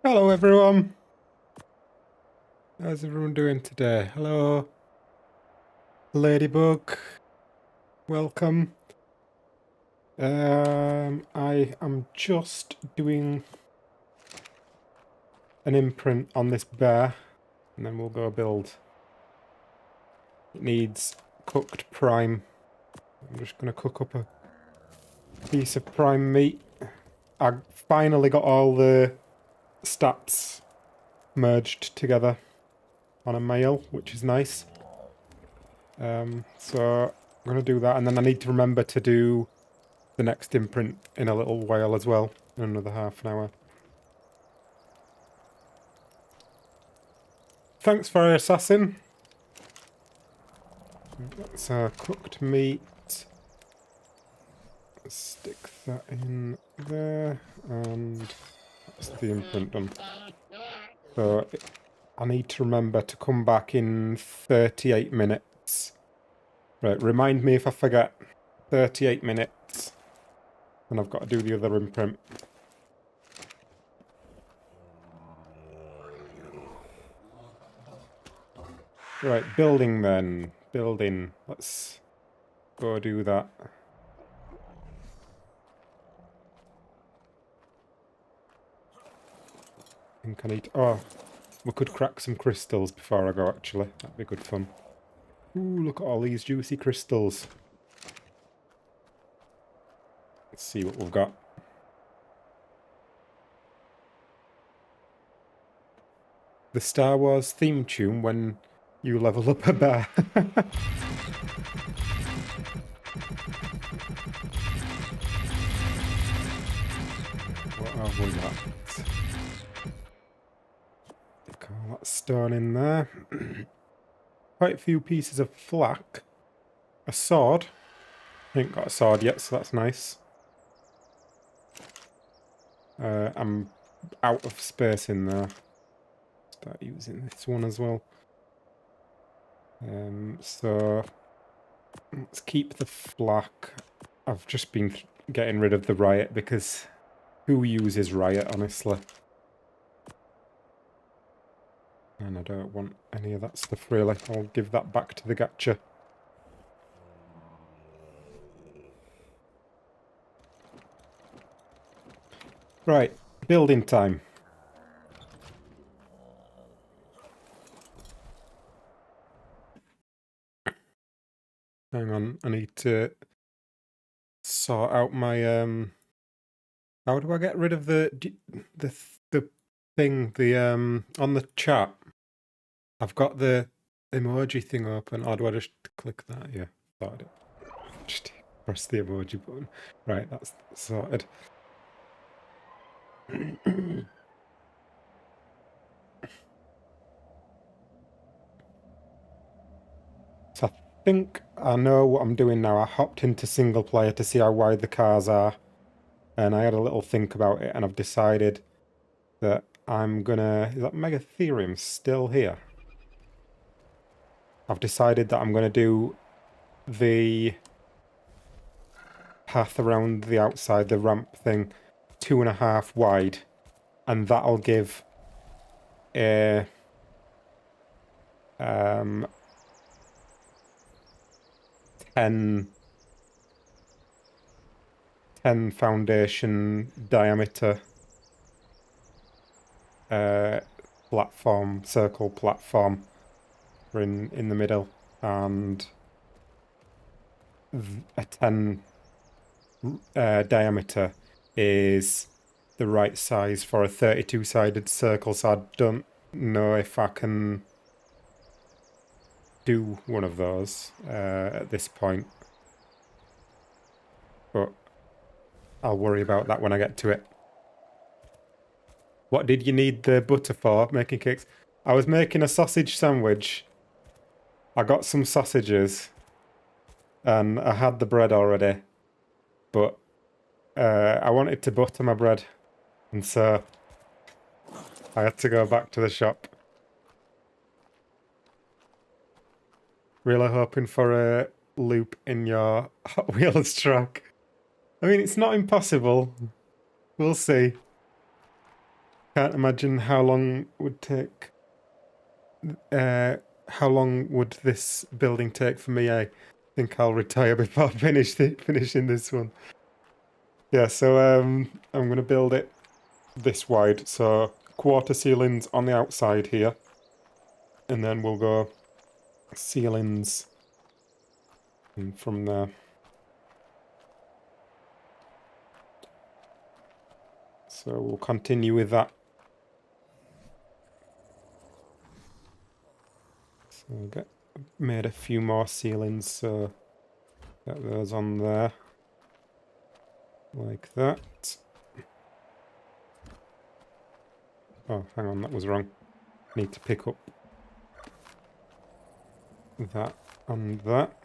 Hello everyone. How's everyone doing today? Hello, Ladybug. Welcome. I am just doing an imprint on this bear, and then we'll go build. It needs cooked prime. I'm just gonna cook up a piece of prime meat. I finally got all the stats merged together on a mail, which is nice. So I'm gonna do that, and then I need to remember to do the next imprint in a little while as well, in another half an hour. Thanks for assassin. That's cooked meat. Stick that in there, and that's the imprint done. So I need to remember to come back in 38 minutes. Right, remind me if I forget. 38 minutes. And I've got to do the other imprint. Right, building then. Building. Let's go do that. I think I need... Oh, we could crack some crystals before I go, actually. That'd be good fun. Ooh, look at all these juicy crystals. Let's see what we've got. The Star Wars theme tune when you level up a bear. What have we got? Stick all that stone in there. Quite a few pieces of flak. A sword. I ain't got a sword yet, so that's nice. I'm out of space in there. Start using this one as well. So let's keep the flak. I've just been getting rid of the riot because who uses riot, honestly? And I don't want any of that stuff, really. I'll give that back to the gacha. Right, building time. Hang on, I need to sort out my how do I get rid of the thing on the chat? I've got the emoji thing open, or do I just click that? Yeah, thought it. Just press the emoji button. Right, that's sorted. So I think I know what I'm doing now. I hopped into single player to see how wide the cars are, and I had a little think about it, and I've decided that I'm gonna... Is that Megatherium still here? I've decided that I'm gonna do the path around the outside, the ramp thing, 2.5 wide, and that'll give a 10 foundation diameter platform, circle platform in the middle, and a 10 diameter is the right size for a 32-sided circle, so I don't know if I can do one of those at this point. But I'll worry about that when I get to it. What did you need the butter for? Making cakes? I was making a sausage sandwich. I got some sausages, and I had the bread already, but I wanted to butter my bread, and so I had to go back to the shop. Really hoping for a loop in your Hot Wheels track. I mean, it's not impossible. We'll see. Can't imagine how long would take. How long would this building take for me? I think I'll retire before finishing this one. Yeah, so I'm gonna build it this wide, so quarter ceilings on the outside here, and then we'll go ceilings from there. So we'll continue with that. So we'll made a few more ceilings, so get those on there. Like that. Oh, hang on, that was wrong. Need to pick up that and that.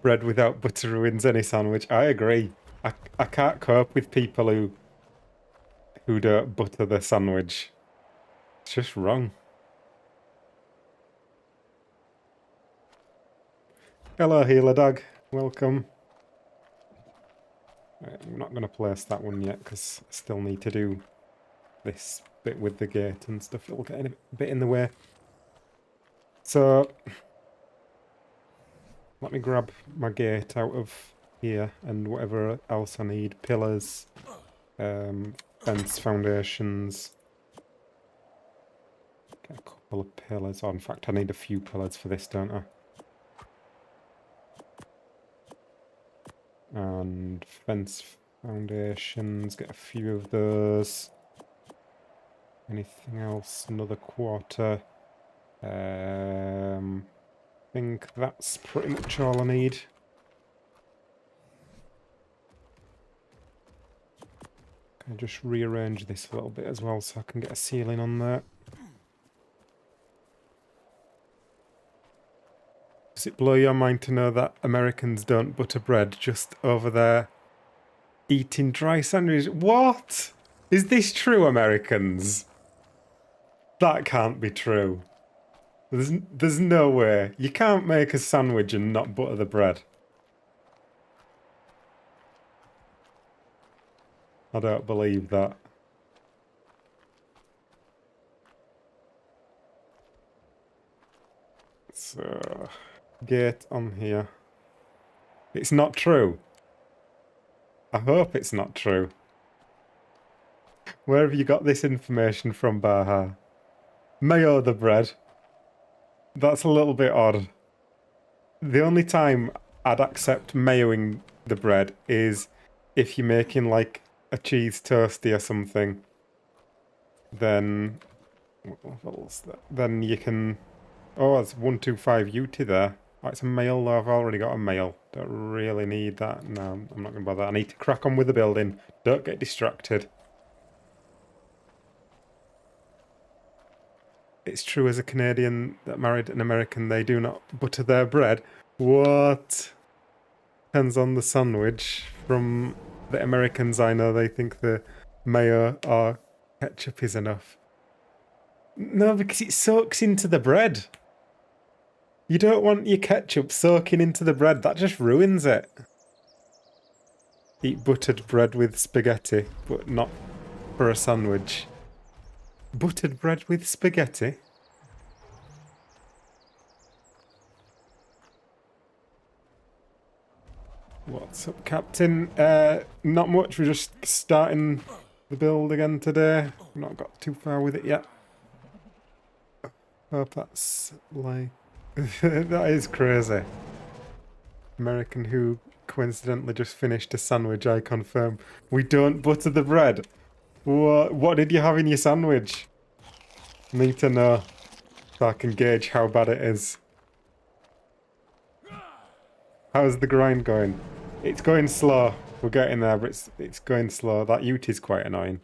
Bread without butter ruins any sandwich. I agree. I can't cope with people who don't butter their sandwich. It's just wrong. Hello, Healer Dog. Welcome. Right, I'm not going to place that one yet because I still need to do this bit with the gate and stuff. It'll get a bit in the way. So, let me grab my gate out of here and whatever else I need. Pillars, fence foundations. Get a couple of pillars. Oh, in fact, I need a few pillars for this, don't I? And fence foundations, get a few of those. Anything else? Another quarter. Think that's pretty much all I need. Can I just rearrange this a little bit as well so I can get a ceiling on there? Does it blow your mind to know that Americans don't butter bread just over there eating dry sandwiches? What? Is this true, Americans? That can't be true. There's no way. You can't make a sandwich and not butter the bread. I don't believe that. So, gate on here. It's not true. I hope it's not true. Where have you got this information from, Baha? Mayo the bread. That's a little bit odd. The only time I'd accept mayoing the bread is if you're making like a cheese toasty or something. Then you can. Oh, it's 125 UT there. Oh, it's a mail though. I've already got a mail. Don't really need that. No, I'm not going to bother. I need to crack on with the building. Don't get distracted. It's true as a Canadian that married an American, they do not butter their bread. What? Depends on the sandwich. From the Americans I know, they think the mayo or ketchup is enough. No, because it soaks into the bread. You don't want your ketchup soaking into the bread. That just ruins it. Eat buttered bread with spaghetti, but not for a sandwich. Buttered bread with spaghetti? What's up, Captain? Not much. We're just starting the build again today. Not got too far with it yet. Hope that's like... that is crazy. American who coincidentally just finished a sandwich, I confirm. We don't butter the bread. What did you have in your sandwich? Need to know so I can gauge how bad it is. How's the grind going? It's going slow. We're getting there, but it's going slow. That ute is quite annoying.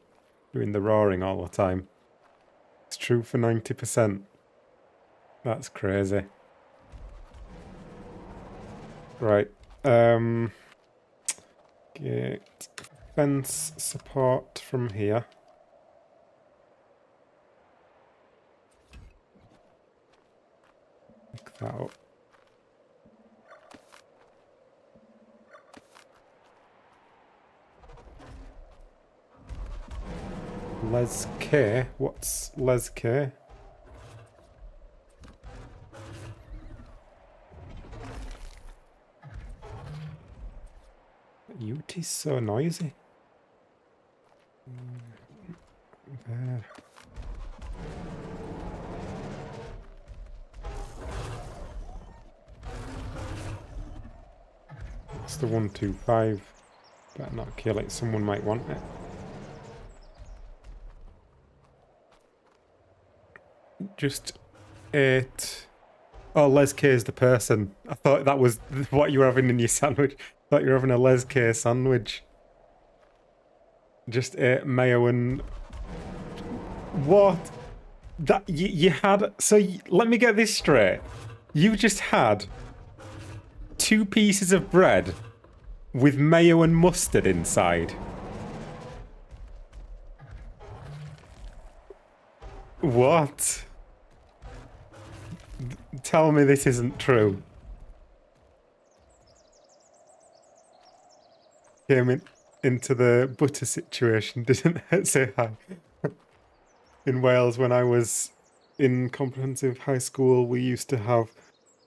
Doing the roaring all the time. It's true for 90%. That's crazy. Right. Get fence support from here. Pick that up. Les K? What's Les K? Uti's so noisy. There. It's the 125. Better not kill it, someone might want it. Just 8. Oh, Les K is the person. I thought that was what you were having in your sandwich. I thought you were having a Les K sandwich. Just 8 mayo and... What? That you had... So let me get this straight. You just had 2 pieces of bread with mayo and mustard inside. What? Tell me this isn't true. Came into the butter situation, didn't say hi. In Wales, when I was in comprehensive high school, we used to have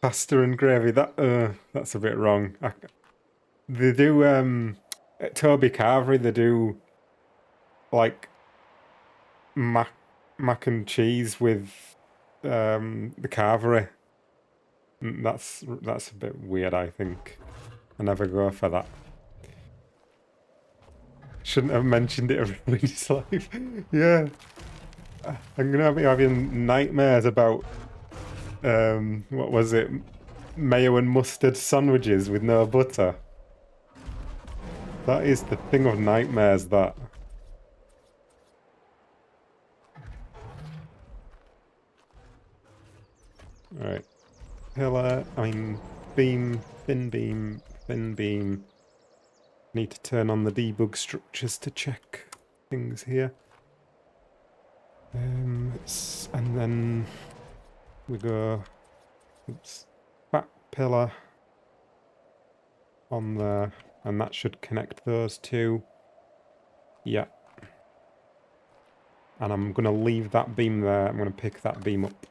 pasta and gravy. That's a bit wrong. They do at Toby Carvery, they do like mac and cheese with the carvery. That's a bit weird, I think. I never go for that. Shouldn't have mentioned it in his life. Yeah. I'm gonna be having nightmares about what was it? Mayo and mustard sandwiches with no butter. That is the thing of nightmares, that. Alright. Pillar, beam, thin beam, thin beam. Need to turn on the debug structures to check things here. And then we go, fat pillar on there, and that should connect those two. Yeah. And I'm going to leave that beam there. I'm going to pick that beam up.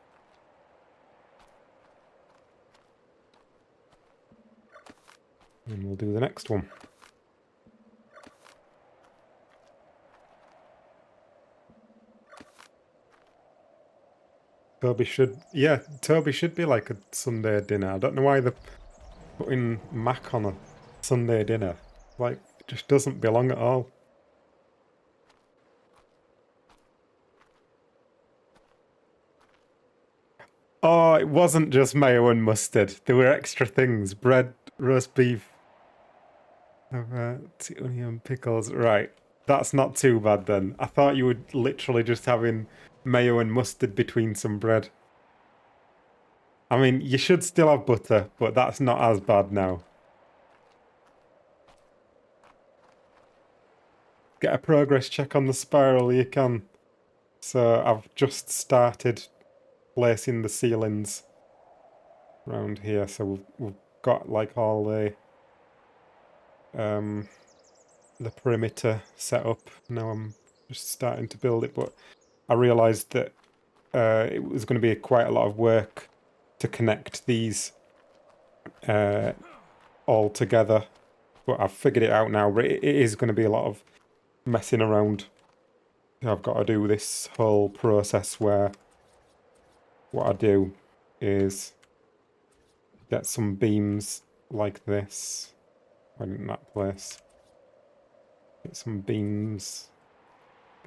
And we'll do the next one. Toby should be like a Sunday dinner. I don't know why they're putting mac on a Sunday dinner. Like, it just doesn't belong at all. Oh, it wasn't just mayo and mustard. There were extra things. Bread, roast beef, onion, pickles. Right. That's not too bad then. I thought you were literally just having mayo and mustard between some bread. I mean, you should still have butter, but that's not as bad now. Get a progress check on the spiral, you can. So I've just started placing the ceilings around here, so we've got like all the perimeter set up. Now I'm just starting to build it, but I realised that it was going to be quite a lot of work to connect these all together, but I've figured it out now. It is going to be a lot of messing around. I've got to do this whole process where what I do is get some beams like this. Right in that place. Get some beams.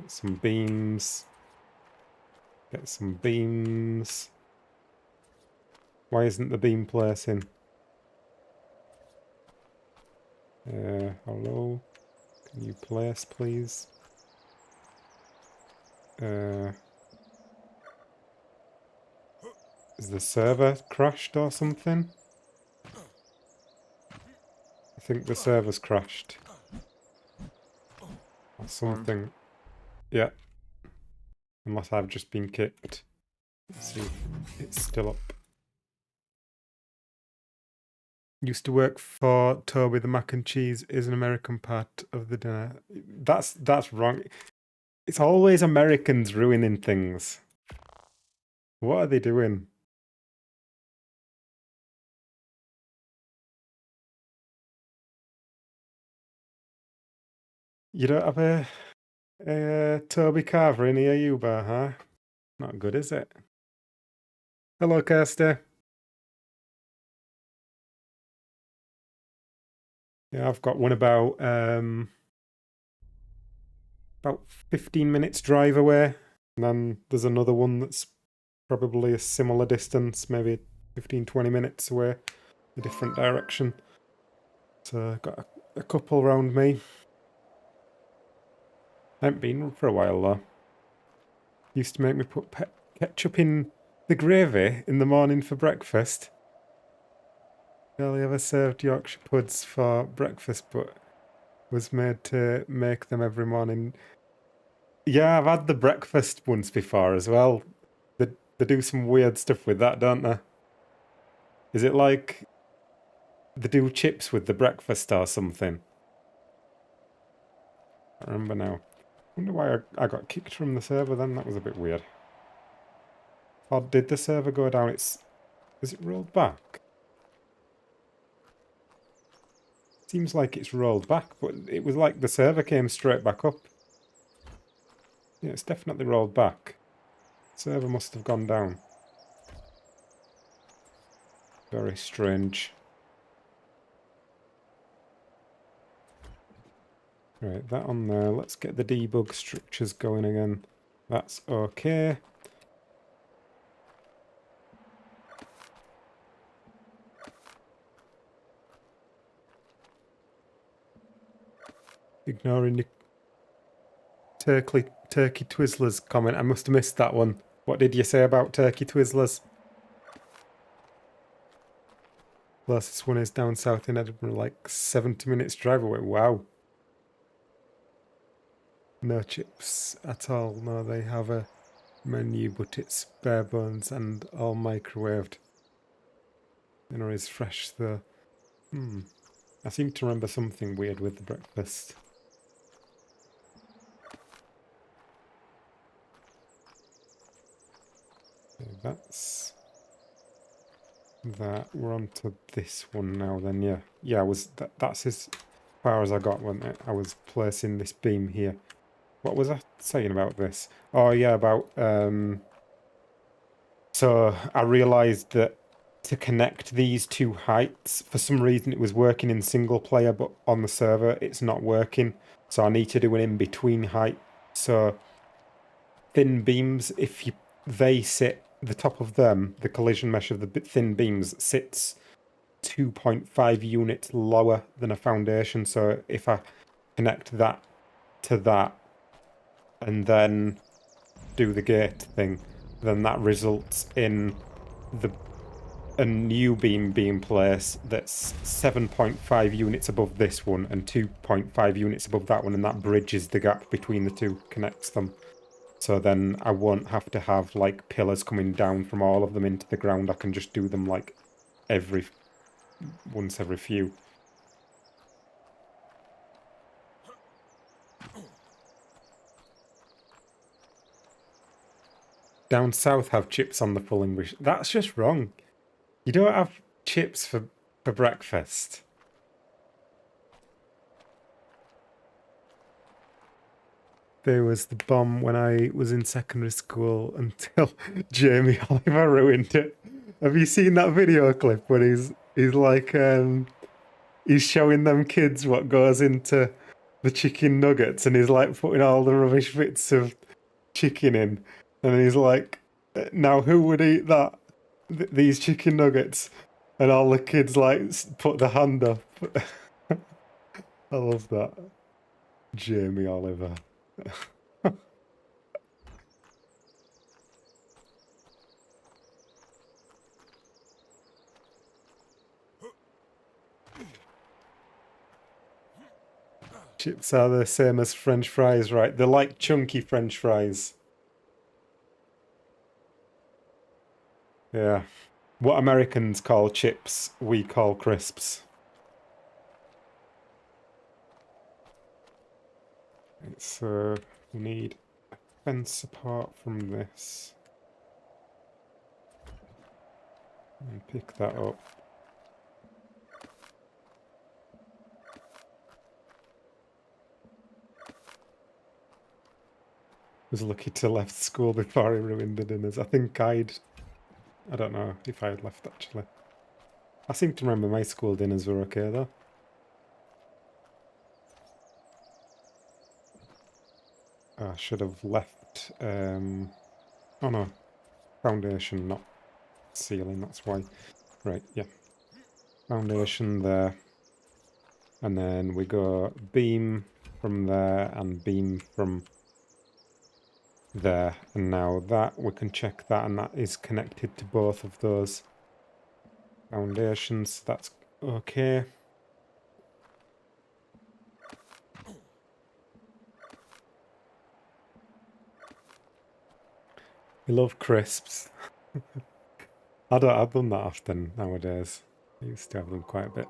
Get some beams. Get some beams. Why isn't the beam placing? Hello? Can you place, please? Is the server crashed or something? I think the server's crashed. Or something. Yeah. Unless I've just been kicked. Let's see if it's still up. Used to work for Toby. The mac and cheese is an American part of the dinner. That's wrong. It's always Americans ruining things. What are they doing? You don't have a Toby Carver in here, Uber, huh? Not good, is it? Hello, Kirsty. Yeah, I've got one about 15 minutes drive away, and then there's another one that's probably a similar distance, maybe 15-20 minutes away, a different direction. So I've got a couple round me. I haven't been for a while though. Used to make me put ketchup in the gravy in the morning for breakfast. Barely ever served Yorkshire puds for breakfast, but was made to make them every morning. Yeah, I've had the breakfast ones before as well. They do some weird stuff with that, don't they? Is it like they do chips with the breakfast or something? I remember now. Wonder why I got kicked from the server then. That was a bit weird. Or did the server go down? Is it rolled back? Seems like it's rolled back, but it was like the server came straight back up. Yeah, it's definitely rolled back. Server must have gone down. Very strange. Right, that on there. Let's get the debug structures going again. That's okay. Ignoring the turkey Twizzlers comment. I must have missed that one. What did you say about turkey Twizzlers? Closest one is down south in Edinburgh, like 70 minutes drive away. Wow. No chips at all. No, they have a menu, but it's bare bones and all microwaved. Dinner is fresh though. I seem to remember something weird with the breakfast. Okay, that's that. We're on to this one now then, yeah. Yeah, that's as far as I got when I was placing this beam here. What was I saying about this? Oh yeah, about so I realised that to connect these two heights, for some reason it was working in single player, but on the server it's not working. So I need to do an in-between height. So thin beams, they sit, the top of them, the collision mesh of the thin beams sits 2.5 units lower than a foundation. So if I connect that to that and then do the gate thing, then that results in a new beam being placed that's 7.5 units above this one and 2.5 units above that one, and that bridges the gap between the two, connects them. So then I won't have to have like pillars coming down from all of them into the ground. I can just do them like once every few. Down south have chips on the full English. That's just wrong. You don't have chips for breakfast. There was the bomb when I was in secondary school until Jamie Oliver ruined it. Have you seen that video clip when he's like he's showing them kids what goes into the chicken nuggets, and he's like putting all the rubbish bits of chicken in, and he's like, now who would eat that? These chicken nuggets? And all the kids like put the hand up. I love that. Jamie Oliver. Chips are the same as French fries, right? They're like chunky French fries. Yeah. What Americans call chips, we call crisps. It's we need fence apart from this. And pick that up. Was lucky to left school before he ruined the dinners. I think I don't know if I had left actually. I seem to remember my school dinners were okay though. I should have left, oh no, foundation, not ceiling, that's why. Right, yeah. Foundation there. And then we go beam from there and beam from there. And now that, we can check that, and that is connected to both of those foundations. That's okay. We love crisps. I've done that often nowadays. I used to have them quite a bit.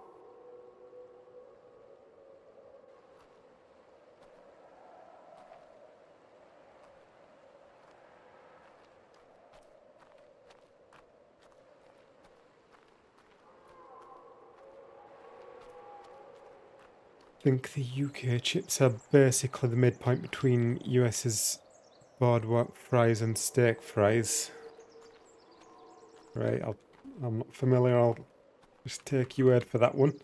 I think the UK chips are basically the midpoint between US's boardwalk fries and steak fries. Right, I'm not familiar, I'll just take your word for that one.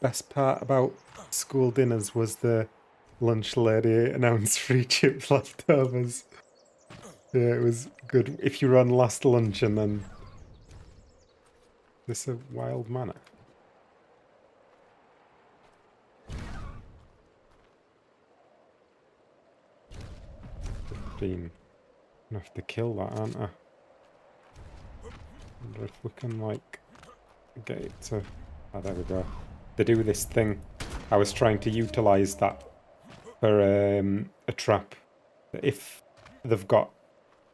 Best part about school dinners was the lunch lady announced free chips leftovers. Yeah, it was good if you were on last lunch and then... This a wild manor? 15. I'm gonna have to kill that, aren't I? Wonder if we can, like, get it to... Oh, there we go. They do this thing. I was trying to utilise that for a trap. If they've got,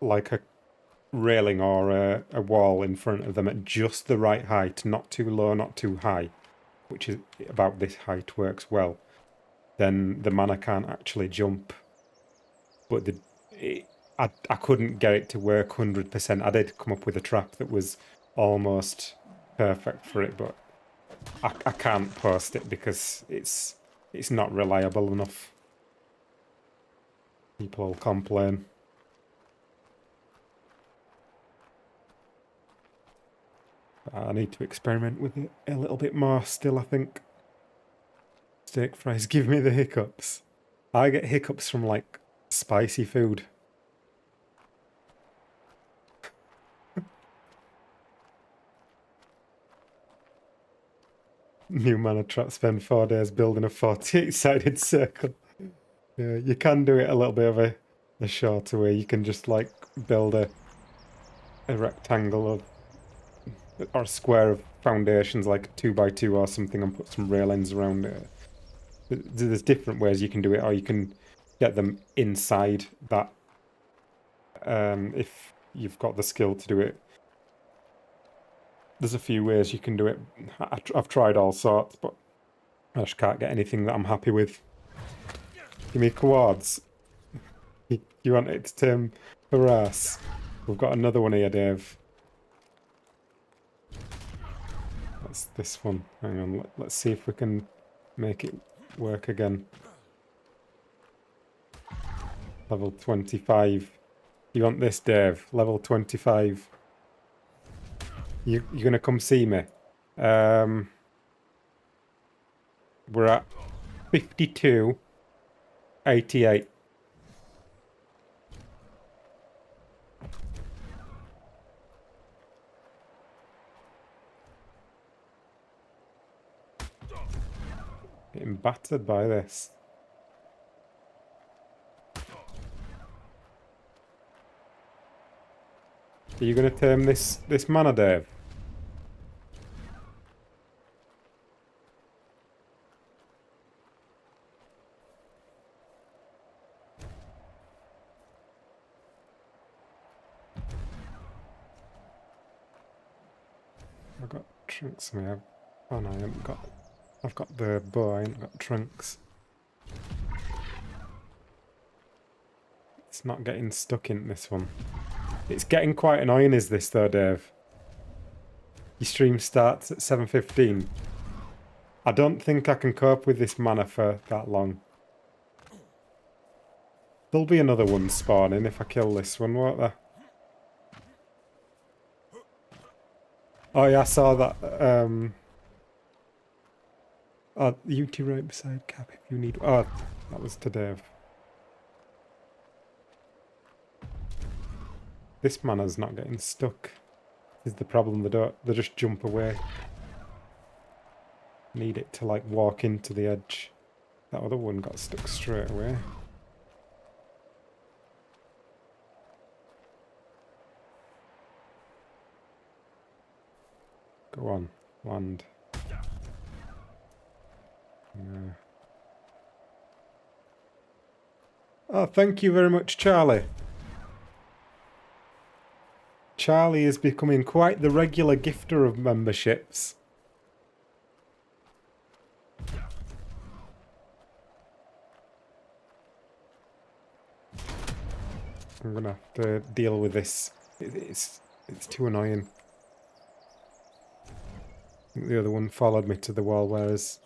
like, a railing or a wall in front of them at just the right height, not too low, not too high, which is about this height works well, then the manor can't actually jump. But I couldn't get it to work 100%. I did come up with a trap that was almost perfect for it, but I can't post it because it's not reliable enough. People will complain. I need to experiment with it a little bit more still, I think. Steak fries give me the hiccups. I get hiccups from, like, spicy food. New manor trap, spend 4 days building a 48-sided circle. Yeah, you can do it a little bit of a shorter way. You can just, like, build a rectangle of... or a square of foundations, like 2x2 or something, and put some railings around it. There's different ways you can do it, or you can get them inside that, if you've got the skill to do it. There's a few ways you can do it. I've tried all sorts, but I just can't get anything that I'm happy with. Give me coords. You want it to turn harass? We've got another one here, Dave. That's this one. Hang on, let's see if we can make it work again. Level 25. You want this, Dave? Level 25. You're gonna come see me? We're at 52.88. Getting battered by this. Are you going to term this manor, Dave? I've got trunks in me. Oh no, I haven't got... I've got the bow, I haven't got trunks. It's not getting stuck in this one. It's getting quite annoying, is this though, Dave? Your stream starts at 7:15. I don't think I can cope with this mana for that long. There'll be another one spawning if I kill this one, won't there? Oh yeah, I saw that. Oh, UT right beside cap if you need. Oh, that was to Dave. This mana's not getting stuck. Is the problem? They just jump away. Need it to like walk into the edge. That other one got stuck straight away. Go on, land. Yeah. Oh, thank you very much, Charlie. Charlie is becoming quite the regular gifter of memberships. I'm gonna have to deal with this. It's too annoying. I think the other one followed me to the wall, whereas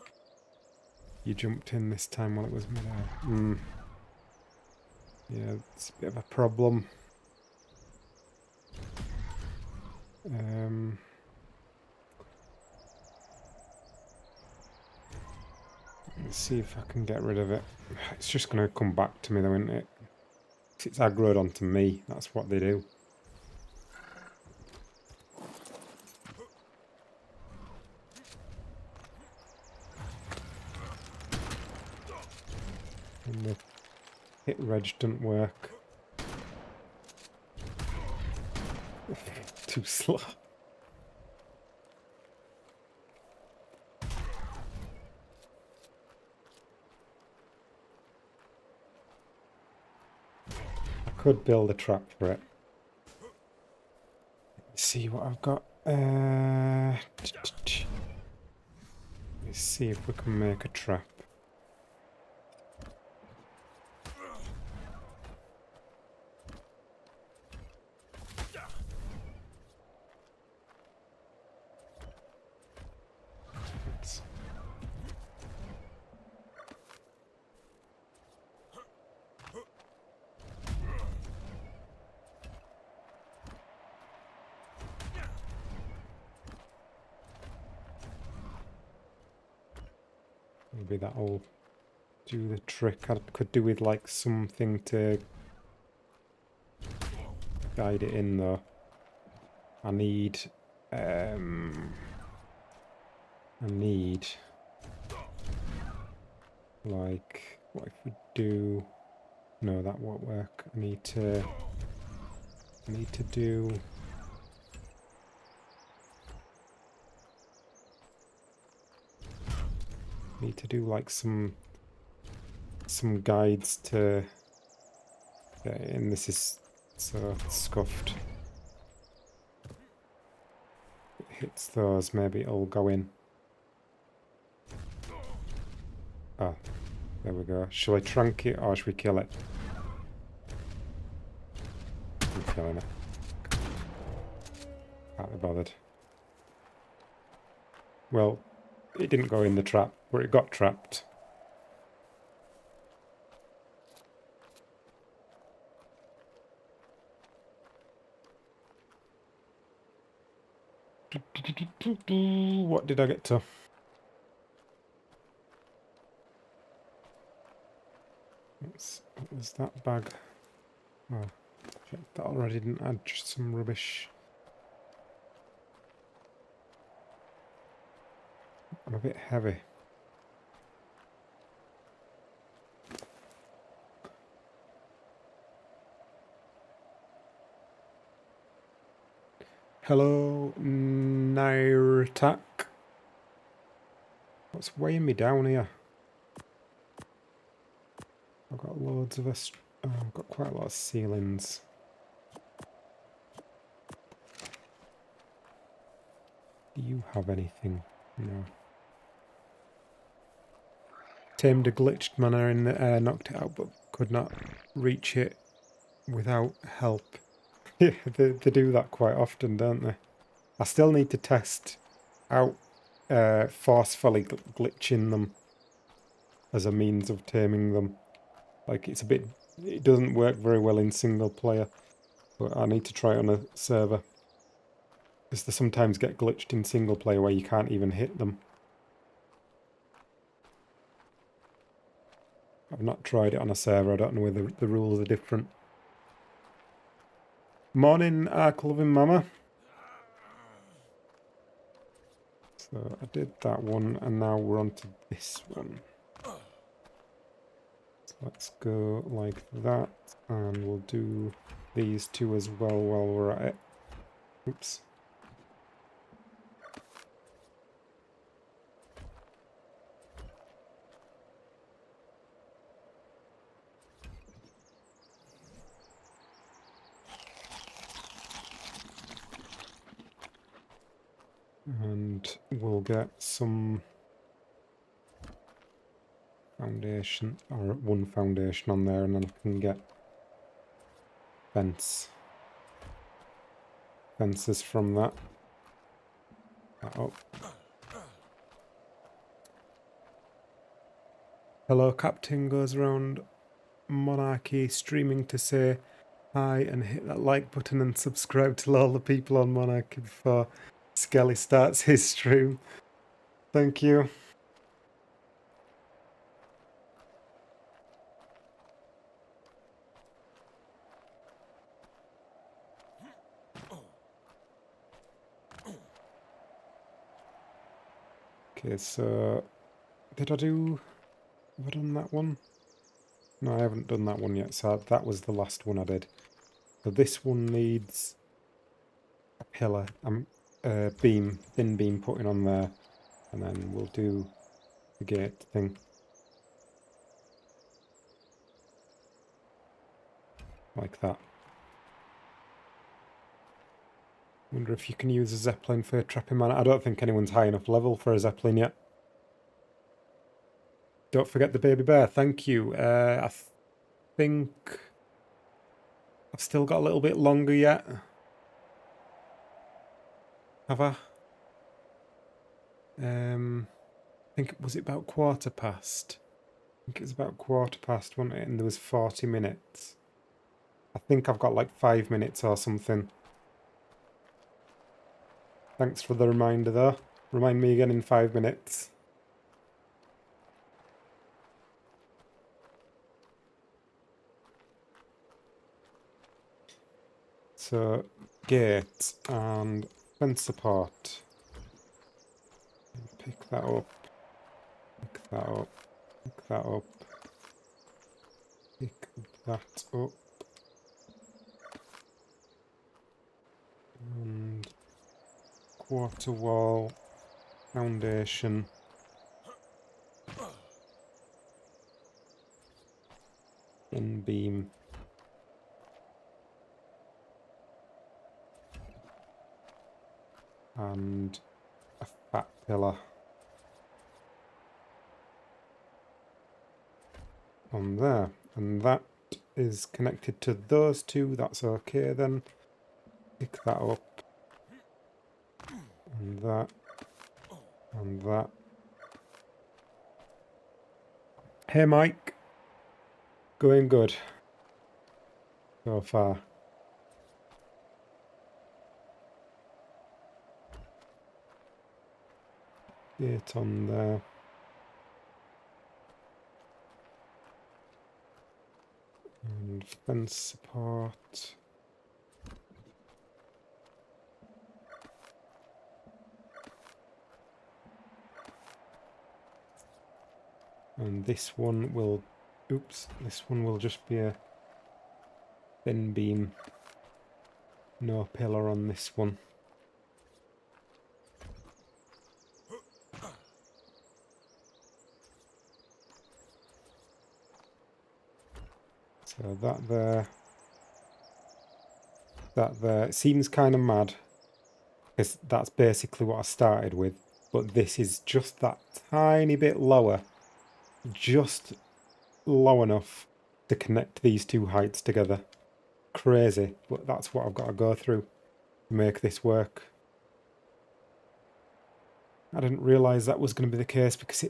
you jumped in this time while it was midair. Yeah, it's a bit of a problem. Let's see if I can get rid of it. It's just going to come back to me though, isn't it? It's aggroed onto me. That's what they do. And the hit reg doesn't work. Too slow. Could build a trap for it. Let's see what I've got. Let's see if we can make a trap. Maybe that'll do the trick. I could do with like something to guide it in though. I need like, what if we do, no, that won't work. I need to do like some guides to get it in. This is so scuffed. If it hits those, maybe it'll go in. Ah, there we go. Shall I trunk it or should we kill it? I'm killing it. Can't be bothered. Well, it didn't go in the trap, but it got trapped. What did I get to? What was that bag? Oh, checked that already, didn't I? Just some rubbish. I'm a bit heavy. Hello, Nairatak. What's weighing me down here? I've got loads of us. Oh, I've got quite a lot of ceilings. Do you have anything? No. Tamed a glitched mana in the air, knocked it out, but could not reach it without help. Yeah, they do that quite often, don't they? I still need to test out forcefully glitching them as a means of taming them. Like, it doesn't work very well in single player, but I need to try it on a server. Because they sometimes get glitched in single player where you can't even hit them. I've not tried it on a server, I don't know whether the rules are different. Morning, Ark-loving Mama. So I did that one, and now we're on to this one. So let's go like that, and we'll do these two as well while we're at it. Oops. And we'll get some foundation, or one foundation on there, and then I can get fences from that. Up. Hello, Captain goes around Monarchy streaming to say hi and hit that like button and subscribe to all the people on Monarchy before Skelly starts his stream. Thank you. Okay, so have I done that one? No, I haven't done that one yet, so that was the last one I did. So this one needs a pillar, thin beam putting on there, and then we'll do the gate thing. Like that. Wonder if you can use a Zeppelin for trapping mana. I don't think anyone's high enough level for a Zeppelin yet. Don't forget the baby bear, thank you. I think I've still got a little bit longer yet. Have I? I think, was it about 1:15? I think it was about 1:15, wasn't it? And there was 40 minutes. I think I've got like 5 minutes or something. Thanks for the reminder though. Remind me again in 5 minutes. So, gate and fence support. Pick that up. Pick that up. Pick that up. Pick that up. And quarter wall, foundation. In beam. And a fat pillar on there, and that is connected to those two. That's okay then. Pick that up, and that, and that. Hey Mike, going good so far. Gate on there. And fence support. And this one will, this one will just be a thin beam. No pillar on this one. So that there, it seems kind of mad, because that's basically what I started with, but this is just that tiny bit lower, just low enough to connect these two heights together. crazy, but that's what I've got to go through to make this work. I didn't realise that was going to be the case because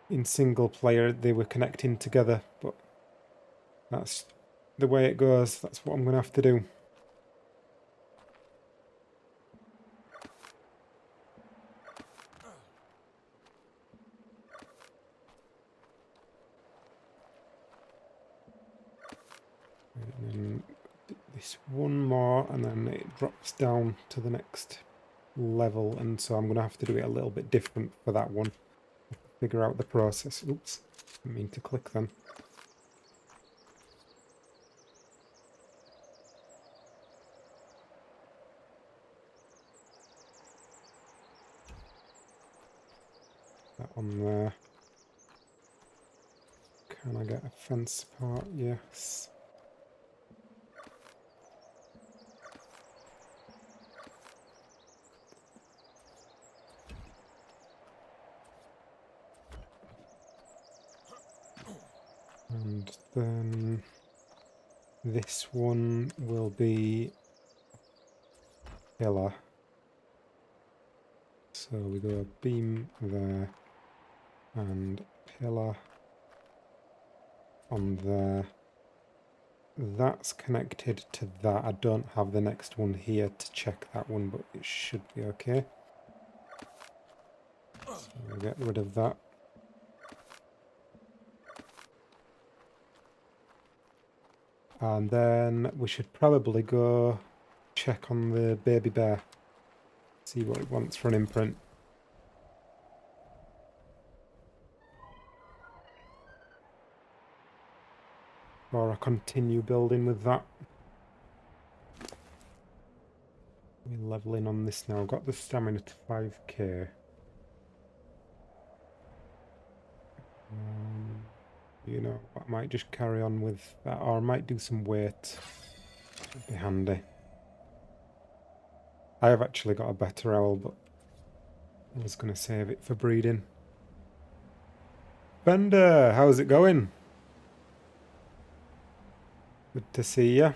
in single player they were connecting together, but that's the way it goes. That's what I'm going to have to do. And then this one more, and then it drops down to the next level, and so I'm going to have to do it a little bit different for that one. Figure out the process. Oops, didn't mean to click then. That one there. Can I get a fence part? Yes. And then this one will be pillar. So we go beam there and pillar on there. That's connected to that. I don't have the next one here to check that one, but it should be okay. So we'll get rid of that. And then we should probably go check on the baby bear. See what it wants for an imprint. Or I continue building with that. We're leveling on this now. I've got the stamina to 5k. You know, I might just carry on with that, or I might do some weight. It'd be handy. I have actually got a better owl, but I was going to save it for breeding. Bender, how's it going? Good to see you.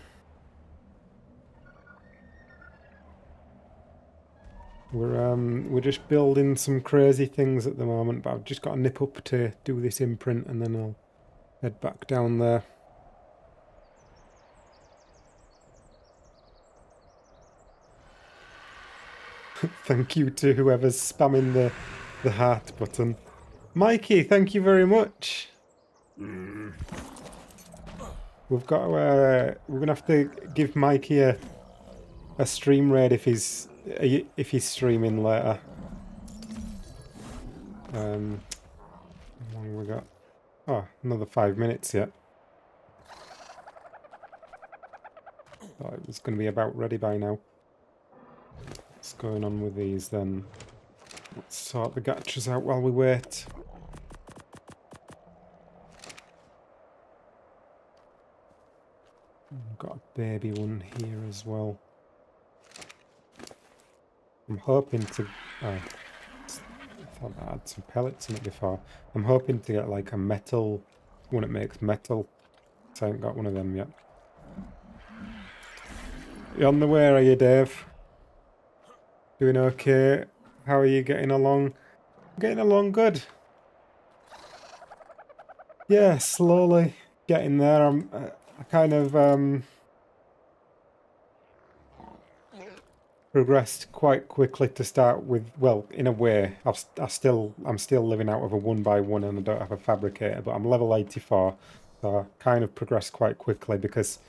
We're just building some crazy things at the moment, but I've just got to nip up to do this imprint and then I'll head back down there. Thank you to whoever's spamming the heart button. Mikey, thank you very much. We've got we're gonna have to give Mikey a stream raid if he's streaming later. How long we got? Oh, another 5 minutes yet. Thought it was going to be about ready by now. What's going on with these then? Let's sort the gachas out while we wait. I've got a baby one here as well. I'm hoping to... I thought I had some pellets in it before. I'm hoping to get like a metal one that makes metal. So I haven't got one of them yet. You on the way, are you, Dave? Doing okay? How are you getting along? Getting along good. Yeah, slowly getting there. I kind of progressed quite quickly to start with. Well, in a way, I'm still living out of a 1x1 and I don't have a fabricator, but I'm level 84, so I kind of progressed quite quickly because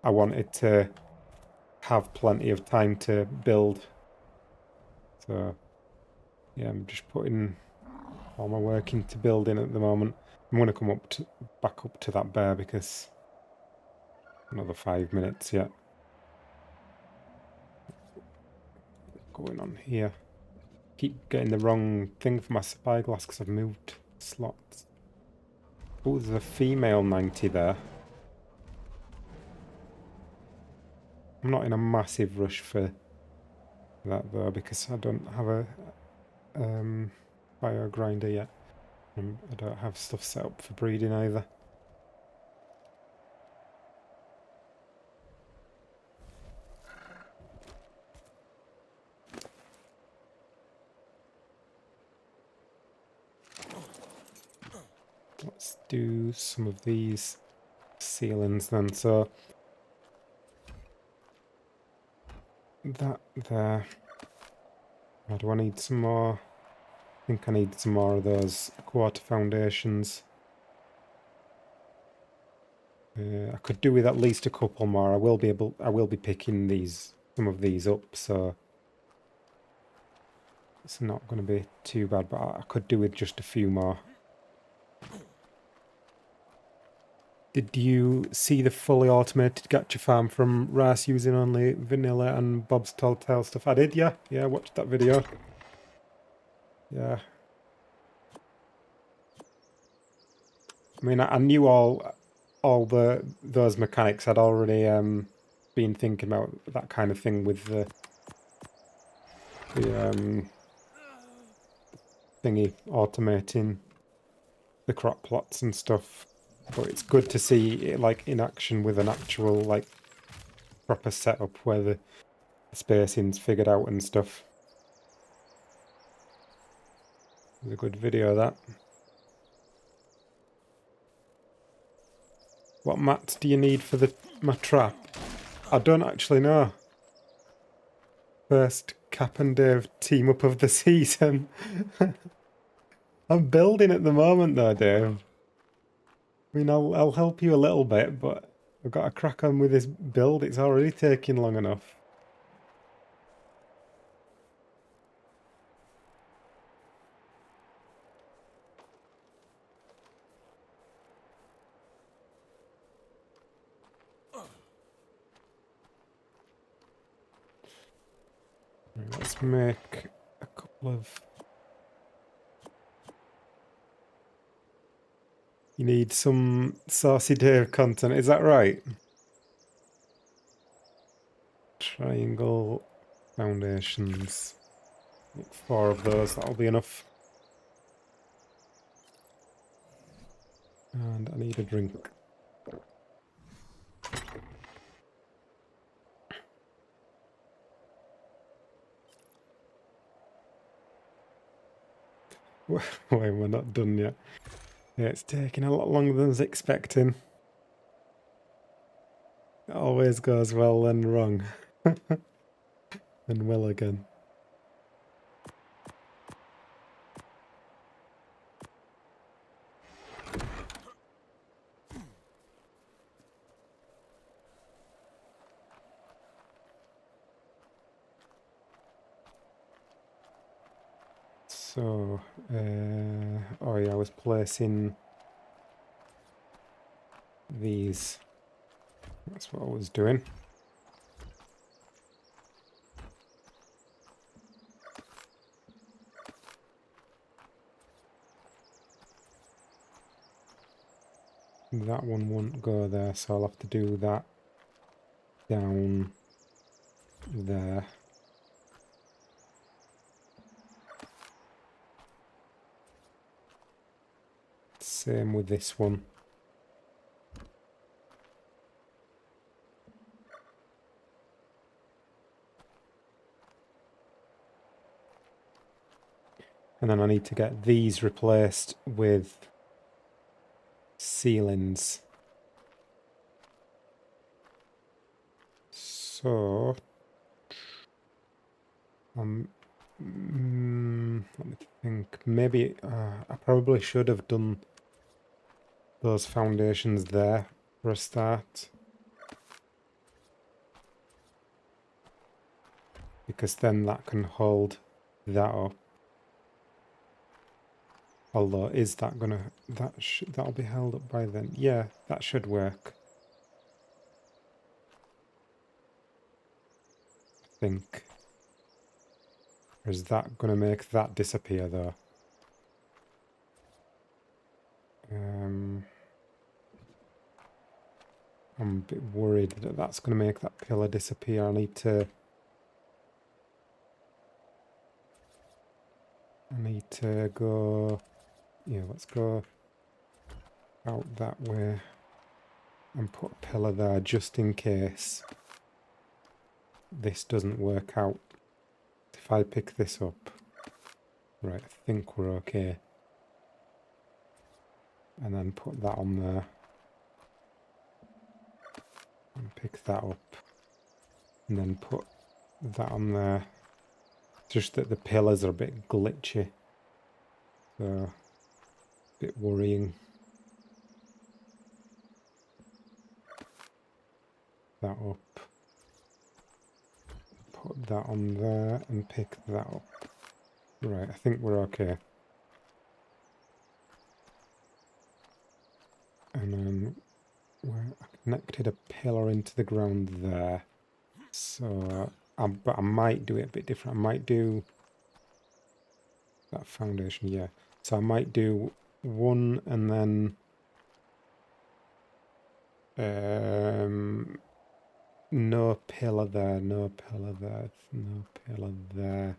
I wanted to have plenty of time to build. So yeah, I'm just putting all my work into building at the moment. I'm going to come back up to that bear because another 5 minutes yet. Going on here. Keep getting the wrong thing for my spyglass because I've moved slots. Oh, there's a female 90 there. I'm not in a massive rush for that though because I don't have a bio grinder yet. And I don't have stuff set up for breeding either. let's do some of these ceilings then. So that there. Oh, do I need some more? I think I need some more of those quarter foundations. I could do with at least a couple more. I will be picking some of these up, so it's not going to be too bad, but I could do with just a few more. Did you see the fully automated gacha farm from Rice using only vanilla and Bob's Telltale stuff? I did, yeah. Yeah, I watched that video. Yeah. I mean, I knew all those mechanics. I'd already been thinking about that kind of thing with the thingy automating the crop plots and stuff. But it's good to see it like in action with an actual like proper setup where the spacing's figured out and stuff. It was a good video, that. What mats do you need for my trap? I don't actually know. First Cap and Dave team up of the season. I'm building at the moment though, Dave. I mean, I'll help you a little bit, but I've got to crack on with this build. It's already taking long enough. Right, let's make a couple of... You need some Saucy Dave content, is that right? Triangle foundations. Make 4 of those, that'll be enough. And I need a drink. Wait, we're not done yet. Yeah, it's taking a lot longer than I was expecting. It always goes well, then wrong. And well again. So, oh yeah, I was placing these. That's what I was doing. That one won't go there, so I'll have to do that down there. Same with this one. And then I need to get these replaced with ceilings. So, let me think. Maybe I probably should have done those foundations there for a start. Because then that can hold that up. Although, is that gonna... that'll be held up by then. Yeah, that should work. I think. Or is that gonna make that disappear, though? I'm a bit worried that that's gonna make that pillar disappear. I need to go... Yeah, let's go out that way and put a pillar there just in case this doesn't work out. If I pick this up... Right, I think we're okay. and then put that on there. And pick that up. And then put that on there. Just that the pillars are a bit glitchy. So, a bit worrying. That up. Put that on there and pick that up. Right, I think we're okay. And then I connected a pillar into the ground there. So, but I might do it a bit different. I might do that foundation, yeah. So I might do one and then no pillar there, no pillar there, no pillar there.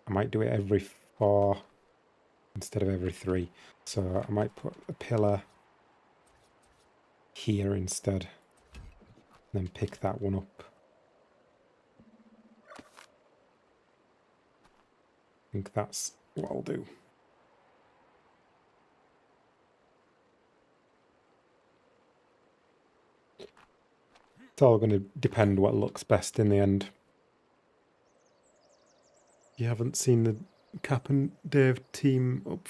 I might do it every 4 instead of every 3. So I might put a pillar here instead. And then pick that one up. I think that's what I'll do. It's all going to depend what looks best in the end. You haven't seen the Cap and Dave team up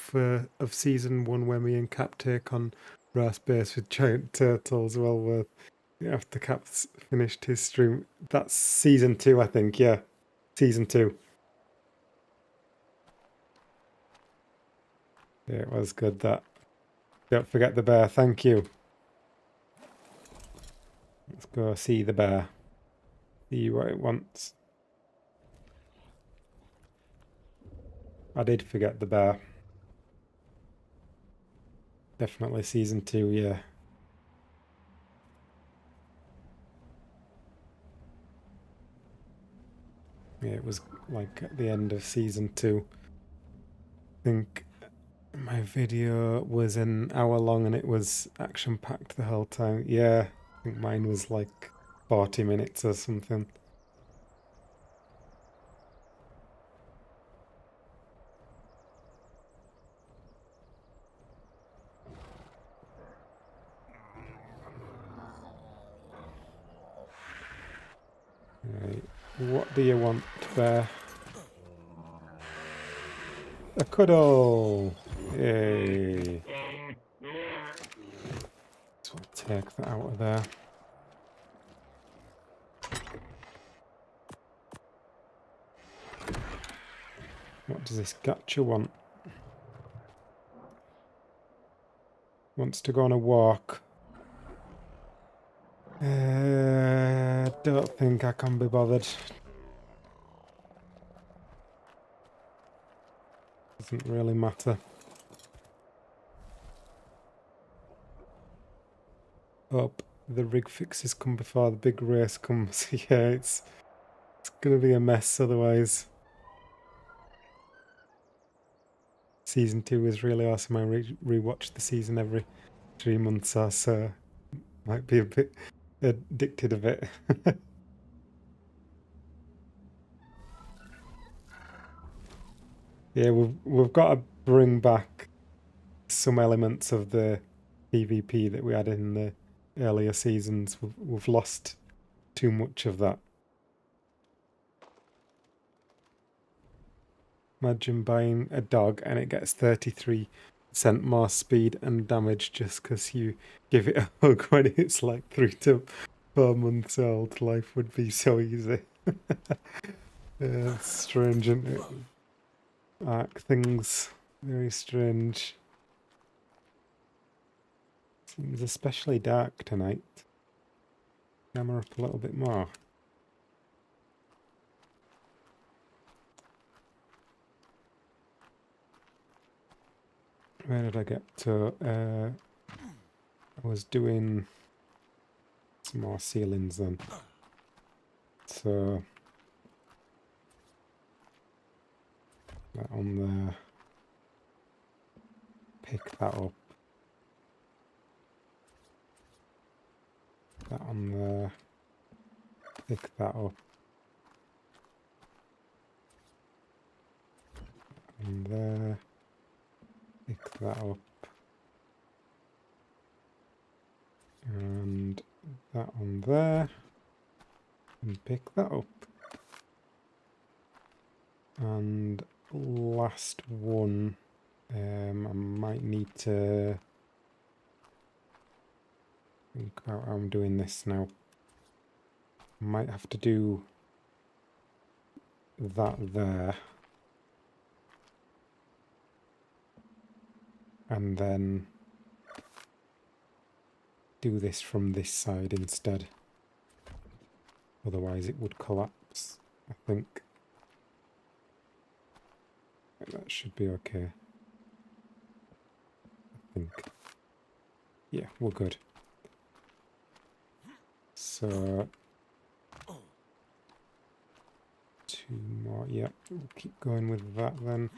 of season 1 where me and Cap take on Brass Base with giant turtles while after Cap's finished his stream. That's season 2, I think, yeah. Season 2. Yeah, it was good, that. Don't forget the bear, thank you. Let's go see the bear. See what it wants. I did forget the bear. Definitely season 2, yeah. Yeah, it was like at the end of season 2. I think my video was an hour long and it was action-packed the whole time. Yeah, I think mine was like 40 minutes or something. Right, what do you want, bear? A cuddle! Yay! So I'll take that out of there. What does this gacha want? Wants to go on a walk. Don't think I can be bothered. Doesn't really matter. Hope the rig fixes come before the big race comes. Yeah, it's gonna be a mess otherwise. Season 2 is really awesome. I rewatch the season every 3 months or so. Might be a bit addicted of it. Yeah, we've got to bring back some elements of the PvP that we had in the earlier seasons. We've lost too much of that. Imagine buying a dog and it gets 33% more speed and damage just because you give it a hug when it's like 3 to 4 months old. Life would be so easy. Yeah, it's strange, isn't it? Arc things, very strange. Seems especially dark tonight. Camera up a little bit more. Where did I get to? I was doing some more ceilings then. So that on there. Pick that up. That on there. Pick that up. And there. Pick that up. And that on there. And pick that up. And last one, I might need to think about how I'm doing this now. Might have to do that there. And then do this from this side instead. Otherwise it would collapse, I think. That should be okay. I think. Yeah, we're good. So 2 more. Yeah, we'll keep going with that then.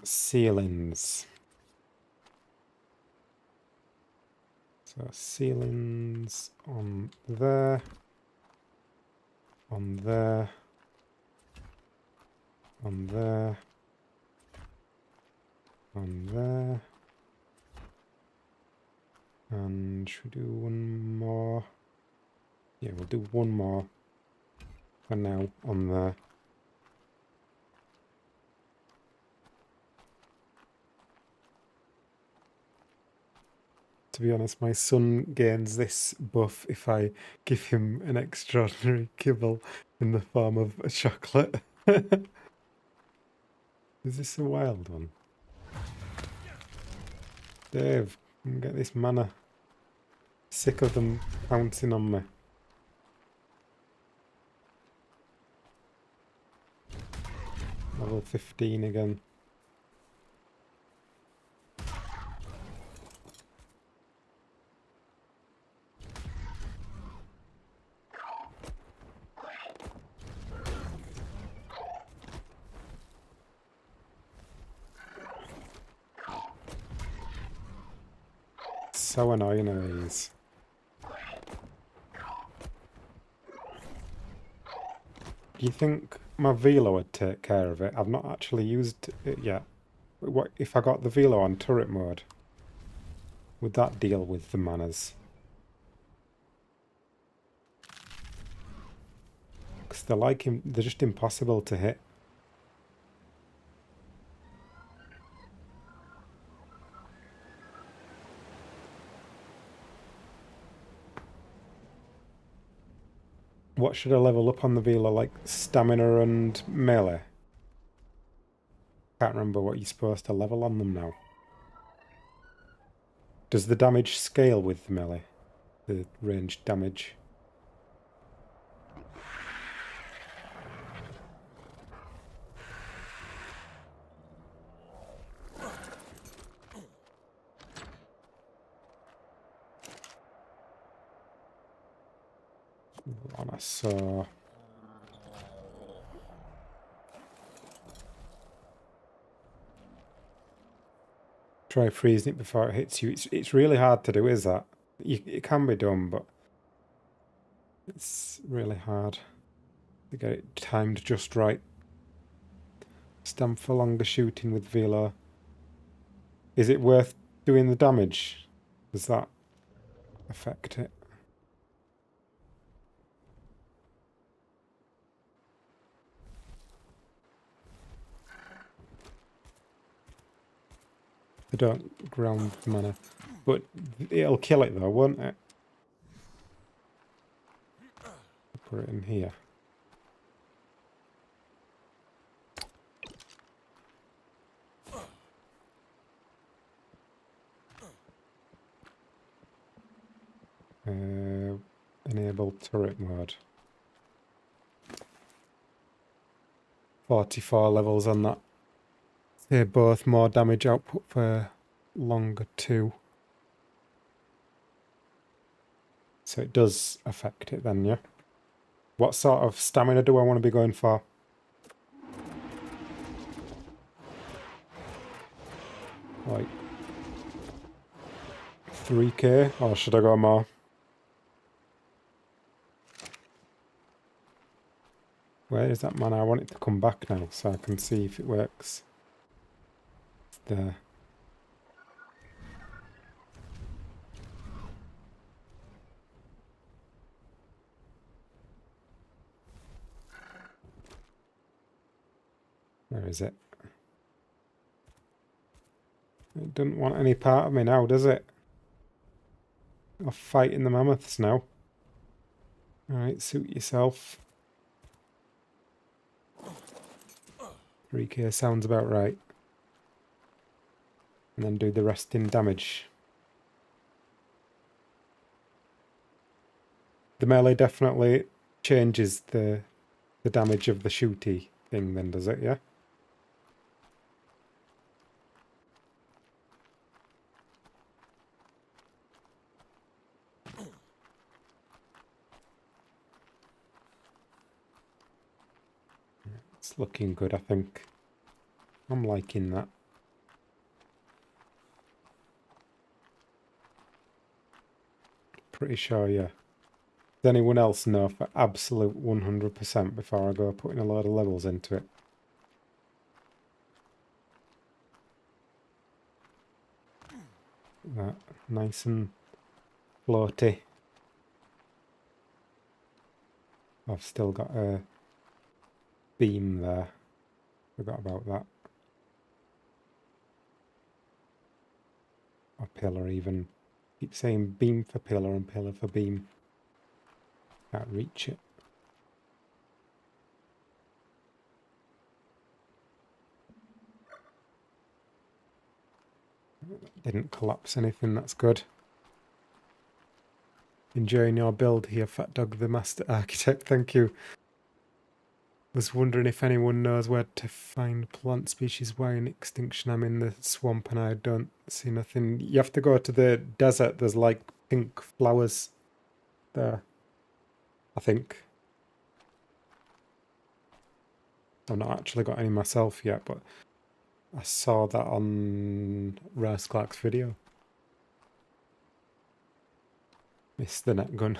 Ceilings. So ceilings on there, on there, on there, on there. And should we do one more? Yeah, we'll do one more for now on there. To be honest, my son gains this buff if I give him an extraordinary kibble in the form of a chocolate. Is this a wild one? Dave, come get this mana. Sick of them pouncing on me. Level 15 again. So annoying are these. Do you think my Velo would take care of it? I've not actually used it yet. What if I got the Velo on turret mode? Would that deal with the manas? Because they're like him, they're just impossible to hit. What should I level up on the Velo? Like stamina and melee? Can't remember what you're supposed to level on them now. Does the damage scale with the melee? The ranged damage? On a saw. Try freezing it before it hits you. It's really hard to do, is that? It can be done, but it's really hard to get it timed just right. Stand for longer shooting with Velo. Is it worth doing the damage? Does that affect it? They don't ground mana. But it'll kill it though, won't it? Put it in here. Enable turret mode. 44 levels on that. They're both more damage output for longer too. So it does affect it then, yeah? What sort of stamina do I want to be going for? Like 3k, or should I go more? Where is that mana? I want it to come back now so I can see if it works. It's there. Where is it? It doesn't want any part of me now, does it? I'm fighting the mammoths now. Alright, suit yourself. 3k sounds about right. And then do the rest in damage. The melee definitely changes the damage of the shooty thing then, does it, yeah? It's looking good, I think. I'm liking that. Pretty sure, yeah. Does anyone else know for absolute 100% before I go putting a load of levels into it? That nice and floaty. I've still got a beam there. Forgot about that. Or pillar even. Keep saying beam for pillar and pillar for beam. Can't reach it. Didn't collapse anything, that's good. Enjoying your build here, Fat Dog the Master Architect, thank you. Was wondering if anyone knows where to find plant species why in extinction. I'm in the swamp and I don't see nothing. You have to go to the desert, there's like pink flowers there, I think. I've not actually got any myself yet, but I saw that on Rice Clark's video. Missed the net gun.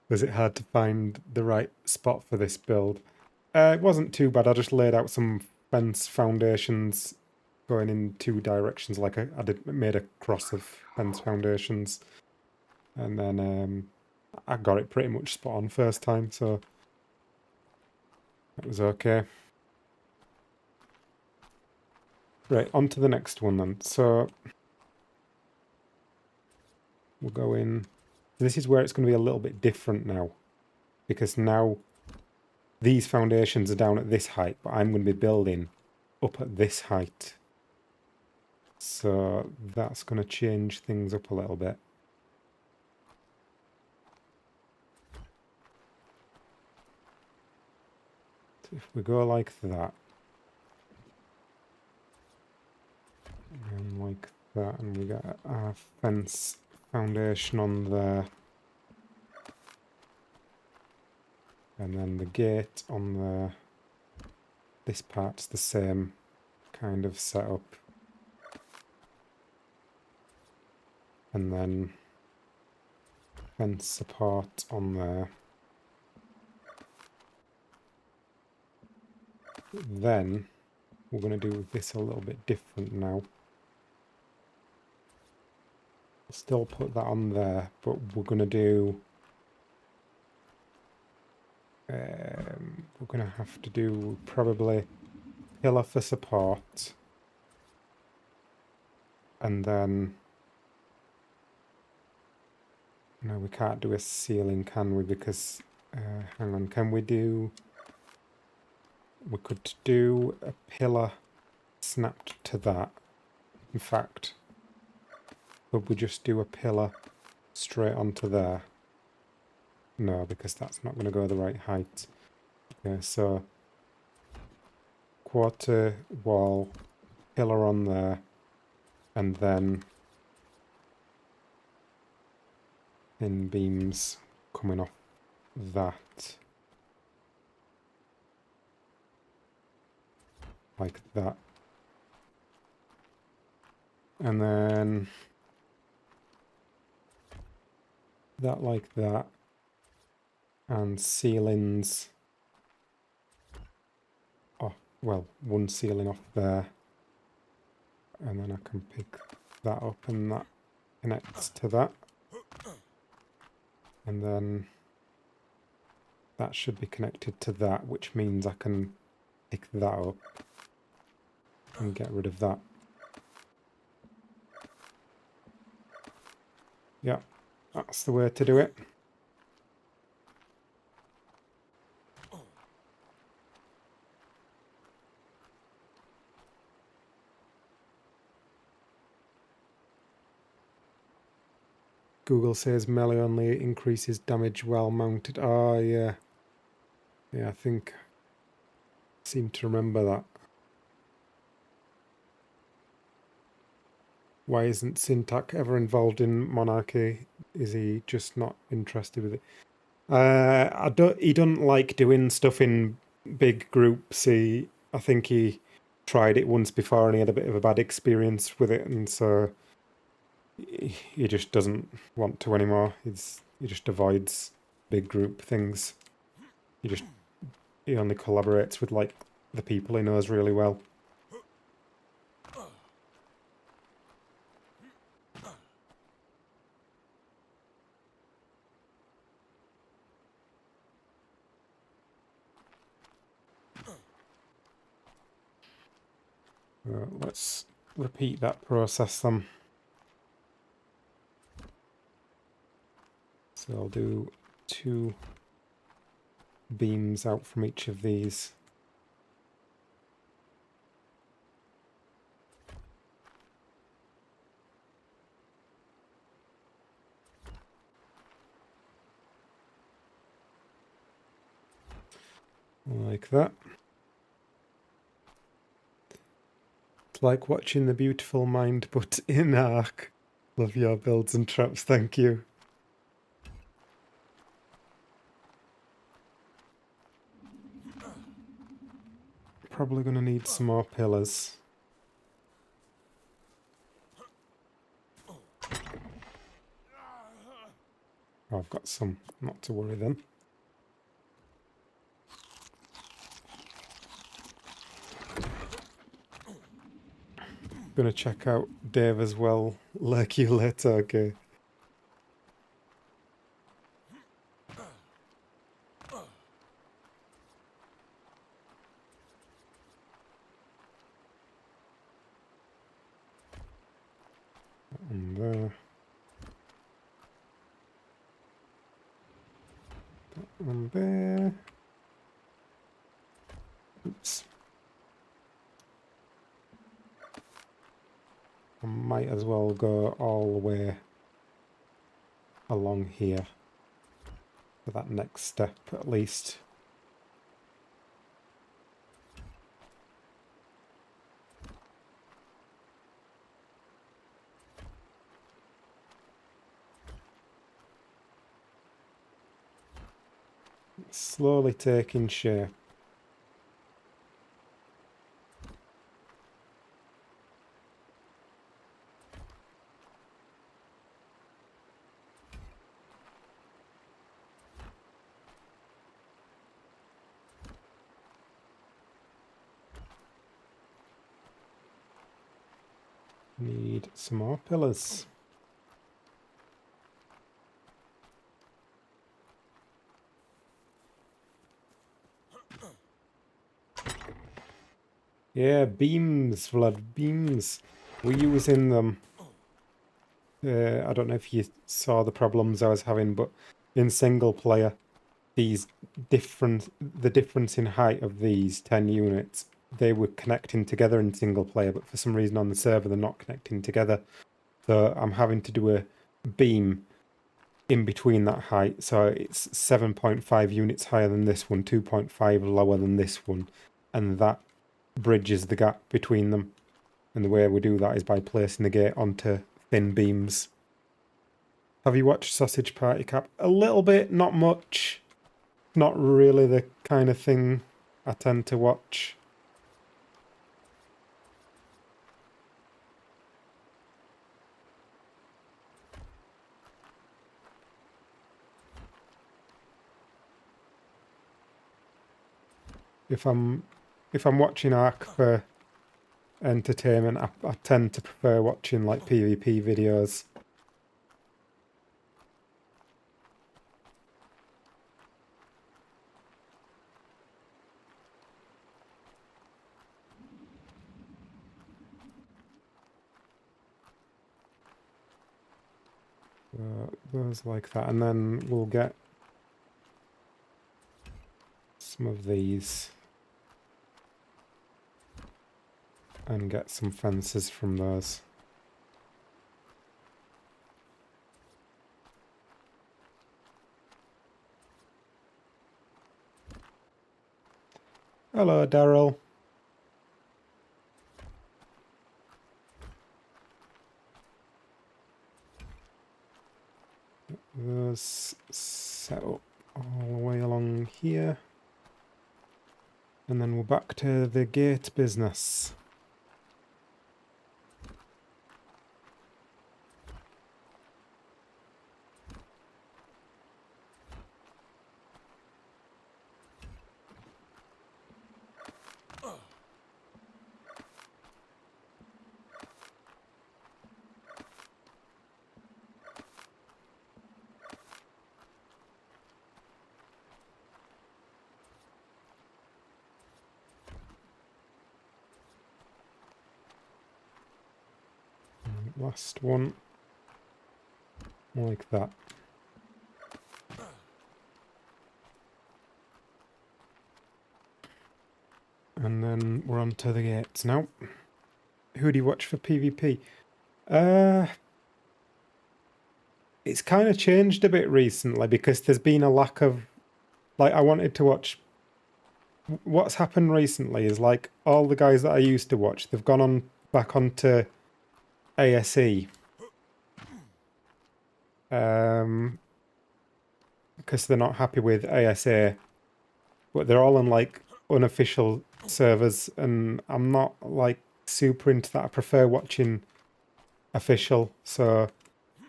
Was it hard to find the right spot for this build? It wasn't too bad. I just laid out some fence foundations going in two directions. Like made a cross of fence foundations. And then I got it pretty much spot on first time, so it was okay. Right, on to the next one then. So we'll go in. This is where it's going to be a little bit different now. Because now these foundations are down at this height, but I'm going to be building up at this height. So that's going to change things up a little bit. So if we go like that, and like that, and we got our fence foundation on there, and then the gate on there. This part's the same kind of setup. And then fence support on there. Then we're going to do this a little bit different now. Still put that on there, but we're going to do... we're going to have to do probably pillar for support. And then... No, we can't do a ceiling, can we? Because, hang on, can we do... We could do a pillar snapped to that. In fact, could we just do a pillar straight onto there? No, because that's not going to go the right height. Okay, so quarter wall, pillar on there, and then thin beams coming off that. Like that. And then that like that. And ceilings off, well, one ceiling off there. And then I can pick that up and that connects to that. And then that should be connected to that, which means I can pick that up and get rid of that. Yeah, that's the way to do it. Google says melee only increases damage while mounted. Oh, yeah. Yeah, I seem to remember that. Why isn't Syntac ever involved in Monarchy? Is he just not interested with it? He doesn't like doing stuff in big groups. I think he tried it once before and he had a bit of a bad experience with it, and so he just doesn't want to anymore. He just avoids big group things. He only collaborates with like the people he knows really well. Let's repeat that process then. So I'll do 2 beams out from each of these. Like that. It's like watching The Beautiful Mind, but in Ark. Love your builds and traps, thank you. Probably going to need some more pillars. Oh, I've got some, not to worry then. Gonna check out Dave as well. Like you later, okay. And there. That one there. Oops. I might as well go all the way along here for that next step at least. It's slowly taking shape. Need some more pillars. Yeah, beams, Vlad, beams. We're using them. I don't know if you saw the problems I was having, but in single player, the difference in height of these 10 units, they were connecting together in single player, but for some reason on the server they're not connecting together. So I'm having to do a beam in between that height. So it's 7.5 units higher than this one, 2.5 lower than this one, and that bridges the gap between them. And the way we do that is by placing the gate onto thin beams. Have you watched Sausage Party Cap? A little bit, not much. Not really the kind of thing I tend to watch. If I'm watching Ark for entertainment, I tend to prefer watching like PvP videos. Those like that, and then we'll get some of these and get some fences from those. Hello, Daryl. Those set up all the way along here. And then we're back to the gate business. Last one, like that. And then we're on to the gates now. Who do you watch for PvP? It's kind of changed a bit recently because there's been a lack of... Like, I wanted to watch... What's happened recently is, like, all the guys that I used to watch, they've gone on back onto ASE. Because they're not happy with ASA. But they're all on, like, unofficial servers, and I'm not, like, super into that. I prefer watching official, so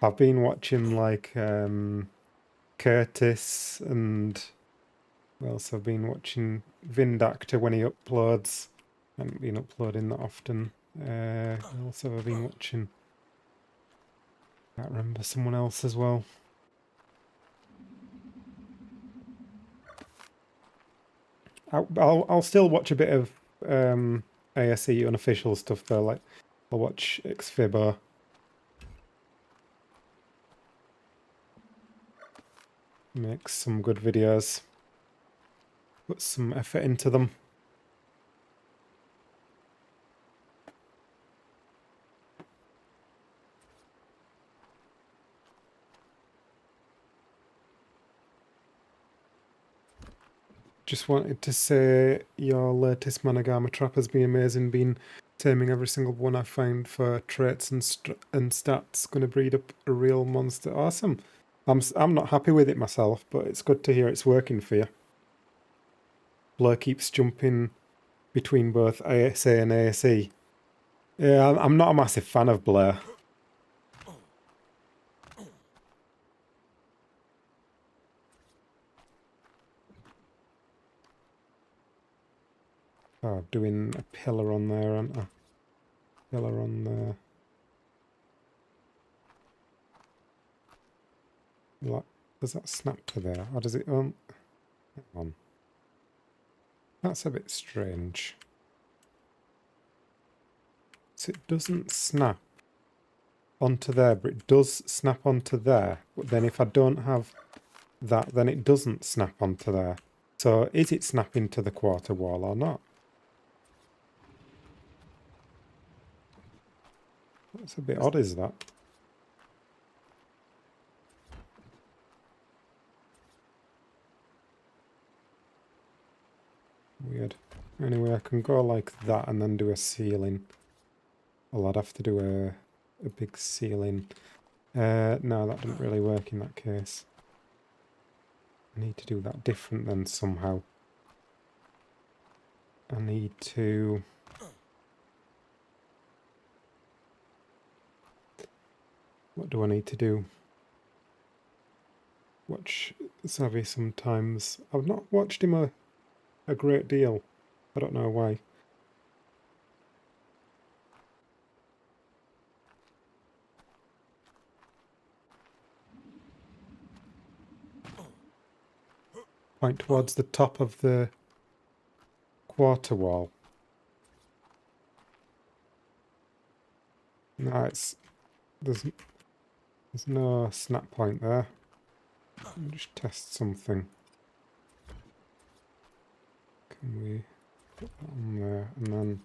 I've been watching, like, Curtis, and what else? I've been watching Vindactor when he uploads. I haven't been uploading that often. Also I've been watching... I can't remember someone else as well. I'll still watch a bit of ASE unofficial stuff though. Like, I'll watch Xfibber. Makes some good videos. Put some effort into them. Just wanted to say your latest Managama trap has been amazing. Been taming every single one I find for traits and stats. Going to breed up a real monster. Awesome. I'm not happy with it myself, but it's good to hear it's working for you. Blur keeps jumping between both ASA and ASE. Yeah, I'm not a massive fan of Blur. Oh, doing a pillar on there, aren't I? Pillar on there. Like, does that snap to there? Or does it... hang on. That's a bit strange. So it doesn't snap onto there, but it does snap onto there. But then if I don't have that, then it doesn't snap onto there. So is it snapping to the quarter wall or not? That's a bit odd, is that? Weird. Anyway, I can go like that and then do a ceiling. Well, I'd have to do a big ceiling. No, that didn't really work in that case. I need to do that different then somehow. I need to... What do I need to do? Watch Savvy sometimes. I've not watched him a great deal. I don't know why. Point towards the top of the quarter wall. No, there's There's no snap point there. Let me just test something. Can we put that on there and then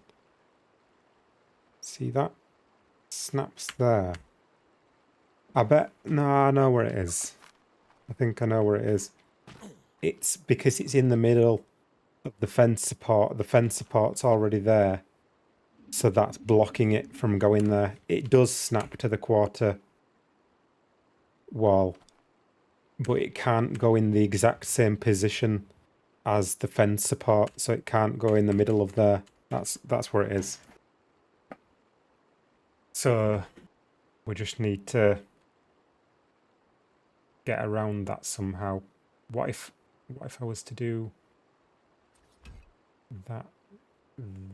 see that? Snaps there. I bet. No, I know where it is. I think I know where it is. It's because it's in the middle of the fence support. The fence support's already there. So that's blocking it from going there. It does snap to the quarter wall, but it can't go in the exact same position as the fence support, so it can't go in the middle of there. That's where it is. So we just need to get around that somehow. What if I was to do that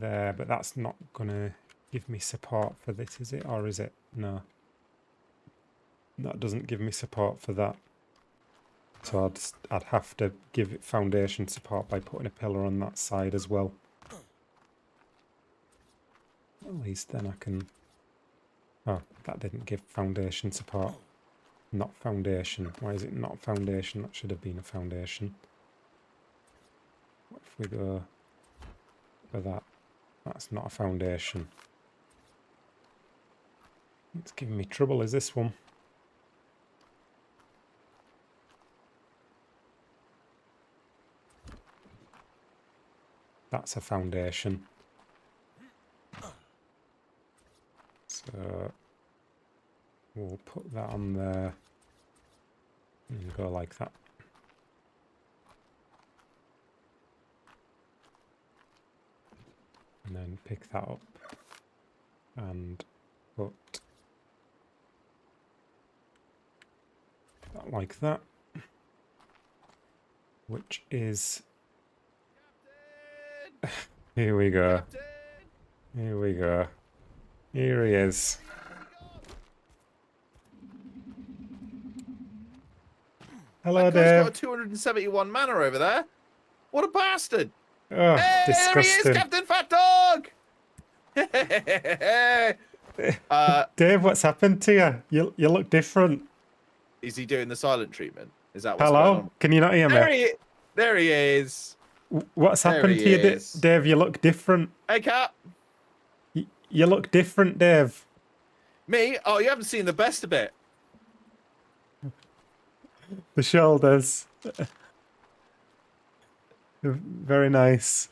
there, but that's not gonna give me support for this, is it? Or is it? No. That doesn't give me support for that. So I'd have to give it foundation support by putting a pillar on that side as well. At least then I can... Oh, that didn't give foundation support. Not foundation. Why is it not foundation? That should have been a foundation. What if we go for that? That's not a foundation. It's giving me trouble, is this one? That's a foundation. So we'll put that on there and go like that. And then pick that up and put that like that, which is... Here we go. Here we go. Here he is. Hello, that guy's Dave. got a 271 mana over there. What a bastard! Oh, hey, disgusting. there he is, Captain Fat Dog! Dave, what's happened to you? You look different. Is he doing the silent treatment? Is that what's Hello? going on? Can you not hear me? There he is. What's There happened he to you, is. Dave? You look different. Hey, Cap. You look different, Dave. Me? Oh, you haven't seen the best of it. The shoulders. Very nice.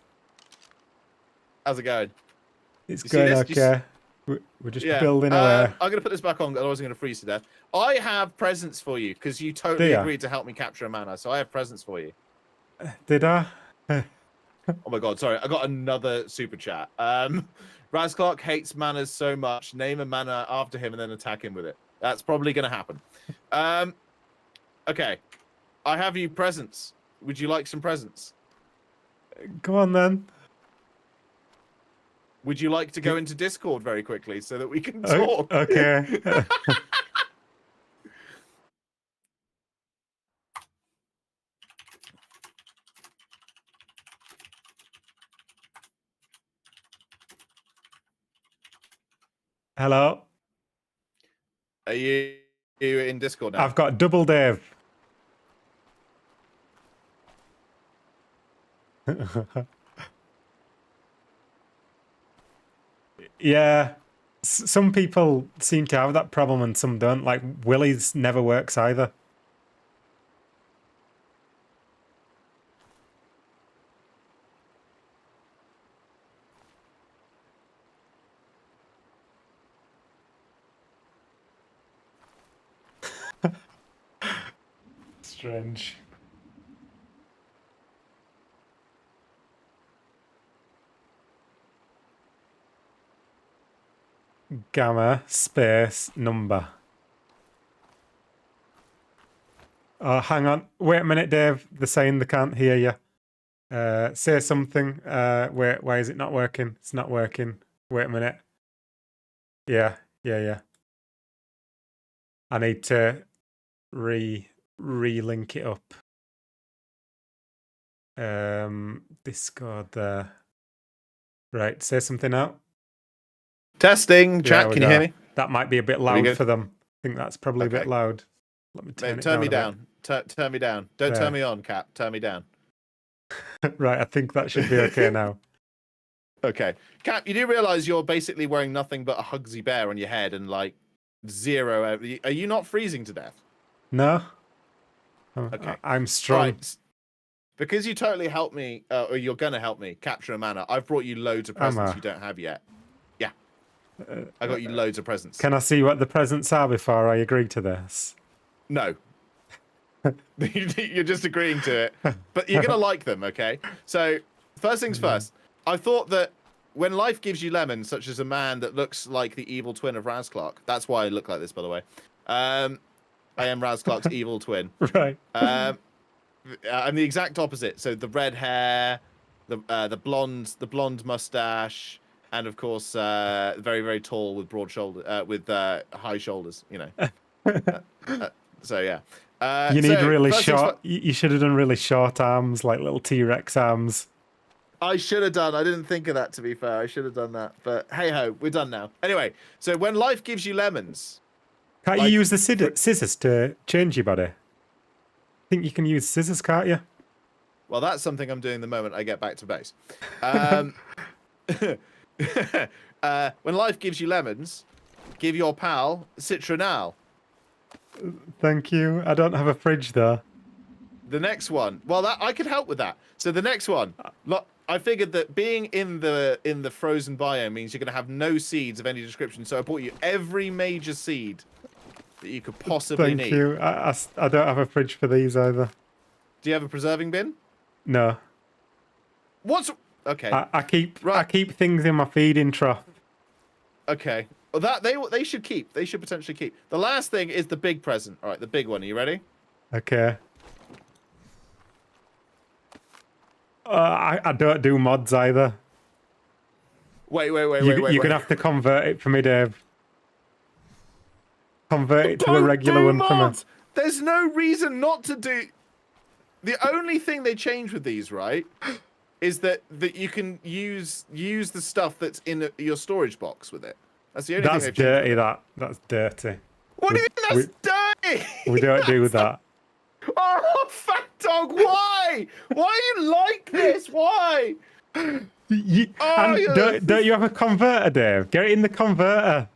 How's it going? It's You see going this? okay. We're just building away. I'm going to put this back on, otherwise I'm going to freeze to death. I have presents for you, because you totally agreed to help me capture a mana, so I have presents for you. Did I? Oh my god, sorry. I got another super chat. Raz Clark hates manners so much. Name a manner after him and then attack him with it. That's probably going to happen. Okay. I have you presents. Would you like some presents? Go on then. Would you like to go into Discord very quickly so that we can talk? Okay. Hello. Are you in Discord now? I've got double Dave. Yeah. Some people seem to have that problem and some don't. Like, Willie's never works either. Strange. Gamma space number. Oh, hang on. Wait a minute, Dave. They're saying they can't hear you. Say something. Wait, why is it not working? It's not working. Wait a minute. Yeah. I need to re-link it up. Discord there. Right, say something now. Testing. Chat, can you hear me? That might be a bit loud for them. think that's probably a bit Okay. loud. Let me turn it Turn me down. down. Turn me down. Don't There. turn me on, Cap. Turn me down. Right, I think that should be okay now. Okay. Cap, you do realize you're basically wearing nothing but a Hugsy Bear on your head and like zero. Are you not freezing to death? No? Okay. I'm strong. Right. Because you totally helped me, or you're going to help me capture a mana, I've brought you loads of presents you don't have yet. Yeah. I got you loads of presents. Can I see what the presents are before I agree to this? No. You're just agreeing to it. But you're going to like them, okay? So, first things first. I thought that when life gives you lemons, such as a man that looks like the evil twin of Raz Clark. That's why I look like this, by the way. I am Raz Clark's evil twin. Right. I'm the exact opposite. So the red hair, the blonde mustache, and of course, very very tall with broad shoulder, with high shoulders. You know. So yeah. You need so really first things short. You should have done really short arms, like little T-Rex arms. I should have done. I didn't think of that, to be fair. I should have done that. But hey ho, we're done now. Anyway, so when life gives you lemons, Can't like, you use the scissors to change your body? I think you can use scissors, can't you? well, that's something I'm doing the moment I get back to base. When life gives you lemons, give your pal citronal. Thank you. I don't have a fridge though. The next one, well, that I could help with that. So the next one, look, I figured that being in the frozen biome means you're going to have no seeds of any description. So I bought you every major seed that you could possibly need. Thank you. I don't have a fridge for these either. Do you have a preserving bin? No. What's okay? I keep things in my feeding trough. Okay. Well, that they should keep. They should potentially keep. The last thing is the big present. All right, the big one. Are you ready? Okay. I don't do mods either. Wait. You're gonna have to convert it for me, Dave. Convert it to the Don't regular do one for me. mods. There's no reason not to do. The only thing they change with these, right, is that you can use the stuff that's in your storage box with it. That's the only That's thing they've changed. dirty. That's dirty. What do you mean that's dirty? We don't do that. Oh, fat dog! Why? Why are you like this? Why? Don't you have a converter, Dave? Get it in the converter.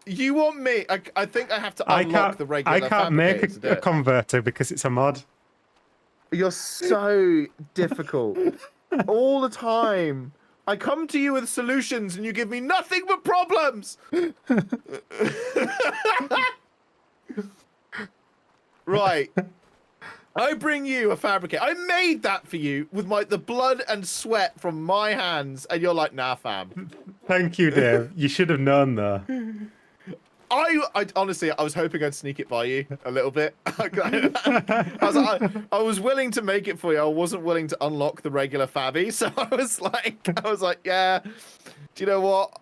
You want me? I think I have to unlock the regular. I can't make fabricator to do a it. converter because it's a mod. You're so difficult. All the time. I come to you with solutions and you give me nothing but problems. Right. I bring you a fabricator. I made that for you with the blood and sweat from my hands, and you're like, nah, fam. Thank you, Dave. You should have known though. I honestly, I was hoping I'd sneak it by you a little bit. I was willing to make it for you. I wasn't willing to unlock the regular Fabby, so I was like, yeah. Do you know what?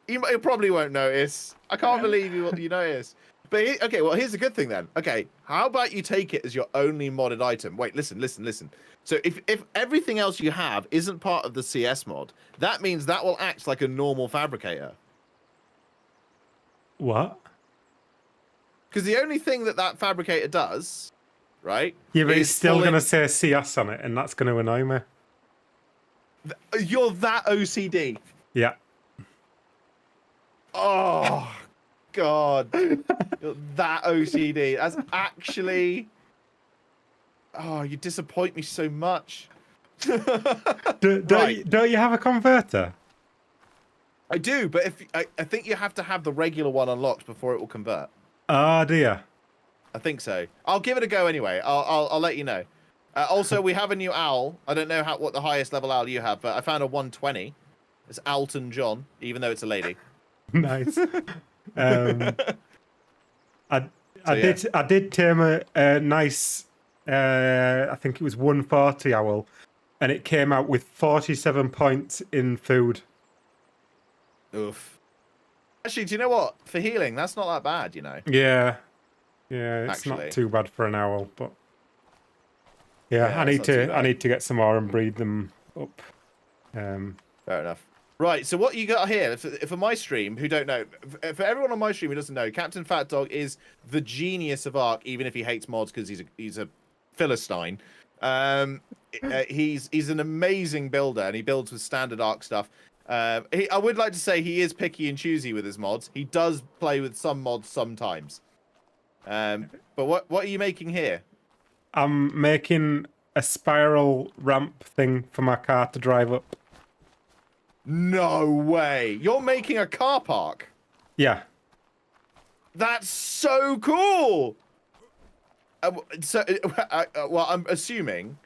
You probably won't notice. I can't believe you notice. But okay, well, here's the good thing then. Okay, how about you take it as your only modded item? Wait, listen. So if everything else you have isn't part of the CS mod, that means that will act like a normal fabricator. What? Because the only thing that fabricator does, right? Yeah, but it's is still pull going to in- say CS on it, and that's going to annoy me. You're that OCD. Yeah. Oh, God. You're that OCD. That's actually... Oh, you disappoint me so much. Don't you have a converter? I do, but I think you have to have the regular one unlocked before it will convert. Oh, dear. I think so. I'll give it a go anyway. I'll let you know. Also, we have a new owl. I don't know what the highest level owl you have, but I found a 120. It's Alton John, even though it's a lady. Nice. I yeah. did tame a nice, I think it was 140 owl, and it came out with 47 points in food. Oof. Actually, do you know what? For healing, that's not that bad, you know. Yeah, it's Actually. not too bad for an owl, but yeah, Yeah, I it's need not too to bad. get some more and breed them up. Fair enough. Right, so what you got here, for my stream, who don't know, for everyone on my stream who doesn't know, Captain Fat Dog is the genius of Ark, even if he hates mods because he's a Philistine. He's an amazing builder, and he builds with standard Ark stuff. I would like to say he is picky and choosy with his mods. He does play with some mods sometimes. But what are you making here? I'm making a spiral ramp thing for my car to drive up. No way! You're making a car park? Yeah. That's so cool! Well, I'm assuming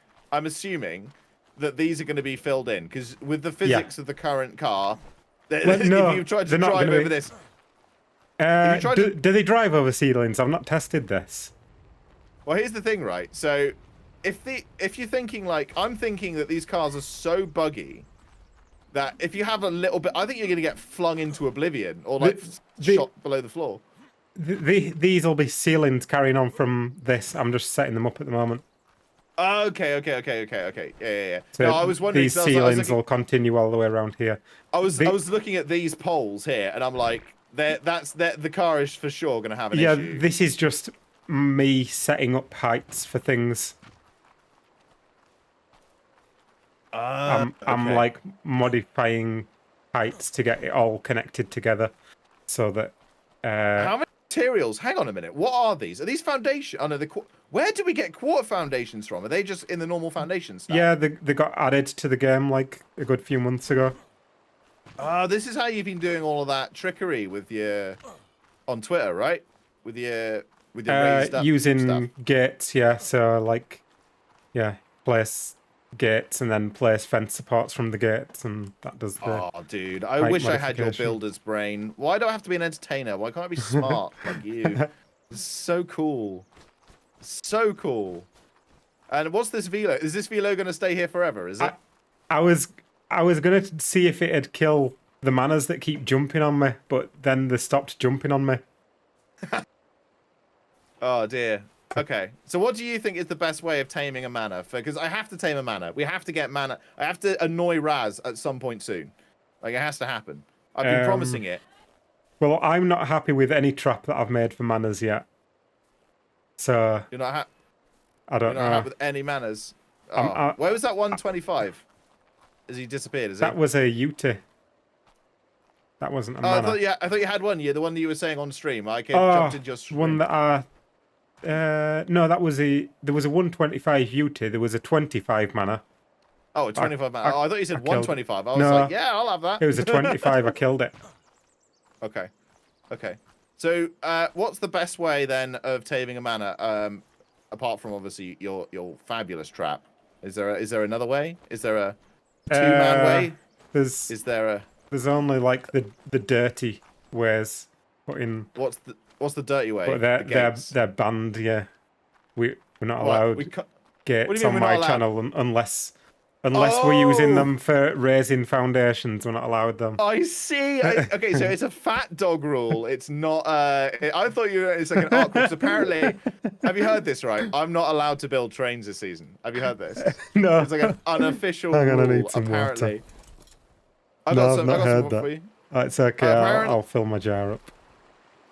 that these are going to be filled in, because with the physics of the current car, Well, no, if you've tried to they're not drive gonna over be. this... Do they drive over ceilings? I've not tested this. Well, here's the thing, right? So, if you're thinking like... I'm thinking that these cars are so buggy that if you have a little bit... I think you're going to get flung into oblivion, or like shot below the floor. These will be ceilings carrying on from this. I'm just setting them up at the moment. Okay. Yeah. So No, I was wondering... these ceilings will continue all the way around here. I was looking at these poles here, and I'm like, the car is for sure going to have an issue. Yeah, this is just me setting up heights for things. I'm like modifying heights to get it all connected together, so that. How many materials? Hang on a minute. What are these? Are these foundation? Oh no, where do we get quarter foundations from? Are they just in the normal foundation stack? Yeah, they got added to the game like a good few months ago. This is how you've been doing all of that trickery with your on Twitter, right? With your raised up using stuff. gates, yeah. So like, yeah, place gates and then place fence supports from the gates, and that does the. Oh, dude, I wish I had your builder's brain. Why do I have to be an entertainer? Why can't I be smart like you? It's so cool. So cool. And what's this velo? Is this velo going to stay here forever? Is it? I was gonna see if it'd kill the manners that keep jumping on me, but then they stopped jumping on me. Oh dear. Okay. So what do you think is the best way of taming a manor? Because I have to tame a manor. We have to get manor. I have to annoy Raz at some point soon. Like it has to happen. I've been promising it. Well, I'm not happy with any trap that I've made for manners yet. So You're not happy. I don't You're not know. happy with any manners. Oh. Where was that 125? Has he disappeared? Is that was a Uti. That wasn't a manor. I thought you had one. Yeah, the one that you were saying on stream. I jumped into your stream. One that no, that was there was a 125 Uti. There was a 25 manor. Oh, a 25 manor. I thought you said 125. I was like, yeah, I'll have that. It was a 25. I killed it. Okay. So, what's the best way then of taming a manor? Apart from obviously your fabulous trap, is there another way? Is there a two-man way? There's only like the dirty ways. What's the dirty way? But they're banned. Yeah, we're not allowed gates on my channel unless we're using them for raising foundations. We're not allowed them. I see. Okay, so it's a fat dog rule. It's not. I thought it's like an art course. Apparently, have you heard this? Right, I'm not allowed to build trains this season. Have you heard this? No. It's like an unofficial I'm gonna rule. need some Apparently. water. I got some heard more that. for you. It's okay. I'll fill my jar up.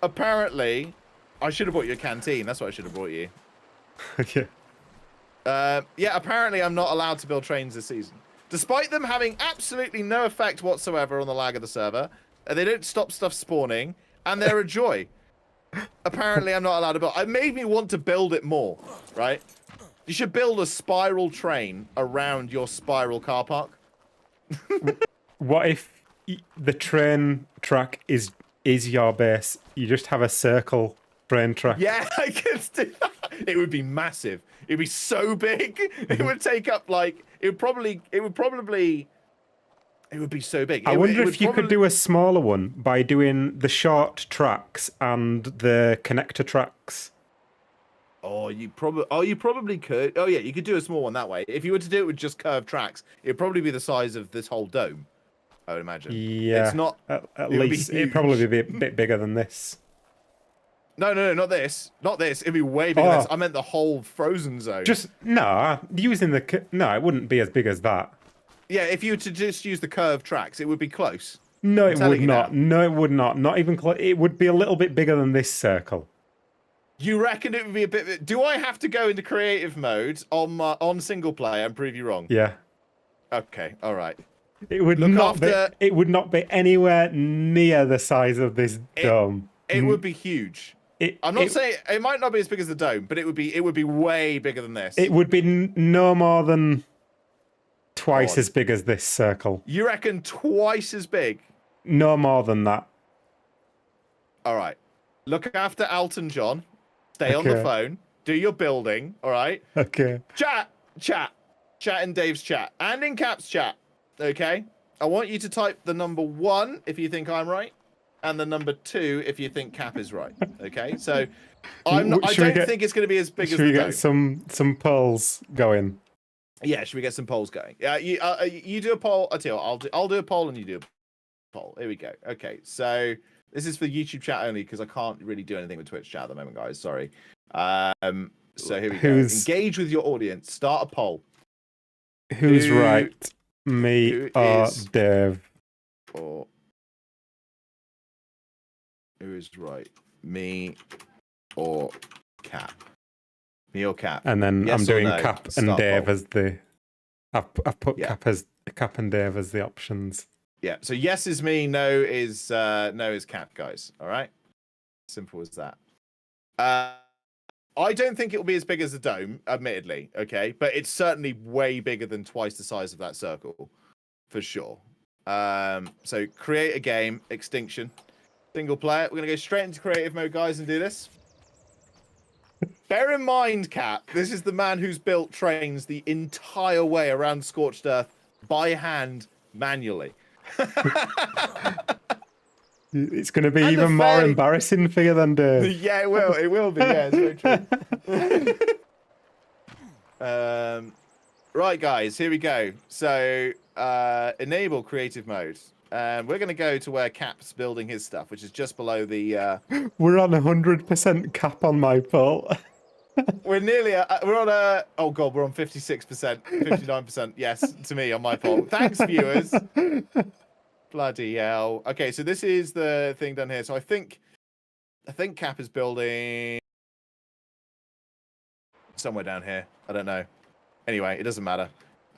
Apparently, I should have brought you a canteen. That's what I should have brought you. Okay. Yeah, apparently I'm not allowed to build trains this season. Despite them having absolutely no effect whatsoever on the lag of the server. They don't stop stuff spawning, and they're a joy. Apparently I'm not allowed to build. It made me want to build it more, right? You should build a spiral train around your spiral car park. What if the train track is your base? You just have a circle train track. Yeah, I could do that. It would be massive. It'd be so big. It would take up like it would be so big. I wonder if you could do a smaller one by doing the short tracks and the connector tracks. Oh, you probably could. Oh yeah, you could do a small one that way. If you were to do it with just curved tracks, it'd probably be the size of this whole dome. I would imagine. Yeah. It's not. At least it'd probably be a bit bigger than this. No, not this. Not this. It'd be way bigger than this. I meant the whole frozen zone. It wouldn't be as big as that. Yeah, if you were to just use the curved tracks, it would be close. No, I'm it would telling you not. now. No, it would not. Not even close. It would be a little bit bigger than this circle. You reckon it would be a bit? Do I have to go into creative mode on single player and prove you wrong? Yeah. Okay, all right. It would Look not after. be. It would not be anywhere near the size of this dome. It would be huge. I'm not saying it might not be as big as the dome, but it would be way bigger than this. It would be no more than twice as big as this circle. You reckon twice as big? No more than that. All right. Look after Elton John. Stay on the phone. Do your building. All right. Okay. Chat in Dave's chat and in Cap's chat. Okay. I want you to type the number 1 if you think I'm right, and the number 2 if you think Cap is right. Okay. So I don't think it's going to be as big as the dome. Should we get some polls going? Yeah. Should we get some polls going? Yeah. You do a poll. I tell you what, I'll do a poll and you do a poll. Here we go. Okay. So this is for YouTube chat only because I can't really do anything with Twitch chat at the moment, guys. Sorry. So here we go. Engage with your audience. Start a poll. Who's right? Me or Dave? Or who is right? Me or Cap? Me or Cap? And then I'm doing no? Cap Start and Dave poll. as the. I've put Cap and Dave as the options. Yeah. So yes is me. No is Cap, guys. All right. Simple as that. I don't think it will be as big as the dome, admittedly, okay? But it's certainly way bigger than twice the size of that circle, for sure. So create a game, Extinction, single player. We're going to go straight into creative mode, guys, and do this. Bear in mind, Cap, this is the man who's built trains the entire way around Scorched Earth by hand, manually. It's going to be even more embarrassing for you than Dave. Yeah, it will. It will be. Yeah, it's very true. Right, guys, here we go. So, enable creative mode. And we're going to go to where Cap's building his stuff, which is just below the... We're on 100% Cap on my poll. We're nearly... we're on a... Oh, God, we're on 56%, 59%. Yes, to me on my poll. Thanks, viewers. Bloody hell. Okay, so this is the thing done here. So I think Cap is building somewhere down here. I don't know. Anyway, it doesn't matter.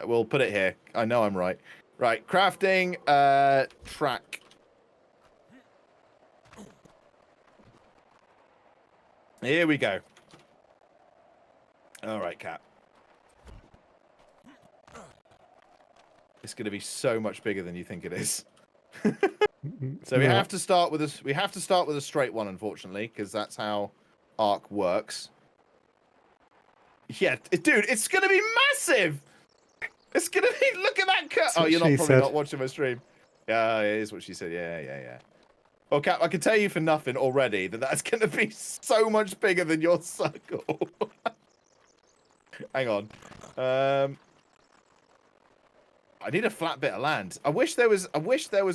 We'll put it here. I know I'm right. Right, crafting track. Here we go. All right, Cap. It's going to be so much bigger than you think it is. So we have to start with a straight one, unfortunately, because that's how Arc works. Yeah, dude, it's gonna be massive. It's gonna be. Look at that cut. Oh, you're probably not watching my stream. Yeah, it is what she said. Yeah. Well, Cap, I can tell you for nothing already that's gonna be so much bigger than your circle. Hang on. I need a flat bit of land. I wish there was a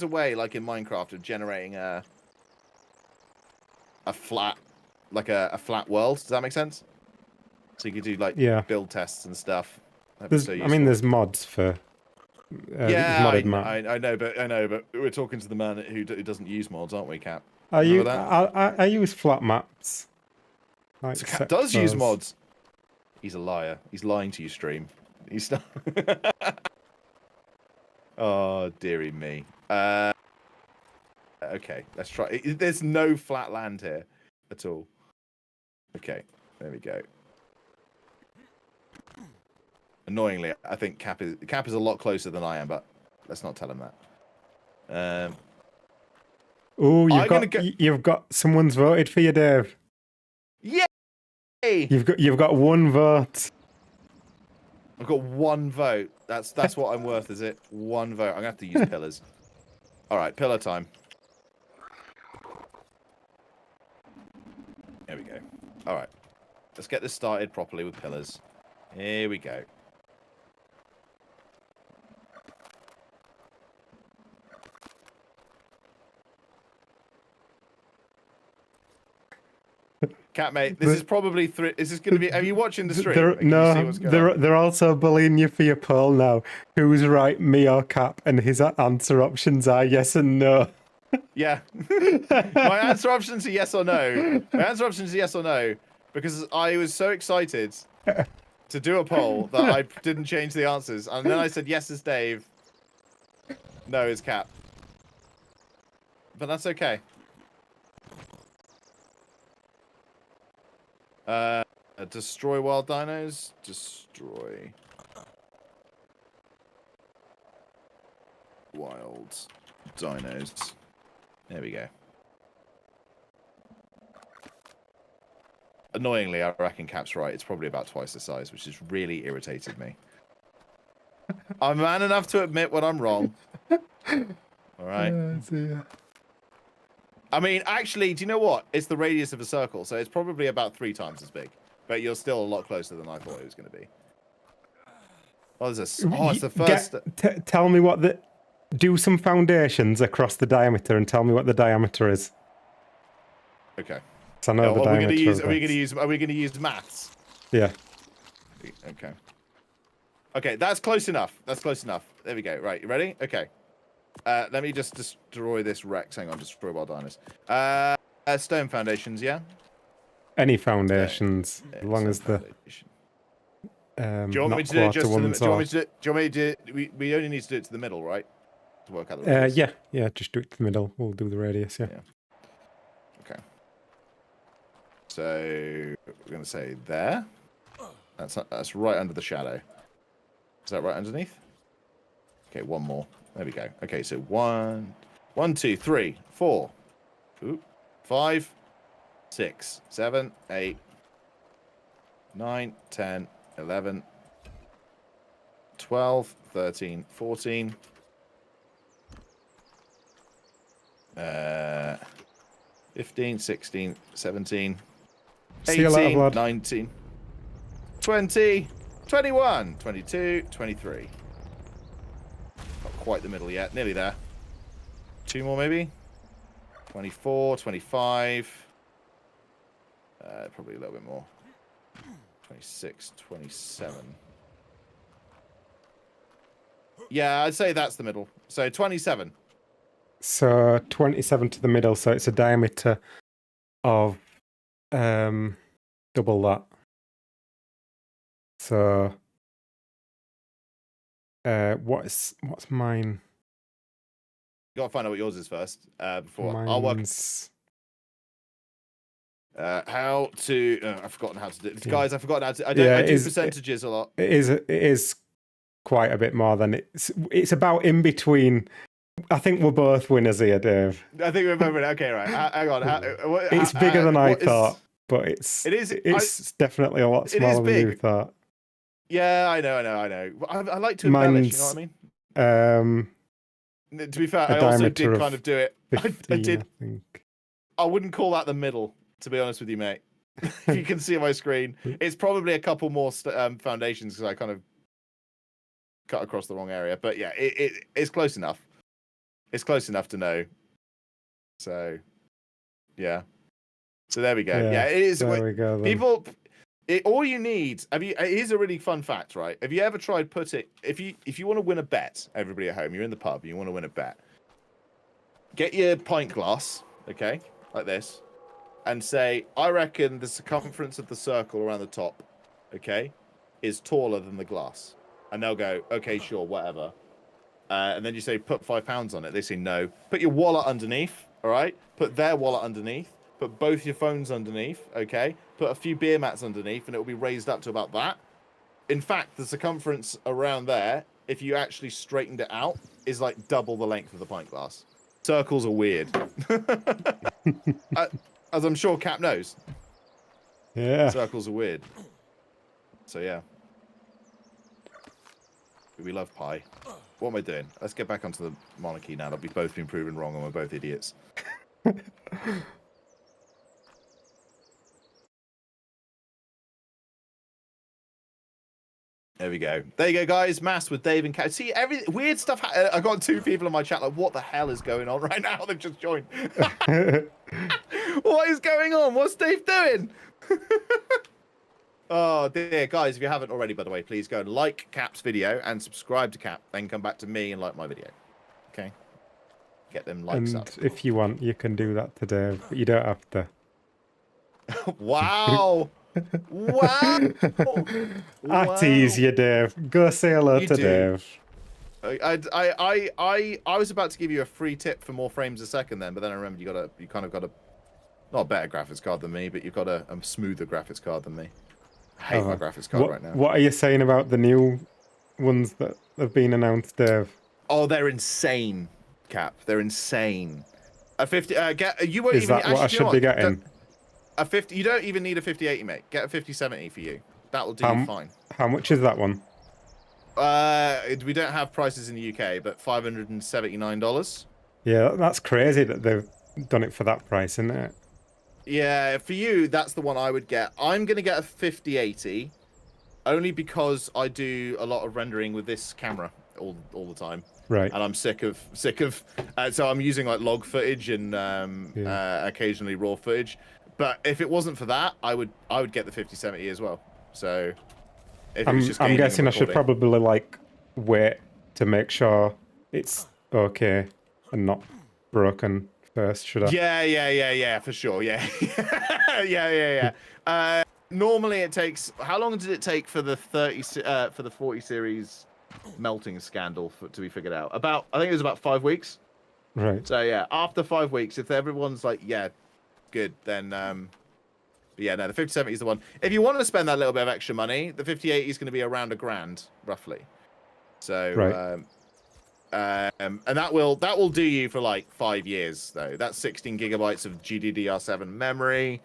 way, like in Minecraft, of generating a flat, like a flat world. Does that make sense? So you could do like build tests and stuff. There's mods for. I know, but we're talking to the man who doesn't use mods, aren't we, Cap? I use flat maps. Like so Cap does use mods. He's a liar. He's lying to you, stream. He's not. Oh, dearie me. Okay, let's try. There's no flat land here at all. Okay, there we go. Annoyingly, I think Cap is a lot closer than I am, but let's not tell him that. Oh, you've got someone's voted for you, Dave. Yay! You've got one vote. I've got one vote. That's what I'm worth, is it? One vote. I'm gonna have to use pillars. All right, pillar time. There we go. All right, let's get this started properly with pillars. Here we go. Cat mate, this is probably This is going to be. Are you watching the stream? Like, can you see No, what's going on? they're also bullying you for your poll now. Who's right, me or Cap? And his answer options are yes and no. Yeah. My answer options are yes or no. My answer options are yes or no because I was so excited to do a poll that I didn't change the answers, and then I said yes is Dave, no is Cap. But that's okay. Destroy wild dinos. Destroy wild dinos. There we go. Annoyingly, I reckon Cap's right. It's probably about twice the size, which has really irritated me. I'm man enough to admit when I'm wrong. All right. I mean, actually, do you know what? It's the radius of a circle, so it's probably about 3 times as big. But you're still a lot closer than I thought it was going to be. Oh, it's the first. Tell me what the. Do some foundations across the diameter and tell me what the diameter is. Okay. I know the are diameter. Are we going to use maths? Yeah. Okay. Okay, that's close enough. That's close enough. There we go. Right, you ready? Okay. Let me just destroy this Rex. Hang on, destroy wild dinos. Stone foundations, yeah? Any foundations, as long as the do you want me to do it just to the, do you want me to do it, we only need to do it to the middle, right? To work out the radius. Yeah, just do it to the middle. We'll do the radius, yeah. Okay. So we're gonna say there. That's right under the shadow. Is that right underneath? Okay, one more. There we go. Okay, so 1, 2, 3, 4, 5, 6, 7, 8, 9, 10, 11, 12, 13, 14, 15, 16, 17, 18, 19, 20, 21, 22, 23. Not quite the middle yet. Nearly there. 2 more maybe. 24, 25. Probably a little bit more. 26, 27. Yeah, I'd say that's the middle. So 27. So 27 to the middle, so it's a diameter of double that. So what's mine? You gotta find out what yours is first. Before Mine's... I'll work. How to? I've forgotten how to do it. Guys, I've forgotten how to. I do percentages a lot. It is quite a bit more than it's about in between. I think we're both winners here, Dave. I think we're both winners. Okay, right. Hang on. It's bigger than I thought, but it's definitely a lot smaller than you thought. Yeah, I know. I like to embellish. You know what I mean? To be fair, I also did kind of do it. 15, I did. I think. I wouldn't call that the middle, to be honest with you, mate. If you can see on my screen, it's probably a couple more foundations because I kind of cut across the wrong area. But yeah, it's close enough. It's close enough to know. So, yeah. So there we go. Yeah, it is. There we go. Then. People, all you need. Here's a really fun fact, right? Have you ever tried if you want to win a bet, everybody at home, you're in the pub, you want to win a bet. Get your pint glass, okay, like this, and say, I reckon the circumference of the circle around the top, okay, is taller than the glass, and they'll go, okay, sure, whatever. And then you say, put £5 on it. They say no. Put your wallet underneath, all right? Put their wallet underneath. Put both your phones underneath, okay? Put a few beer mats underneath, and it will be raised up to about that. In fact, the circumference around there, if you actually straightened it out, is like double the length of the pint glass. Circles are weird. As I'm sure Cap knows. Yeah. Circles are weird. So, yeah. We love pie. What am I doing? Let's get back onto the monarchy now that we've both been proven wrong and we're both idiots. There we go. There you go, guys. Mass with Dave and Cat. See, weird stuff. I got 2 people in my chat like, what the hell is going on right now? They've just joined. What is going on? What's Dave doing? Oh dear, guys! If you haven't already, by the way, please go and like Cap's video and subscribe to Cap. Then come back to me and like my video. Okay. Get them likes And up. if you want, you can do that today, but you don't have to. Wow! Wow! I tease you, Dave. Go say hello You to do. Dave. I was about to give you a free tip for more frames a second then, but then I remembered you kind of got a not a better graphics card than me, but you've got a smoother graphics card than me. I hate my graphics card right now. What are you saying about the new ones that have been announced, Dave? Oh, they're insane, Cap. They're insane. A 50. You won't Is even. that what I should be getting? A 50. You don't even need a 5080, mate. Get a 5070 for you. That will do you fine. How much is that one? We don't have prices in the UK, but $579. Yeah, that's crazy that they've done it for that price, isn't it? Yeah, for you, that's the one I would get. I'm gonna get a 5080, only because I do a lot of rendering with this camera all the time. Right. And I'm sick of. So I'm using like log footage and occasionally raw footage. But if it wasn't for that, I would get the 5070 as well. So if it was just I'm gaming and guessing I should recording. probably like wait to make sure it's okay and not broken first, should I? Yeah, for sure. Yeah, yeah. Normally it takes. How long did it take for the 40 series melting scandal to be figured out? I think it was about 5 weeks. Right. So yeah, after 5 weeks, if everyone's like, yeah, good, then yeah, no, the 5070 is the one. If you want to spend that little bit of extra money, the 5080 is going to be around $1,000 roughly. So right. and that will do you for like 5 years though. That's 16 gigabytes of GDDR7 memory.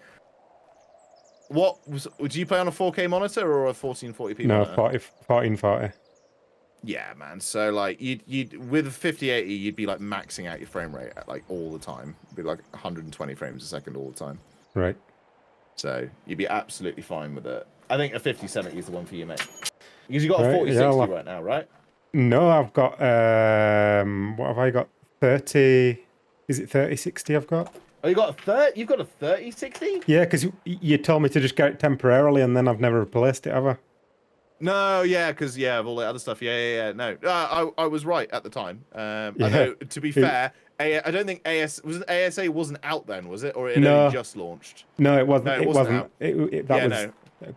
Would you play on a 4K monitor or a 1440p monitor? No, 1440. Yeah, man. So like you'd with a 5080, you'd be like maxing out your frame rate at like all the time. It'd be like 120 frames a second all the time. Right. So you'd be absolutely fine with it. I think a 5070 is the one for you, mate. Because you got a 4060 right now, right? No, I've got what have I got? 30. Is it 3060 I've got? Oh, you got a 30? You've got a 3060? Yeah, because you told me to just get it temporarily, and then I've never replaced it, have I? No, yeah, because of all the other stuff. Yeah. No, I was right at the time. I know. To be fair, I don't think ASA wasn't out then, was it? Or it only just launched? No, it wasn't. No, it wasn't. out. That was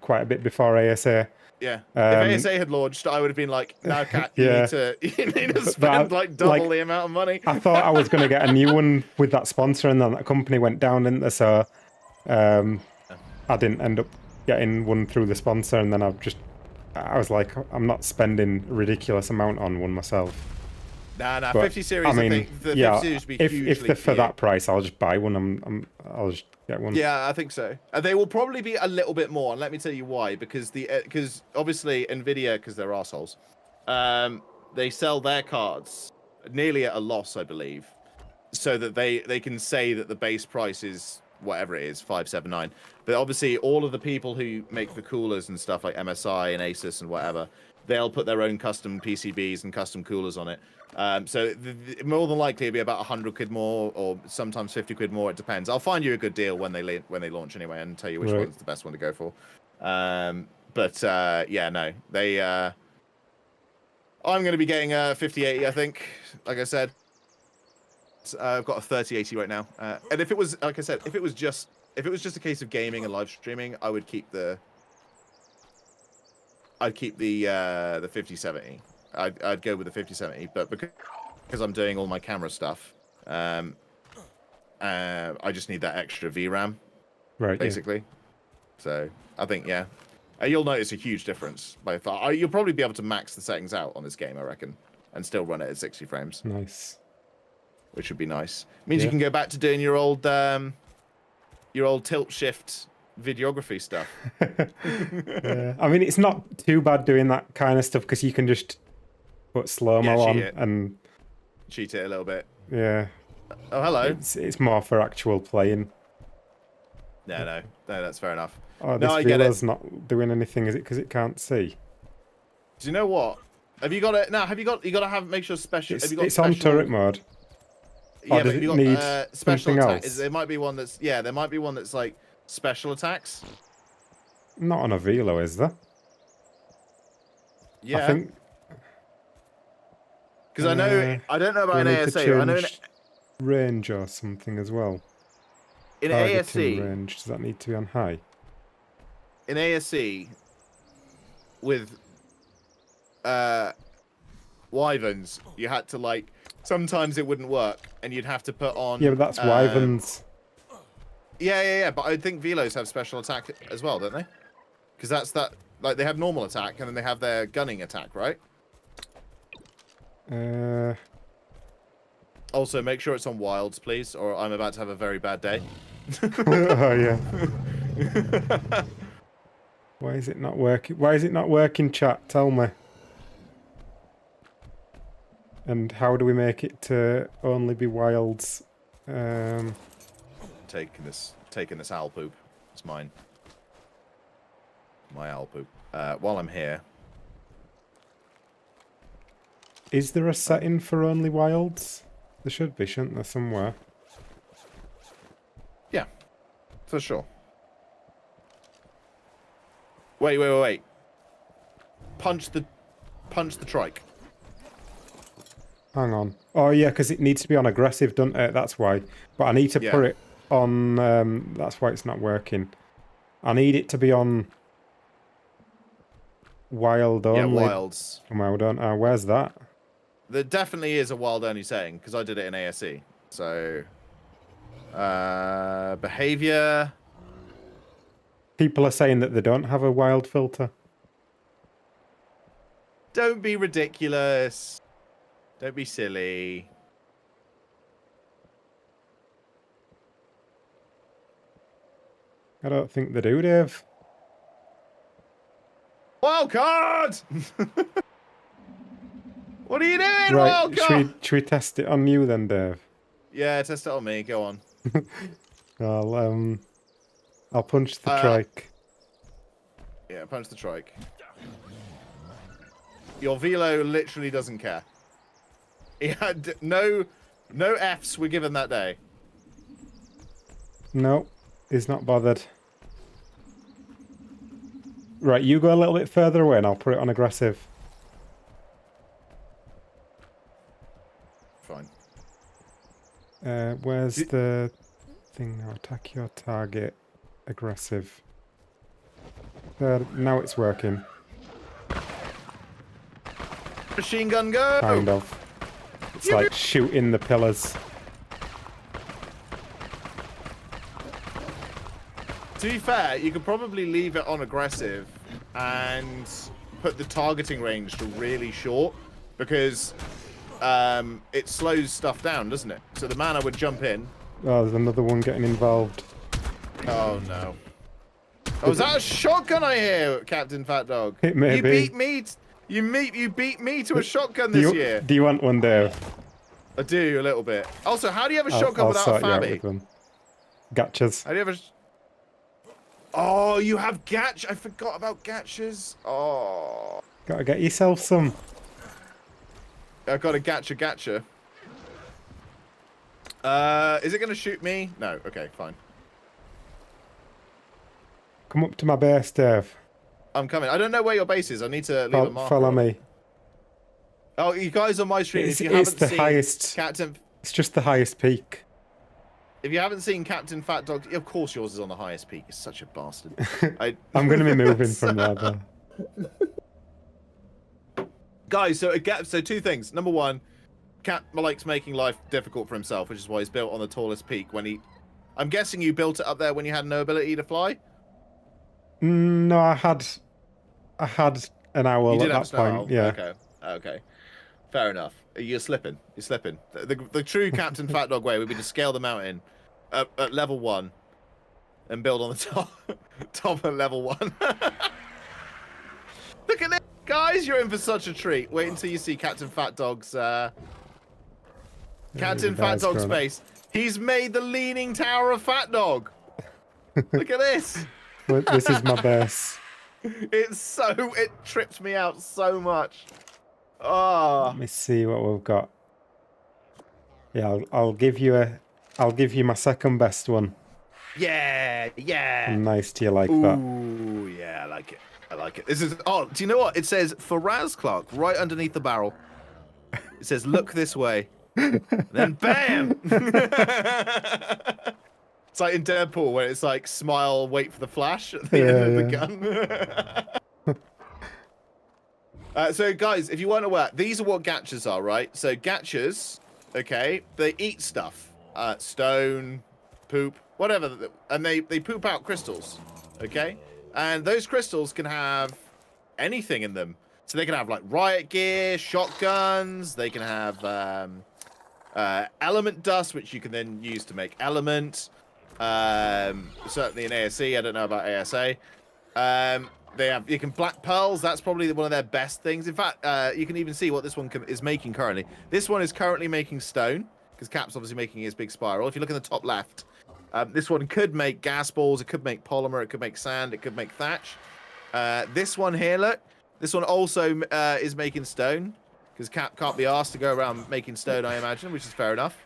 quite a bit before ASA. Yeah. If ASA had launched, I would have been like, "No, Cat, you need to spend like double the amount of money." I thought I was going to get a new one with that sponsor, and then that company went down, didn't they? So I didn't end up getting one through the sponsor, and then I was like, I'm not spending a ridiculous amount on one myself. Nah, But, 50 series. I mean, I think the 50 series would be hugely if they're for that price, I'll just buy one. I'll just get one. Yeah, I think so. They will probably be a little bit more, and let me tell you why. Because obviously Nvidia, because they're assholes, they sell their cards nearly at a loss, I believe, so that they can say that the base price is whatever it is, 579. But obviously, all of the people who make the coolers and stuff like MSI and Asus and whatever, they'll put their own custom PCBs and custom coolers on it. So more than likely it'll be about 100 quid more, or sometimes 50 quid more. It depends. I'll find you a good deal when they launch anyway, and tell you which one's the best one to go for. Yeah, no, I'm going to be getting a 5080, I think. Like I said, I've got a 3080 right now. And if it was, like I said, if it was just a case of gaming and live streaming, I would keep the 5070. I'd go with the 5070, but because I'm doing all my camera stuff, I just need that extra VRAM, right? Basically. Yeah. So I think you'll notice a huge difference. By far, you'll probably be able to max the settings out on this game, I reckon, and still run it at 60 frames. Nice. Which would be nice. Means you can go back to doing your old tilt shift videography stuff. Yeah. I mean, it's not too bad doing that kind of stuff because you can just put slow-mo on and cheat it a little bit. Yeah. Oh, hello. It's more for actual playing. No, that's fair enough. Oh, this viewer's not doing anything, is it? Because it can't see. Do you know what? Have you got it now? You got to make sure special. It's on turret mode. Yeah, does but it you got need special something attack. else? There might be one that's there might be one that's like special attacks. Not on a Velo, is there? I Yeah, think. because I don't know Do about I an need to ASA. I know change range or something as well? in Targeting ASC, range. Does that need to be on high? in ASC with wyverns, you had to like sometimes it wouldn't work, and you'd have to put on. Yeah, but that's wyverns. Yeah. But I think velos have special attack as well, don't they? Because that's that. Like they have normal attack, and then they have their gunning attack, right? Also, make sure it's on wilds, please, or I'm about to have a very bad day. Oh yeah. Why is it not working? Why is it not working, chat? Tell me. And how do we make it to only be wilds? Taking this owl poop. It's mine. My owl poop. While I'm here. Is there a setting for only wilds? There should be, shouldn't there, somewhere? Yeah, for sure. Wait. Punch the trike. Hang on. Oh yeah, because it needs to be on aggressive, doesn't it? That's why. But I need to put it on. That's why it's not working. I need it to be on wild only. Yeah, wilds. Well, don't. Where's that? There definitely is a wild only setting because I did it in ASE. So, behavior. People are saying that they don't have a wild filter. Don't be ridiculous. Don't be silly. I don't think they do, Dave. Wild card! What are you doing, Right, wild card? should we test it on you then, Dave? Yeah, test it on me. Go on. I'll punch the trike. Yeah, punch the trike. Your velo literally doesn't care. He had no Fs were given that day. No, he's not bothered. Right, you go a little bit further away and I'll put it on aggressive. Fine. Where's the thing now? Attack your target. Aggressive. Now it's working. Machine gun go! Kind of. It's like shooting the pillars. To be fair, you could probably leave it on aggressive and put the targeting range to really short because it slows stuff down, doesn't it? So the mana would jump in. Oh, there's another one getting involved. Oh no. Oh, is that a shotgun I hear, Captain Fat Dog? It may you be. beat me. You beat me to a shotgun this year. Do you want one, Dave? I do a little bit. Also, how do you have a shotgun without a Fabby? Gotchas. How do you have a? Oh, you have Gatch. I forgot about Gatchas. Oh. Gotta get yourself some. I got a Gatcha. Is it gonna shoot me? No. Okay, fine. Come up to my base, Dave. I'm coming. I don't know where your base is. I need to leave a marker. Follow me. Oh, you guys on my stream, if you It's haven't the seen highest. Captain, It's just the highest peak. if you haven't seen Captain Fat Dog, of course yours is on the highest peak. You're such a bastard. I'm going to be moving from there, though. Guys, so two things. Number one, Cap likes making life difficult for himself, which is why he's built on the tallest peak. I'm guessing you built it up there when you had no ability to fly. No, I had an owl at that point. Owl. Yeah. Okay. Fair enough. You're slipping. The true Captain Fat Dog way would be to scale the mountain at level 1 and build on the top of level 1. Look at this, guys! You're in for such a treat. Wait until you see Captain Fat Dog's base. He's made the Leaning Tower of Fat Dog. Look at this. This is my base. It tripped me out so much. Oh. Let me see what we've got. Yeah, I'll give you my second best one. Yeah, yeah. Nice to you like that. Ooh, yeah, I like it. I like it. This is. Oh, do you know what it says for Raz Clark right underneath the barrel? It says, "Look this way." Then bam! It's like in Deadpool where it's like smile, wait for the flash at the end of the gun. So guys, if you weren't aware, these are what gachas are, right? So gachas, okay, they eat stuff. Stone, poop, whatever, and they poop out crystals, okay? And those crystals can have anything in them. So they can have like riot gear, shotguns, they can have element dust, which you can then use to make element. Certainly in ASE, I don't know about ASA. You can black pearls. That's probably one of their best things. In fact, you can even see what this one is making currently. This one is currently making stone because Cap's obviously making his big spiral. If you look in the top left, this one could make gas balls. It could make polymer. It could make sand. It could make thatch. This one here, look. This one also is making stone because Cap can't be asked to go around making stone, I imagine, which is fair enough.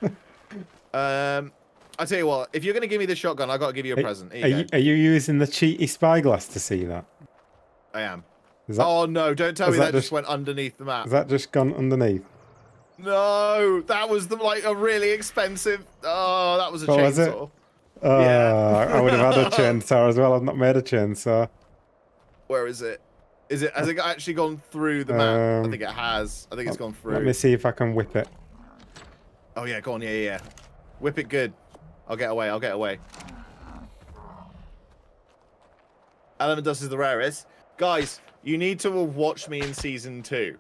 I'll tell you what, if you're going to give me the shotgun, I've got to give you a present. Here you go. Are you using the cheaty spyglass to see that? I am. That, oh, no, don't tell me that just went underneath the map. Has that just gone underneath? No, that was like a really expensive... Oh, that was a chainsaw. Was it? Yeah. I would have had a chainsaw as well. I've not made a chainsaw. Where is it? Has it actually gone through the map? I think it has. I think it's gone through. Let me see if I can whip it. Oh, yeah, go on. Yeah. Whip it good. I'll get away. Element dust is the rarest. Guys, you need to have watched me in season 2.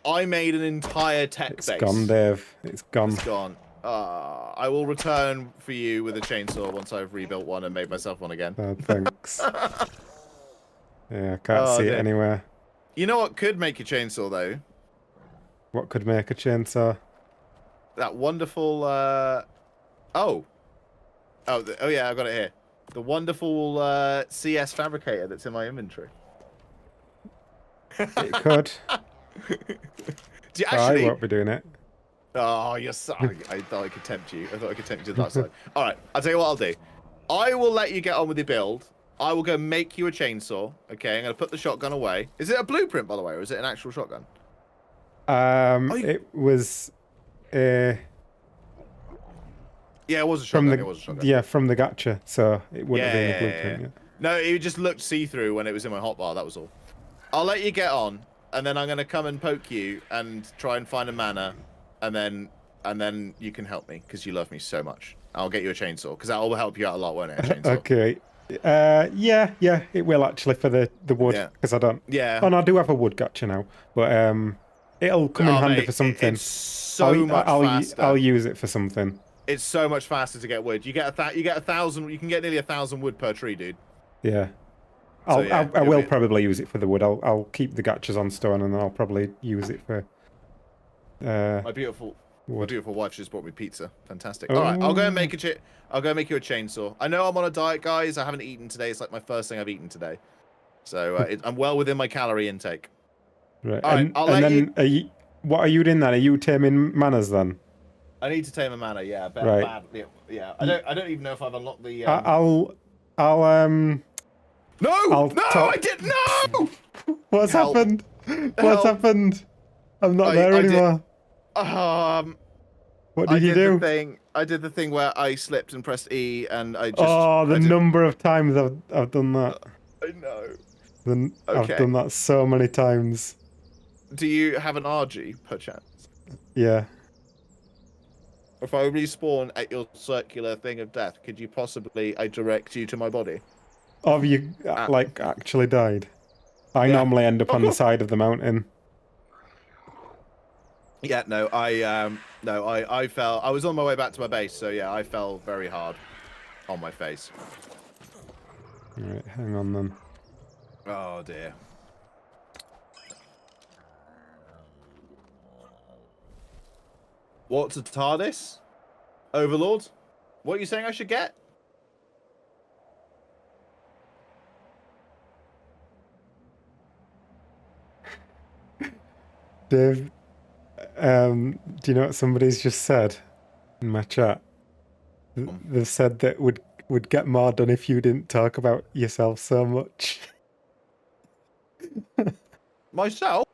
I made an entire tech base. It's gone, Dave. It's gone. It's gone. I will return for you with a chainsaw once I've rebuilt one and made myself one again. Thanks. Yeah, I can't see it anywhere. You know what could make a chainsaw, though? What could make a chainsaw? That wonderful... Oh, yeah, I got it here. The wonderful CS fabricator that's in my inventory. It could. Do you actually... I won't be doing it. Oh, you're sorry. I thought I could tempt you. I thought I could tempt you to that side. All right, I'll tell you what I'll do. I will let you get on with your build. I will go make you a chainsaw. Okay, I'm going to put the shotgun away. Is it a blueprint, by the way, or is it an actual shotgun? It was... Yeah, it was a shotgun. Yeah, from the gacha, so it wouldn't have been a blueprint. Yeah. No, it just looked see-through when it was in my hotbar, that was all. I'll let you get on, and then I'm going to come and poke you and try and find a mana, and then you can help me, because you love me so much. I'll get you a chainsaw, because that will help you out a lot, won't it, a chainsaw? Okay. Yeah, it will actually for the wood, because I don't... Yeah. Oh, no, I do have a wood gacha now, but it'll come in handy for something. It's so much faster. I'll use it for something. It's so much faster to get wood. You get 1,000. You can get nearly 1,000 wood per tree, dude. Yeah. I will probably use it for the wood. I'll keep the gachas on stone, and then I'll probably use it for. My beautiful wife just brought me pizza. Fantastic. All right, I'll go and make you a chainsaw. I know I'm on a diet, guys. I haven't eaten today. It's like my first thing I've eaten today, so I'm well within my calorie intake. Right. All right. I'll let you... What are you doing then? Are you taming manas then? I need to tame a mana, yeah. Right. Yeah. I don't even know if I've unlocked the. No! I didn't. No! What's happened? What's happened? I'm not there anymore. What did you do? I did the thing where I slipped and pressed E, and I just. Oh, the number of times I've done that. I know. I've done that so many times. Do you have an RG, perchance? Yeah. If I respawn at your circular thing of death, could you possibly direct you to my body? Have you actually died? I normally end up on the side of the mountain. Yeah, no, I fell. I was on my way back to my base, so yeah, I fell very hard on my face. Alright, hang on then. Oh dear. What's a TARDIS? Overlord? What are you saying I should get? Dave, Do you know what somebody's just said in my chat? They've said that would get more done if you didn't talk about yourself so much. Myself?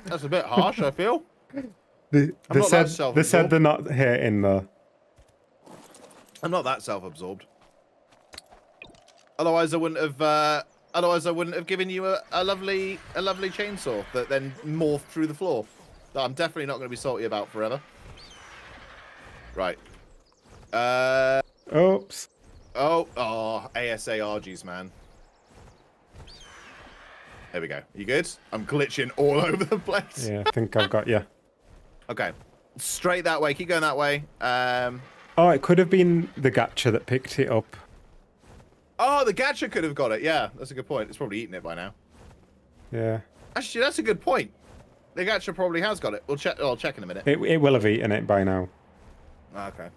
That's a bit harsh, I feel. They I'm not that said they said self-absorbed. they're not hating though. I'm not that self-absorbed. Otherwise, I wouldn't have. Otherwise, I wouldn't have given you a lovely chainsaw that then morphed through the floor. That I'm definitely not going to be salty about forever. Right. Oops. Oh, ASARGs, man. There we go. You good? I'm glitching all over the place. Yeah, I think I've got you. Okay. Straight that way. Keep going that way. Oh, it could have been the gacha that picked it up. Oh, the gacha could have got it. Yeah, that's a good point. It's probably eaten it by now. Yeah. Actually, that's a good point. The gacha probably has got it. We'll check. I'll check in a minute. It will have eaten it by now. Okay.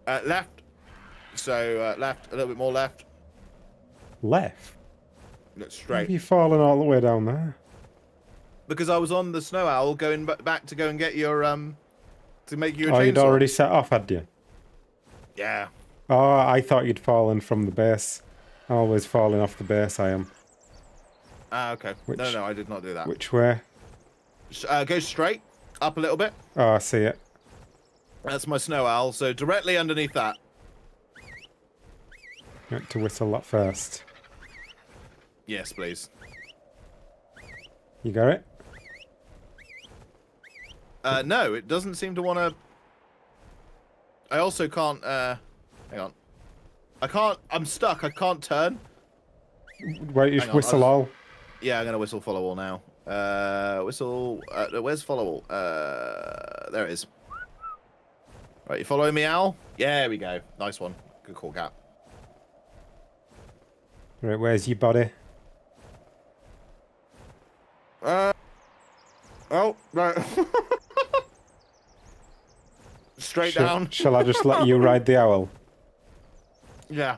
Left. So left. A little bit more left. Left? Look Have straight. you fallen all the way down there? Because I was on the snow owl going back to go and get your to make you a chainsaw. Oh, you'd already set off, had you? Yeah. Oh, I thought you'd fallen from the base. Always falling off the base, I am. Ah, okay. No, I did not do that. Which way? Go straight, up a little bit. Oh, I see it. That's my snow owl, so directly underneath that. You have to whistle that first. Yes, please. You got it? No, it doesn't seem to want to... I also can't, hang on. I can't, I'm stuck, I can't turn. Wait, you whistle all. Yeah, I'm going to whistle follow all now. Whistle, where's follow all? There it is. Right, you following me, Al? Yeah, there we go. Nice one. Good call, Cap. Right, where's your body? Oh, right. Straight down. Shall I just let you ride the owl? Yeah.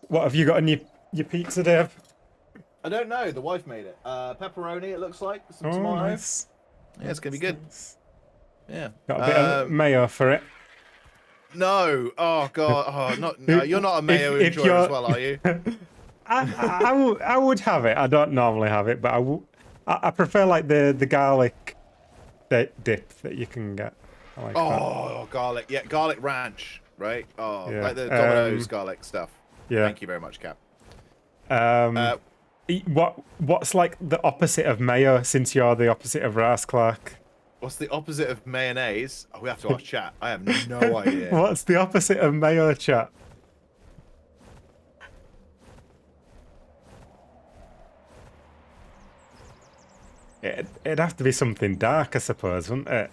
What have you got in your pizza, Dave? I don't know. The wife made it. Pepperoni, it looks like. Some Oh, tomatoes. nice. Yeah, it's gonna be good. Nice. Yeah. Got a bit of mayo for it. No. Oh god. Oh, not. No, you're not a mayo enjoyer as well, are you? I would have it. I don't normally have it, but I prefer like the garlic dip that you can get. I like that. Garlic. Yeah, garlic ranch. Right. Oh, Yeah. like the Domino's garlic stuff. Yeah. Thank you very much, Cap. What's like the opposite of mayo, since you're the opposite of Ras Clark? What's the opposite of mayonnaise? Oh, we have to ask chat. I have no idea. What's the opposite of mayo, chat? It'd have to be something dark, I suppose, wouldn't it?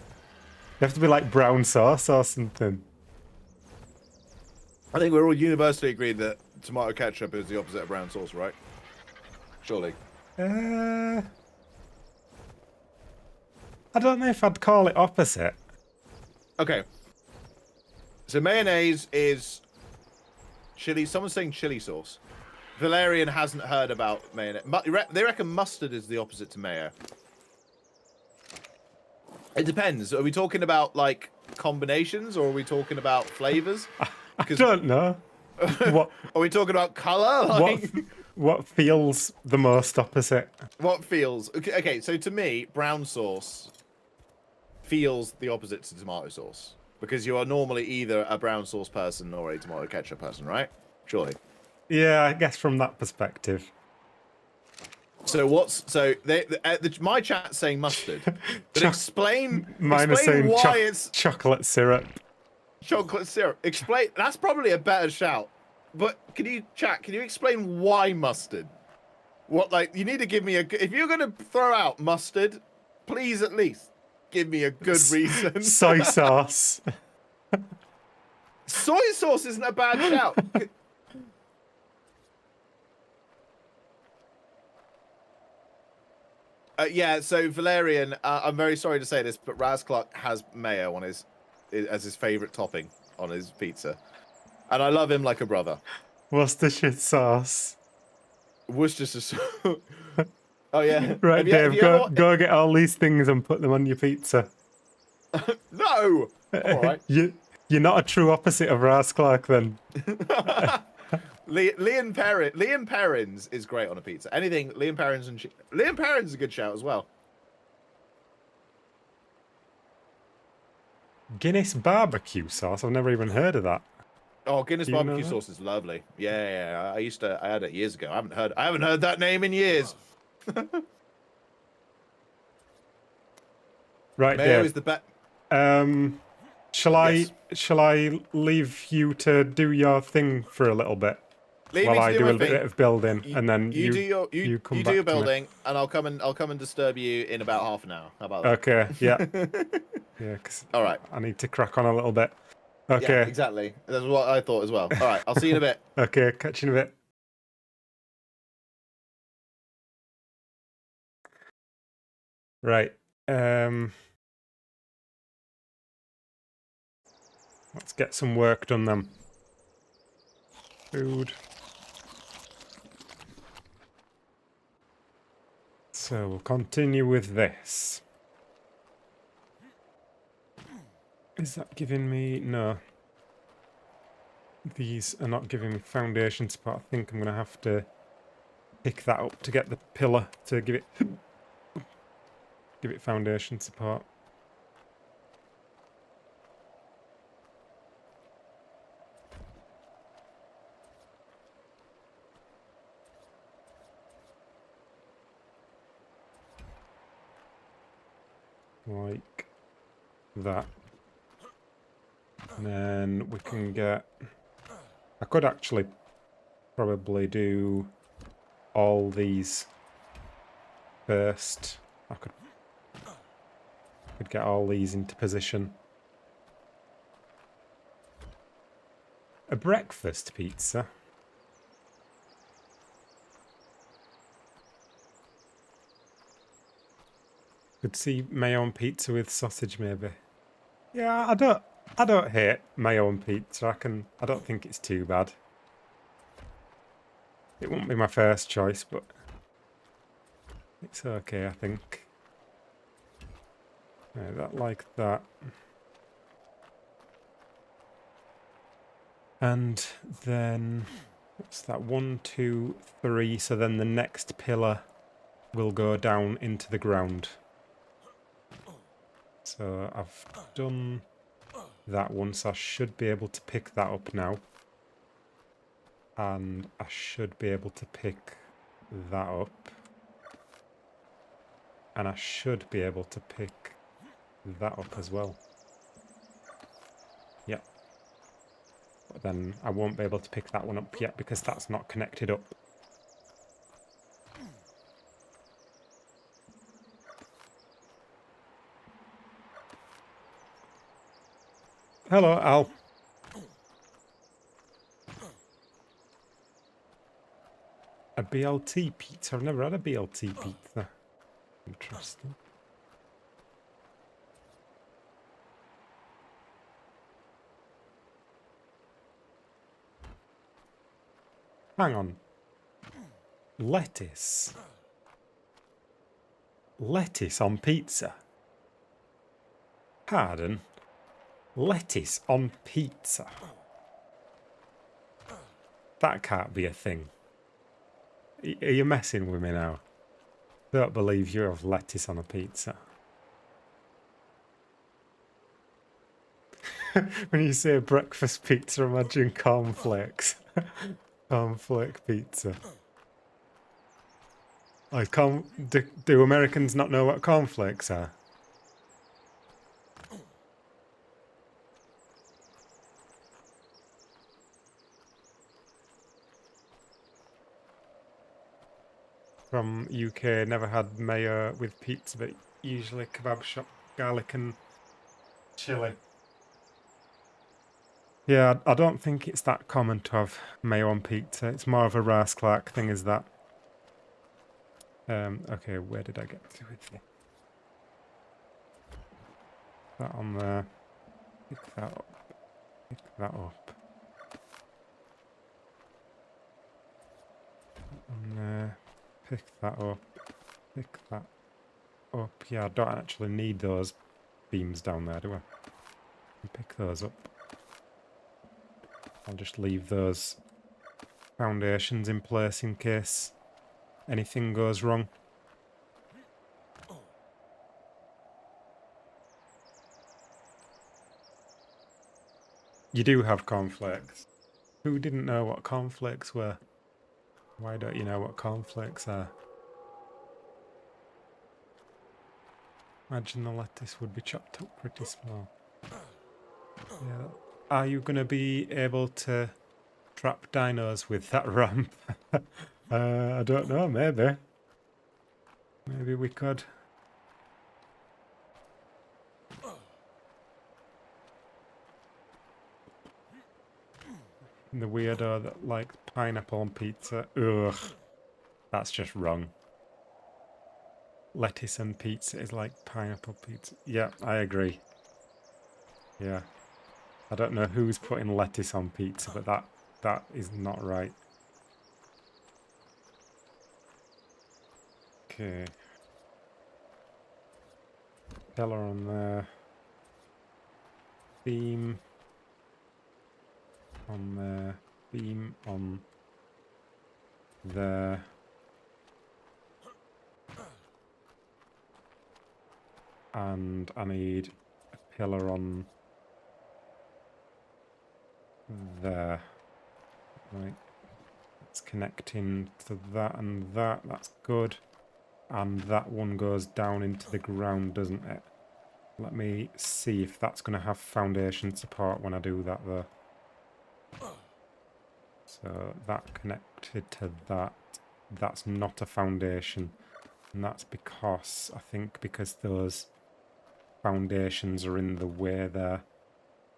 It'd have to be like brown sauce or something. I think we're all universally agreed that tomato ketchup is the opposite of brown sauce, right? Surely. I don't know if I'd call it opposite. Okay. So mayonnaise is chili. Someone's saying chili sauce. Valerian hasn't heard about mayonnaise. They reckon mustard is the opposite to mayo. It depends. Are we talking about like combinations, or are we talking about flavors? I don't know. What are we talking about color? Like... what feels the most opposite? What feels okay? So to me, brown sauce feels the opposite to tomato sauce, because you are normally either a brown sauce person or a tomato ketchup person, right? Surely. Yeah, I guess from that perspective. So my chat's saying mustard, but explain Mine is saying why it's chocolate syrup. Chocolate syrup. Explain. That's probably a better shout. But can you explain why mustard? What, like, you need to give me if you're gonna throw out mustard, please at least give me a good reason. Soy sauce. Soy sauce isn't a bad shout. Yeah, so Valerian, I'm very sorry to say this, but Raz Clark has mayo on as his favorite topping on his pizza, and I love him like a brother. Worcestershire sauce. Worcestershire sauce. Oh yeah. Right, Have Dave, you ever? go get all these things and put them on your pizza. No. I'm all right. You're not a true opposite of Ras Clark then. Leon Perrins is great on a pizza. Anything Leon Perrins and Leon Perrins is a good shout as well. Guinness barbecue sauce? I've never even heard of that. Oh, Guinness Do you know barbecue that? sauce is lovely. Yeah. I had it years ago. I haven't heard that name in years. Right, Mayo Dave. is the best. Shall I leave you to do your thing for a little bit Leave while me to I do do my a bit thing. of building, and then You do your you come you back do your to me. building, and I'll come and disturb you in about half an hour. How about that? Okay. Yeah. Yeah. Because All right. I need to crack on a little bit. Yeah, Okay. exactly. That's what I thought as well. All right. I'll see you in a bit. Okay. Catch you in a bit. Right. Let's get some work done then. Food. So we'll continue with this. Is that giving me... No. These are not giving me foundation support. I think I'm going to have to pick that up to get the pillar to give it foundation support. Like that. And then we can get... I could actually probably do all these first. I could get all these into position. A breakfast pizza? Could see mayo on pizza with sausage maybe. Yeah, I don't hate mayo on pizza. I don't think it's too bad. It won't be my first choice, but it's okay, I think. Yeah, that like that. And then what's that? 1, 2, 3. So then the next pillar will go down into the ground. So I've done that one, so I should be able to pick that up now. And I should be able to pick that up. And I should be able to pick that up as well. Yep. But then I won't be able to pick that one up yet because that's not connected up. Hello, Al. A BLT pizza? I've never had a BLT pizza. Interesting. Hang on. Lettuce. Lettuce on pizza? Pardon? Lettuce on pizza? That can't be a thing. Are you messing with me now? Don't believe you have lettuce on a pizza. When you say breakfast pizza, imagine cornflakes. Cornflake pizza. Do Americans not know what cornflakes are? From UK, never had mayo with pizza, but usually kebab shop, garlic and chili. Yeah, I don't think it's that common to have mayo on pizza. It's more of a Ras Clark thing, is that? Okay, where did I get to with it? That on there. Pick that up. Pick that up. And pick that up. Pick that up. Yeah, I don't actually need those beams down there, do I? Pick those up. I'll just leave those foundations in place in case anything goes wrong. You do have cornflakes. Who didn't know what cornflakes were? Why don't you know what cornflakes are? Imagine the lettuce would be chopped up pretty small. Yeah. Are you going to be able to trap dinos with that ramp? I don't know, maybe. Maybe we could. The weirdo that likes pineapple on pizza. Ugh. That's just wrong. Lettuce and pizza is like pineapple pizza. Yeah, I agree. Yeah. I don't know who's putting lettuce on pizza, but that is not right. Okay. Pillar on there. Beam on there. Beam on there. And I need a pillar on there. Right. It's connecting to that and that. That's good. And that one goes down into the ground, doesn't it? Let me see if that's going to have foundation support when I do that, though. So that connected to that. That's not a foundation. And that's because, I think, because those foundations are in the way there.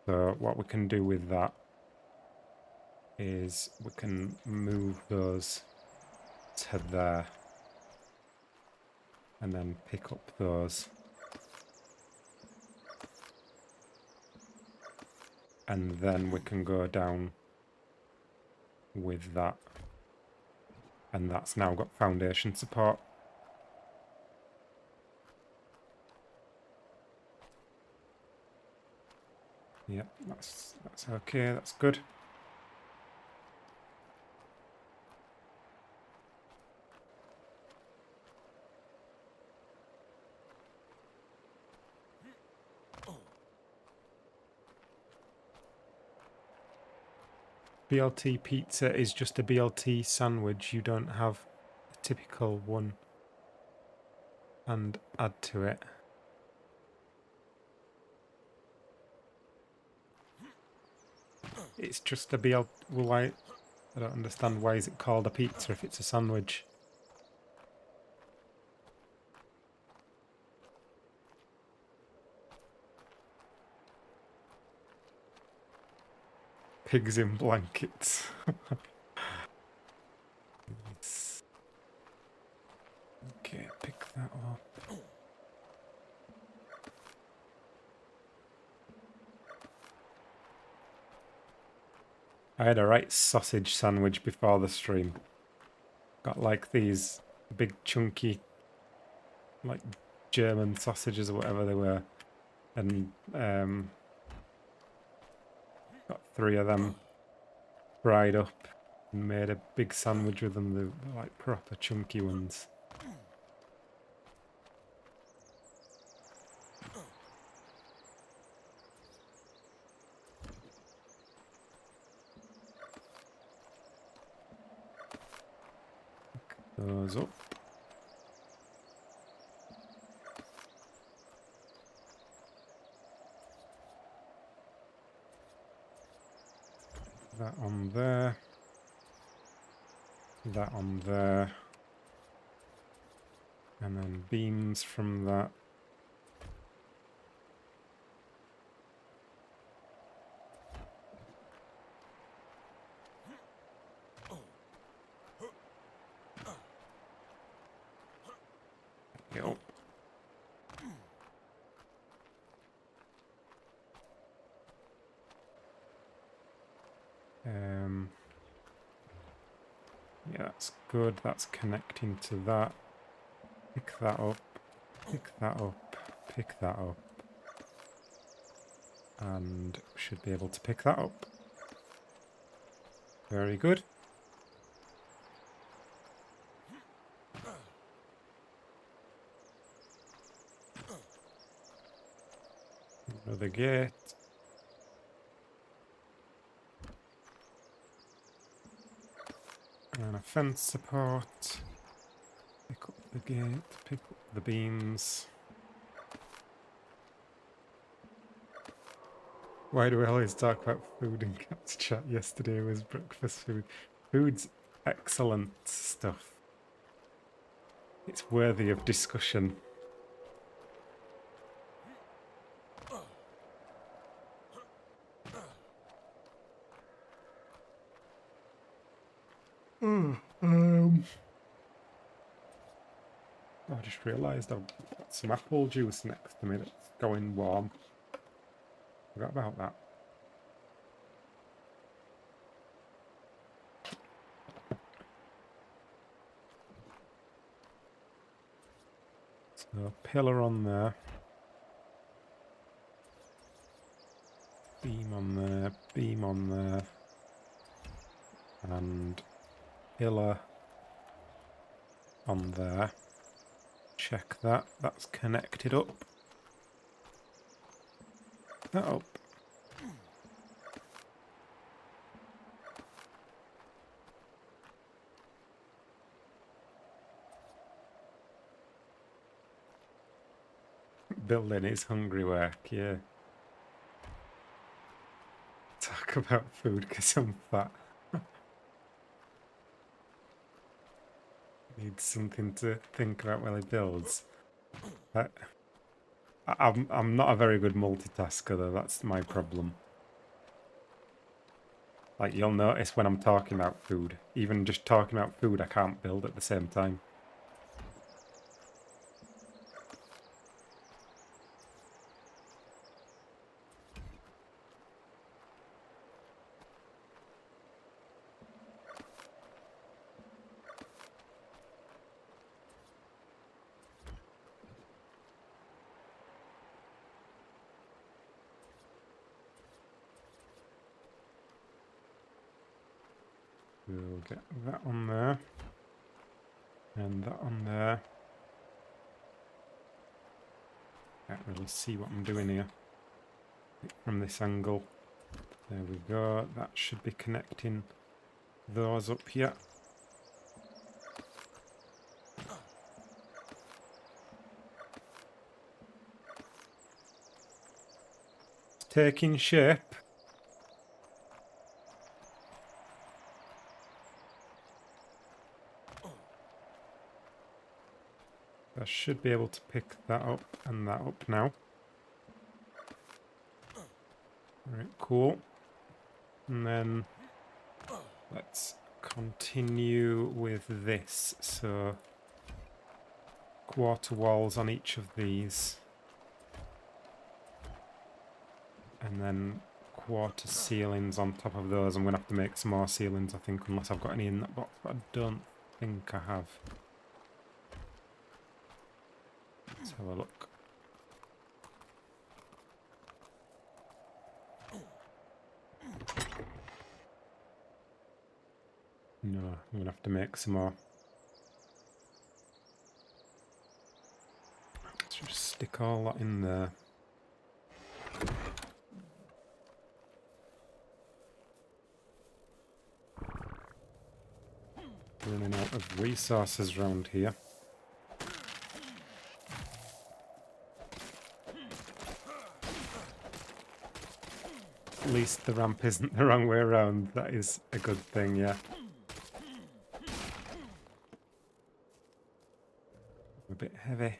So what we can do with that is we can move those to there. And then pick up those. And then we can go down with that. And that's now got foundation support. Yep, that's okay, that's good. BLT pizza is just a BLT sandwich. You don't have a typical one and add to it. It's just a BLT. Well, I don't understand why is it called a pizza if it's a sandwich. Pigs in blankets. Nice. Okay, pick that up. I had a right sausage sandwich before the stream. Got like these big chunky, like German sausages or whatever they were. And got 3 of them fried up and made a big sandwich with them. They're like proper chunky ones. Pick those up. That on there. That on there. And then beams from that. Yep. Yeah, that's good. That's connecting to that. Pick that up. Pick that up. Pick that up. And should be able to pick that up. Very good. Another gate. And a fence support. Pick up the gate. Pick up the beams. Why do we always talk about food in Cat's chat? Yesterday was breakfast food. Food's excellent stuff. It's worthy of discussion. I just realised I've got some apple juice next to me that's going warm. Forgot about that. So, pillar on there. Beam on there, beam on there. And pillar on there. Check that. That's connected up. That up. Building is hungry work, yeah. Talk about food because I'm fat. Needs something to think about while he builds. I'm not a very good multitasker though, that's my problem. Like you'll notice when I'm talking about food, even just talking about food I can't build at the same time. We'll get that on there. And that on there. Can't really see what I'm doing here from this angle. There we go. That should be connecting those up here. It's taking shape. I should be able to pick that up and that up now. Alright, cool. And then let's continue with this. So quarter walls on each of these. And then quarter ceilings on top of those. I'm going to have to make some more ceilings, I think, unless I've got any in that box, but I don't think I have. Let's have a look. No, I'm going to have to make some more. Let's just stick all that in there. Running out of resources around here. At least the ramp isn't the wrong way around. That is a good thing, yeah. A bit heavy.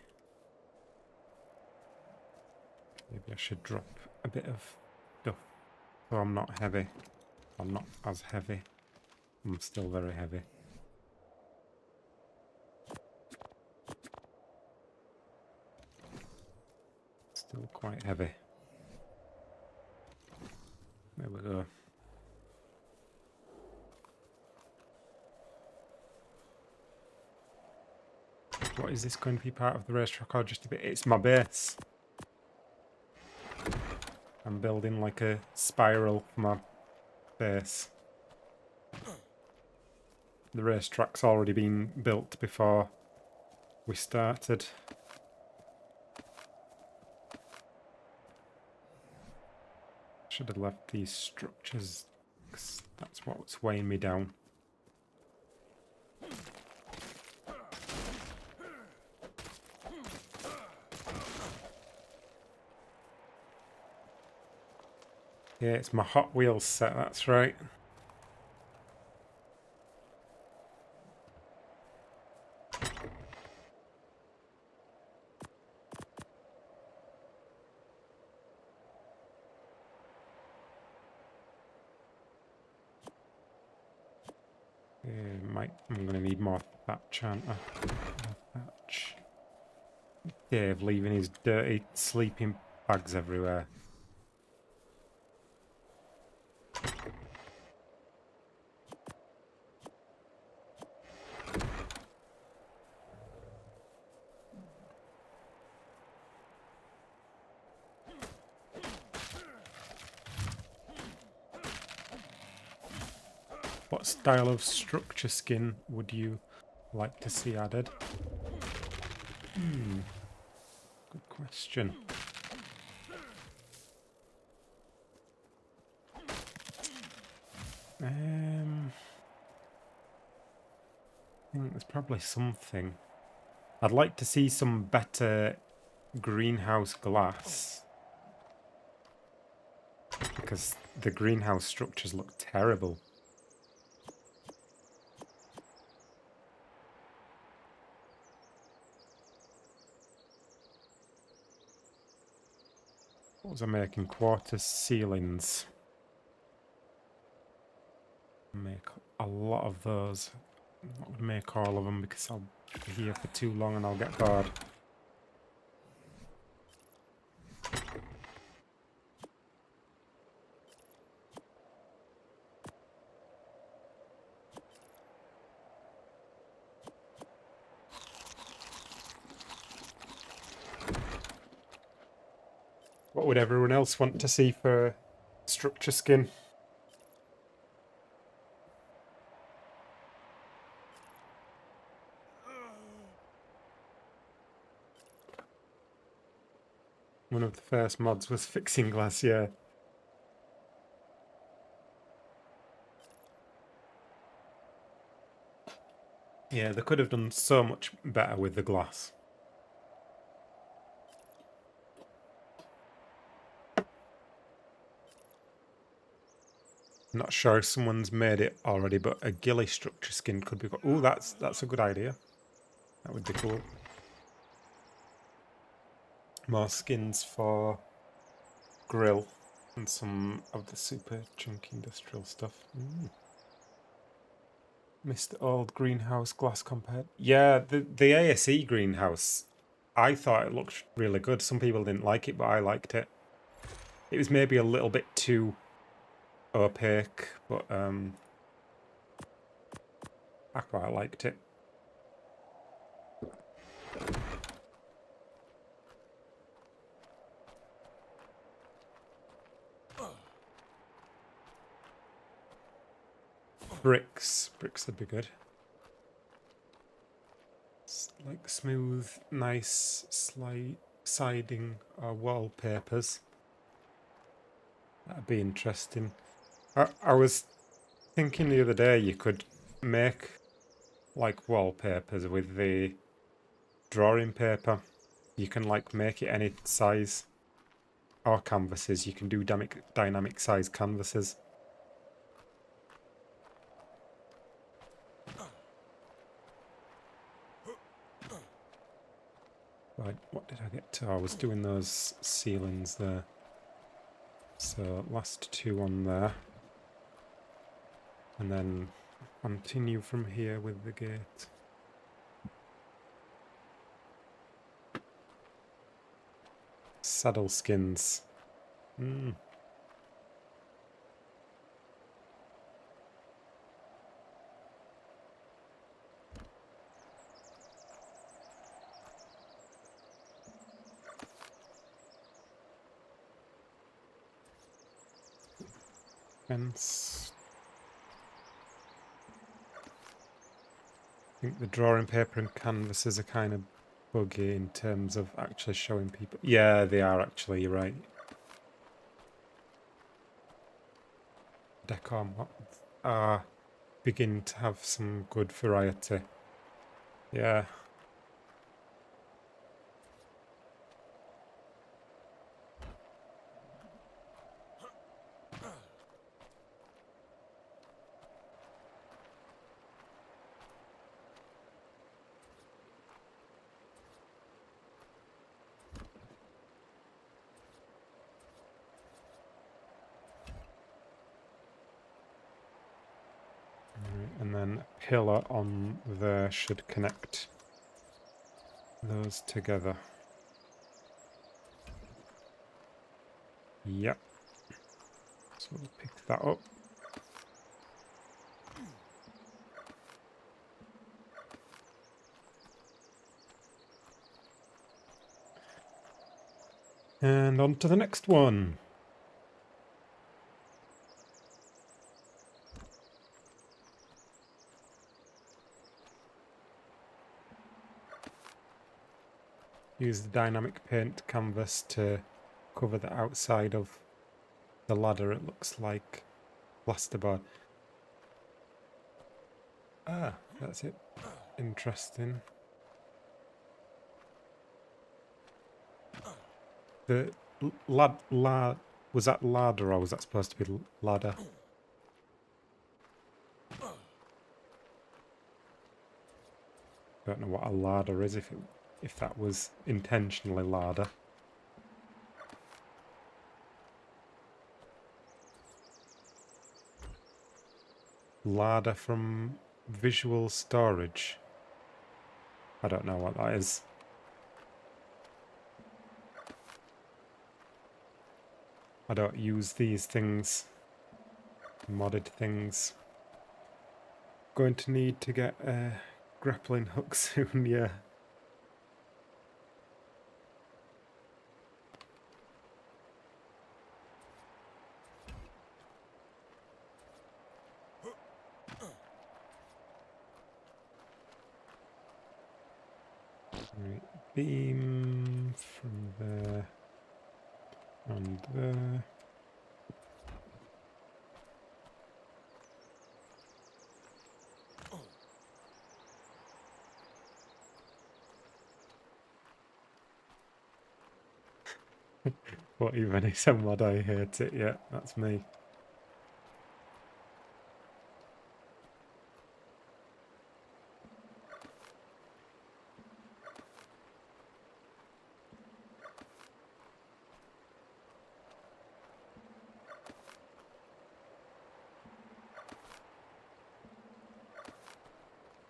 Maybe I should drop a bit of stuff so I'm not heavy. I'm not as heavy. I'm still very heavy. Still quite heavy. There we go. is this going to be part of the racetrack or just a bit? It's my base. I'm building like a spiral for my base. The racetrack's already been built before we started. Should have left these structures, 'cause that's what's weighing me down. Yeah, it's my Hot Wheels set, that's right. I'm going to need more thatch, aren't I? More thatch. Dave leaving his dirty sleeping bags everywhere. What style of structure skin would you like to see added? Good question. I think there's probably something. I'd like to see some better greenhouse glass, because the greenhouse structures look terrible. What was I making? Quarter ceilings. Make a lot of those. I'm not going to make all of them because I'll be here for too long and I'll get bored. What would everyone else want to see for structure skin? One of the first mods was fixing glass, yeah. Yeah, they could have done so much better with the glass. Not sure if someone's made it already, but a ghillie structure skin could be... Oh, that's a good idea. That would be cool. More skins for grill and some of the super chunky industrial stuff. Missed the old greenhouse glass compared. Yeah, the ASE greenhouse, I thought it looked really good. Some people didn't like it, but I liked it. It was maybe a little bit too opaque, but I quite liked it. Bricks would be good. Like smooth, nice siding or wallpapers. That'd be interesting. I was thinking the other day you could make like wallpapers with the drawing paper. You can like make it any size, or canvases. You can do dynamic size canvases. Right, what did I get to? I was doing those ceilings there. So last two on there. And then continue from here with the gate. Saddle skins. Fence. I think the drawing paper and canvases are kind of buggy in terms of actually showing people. Yeah, they are actually, you're right. Decor mods are beginning to have some good variety. Yeah. Right, and then a pillar on there should connect those together. Yep. So we'll pick that up. And on to the next one. Use the dynamic paint canvas to cover the outside of the ladder. It looks like plasterboard. Ah, that's it. Interesting. The was that ladder or was that supposed to be ladder? Don't know what a ladder is if that was intentionally ladder. Ladder from Visual Storage. I don't know what that is. I don't use these things. Modded things. Going to need to get a grappling hook soon, yeah. Right, beam from there and there. What even is a mod? I hate it. Yeah, that's me.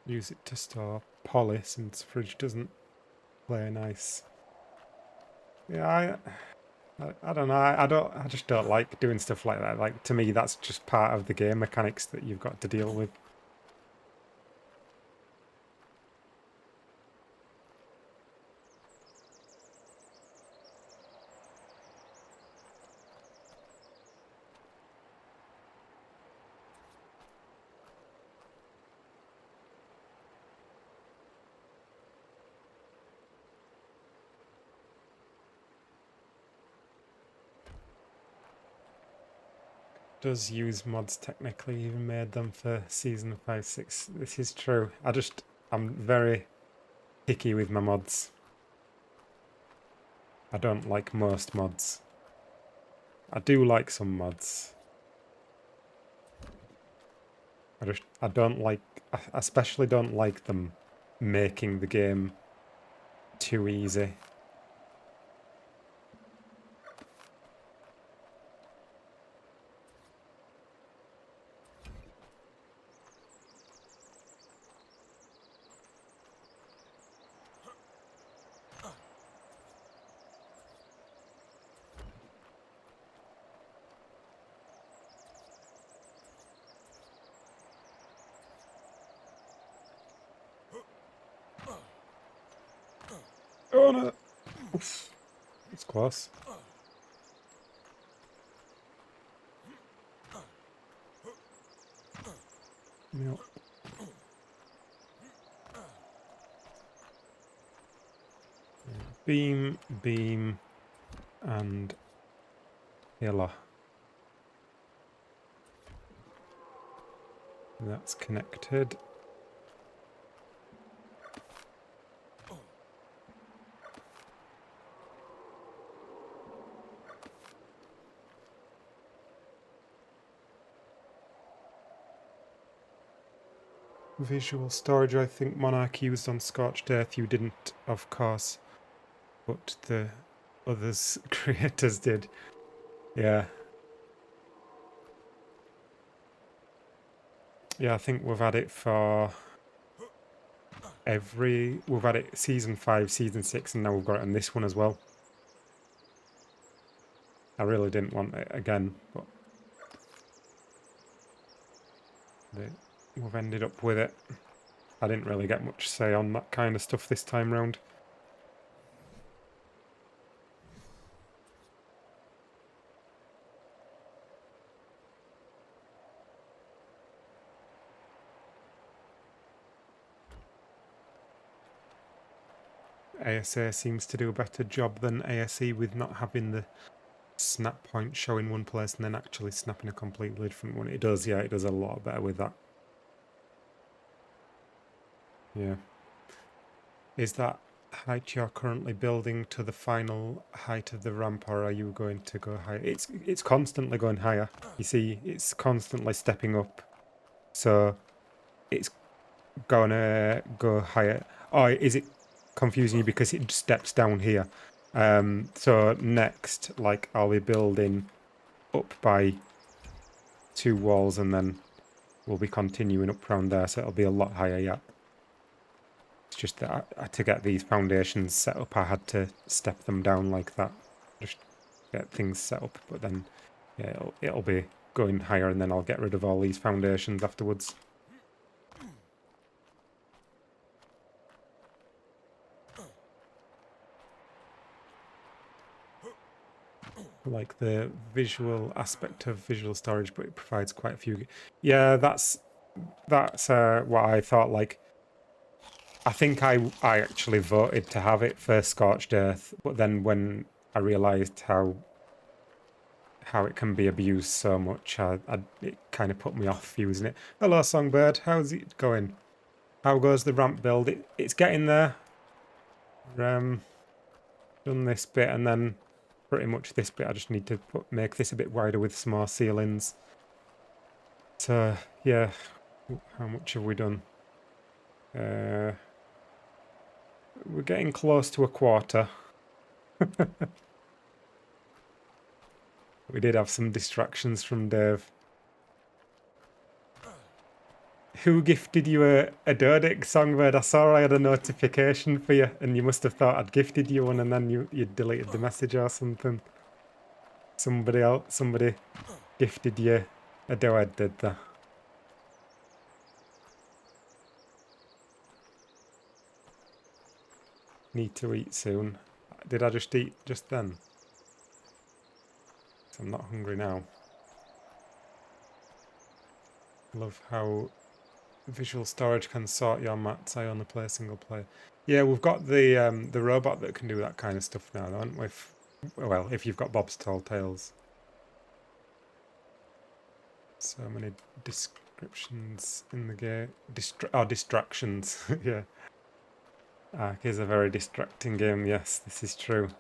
Use it to store poly since fridge doesn't play nice. Yeah, I don't know. I just don't like doing stuff like that. Like, to me, that's just part of the game mechanics that you've got to deal with. Does use mods technically, even made them for season 5, 6. This is true. I'm very picky with my mods. I don't like most mods. I do like some mods. I don't like, I especially don't like them making the game too easy. Oh no! Oof. It's close. No. Beam, beam, and pillar. That's connected. Visual storage, I think Monarch used on Scorched Earth. You didn't, of course, but the others creators did. Yeah. Yeah, I think we've had it for we've had it season 5, season 6, and now we've got it on this one as well. I really didn't want it again, but we've ended up with it. I didn't really get much say on that kind of stuff this time round. ASA seems to do a better job than ASE with not having the snap point showing one place and then actually snapping a completely different one. It does, yeah, it does a lot better with that. Yeah. Is that height you're currently building to the final height of the ramp, or are you going to go higher? It's constantly going higher. You see, it's constantly stepping up. So it's gonna go higher. Or is it confusing you because it steps down here? So next, like, I'll be building up by 2 walls and then we'll be continuing up round there, so it'll be a lot higher, yeah. It's just that to get these foundations set up, I had to step them down like that. Just get things set up, but then yeah, it'll be going higher and then I'll get rid of all these foundations afterwards. Like the visual aspect of visual storage, but it provides quite a few. Yeah, that's what I thought. Like, I think I actually voted to have it for Scorched Earth, but then when I realised how it can be abused so much, it kind of put me off using it. Hello, Songbird. How's it going? How goes the ramp build? It's getting there. Done this bit, and then pretty much this bit I just need to make this a bit wider with some more ceilings. So yeah, how much have we done? We're getting close to a quarter. We did have some distractions from Dave. Who gifted you a Dodic, Songbird? I saw I had a notification for you, and you must have thought I'd gifted you one, and then you deleted the message or something. Somebody gifted you a Doed, did that? Need to eat soon. Did I just eat just then? I'm not hungry now. Love how visual storage can sort your mats. I only play single player. Yeah, we've got the robot that can do that kind of stuff now, haven't we? Well, if you've got Bob's Tall Tales. So many descriptions in the game. Distractions. Yeah. Ark is a very distracting game. Yes, this is true.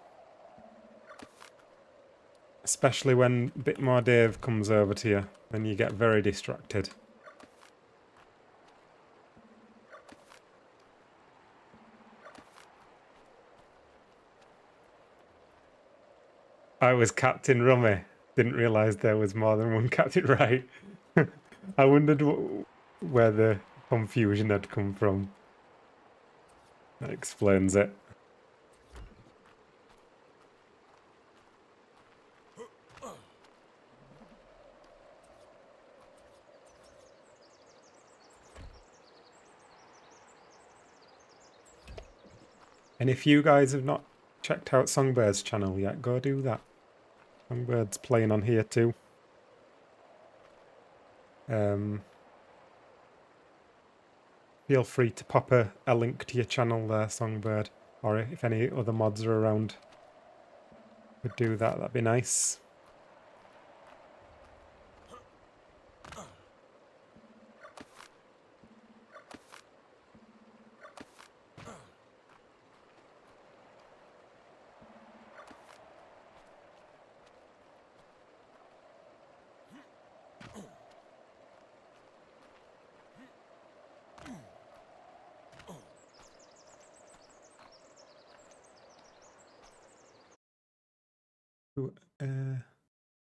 Especially when Bitmore Dave comes over to you, then you get very distracted. I was Captain Rummy. Didn't realise there was more than one Captain, right? I wondered where the confusion had come from. That explains it. And if you guys have not checked out Songbird's channel yet, go do that. Songbird's playing on here too. feel free to pop a link to your channel there, Songbird. Or if any other mods are around, could do that, that'd be nice.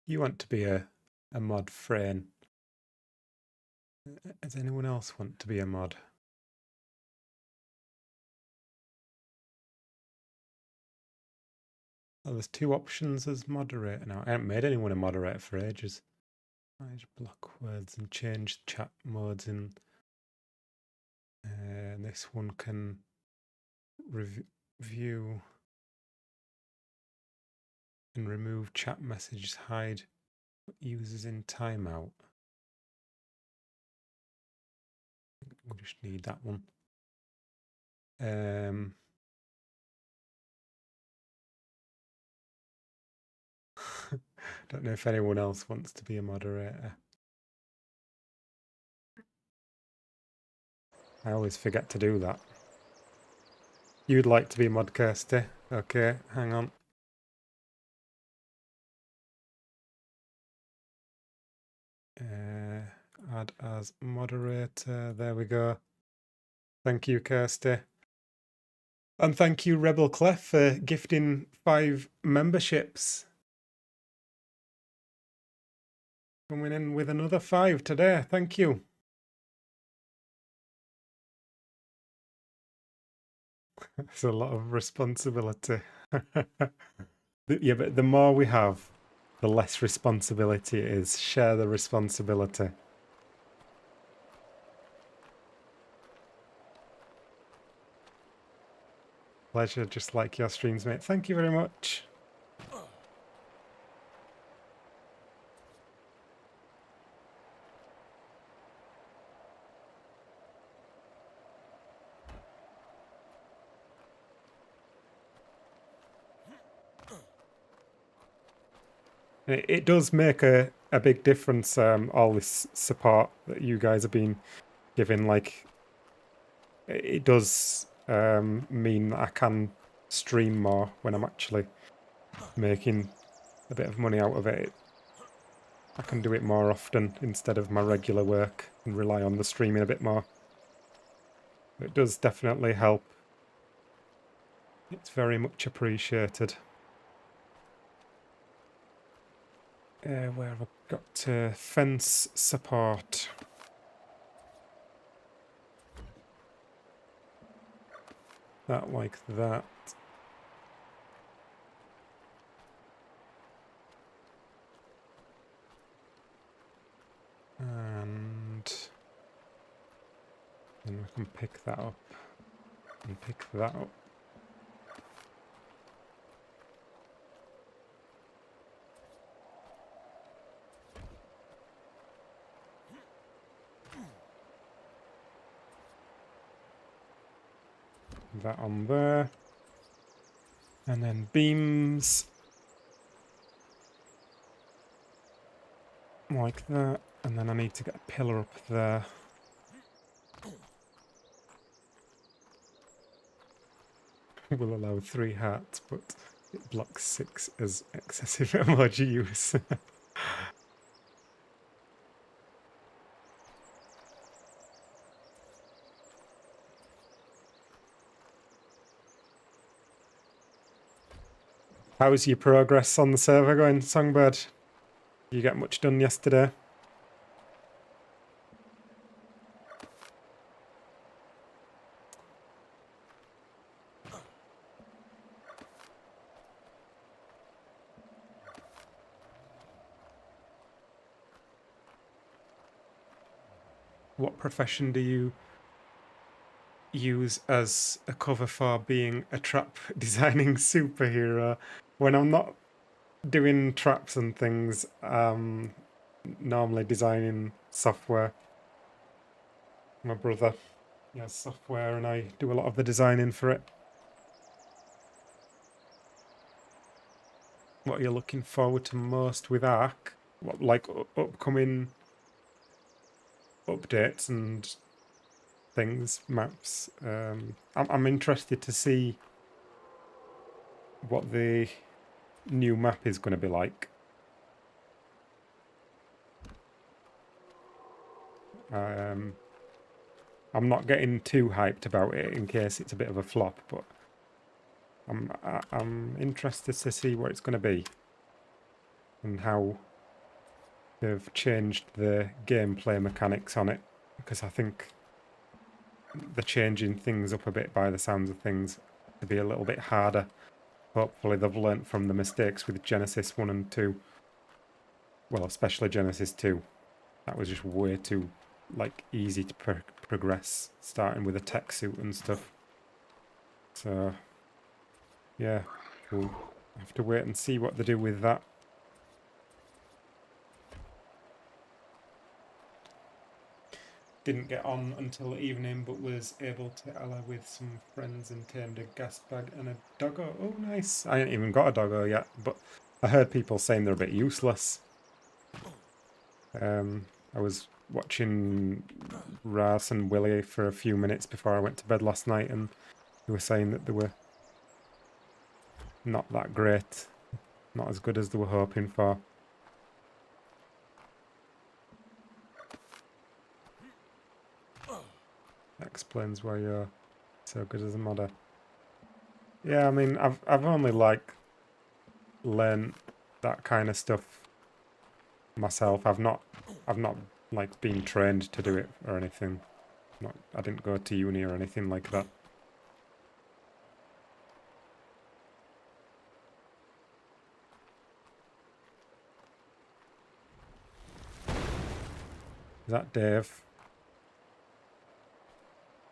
You want to be a mod, Frayne? Does anyone else want to be a mod? Oh, there's 2 options as moderator now. I haven't made anyone a moderator for ages. I just block words and change chat modes in. This one can review and remove chat messages, hide users in timeout. We just need that one. Don't know if anyone else wants to be a moderator. I always forget to do that. You'd like to be mod, Kirsty? Okay, hang on. Add as moderator. There we go. Thank you, Kirsty. And thank you, Rebel Clef, for gifting 5 memberships. Coming in with another 5 today. Thank you. It's a lot of responsibility. Yeah, but the more we have, the less responsibility it is. Share the responsibility. Pleasure, just like your streams, mate. Thank you very much. It does make a big difference, all this support that you guys have been giving. Like, it does mean that I can stream more when I'm actually making a bit of money out of it. I can do it more often instead of my regular work and rely on the streaming a bit more. It does definitely help. It's very much appreciated. Where have I got fence support? That like that. And then we can pick that up and pick that up. That on there. And then beams. Like that. And then I need to get a pillar up there. Will allow 3 hearts, but it blocks 6 as excessive emoji use. How's your progress on the server going, Songbird? Did you get much done yesterday? What profession do you use as a cover for being a trap designing superhero? When I'm not doing traps and things, normally designing software. My brother yeah, software, and I do a lot of the designing for it. What are you looking forward to most with Ark? What, like upcoming updates and things, maps? I'm interested to see what the new map is going to be like. I'm not getting too hyped about it in case it's a bit of a flop, but I'm interested to see what it's going to be and how they've changed the gameplay mechanics on it, because I think they're changing things up a bit by the sounds of things to be a little bit harder. Hopefully they've learnt from the mistakes with Genesis 1 and 2. Well, especially Genesis 2. That was just way too, like, easy to progress, starting with a tech suit and stuff. So, yeah, we'll have to wait and see what they do with that. Didn't get on until evening, but was able to ally with some friends and tamed a gas bag and a doggo. Oh, nice. I ain't even got a doggo yet, but I heard people saying they're a bit useless. I was watching Ras and Willie for a few minutes before I went to bed last night, and they were saying that they were not that great, not as good as they were hoping for. That explains why you're so good as a modder. Yeah, I mean, I've only like learned that kind of stuff myself. I've not like been trained to do it or anything. I didn't go to uni or anything like that. Is that Dave?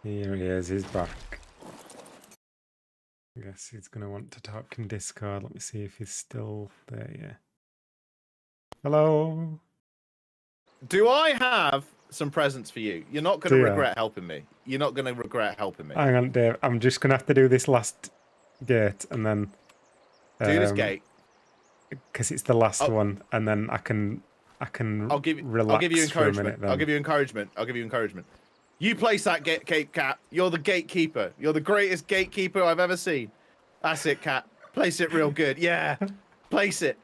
Here he is, he's back. I guess he's going to want to talk in Discord. Let me see if he's still there, yeah. Hello? Do I have some presents for you? You're not going to regret helping me. You're not going to regret helping me. Hang on, Dave. I'm just going to have to do this last gate and then... do this gate. Because it's the last one, and then I can relax I'll give you for a encouragement. minute then. I'll give you encouragement. You place that gate, Cat. You're the gatekeeper. You're the greatest gatekeeper I've ever seen. That's it, Cat. Place it real good. Yeah. Place it.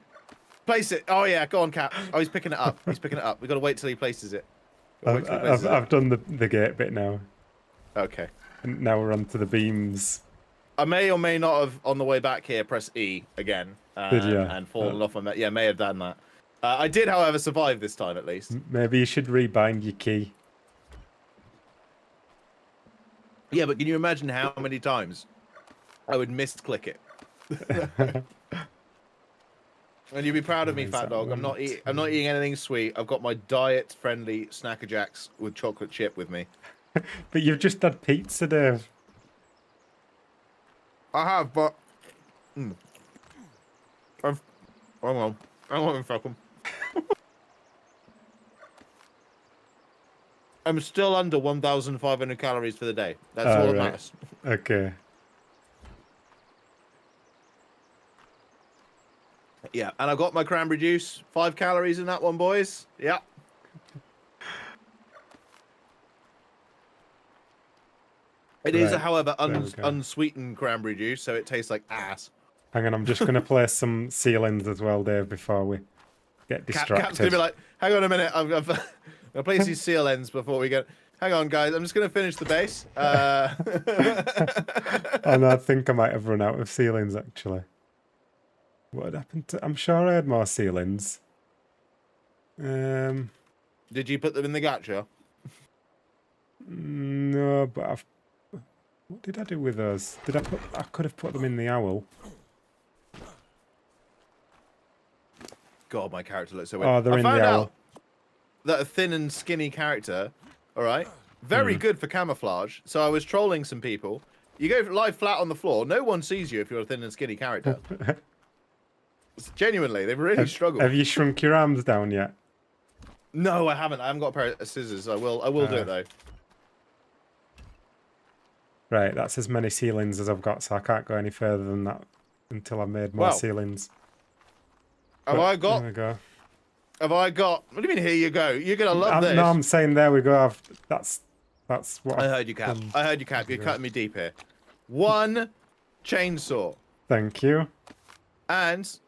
Place it. Oh, yeah. Go on, Cat. Oh, he's picking it up. We've got to wait till he places it. I've done the gate bit now. Okay. And now we're on to the beams. I may or may not have, on the way back here, press E again. Did you? And fallen off on that. Yeah, may have done that. I did, however, survive this time, at least. Maybe you should rebind your key. Yeah, but can you imagine how many times I would misclick it? And you'd be proud of me, fat dog. I'm not eating anything sweet. I've got my diet-friendly Snacker Jacks with chocolate chip with me. But you've just had pizza, Dave. I have, but I won't fuck them. I'm still under 1,500 calories for the day. That's all that matters. Okay. Yeah, and I got my cranberry juice. 5 calories in that one, boys. Yeah. It is, however, unsweetened cranberry juice, so it tastes like ass. Hang on, I'm just going to place some ceilings as well, Dave, before we get distracted. Cat's going to be like, hang on a minute, I've going to place these seal ends before we get... Hang on, guys, I'm just going to finish the base. And I think I might have run out of ceilings, actually. What had happened to... I'm sure I had more ceilings. Did you put them in the gacha? No, but I've... What did I do with those? Did I put... I could have put them in the owl. God, my character looks so weird. Oh, they're in the owl. I found out that a thin and skinny character, all right, very good for camouflage. So I was trolling some people. You go lie flat on the floor. No one sees you if you're a thin and skinny character. Genuinely, they've really struggled. Have you shrunk your arms down yet? No, I haven't. I haven't got a pair of scissors. I will do it though. Right, that's as many ceilings as I've got, so I can't go any further than that until I've made more Well, ceilings. Have But I got? There we go. Have I got? What do you mean? Here you go. You're gonna love this. No, I'm saying there we go. That's what I I've heard you, Cap. done. I heard you, Cap. You're cutting me deep here. 1 chainsaw Thank you. and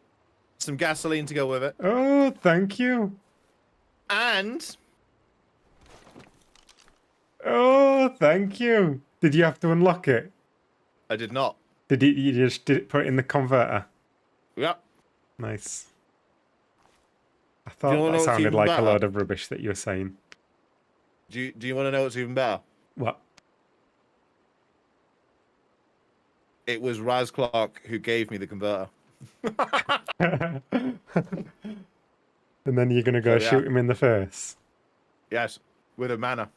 some gasoline to go with it, Oh, thank you. and Oh, thank you. Did you have to unlock it? I did not. Did you just put it in the converter? Yep. Nice. I you thought wanna know that what's sounded even like a better? load of rubbish that you were saying. Do you want to know what's even better? What? It was Raz Clark who gave me the converter. And then you're gonna go So, yeah. shoot him in the face. Yes, with a mana.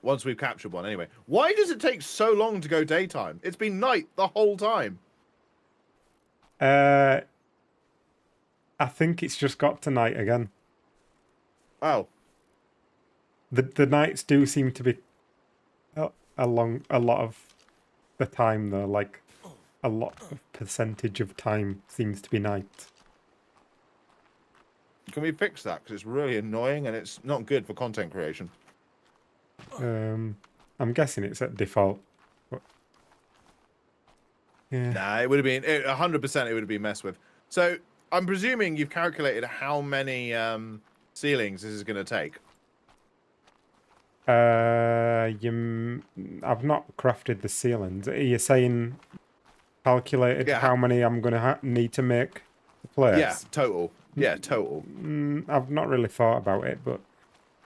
Once we've captured one, anyway. Why does it take so long to go daytime? It's been night the whole time. I think it's just got to night again. Oh, The nights do seem to be a lot of the time though. Like a lot of percentage of time seems to be night. can we fix that? Because it's really annoying and it's not good for content creation. I'm guessing it's at default. But yeah. Nah, it would have been 100%. It would have been messed with. So I'm presuming you've calculated how many ceilings this is going to take. I've not crafted the ceilings. Are you saying calculated Yeah. how many I'm gonna need to make the place? Yeah, total. Yeah, total. I've not really thought about it, but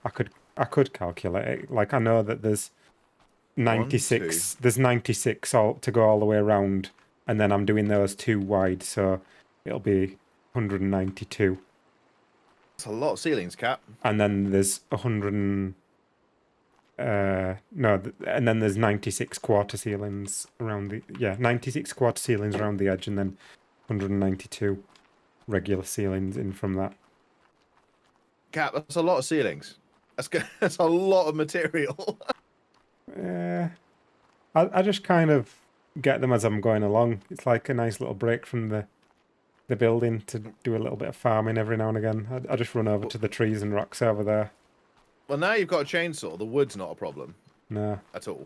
I could calculate it. Like I know that there's 96. There's 96 all to go all the way around, and then I'm doing those 2 wide, so it'll be 192. It's a lot of ceilings, Cap. And then there's 100. No, and then there's 96 quarter ceilings around the 96 quarter ceilings around the edge, and then 192 regular ceilings in from that. Cap, that's a lot of ceilings. That's a lot of material. I just kind of get them as I'm going along. It's like a nice little break from the building to do a little bit of farming every now and again. I just run over to the trees and rocks over there. Well, now you've got a chainsaw. The wood's not a problem No. at all.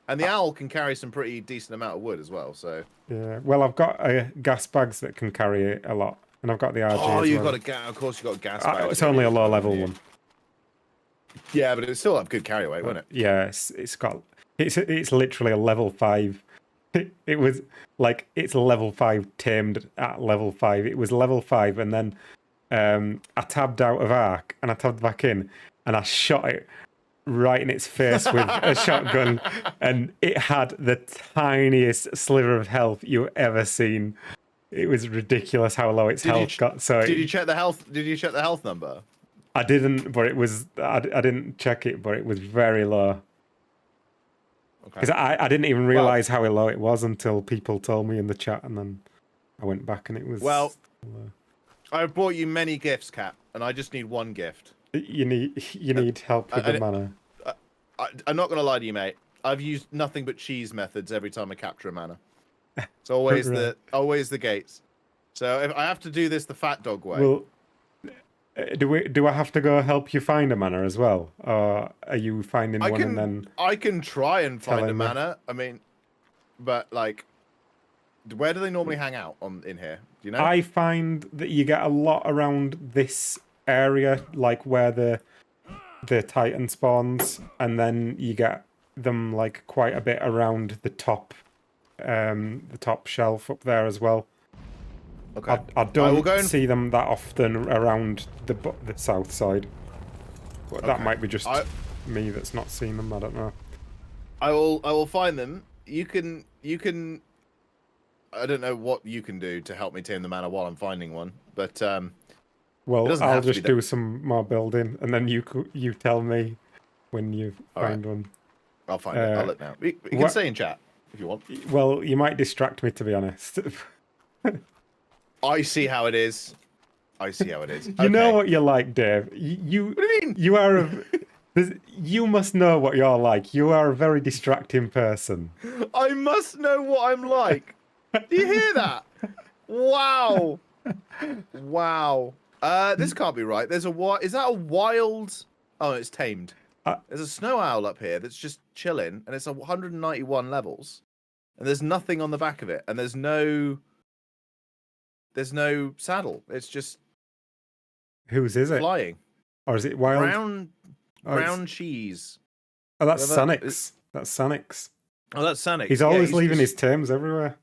And the owl can carry some pretty decent amount of wood as well, so... Yeah, well, I've got gas bags that can carry it a lot. And I've got the RG Oh, as you've well. got a gas... Of course, you've got a gas bag. It's only a low-level one. Yeah, but it's still have good carry weight, won't it? Yeah, it's literally a level 5. It was like it's level 5 tamed at level 5. It was level 5, and then I tabbed out of arc and I tabbed back in, and I shot it right in its face with a shotgun, and it had the tiniest sliver of health you've ever seen. It was ridiculous how low its health got. So did you check the health? Did you check the health number? I didn't, but it was. I didn't check it, but it was very low. Because I didn't even realize how low it was until people told me in the chat, and then I went back and it was. Well, I brought you many gifts, Cap, and I just need one gift. You need help with the mana. I'm not gonna lie to you, mate. I've used nothing but cheese methods every time I capture a mana. It's always the gates. So if I have to do this the fat dog way. Well, do I have to go help you find a mana as well, or are you finding one and then? I can try and find a mana. I mean, but like, where do they normally hang out in here? Do you know? I find that you get a lot around this area, like where the Titan spawns, and then you get them like quite a bit around the top shelf up there as well. Okay. I don't see them that often around the south side. But that might be just me that's not seen them. I don't know. I will find them. You can. I don't know what you can do to help me tame the mana while I'm finding one, but well, I'll just do some more building, and then you tell me when you find one. I'll find it. I'll look now. You can say in chat if you want. Well, you might distract me, to be honest. I see how it is. I see how it is. You know what you're like, Dave. What do you mean? You are You must know what you're like. You are a very distracting person. I must know what I'm like. Do you hear that? Wow. Wow. This can't be right. There's a is that a wild? Oh, it's tamed. Uh, There's a snow owl up here that's just chilling, and it's 191 levels, and there's nothing on the back of it, and there's no saddle. It's just whose is it? flying. Or is it wild? Brown cheese. Oh, that's Whatever. Sanix. That's Sanix. Oh, that's Sanix. He's always leaving his tames everywhere.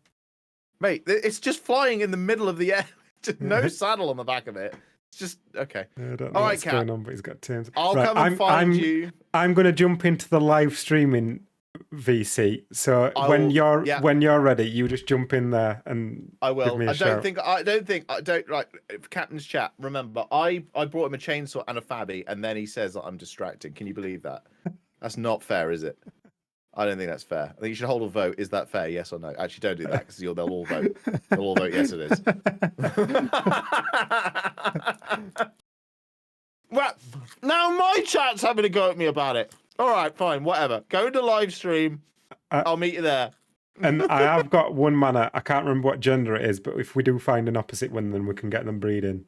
Mate, it's just flying in the middle of the air. Just no saddle on the back of it. It's just okay. I don't know what's going on, but he's got tames. I'll come and find you. I'm going to jump into the live streaming VC. So when you're ready, you just jump in there and I will. give me a shout. Right, Captain's chat. Remember, I brought him a chainsaw and a fabby, and then he says that I'm distracting. Can you believe that? That's not fair, is it? I don't think that's fair. I think you should hold a vote. Is that fair? Yes or no? Actually, don't do that because they'll all vote. They'll all vote yes, it is. Well, now my chat's having a go at me about it. All right, fine, whatever. Go to live stream. I'll meet you there. And I have got one mana. I can't remember what gender it is, but if we do find an opposite one, then we can get them breeding.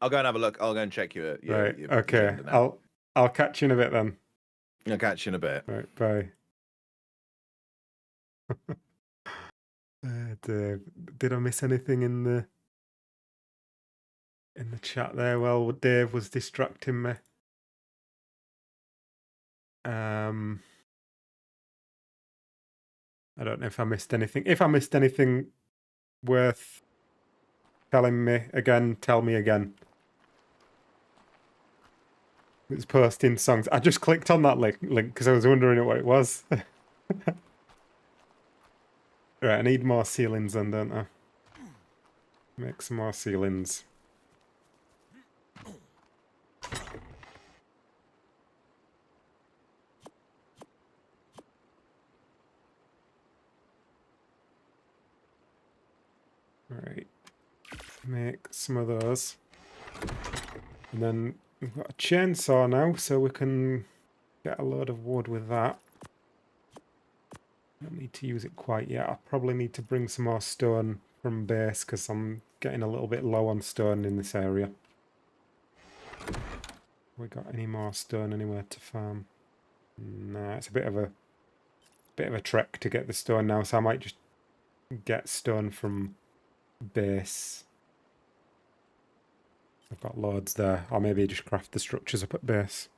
I'll go and have a look. I'll go and check you. Right. Okay. I'll catch you in a bit then. I'll catch you in a bit. Right. Bye. Dave, did I miss anything in the chat there? Well, Dave was distracting me. I don't know if I missed anything. If I missed anything worth telling me again, tell me again. It's posting songs. I just clicked on that link because I was wondering what it was. Right, I need more ceilings then, don't I? Make some more ceilings. Right. Make some of those. And then we've got a chainsaw now, so we can get a load of wood with that. Don't need to use it quite yet. I probably need to bring some more stone from base because I'm getting a little bit low on stone in this area. We got any more stone anywhere to farm? Nah, it's a bit of a trek to get the stone now, so I might just get stone from base. I've got loads there, or maybe just craft the structures up at base.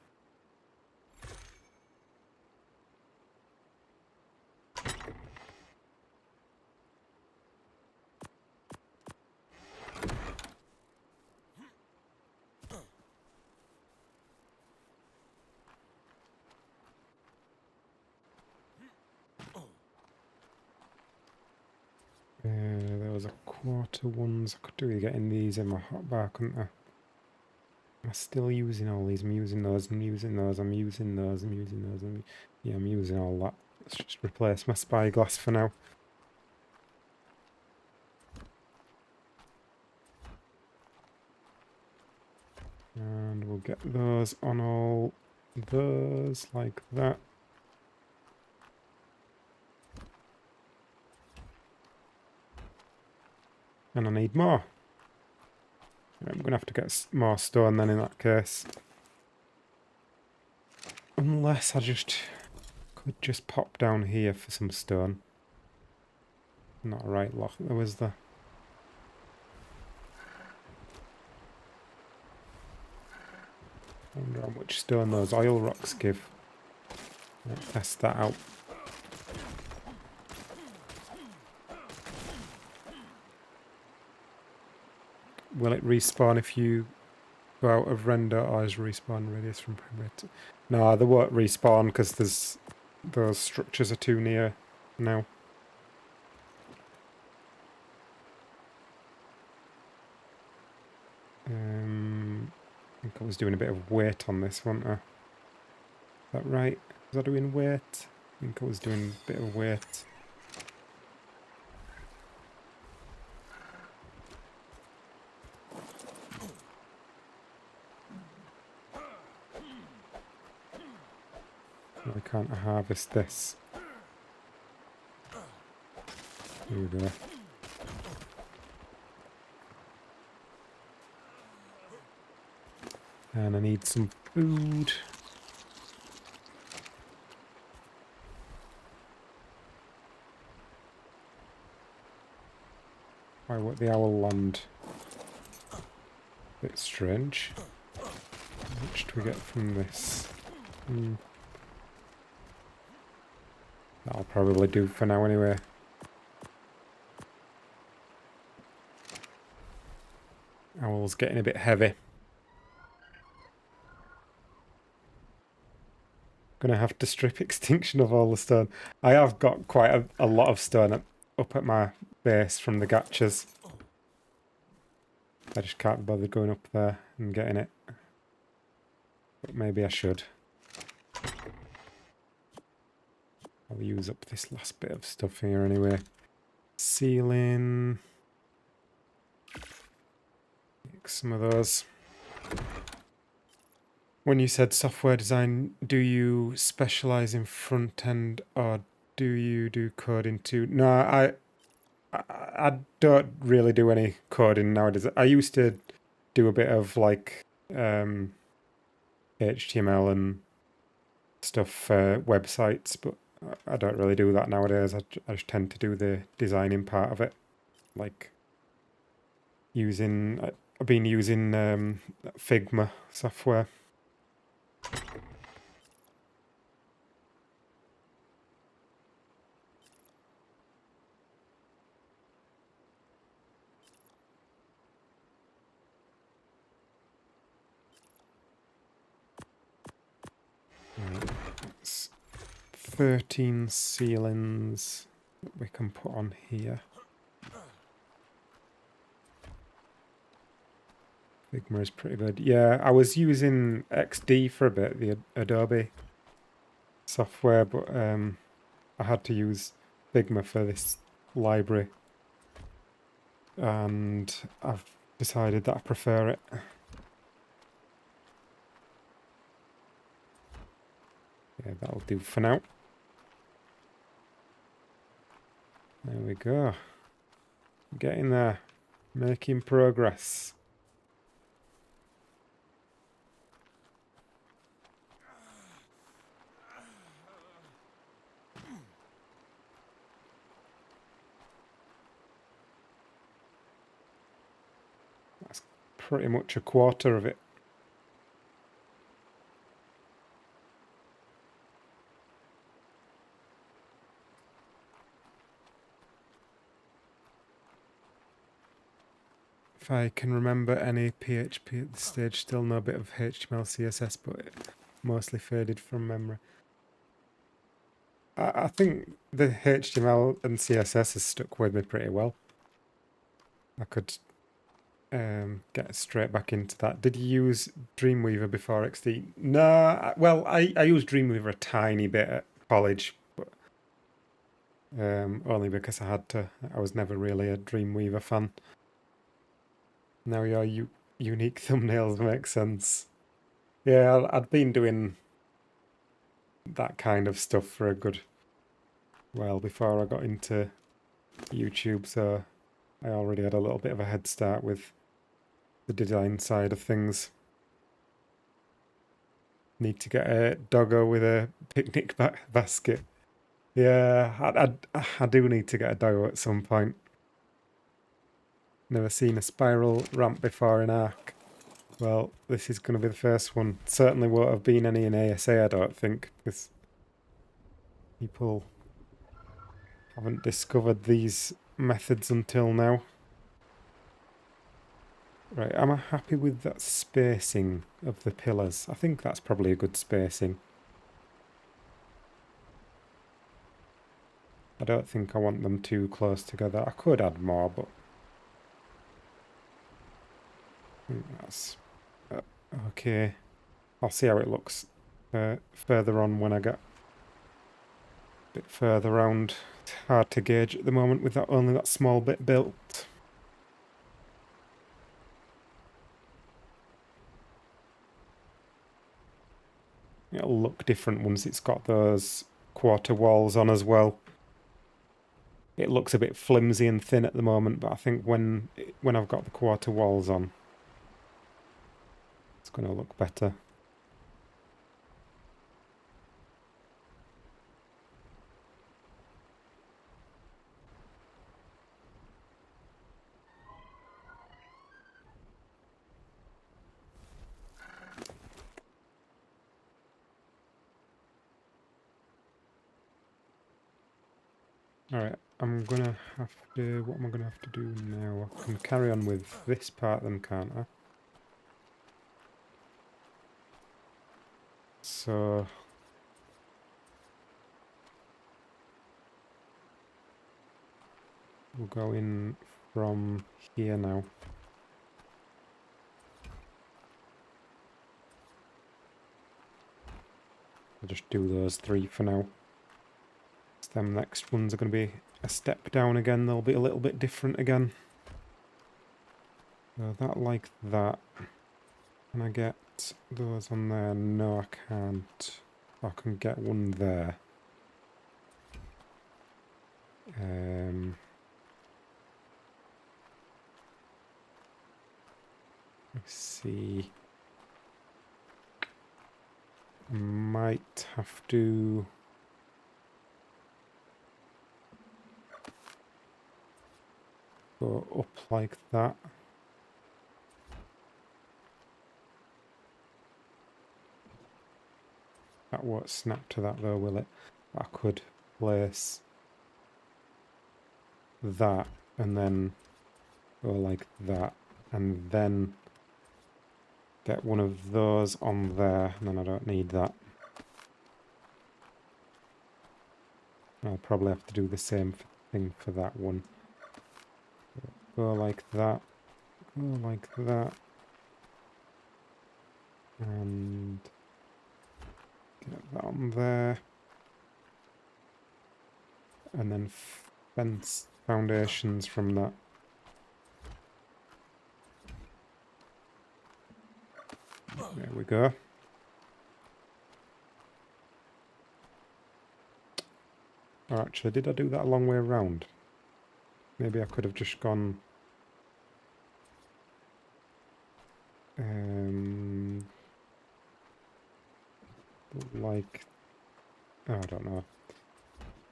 There was a quarter ones. I could do with getting these in my hotbar, couldn't I? Am I still using all these? I'm using those, I'm using those, I'm using those, I'm using those. Yeah, I'm using all that. Let's just replace my spyglass for now. And we'll get those on all those, like that. And I need more. I'm going to have to get more stone then in that case. Unless I could just pop down here for some stone. Not a right lock though, is there? I wonder how much stone those oil rocks give. Let's test that out. Will it respawn if you go out of render, or is respawn radius from perimeter? No, they won't respawn because those structures are too near now. I think I was doing a bit of weight on this, wasn't I? Is that right? Was I doing weight? I think I was doing a bit of weight. can't I harvest this? Here we go. And I need some food. Why won't the owl land? Bit strange. How much do we get from this? That'll probably do for now anyway. Owl's getting a bit heavy. Gonna have to strip extinction of all the stone. I have got quite a lot of stone up at my base from the gachas. I just can't bother going up there and getting it. But maybe I should. I'll use up this last bit of stuff here anyway. Ceiling. Make some of those. When you said software design, do you specialize in front end or do you do coding too? No, I don't really do any coding nowadays. I used to do a bit of like HTML and stuff for websites, but I don't really do that nowadays. I just tend to do the designing part of it. Like I've been using Figma software. It's 13 ceilings that we can put on here. Figma is pretty good. Yeah, I was using XD for a bit, the Adobe software, but I had to use Figma for this library. And I've decided that I prefer it. Yeah, that'll do for now. There we go. Getting there. Making progress. That's pretty much a quarter of it. If I can remember any PHP at this stage, still know a bit of HTML, CSS, but it mostly faded from memory. I think the HTML and CSS has stuck with me pretty well. I could get straight back into that. Did you use Dreamweaver before XD? No, well, I used Dreamweaver a tiny bit at college, but only because I had to. I was never really a Dreamweaver fan. Now your unique thumbnails make sense. Yeah, I'd been doing that kind of stuff for a good while before I got into YouTube, so I already had a little bit of a head start with the design side of things. Need to get a doggo with a picnic basket. Yeah, I do need to get a doggo at some point. Never seen a spiral ramp before in Ark. Well, this is going to be the first one. Certainly won't have been any in ASA, I don't think, because people haven't discovered these methods until now. Right, am I happy with that spacing of the pillars? I think that's probably a good spacing. I don't think I want them too close together. I could add more, but I think that's okay. I'll see how it looks further on when I get a bit further around. It's hard to gauge at the moment with only that small bit built. It'll look different once it's got those quarter walls on as well. It looks a bit flimsy and thin at the moment, but I think when I've got the quarter walls on, it's going to look better. Alright, I'm gonna have to... What am I gonna have to do now? I can carry on with this part then, can't I? So... we'll go in from here now. I'll just do those 3 for now. Them next ones are going to be a step down again. They'll be a little bit different again. So that like that. Can I get those on there? No, I can't. I can get one there. Let's see. I might have to... go up like that. That won't snap to that though, will it? I could place that and then go like that and then get one of those on there, and then I don't need that. I'll probably have to do the same thing for that one. Go like that, go like that, and get that on there, and then fence foundations from that. There we go. Oh, actually, did I do that a long way around? Maybe I could have just gone... like... oh, I don't know.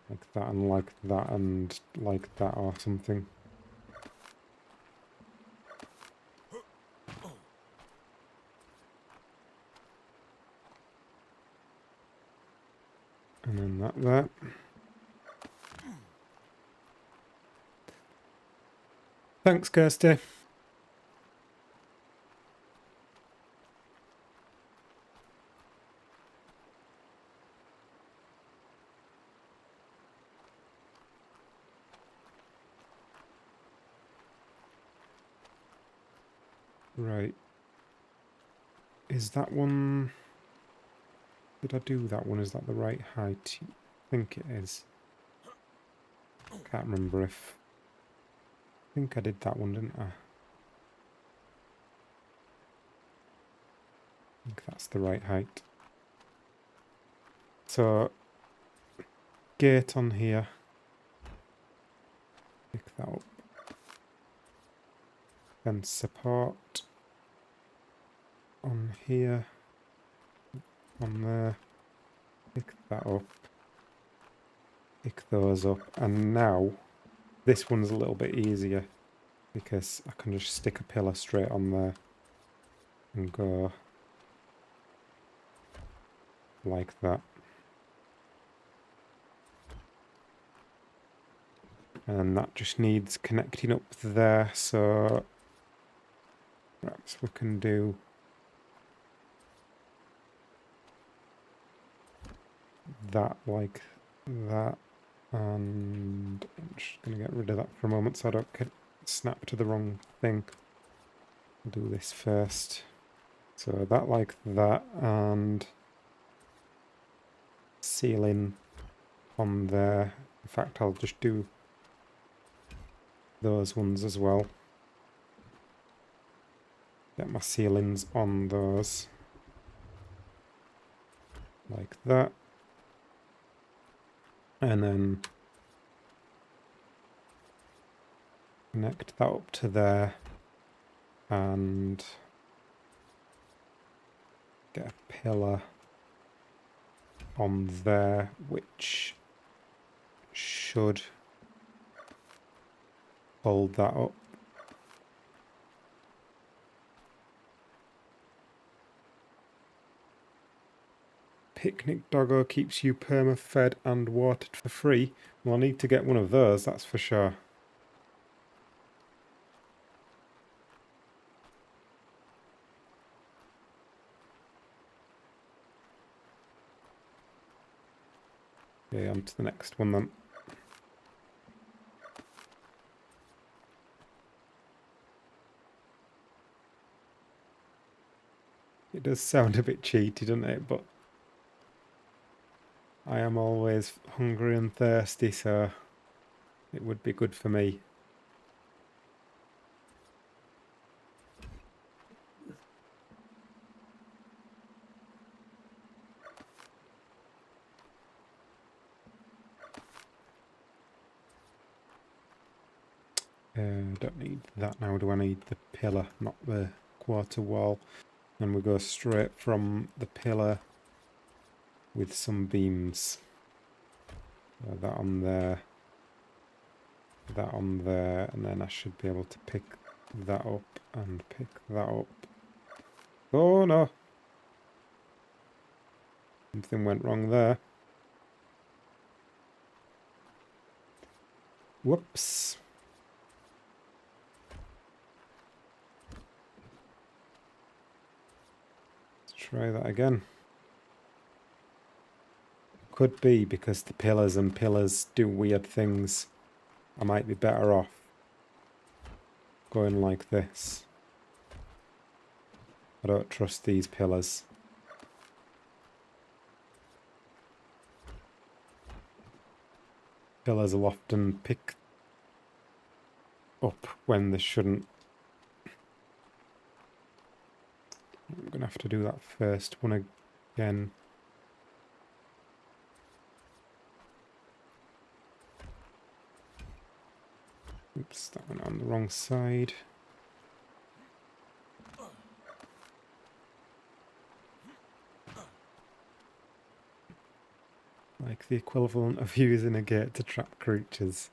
Like that and like that and like that or something. And then that there. Thanks, Kirsty. Right. Is that one... did I do that one? Is that the right height? I think it is. Can't remember if... I think I did that one, didn't I? I think that's the right height. So, gate on here. Pick that up. Then support on here. On there. Pick that up. Pick those up. And now, this one's a little bit easier because I can just stick a pillar straight on there and go like that. And that just needs connecting up there, so perhaps we can do that like that. And I'm just going to get rid of that for a moment so I don't get snap to the wrong thing. I'll do this first. So that like that, and ceiling on there. In fact, I'll just do those ones as well. Get my ceilings on those. like that. And then connect that up to there and get a pillar on there, which should hold that up. Picnic doggo keeps you perma-fed and watered for free. Well, I need to get one of those, that's for sure. Okay, on to the next one then. It does sound a bit cheaty, doesn't it? But I am always hungry and thirsty, so it would be good for me. Don't need that now. Do I need the pillar, not the quarter wall? And we go straight from the pillar with some beams. That on there, that on there, and then I should be able to pick that up and pick that up. Oh no! Something went wrong there. Whoops. Let's try that again. Could be because the pillars and pillars do weird things. I might be better off going like this. I don't trust these pillars. Pillars will often pick up when they shouldn't. I'm going to have to do that first one again. Oops, that went on the wrong side. Like the equivalent of using a gate to trap creatures.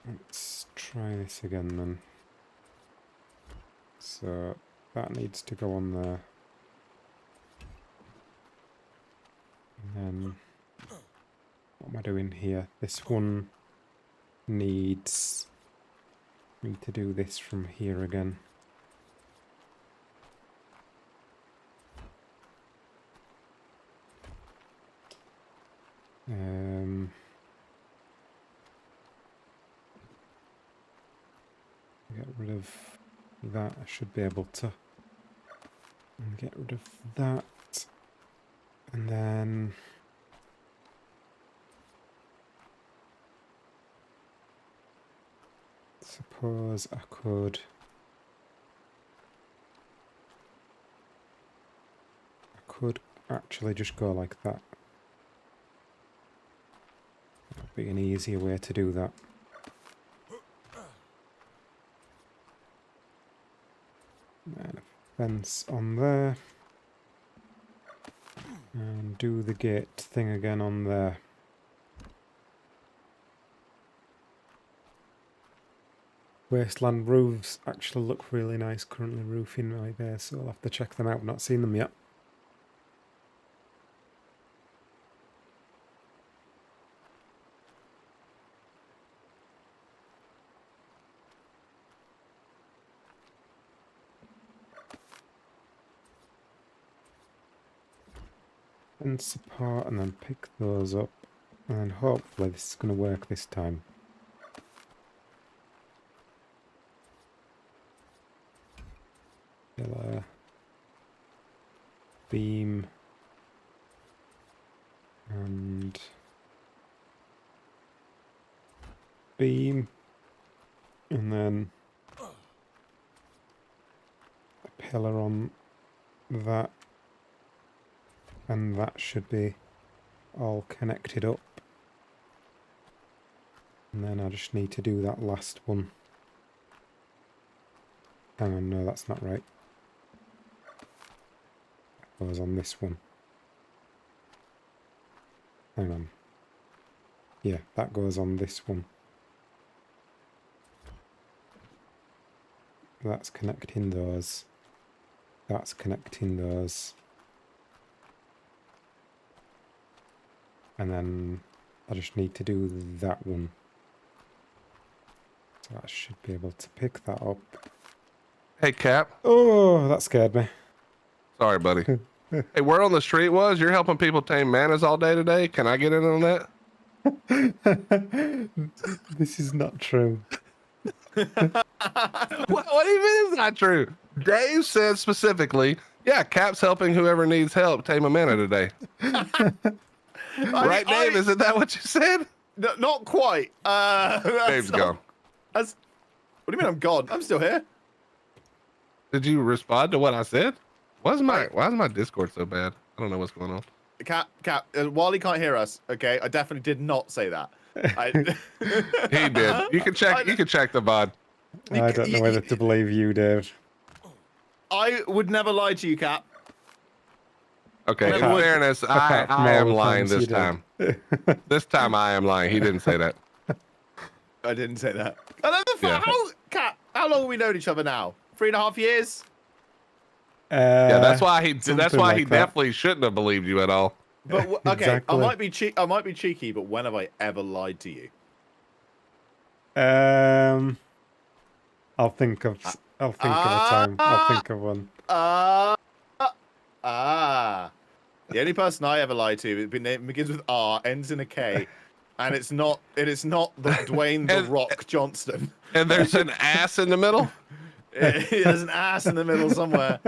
Let's try this again then. So that needs to go on there. And then what am I doing here? This one needs me to do this from here again. Get rid of that. I should be able to get rid of that, and then suppose I could actually just go like that. That would be an easier way to do that. And a fence on there. And do the gate thing again on there. Wasteland roofs actually look really nice currently roofing right there, so I'll have to check them out. I've not seen them yet. And support, and then pick those up, and then hopefully this is going to work this time. Pillar, beam, and beam, and then a pillar on that, and that should be all connected up. And then I just need to do that last one. Hang on, no, that's not right. That goes on this one. Hang on. Yeah, that goes on this one. That's connecting those. That's connecting those. And then I just need to do that one. So I should be able to pick that up. Hey, Cap. Oh, that scared me. Sorry, buddy. Hey, word on the street was you're helping people tame manas all day today. Can I get in on that? This is not true. What do you mean it's not true? Dave said specifically, yeah, Cap's helping whoever needs help tame a mana today. Right, Dave? Isn't that what you said? No, not quite. Dave's gone. What do you mean I'm gone? I'm still here. Did you respond to what I said? Why is my Discord so bad? I don't know what's going on. Cap, Wally can't hear us. Okay, I definitely did not say that. He did. You can check. You can check the VOD. I don't know whether to believe you, Dave. I would never lie to you, Cap. Okay, in fairness, I am lying this time. Did. This time I am lying. He didn't say that. I didn't say that. How long have we known each other now? 3.5 years? Yeah, that's why he. Something That's why like he that. definitely shouldn't have believed you at all. But okay, Exactly. I might be cheeky, but when have I ever lied to you? I'll think of a time. I'll think of one. The only person I ever lied to begins with R, ends in a K, and it's not the Dwayne the Rock Johnston. And there's an ass in the middle. There's an ass in the middle somewhere.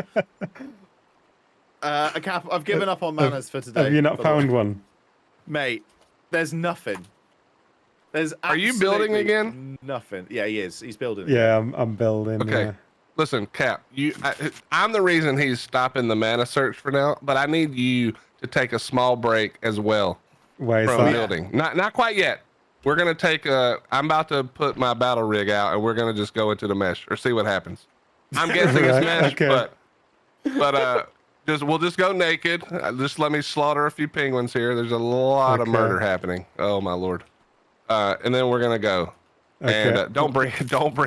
Cap, I've given up on manners for today. Have you not found one? Mate, there's nothing. There's Are you building absolutely again? Nothing. Yeah, he is. He's building. Yeah, I'm building. Okay. Yeah. Listen, Cap, I'm the reason he's stopping the mana search for now, but I need you to take a small break as well Why is from that? building. Not quite yet. We're gonna take I'm about to put my battle rig out, and we're gonna just go into the mesh or see what happens. I'm guessing it's Right, mesh, okay. but we'll just go naked. Just let me slaughter a few penguins here. There's a lot of Okay. murder happening. Oh my lord. And then we're gonna go. Okay. And don't bring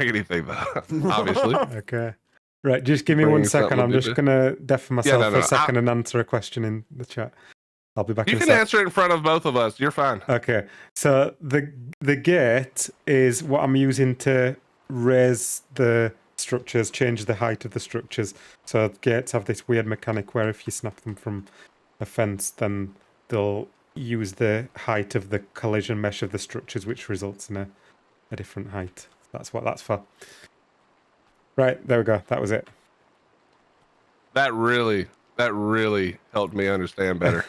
anything though. Obviously. Okay. Right, just give me Bring 1 second. something I'm to just do. gonna deafen myself no, for a second and answer a question in the chat. I'll be back You in a can sec. answer it in front of both of us. You're fine. Okay, so the gate is what I'm using to raise the structures, change the height of the structures. So gates have this weird mechanic where if you snap them from a fence, then they'll use the height of the collision mesh of the structures, which results in a different height. That's what that's for. Right, there we go. That was it. That really helped me understand better.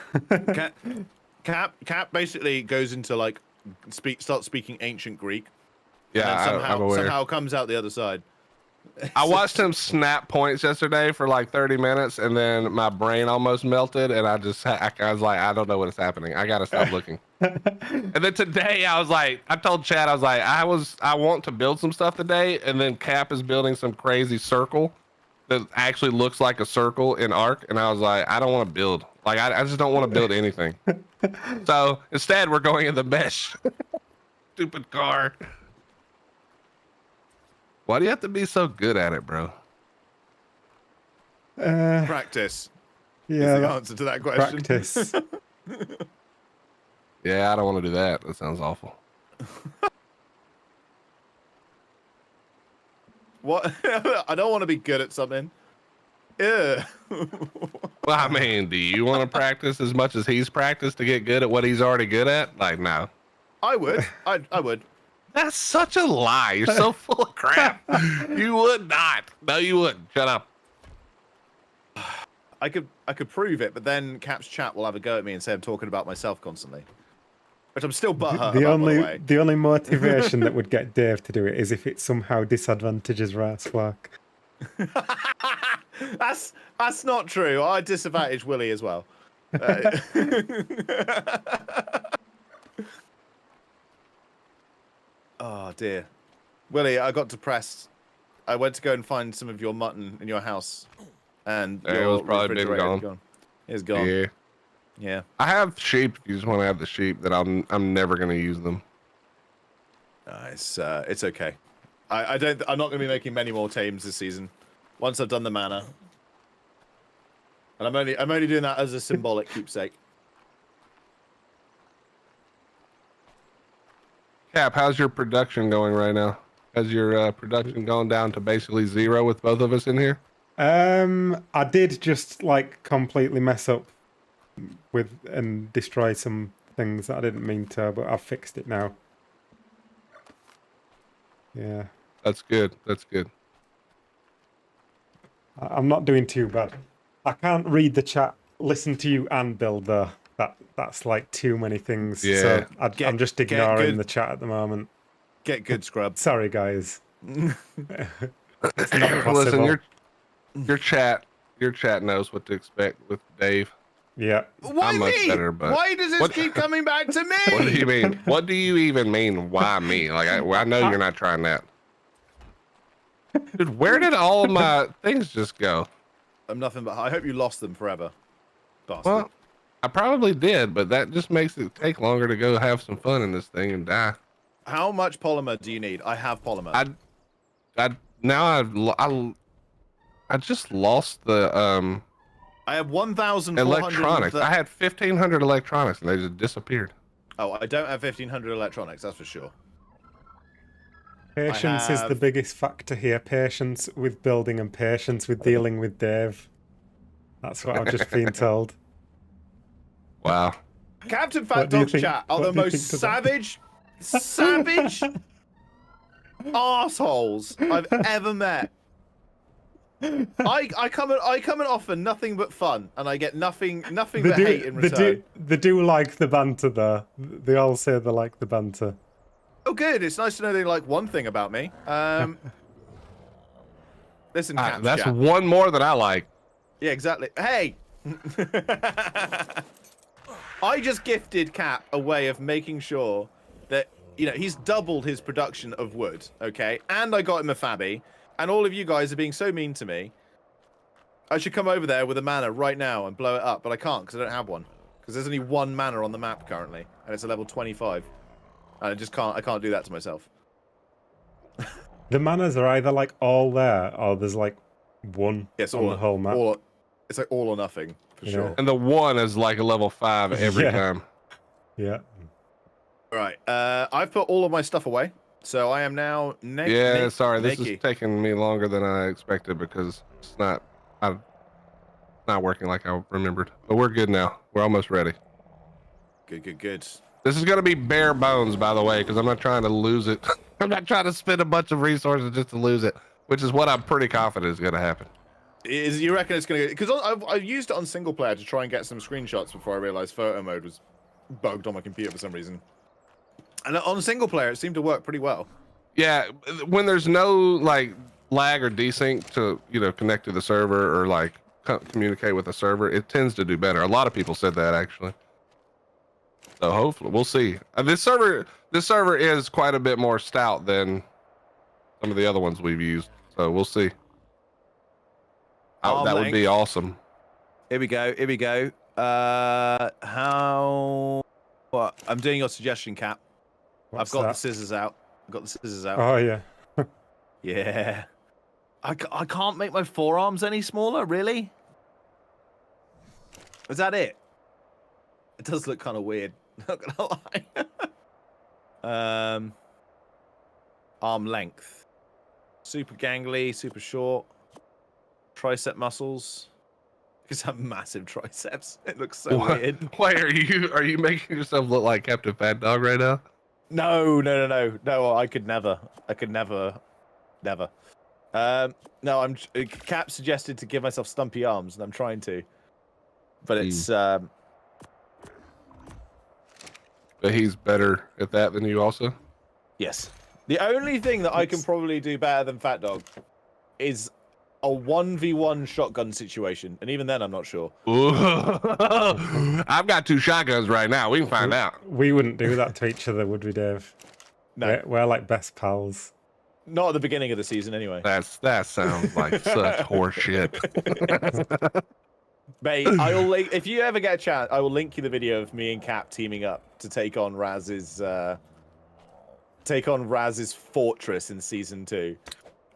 Cap basically goes into like starts speaking ancient Greek. Yeah, and then I'm aware. somehow comes out the other side. I watched him snap points yesterday for like 30 minutes, and then my brain almost melted, and I was like, I don't know what is happening. I gotta stop looking. And then today, I was like, I told Chad, I was like, I want to build some stuff today, and then Cap is building some crazy circle that actually looks like a circle in Arc, and I was like, I don't want to build. Like, I just don't want to build anything. So instead, we're going in the mesh. Stupid car. Why do you have to be so good at it, bro? Practice. Yeah, Is the answer to that question. practice. Yeah, I don't want to do that. That sounds awful. What? I don't want to be good at something. Yeah. Well, I mean, do you want to practice as much as he's practiced to get good at what he's already good at? Like, no. I would. I would. That's such a lie. You're so full of crap. You would not. No, you wouldn't. Shut up. I could prove it, but then Cap's chat will have a go at me and say I'm talking about myself constantly. which I'm still butthurt The about, by the way. only motivation that would get Dave to do it is if it somehow disadvantages Rasflark. That's not true. I disadvantage Willie as well. Oh dear, Willie, I got depressed. I went to go and find some of your mutton in your house, and It your was probably been refrigerator is gone. It's gone. Yeah. Yeah. I have sheep. If you just want to have the sheep, that I'm never gonna use them. It's okay. I'm not gonna be making many more tames this season. Once I've done the manor, and I'm only doing that as a symbolic keepsake. Cap, how's your production going right now? Has your production gone down to basically 0 with both of us in here? I did just like completely mess up with and destroy some things that I didn't mean to, but I've fixed it now. Yeah. That's good. That's good. I'm not doing too bad. I can't read the chat, listen to you and build though. That's like too many things. Yeah. So I'm just ignoring the chat at the moment. Get good, scrub. Sorry guys. It's not possible. Listen, your chat knows what to expect with Dave. Yeah. Why I'm much me? better, but why does this keep coming back to me? What do you mean? What do you even mean? Why me? Like I know you're not trying that. Dude, where did all of my things just go? I'm nothing but. I hope you lost them forever. Bastard. Well, I probably did, but that just makes it take longer to go have some fun in this thing and die. How much polymer do you need? I have polymer. I just lost the I have 1,400 electronics. I had 1,500 electronics and they just disappeared. Oh, I don't have 1,500 electronics. That's for sure. Patience is the biggest factor here. Patience with building and patience with dealing with Dave. That's what I've just been told. Wow. Captain Fat Dog's chat are the most savage assholes I've ever met. I come and offer nothing but fun, and I get nothing but hate in return. They do like the banter though. They all say they like the banter. Oh, good. It's nice to know they like one thing about me. Listen, Cap's that's chat. one more that I like. Yeah, exactly. Hey! I just gifted Cap a way of making sure that, he's doubled his production of wood, okay? And I got him a Fabby, and all of you guys are being so mean to me. I should come over there with a manor right now and blow it up, but I can't because I don't have one. Because there's only one manor on the map currently, and it's a level 25. And I can't do that to myself. The manors are either like all there, or there's like one on the whole map. It's like all or nothing, for sure. And the one is like a level 5 every time. Yeah. All right. I've put all of my stuff away, so I am now sorry, this is taking me longer than I expected because it's not working like I remembered. But we're good now. We're almost ready. Good. This is gonna be bare bones, by the way, because I'm not trying to lose it. I'm not trying to spend a bunch of resources just to lose it, which is what I'm pretty confident is gonna happen. You reckon it's gonna? Because I've used it on single player to try and get some screenshots before I realized photo mode was bugged on my computer for some reason. And on single player, it seemed to work pretty well. Yeah, when there's no like lag or desync to connect to the server or like communicate with the server, it tends to do better. A lot of people said that actually. So hopefully we'll see. This server is quite a bit more stout than some of the other ones we've used. So we'll see. That would be awesome. Here we go. What? I'm doing your suggestion, Cap. I've got the scissors out. Oh yeah. Yeah. I can't make my forearms any smaller, really? Is that it? It does look kind of weird. Not gonna lie. Arm length. Super gangly, super short. Tricep muscles. Because I have massive triceps. It looks so weird. Wait, are you making yourself look like Captain Fat Dog right now? No. I could never. No, Cap suggested to give myself stumpy arms, and I'm trying to. But it's but he's better at that than you also. Yes. The only thing that I can probably do better than Fat Dog is a 1v1 shotgun situation, and even then I'm not sure. Ooh. I've got 2 shotguns right now. We can find out. We wouldn't do that to each other, would we, Dave? No, We're like best pals. not at the beginning of the season anyway. That sounds like such horseshit. Mate, if you ever get a chance, I will link you the video of me and Cap teaming up to take on Raz's fortress in season 2,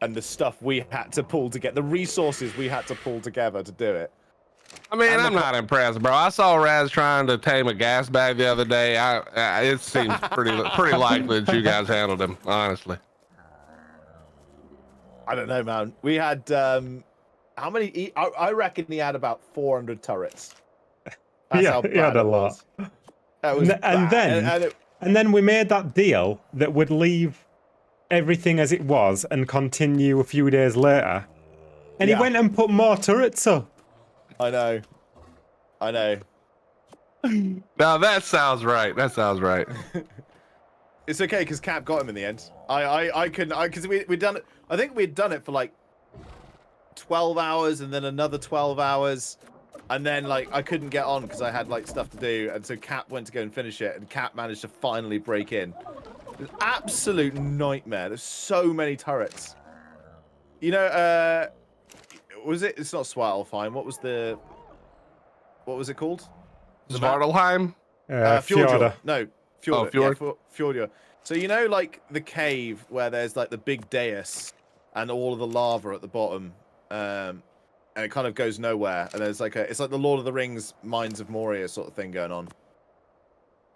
and the stuff we had to pull together, the resources we had to pull together to do it. I mean, I'm not impressed, bro. I saw Raz trying to tame a gas bag the other day. It seems pretty likely that you guys handled him, honestly. I don't know, man. We had how many? I reckon he had about 400 turrets. That's how bad he had a it lot. was. That was bad. And then we made that deal that would leave everything as it was and continue a few days later. And he went and put more turrets up. I know. Now that sounds right. It's okay because Cap got him in the end. I couldn't, because we'd done it. I think we'd done it for like 12 hours and then another 12 hours. And then like I couldn't get on because I had like stuff to do. And so Cap went to go and finish it. And Cap managed to finally break in. It was an absolute nightmare. There's so many turrets. You know, was it? It's not Svartalfheim. What was it called? Svartalfheim? Fjordur. No, Fjordur. Oh, Fjord. Yeah, Fjordur. So you know, like the cave where there's like the big dais and all of the lava at the bottom, and it kind of goes nowhere. And there's like it's like the Lord of the Rings Mines of Moria sort of thing going on.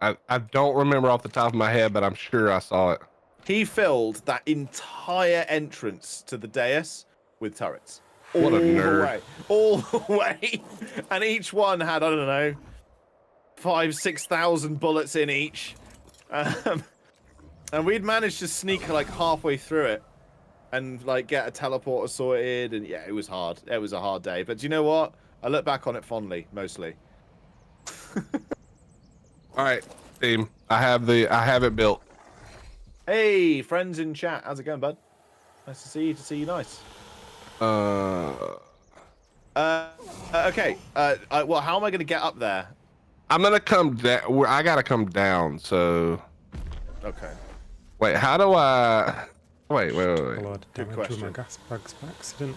I don't remember off the top of my head, but I'm sure I saw it. He filled that entire entrance to the dais with turrets. What a nerd. All the way. And each one had, I don't know, 5,000-6,000 bullets in each. And we'd managed to sneak like halfway through it and like get a teleporter sorted. And yeah, it was hard. It was a hard day. But do you know what? I look back on it fondly, mostly. All right, team. I have it built. Hey, friends in chat. How's it going, bud? Nice to see you. Nice. Okay. Well, how am I going to get up there? I'm gonna come down. I gotta come down. So. Okay. Wait. How do I? Wait. Lord, Good I went question. through my gas bags by accident.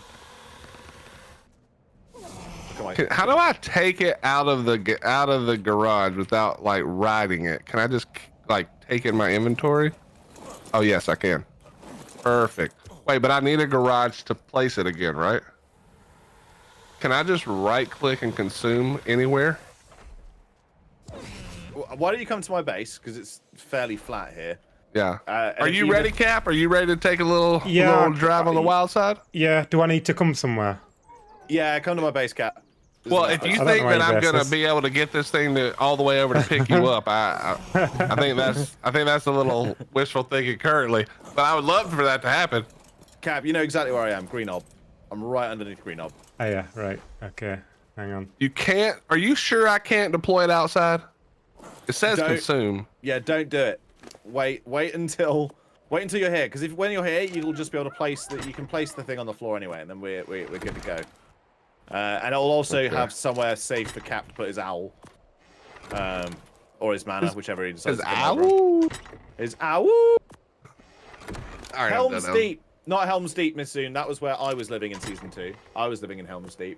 How do I take it out of the garage without like riding it? Can I just like take it in my inventory? Oh yes, I can. Perfect. Wait, but I need a garage to place it again, right? Can I just right click and consume anywhere? Why don't you come to my base? Because it's fairly flat here. Yeah. Are if you ready, Cap? Are you ready to take a little drive on the wild side? Yeah, do I need to come somewhere? Yeah, come to my base, Cap. Well, if you think that I'm gonna be able to get this thing all the way over to pick you up, I think that's a little wishful thinking currently. But I would love for that to happen. Cap, you know exactly where I am. Green Knob. I'm right underneath Green Knob. Oh yeah, right. Okay, hang on. You can't. Are you sure I can't deploy it outside? It says consume. Yeah, don't do it. Wait until you're here. Because when you're here, you'll just be able to place you can place the thing on the floor anyway, and then we're good to go. And it'll also have somewhere safe for Cap to put his owl, or his mana, whichever he decides. His owl. His owl. Right, Helm's Deep, not Helm's Deep, Miss Soon. That was where I was living in season 2. I was living in Helm's Deep.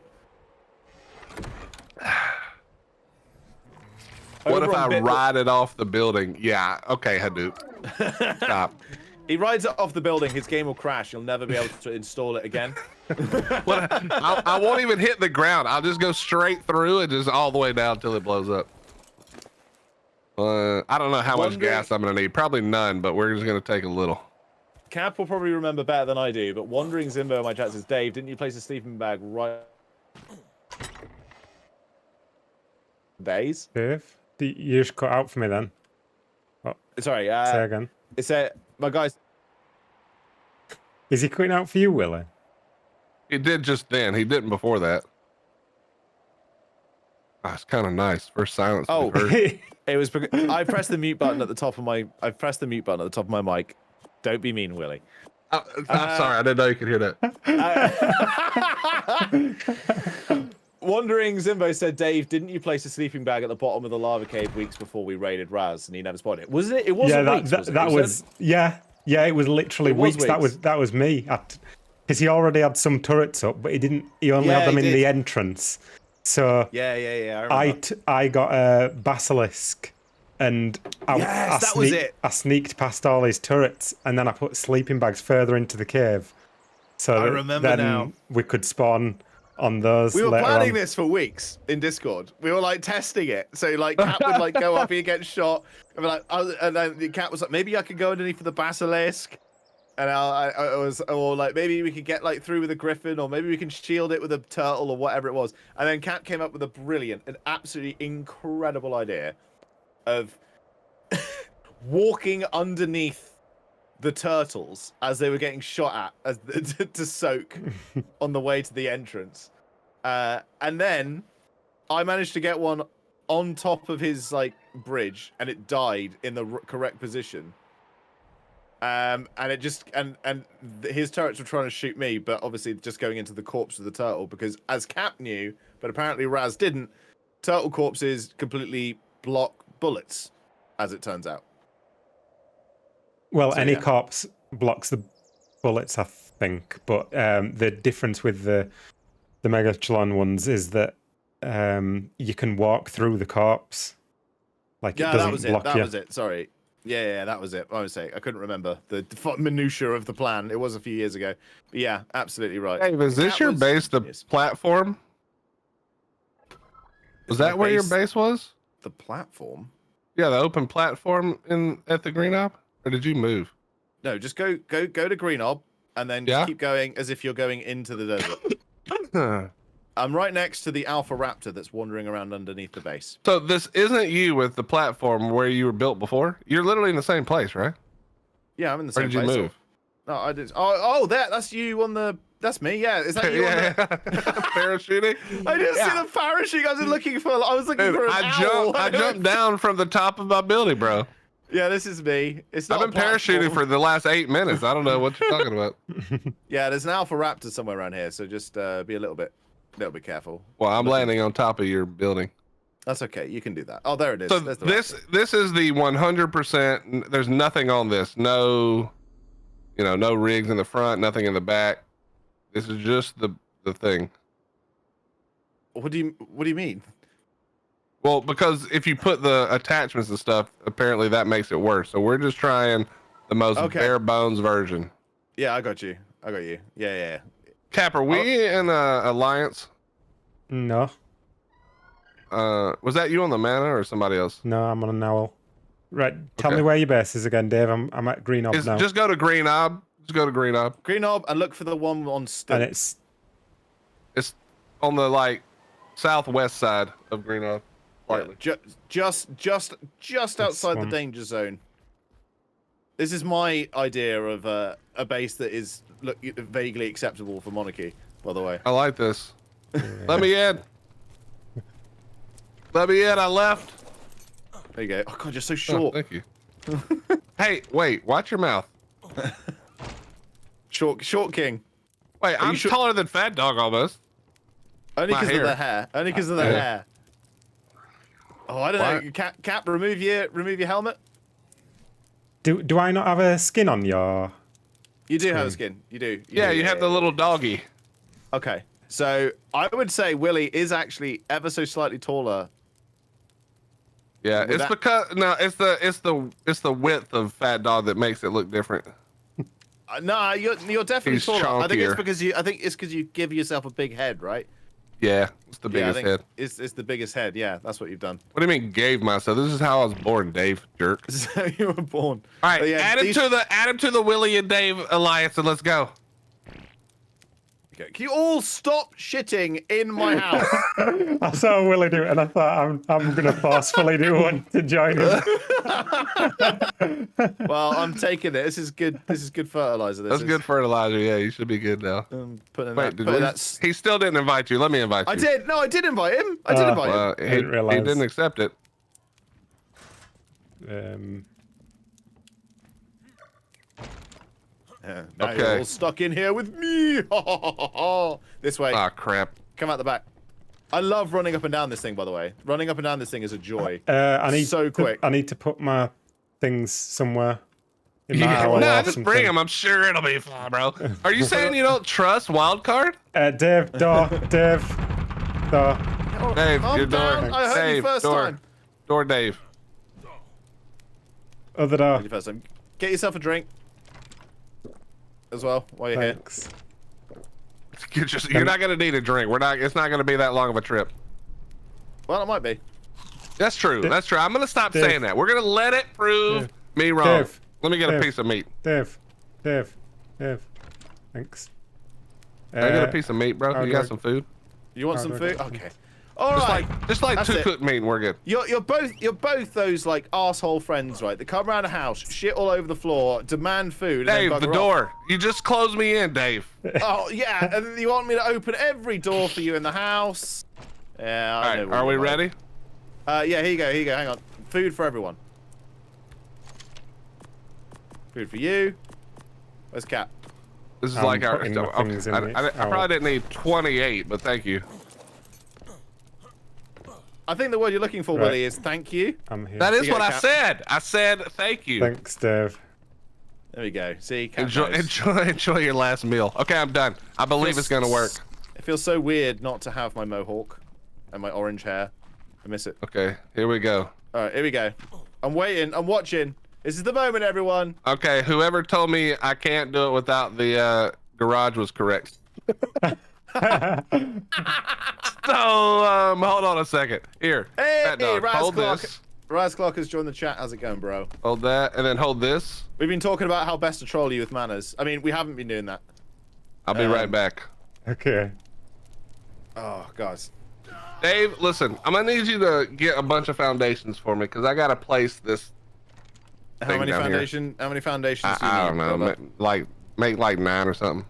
What if I ride it off the building? Yeah. Okay, Hadoop. Stop. He rides it off the building, his game will crash. You'll never be able to install it again. I won't even hit the ground. I'll just go straight through and just all the way down until it blows up. I don't know how much gas I'm going to need. Probably none, but we're just going to take a little. Cap will probably remember better than I do, but Wandering Zimbo in my chat says, Dave, didn't you place a sleeping bag right... Bays? Dave, you just cut out for me then. Oh. Sorry, say again. It's my guys... Is he cutting out for you, Willie? He did just then. He didn't before that. That's kind of nice. First silence. Oh. We've heard. It was because I pressed the mute button at the top of my. I pressed the mute button at the top of my mic. Don't be mean, Willie. I'm sorry. I didn't know you could hear that. Wandering Zimbo said, Dave, didn't you place a sleeping bag at the bottom of the lava cave weeks before we raided Raz and he never spotted it? Wasn't it? It wasn't weeks, was it? That was yeah. It was literally It was weeks. weeks. That was me. Because he already had some turrets up, but he didn't. He only had them in the entrance. So Yeah. I remember. I got a basilisk, and That was it. I sneaked past all his turrets, and then I put sleeping bags further into the cave. So I remember then now. we could spawn on those. We were later planning on. this for weeks in Discord. We were like testing it. So like Cat would like go up, he'd get shot, and we're like, and then the Cat was like, maybe I could go underneath for the basilisk, and I was, or like maybe we could get like through with a griffin, or maybe we can shield it with a turtle or whatever it was. And then Cat came up with a brilliant, an absolutely incredible idea of walking underneath the turtles as they were getting shot at to soak on the way to the entrance. And then I managed to get one on top of his like bridge and it died in the correct position. And it just, and his turrets were trying to shoot me, but obviously just going into the corpse of the turtle because as Cap knew, but apparently Raz didn't, turtle corpses completely block bullets, as it turns out. Well, So, any yeah. corpse blocks the bullets, I think. But the difference with the Megatron ones is that you can walk through the corpse. Like Yeah, it doesn't that was it. block That you. was it. Sorry. Yeah, that was it. I was saying I couldn't remember the minutiae of the plan. It was a few years ago. But yeah, absolutely right. Dave, is this That your was base, the genius. platform? Was that where your base was? The platform? Yeah, the open platform at the Green Op? Or did you move? No, just go to Green Ob and then just keep going as if you're going into the desert. I'm right next to the Alpha Raptor that's wandering around underneath the base. So this isn't you with the platform where you were built before? You're literally in the same place, right? Yeah, I'm in the Where same did you place. move? No, I did. Oh, that's you on the. That's me. Yeah, is that you? Yeah, parachuting. I didn't see the parachute. I was looking for. I was looking Dude, for an owl. I jumped down from the top of my building, bro. Yeah, this is me. It's I've not. been parachuting for the last 8 minutes. I don't know what you're talking about. Yeah, there's an Alpha Raptor somewhere around here, so just be a little bit careful. Well, I'm landing on top of your building. That's okay. You can do that. Oh, there it is. So There's the this is the 100%. There's nothing on this. No, no rigs in the front, nothing in the back. This is just the thing. What do you mean? Well, because if you put the attachments and stuff, apparently that makes it worse. So we're just trying the most bare bones version. Yeah, I got you. Yeah. Cap, are we in alliance? No, Was that you on the mana or somebody else? no, I'm on an owl. Right, tell Okay. me where your base is again, Dave. I'm at Green Ob now. Just go to Green Ob. Just go to Green Ob. Green Ob and look for the one on And it's on the southwest side of Green Ob. Slightly. just outside the one. danger zone. This is my idea of a base that is vaguely acceptable for Monarchy, by the way. I like this. Let me in. Let me in. I left. There you go. Oh god, you're so Oh, short. thank you. Hey, wait. Watch your mouth. Short king. Wait, I'm sure? taller than Fat Dog almost. Only My because of hair. the hair. Only because of the Yeah. hair. Oh, I don't know. Cap, remove your helmet. do I not have a skin on your? You do have a skin. You do. Yeah, you have the little doggy. Okay, so I would say Willie is actually ever so slightly taller. Yeah, Would it's that- because no, it's the width of Fat Dog that makes it look different. No, you're definitely He's taller. I think it's chunkier. because you give yourself a big head, right? Yeah, it's the Yeah, I biggest think head. it's the biggest head. Yeah, that's what you've done. What do you mean gave myself? This is how I was born, Dave. Jerk. This is how you were born. All right, But yeah, add him to the Willie and Dave alliance and let's go. Okay. Can you all stop shitting in my house? I saw Willie do it, and I thought I'm gonna forcefully do one to join him. Well, I'm taking it. This is good. This is good fertilizer. That's good fertilizer. Yeah, you should be good now. Putting Wait, that, he still didn't invite you. Let me invite you. I did. No, I did invite him. I did invite him. Well, I didn't realize. he didn't accept it. Yeah, now Okay. you're all stuck in here with me. This way. Ah, crap. Come out the back. I love running up and down this thing, by the way. Running up and down this thing is a joy. I need so quick. I need to put my things somewhere. In my Yeah, owl nah, or just something. bring him. I'm sure it'll be fine, bro. Are you saying you don't trust Wildcard? Dave, door, Dave, door. Dave, Calm your door. down. I heard you Dave, first door. time. Door, Dave. Other door. Heard you first time. Get yourself a drink. As well, while you're Thanks. You're not gonna need a drink. It's not gonna be that long of a trip. here. Well, it might be. That's true. That's true. I'm gonna stop Dave. saying that. We're gonna let it prove me wrong. Dave. Let me get a Dave. piece of meat. Dave, thanks. Can I get a piece of meat, bro? You got some food? You want some food? Okay. All Just right. like That's two it. cooked meat and we're good. You're both those like asshole friends, right? That come around a house, shit all over the floor, demand food, and Dave, then the bugger door. off. You just closed me in, Dave. Oh yeah, and you want me to open every door for you in the house? Yeah. All I right, know what are we you're like. ready? Yeah. Here you go. Hang on. Food for everyone. Food for you. Where's Cap? This is I'm like our. putting my Okay, things in I the probably didn't need 28, but thank you. I think the word you're looking for, Right. Willie, is thank you. I'm here. That is You what got I Cap? said. I said thank you. Thanks, Dave. There we go. See, Cap Enjoy, knows. enjoy your last meal. Okay, I'm done. I believe it's gonna work. It feels so weird not to have my mohawk and my orange hair. I miss it. Okay, here we go. All right, here we go. I'm waiting. I'm watching. This is the moment, everyone. Okay, whoever told me I can't do it without the garage was correct. So, hold on a second. Here, Hey, Fat Dog, hold Razclock. this. Razclock has joined the chat. How's it going, bro? Hold that, and then hold this. We've been talking about how best to troll you with manners. I mean, we haven't been doing that. I'll be right back. Okay. Oh, guys. Dave, listen, I'm gonna need you to get a bunch of foundations for me because I gotta place this. How thing many down here. foundations? How many foundations do you I need? don't know, brother? make like 9 or something.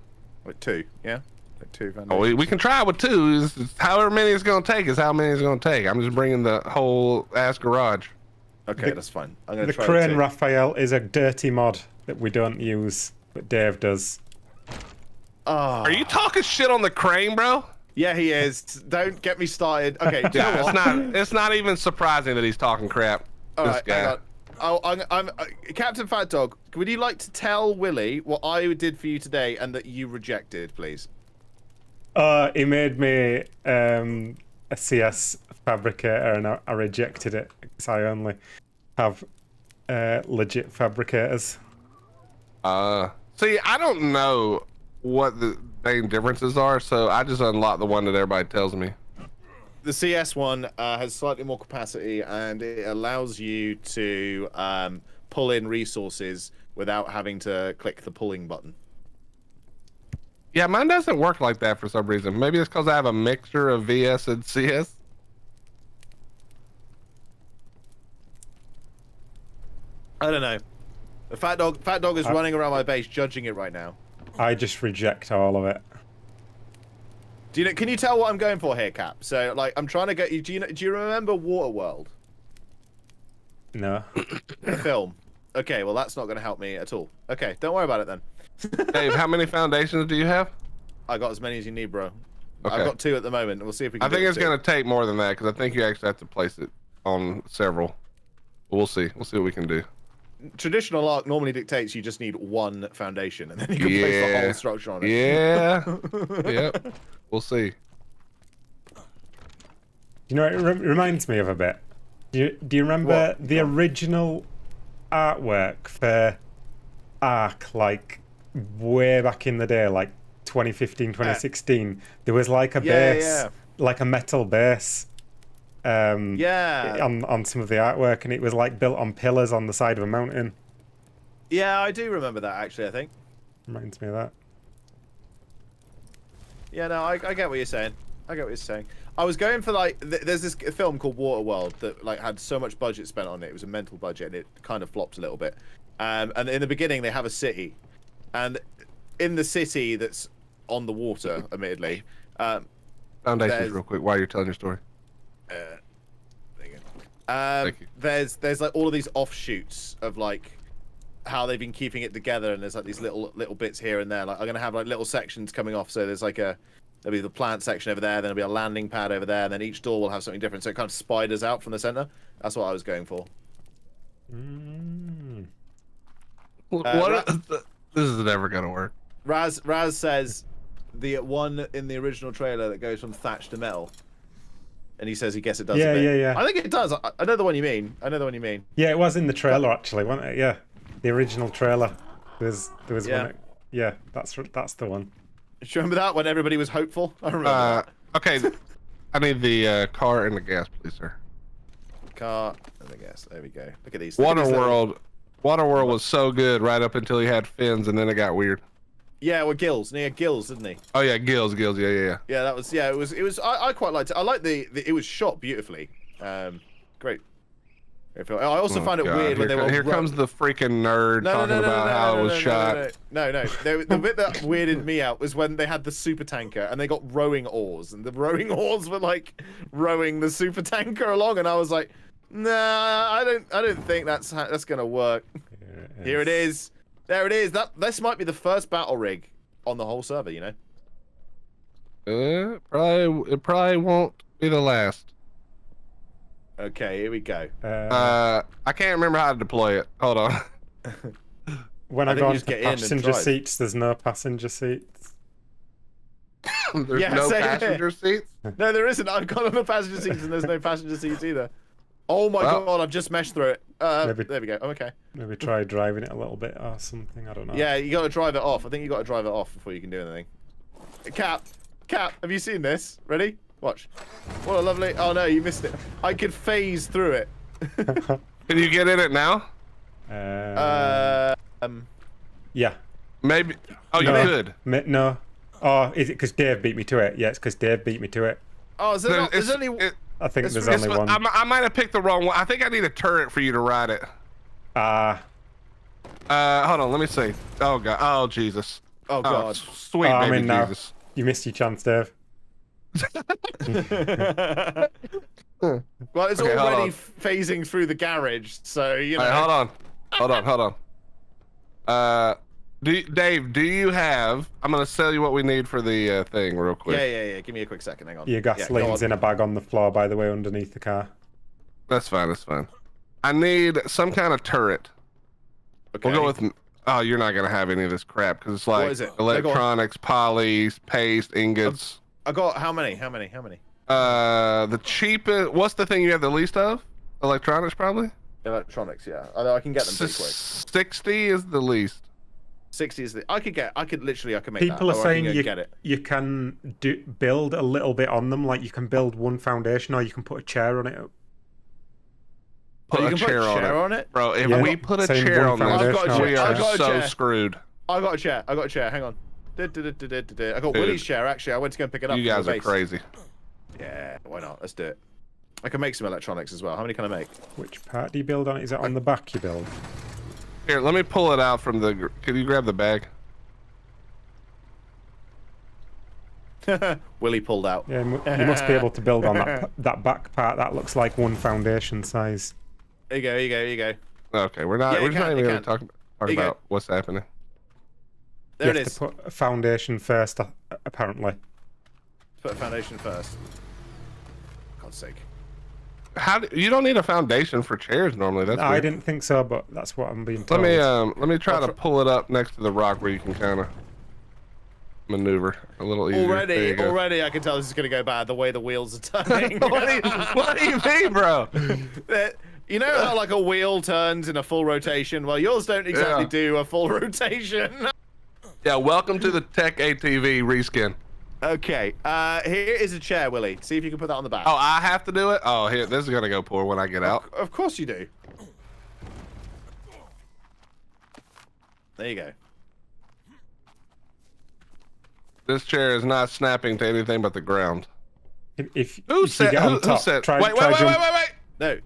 Like 2, yeah? Like 2 Oh, foundations. we can try with 2. It's however many it's gonna take is how many it's gonna take. I'm just bringing the whole ass garage. Okay, that's fine. I'm gonna The try crane with 2. Raphael is a dirty mod that we don't use, but Dave does. Oh. Are you talking shit on the crane, bro? Yeah, he is. Don't get me started. Okay, do you know Yeah, what? it's not even surprising that he's talking crap. All This right, guy. hang on. I'm Captain Fat Dog. Would you like to tell Willie what I did for you today and that you rejected, please? He made me a CS fabricator, and I rejected it because I only have legit fabricators. See, I don't know what the main differences are, so I just unlock the one that everybody tells me. The CS one has slightly more capacity, and it allows you to pull in resources without having to click the pulling button. Yeah, mine doesn't work like that for some reason. Maybe it's because I have a mixture of VS and CS. I don't know. The Fat Dog is running around my base, judging it right now. I just reject all of it. Do you know? Can you tell what I'm going for here, Cap? So, like, I'm trying to get you. Do you remember Waterworld, No. the film? Okay, well, that's not going to help me at all. Okay, don't worry about it then. Dave, how many foundations do you have? I got as many as you need, bro. Okay. I've got 2 at the moment. We'll see if we can. I think do it's 2. going to take more than that because I think you actually have to place it on several. We'll see. We'll see what we can do. Traditional arc normally dictates you just need 1 foundation, and then you can place the whole structure on it. Yeah. Yep. We'll see. You know, it reminds me of a bit. Do you remember What? the original artwork for Ark, like way back in the day, like 2015, 2016? There was like a base, like a metal base. Yeah. On some of the artwork, and it was like built on pillars on the side of a mountain. Yeah, I do remember that actually. I think. Reminds me of that. Yeah, no, I get what you're saying. I get what you're saying. I was going for like, there's this film called Waterworld that like had so much budget spent on it. It was a mental budget, and it kind of flopped a little bit. And in the beginning, they have a city, and in the city that's on the water, admittedly. Foundations, real quick, while you're telling your story. There you go. Thank you. There's like all of these offshoots of like how they've been keeping it together, and there's like these little bits here and there. Like I'm gonna have like little sections coming off. So there's like there'll be the plant section over there, then there'll be a landing pad over there, and then each door will have something different. So it kind of spiders out from the center. That's what I was going for. This is never gonna work. Raz says the one in the original trailer that goes from thatch to metal, and he says he guess it does. Yeah. I think it does. I know the one you mean. Yeah, it was in the trailer actually, wasn't it? Yeah, the original trailer. There was Yeah. one. Yeah, that's the one. Do you remember that when everybody was hopeful? I remember that. Okay, I need the car and the gas, please, sir. Car and the gas. There we go. Look at these. Waterworld was so good right up until he had fins, and then it got weird. Yeah, well, gills. And he had gills, didn't he? Oh yeah, gills. Yeah. Yeah, that was. Yeah, it was. I quite liked it. I like it was shot beautifully. Great. I also found it weird when they were. Here comes the freaking nerd talking about how it was shot. No. The bit that weirded me out was when they had the super tanker and they got rowing oars, and the rowing oars were like rowing the super tanker along, and I was like, nah, I don't think that's gonna work. Here it is. There it is. This might be the first battle rig on the whole server, you know. It probably won't be the last. Okay, here we go. I can't remember how to deploy it. Hold on. When I go on to passenger seats, there's no passenger seats. There's no passenger seats? No, there isn't. I've got on the passenger seats and there's no passenger seats either. Oh my god, I've just meshed through it. There we go. Okay. Maybe try driving it a little bit or something. I don't know. Yeah, you got to drive it off. I think you got to drive it off before you can do anything. Cap, have you seen this? Ready? Watch. What a lovely. Oh no, you missed it. I could phase through it. Can you get in it now? Yeah. Maybe. Oh, you could. No. Oh, is it because Dave beat me to it? Yeah, it's because Dave beat me to it. Oh, is there not, there's only. I think there's only one. I might have picked the wrong one. I think I need a turret for you to ride it. Hold on, let me see. Oh god. Oh Jesus. Oh god. Sweet baby Jesus. You missed your chance, Dave. Well, it's already phasing through the garage, so you know. Right, hold on. Dave, do you have? I'm gonna tell you what we need for the thing real quick. Yeah. Give me a quick second. Hang on. Your gasoline's in a bag on the floor, by the way, underneath the car. That's fine. I need some kind of turret. Okay. We'll go with. Oh, you're not gonna have any of this crap because it's like what is it? Electronics, polys, paste, ingots. I got how many? The cheapest. What's the thing you have the least of? Electronics, probably. Electronics, yeah. Although I can get them pretty quick. 60 is the least. 60 is the. I could make People that. are saying you can build a little bit on them, like you can build one foundation, or you can put a chair on it. Put a chair on it, bro. If we put a chair on this, we are so screwed. I got a chair. Hang on. I got Willie's chair. Actually, I went to go and pick it up. You guys are crazy. Yeah, why not? Let's do it. I can make some electronics as well. How many can I make? Which part do you build on it? Is it on the back you build? Here, let me pull it out from the. Can you grab the bag? Willie pulled out. Yeah, you must be able to build on that back part. That looks like one foundation size. There you go. Okay, we're not even going to talk about what's happening. There it is. You have to put a foundation first, apparently. Put a foundation first. God's sake. You don't need a foundation for chairs normally. That's I didn't think so, but that's what I'm being told. Let me try to pull it up next to the rock where you can kind of maneuver a little easier. Already, I can tell this is going to go bad the way the wheels are turning. What do you mean, bro? You know how like a wheel turns in a full rotation? Well, yours don't exactly do a full rotation. Yeah, welcome to the Tech ATV reskin. Okay, here is a chair, Willie. See if you can put that on the back. Oh, I have to do it? Oh, here, this is gonna go poor when I get out. Of course you do. There you go. This chair is not snapping to anything but the ground. If Who you said? get on Who top, said? try, Wait, try wait, wait, jump.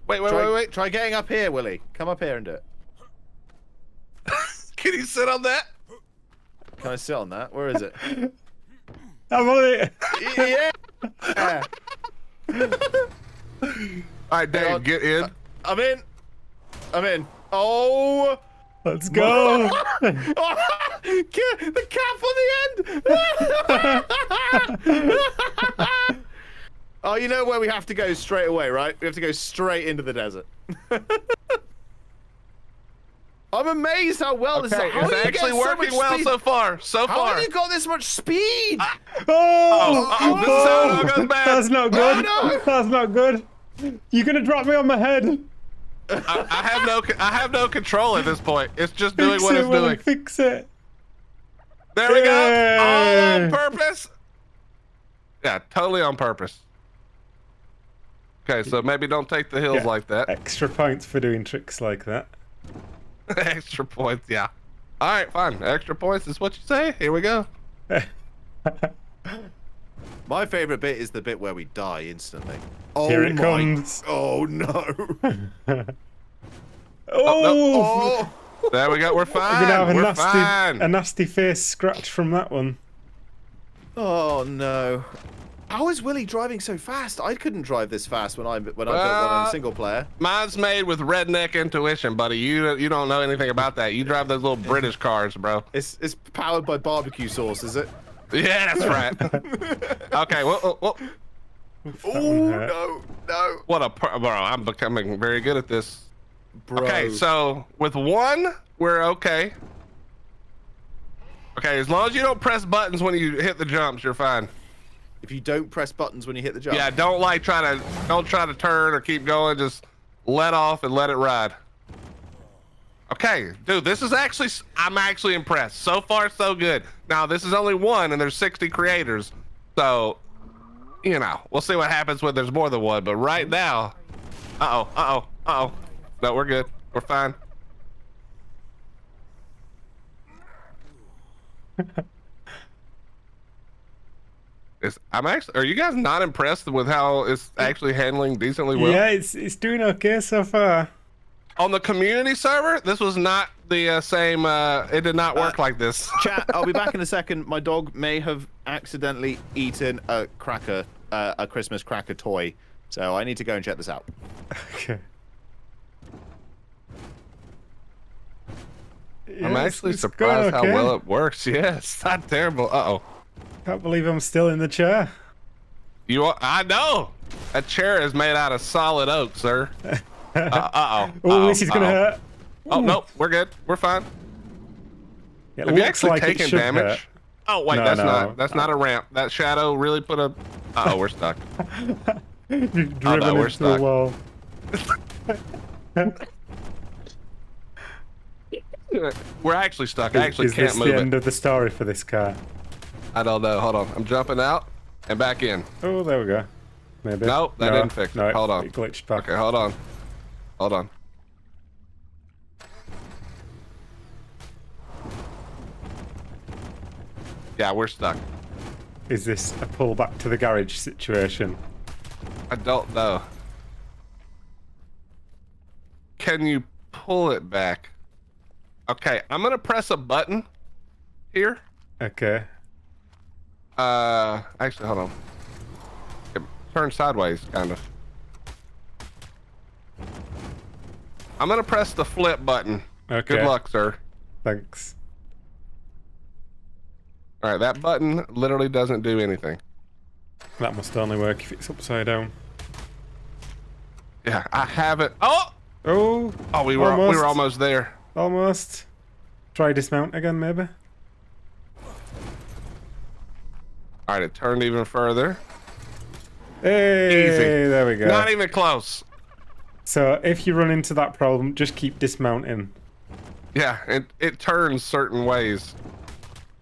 wait, wait, No. wait. Try getting up here, Willie. Come up here and do it. Can you sit on that? Can I sit on that? Where is it? I'm on it. Yeah. All right, Dave, get in. I'm in. I'm in. Oh. Let's go. The cap on the end. Oh, you know where we have to go straight away, right? We have to go straight into the desert. I'm amazed how well this is. Okay, How it's do you actually get so working much well speed? so far. So How far. have you got this much speed? Oh, this is how it all goes bad. That's not good. Oh, no. That's not good. You're gonna drop me on my head. I have no control at this point. It's just doing Fix what it, it's Willie, doing. Fix it. There we go. All Yay. on purpose. Yeah, totally on purpose. Okay, so maybe don't take the hills Yeah. like that. Extra points for doing tricks like that. Extra points, yeah. All right, fine. Extra points is what you say. Here we go. My favorite bit is the bit where we die instantly. Oh Here it my- comes. Oh no. Oh! Oh. There we go. We're We're fine. gonna have We're fine. a nasty face scratch from that one. Oh no. How is Willie driving so fast? I couldn't drive this fast when I'm single player. Mine's made with redneck intuition, buddy. You don't know anything about that. You drive those little British cars, bro. It's powered by barbecue sauce, is it? Yeah, that's right. Okay, well, Oh no. what a bro! I'm becoming very good at this. Bro. Okay, so with one, we're okay. Okay, as long as you don't press buttons when you hit the jumps, you're fine. If you don't press buttons when you hit the jump. Yeah, don't try to turn or keep going. Just let off and let it ride. Okay, dude, this is actually, I'm actually impressed. So far, so good. Now, this is only one, and there's 60 creators. So, you know, we'll see what happens when there's more than one. But right now, uh-oh. No, we're good. We're fine. Are you guys not impressed with how it's actually handling decently well? Yeah, it's doing okay so far. On the community server, this was not the same. It did not work like this. Chat, I'll be back in a second. My dog may have accidentally eaten a cracker, a Christmas cracker toy. So I need to go and check this out. Okay. I'm Yeah, actually it's surprised going how okay. well it works. Yes, not terrible. Uh-oh. Can't believe I'm still in the chair. I know. That chair is made out of solid oak, sir. Uh-oh. Oh, this is gonna hurt. Oh, Ooh. no, we're good. We're fine. It Have you looks actually like it taken should damage? hurt. Oh, wait, No, that's not a ramp. That shadow really put a... Uh-oh, we're stuck. You've driven we're into the stuck. wall. We're actually stuck. I actually Is can't this move the it. end of the story for this car? I don't know. Hold on. I'm jumping out and back in. Oh, there we go. Maybe. Nope, that didn't fix it. No, Hold on. It glitched back. Okay, hold on. Hold on. Yeah, we're stuck. Is this a pull back to the garage situation? I don't know. Can you pull it back? Okay, I'm gonna press a button here. Okay. Actually, hold on. It turns sideways, kind of. I'm gonna press the flip button. Okay. Good luck, sir. Thanks. All right, that button literally doesn't do anything. That must only work if it's upside down. Yeah, I haven't. Oh, Oh. we were almost there. Almost. Try dismount again, maybe. All right, it turned even further. Hey, Easy. there we go. Not even close. So if you run into that problem, just keep dismounting. Yeah, it turns certain ways.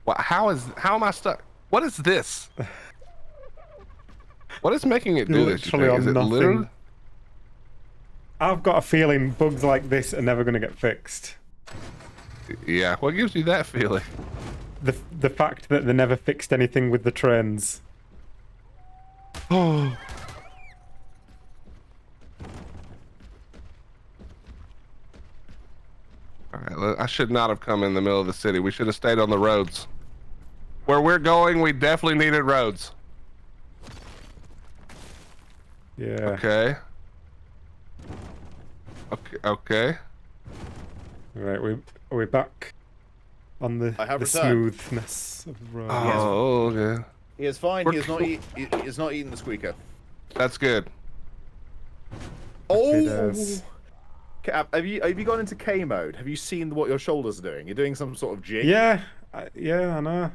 What? How am I stuck? What is this? What is making it do this? You Literally think? on Is it nothing. literally? I've got a feeling bugs like this are never going to get fixed. Yeah. What gives you that feeling? the fact that they never fixed anything with the trains. Oh. Alright, I should not have come in the middle of the city. We should have stayed on the roads. Where we're going, we definitely needed roads. Yeah. Okay. Okay. Right, we're back on the returned. smoothness of the road. Oh, okay. He is fine. We're He is not eating the squeaker. That's good. Happy Oh. days. Cap, have you gone into K mode? Have you seen what your shoulders are doing? You're doing some sort of jig. Yeah, I know.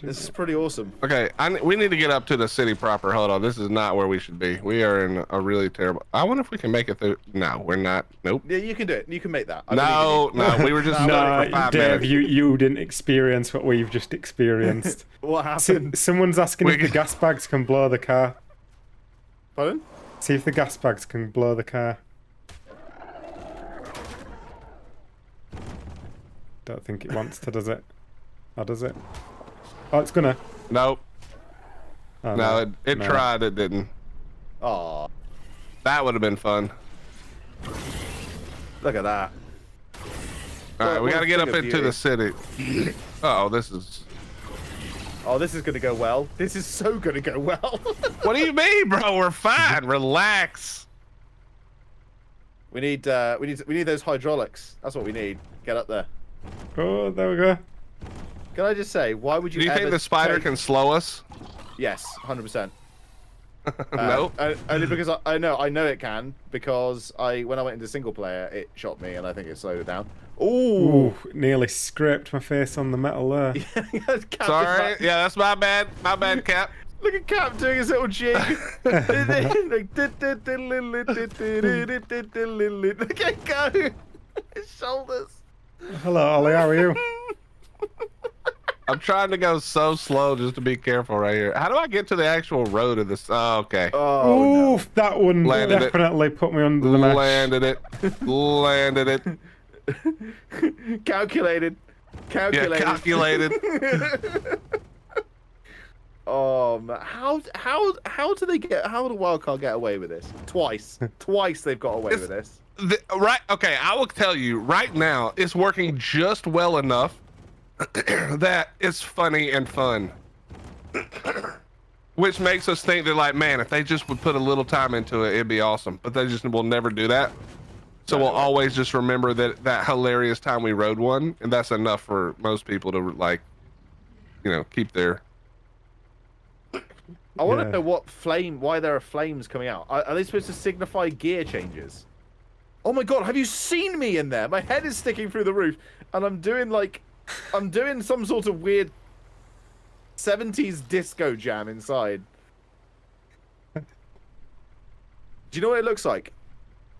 This is pretty awesome. Okay, we need to get up to the city proper. Hold on, this is not where we should be. We are in a really terrible. I wonder if we can make it through. No, we're not. Nope. Yeah, you can do it. You can make that. No, we were just No, for 5 Dave, minutes. you didn't experience what we've just experienced. What happened? Someone's asking if the gas bags can blow the car. Pardon? See if the gas bags can blow the car. Don't think it wants to, does it? Or does it? Oh, it's gonna. Nope. Oh, No, it no. tried. It didn't. Aw, That would have been fun. look at that. All right, we what got to a get thing up of into the beauty. city. Oh, this is. Oh, this is gonna go well. This is so gonna go well. What do you mean, bro? We're fine. Relax. we need those hydraulics. That's what we need. Get up there. Oh, there we go. Can I just say, why would you? Do you think ever the spider take- can slow us? Yes, 100%. Nope. Only because I know it can, because when I went into single player, it shot me and I think it slowed it down. Ooh. Ooh, nearly scraped my face on the metal there. Cap Sorry. is Yeah, that's my bad. My bad, Cap. Look at Cap doing his little jig. Look at go. His shoulders. Hello, Ollie, how are you? I'm trying to go so slow just to be careful right here. How do I get to the actual road of this? Oh, okay. Oh, Oof, that one Landed it. definitely put me under the mesh. Landed it. Landed it. no. Calculated. Yeah, calculated. Oh man, how do Wildcard get away with this? Twice they've got away with this. Right. Okay, I will tell you right now, it's working just well enough that it's funny and fun. Which makes us think that, like, man, if they just would put a little time into it, it'd be awesome. But they just will never do that. So we'll always just remember that hilarious time we rode one, and that's enough for most people to, like, you know, keep their. I want to know why there are flames coming out. Are they supposed to signify gear changes? Oh my god, have you seen me in there? My head is sticking through the roof, and I'm doing some sort of weird 70s disco jam inside. Do you know what it looks like?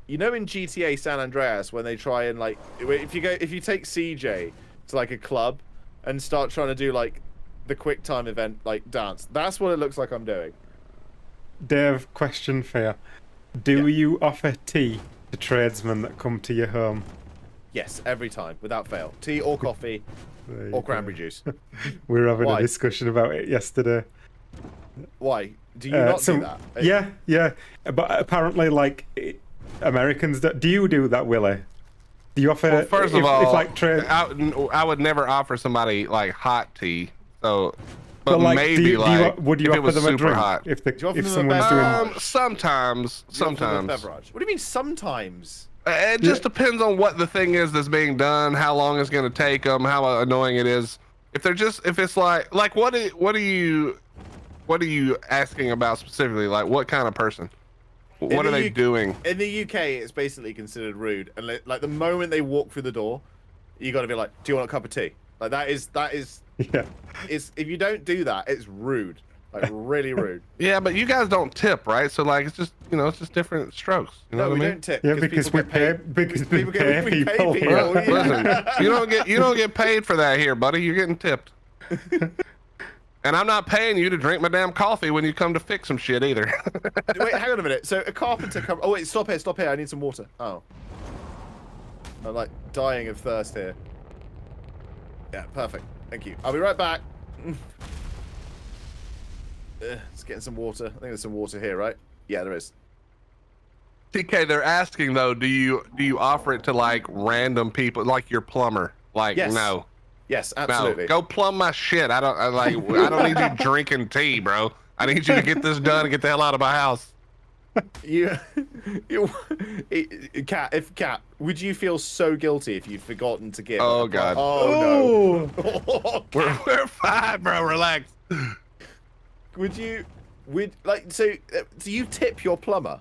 You know in GTA San Andreas when they try and, like, if you take CJ to, like, a club and start trying to do, like, the quick time event, like, dance. That's what it looks like I'm doing. Dave, question for you. Do you offer tea to tradesmen that come to your home? Yes, every time, without fail. Tea or coffee There you or go. cranberry juice. We were having Why? a discussion about it yesterday. Why? Do you not do that? Yeah. But apparently, like, Americans do you do that, Willie? Do you offer? Well, first of all, if like I would never offer somebody, like, hot tea. So, but like, maybe would you if it offer was them a super drink hot. if you offer them a someone's beverage? doing? Sometimes. You offer them a beverage. What do you mean sometimes? It just depends on what the thing is that's being done, how long it's going to take them, how annoying it is. If it's like what are you asking about specifically? Like, what kind of person? What are they doing? In the UK, it's basically considered rude, and like the moment they walk through the door, you got to be like, "Do you want a cup of tea?" Like that is Yeah. if you don't do that, it's rude, like really rude. Yeah, but you guys don't tip, right? So, like, it's just different strokes. You know No, what we I mean? don't tip. Yeah, because people we get pay paid. because we we pay pay people. people. Listen, you don't get paid for that here, buddy. You're getting tipped. And I'm not paying you to drink my damn coffee when you come to fix some shit either. Wait, hang on a minute. So a carpenter come. Oh wait, stop here. I need some water. Oh, I'm like dying of thirst here. Yeah, perfect. Thank you. I'll be right back. Let's get some water. I think there's some water here, right? Yeah, there is. TK, they're asking though, do you offer it to like random people, like your plumber? Like, Yes. no. Yes, absolutely. No, go plumb my shit. I don't need you drinking tea, bro. I need you to get this done and get the hell out of my house. Cat, would you feel so guilty if you'd forgotten to give? Oh god. Oh no. We're fine, bro. Relax. So do you tip your plumber?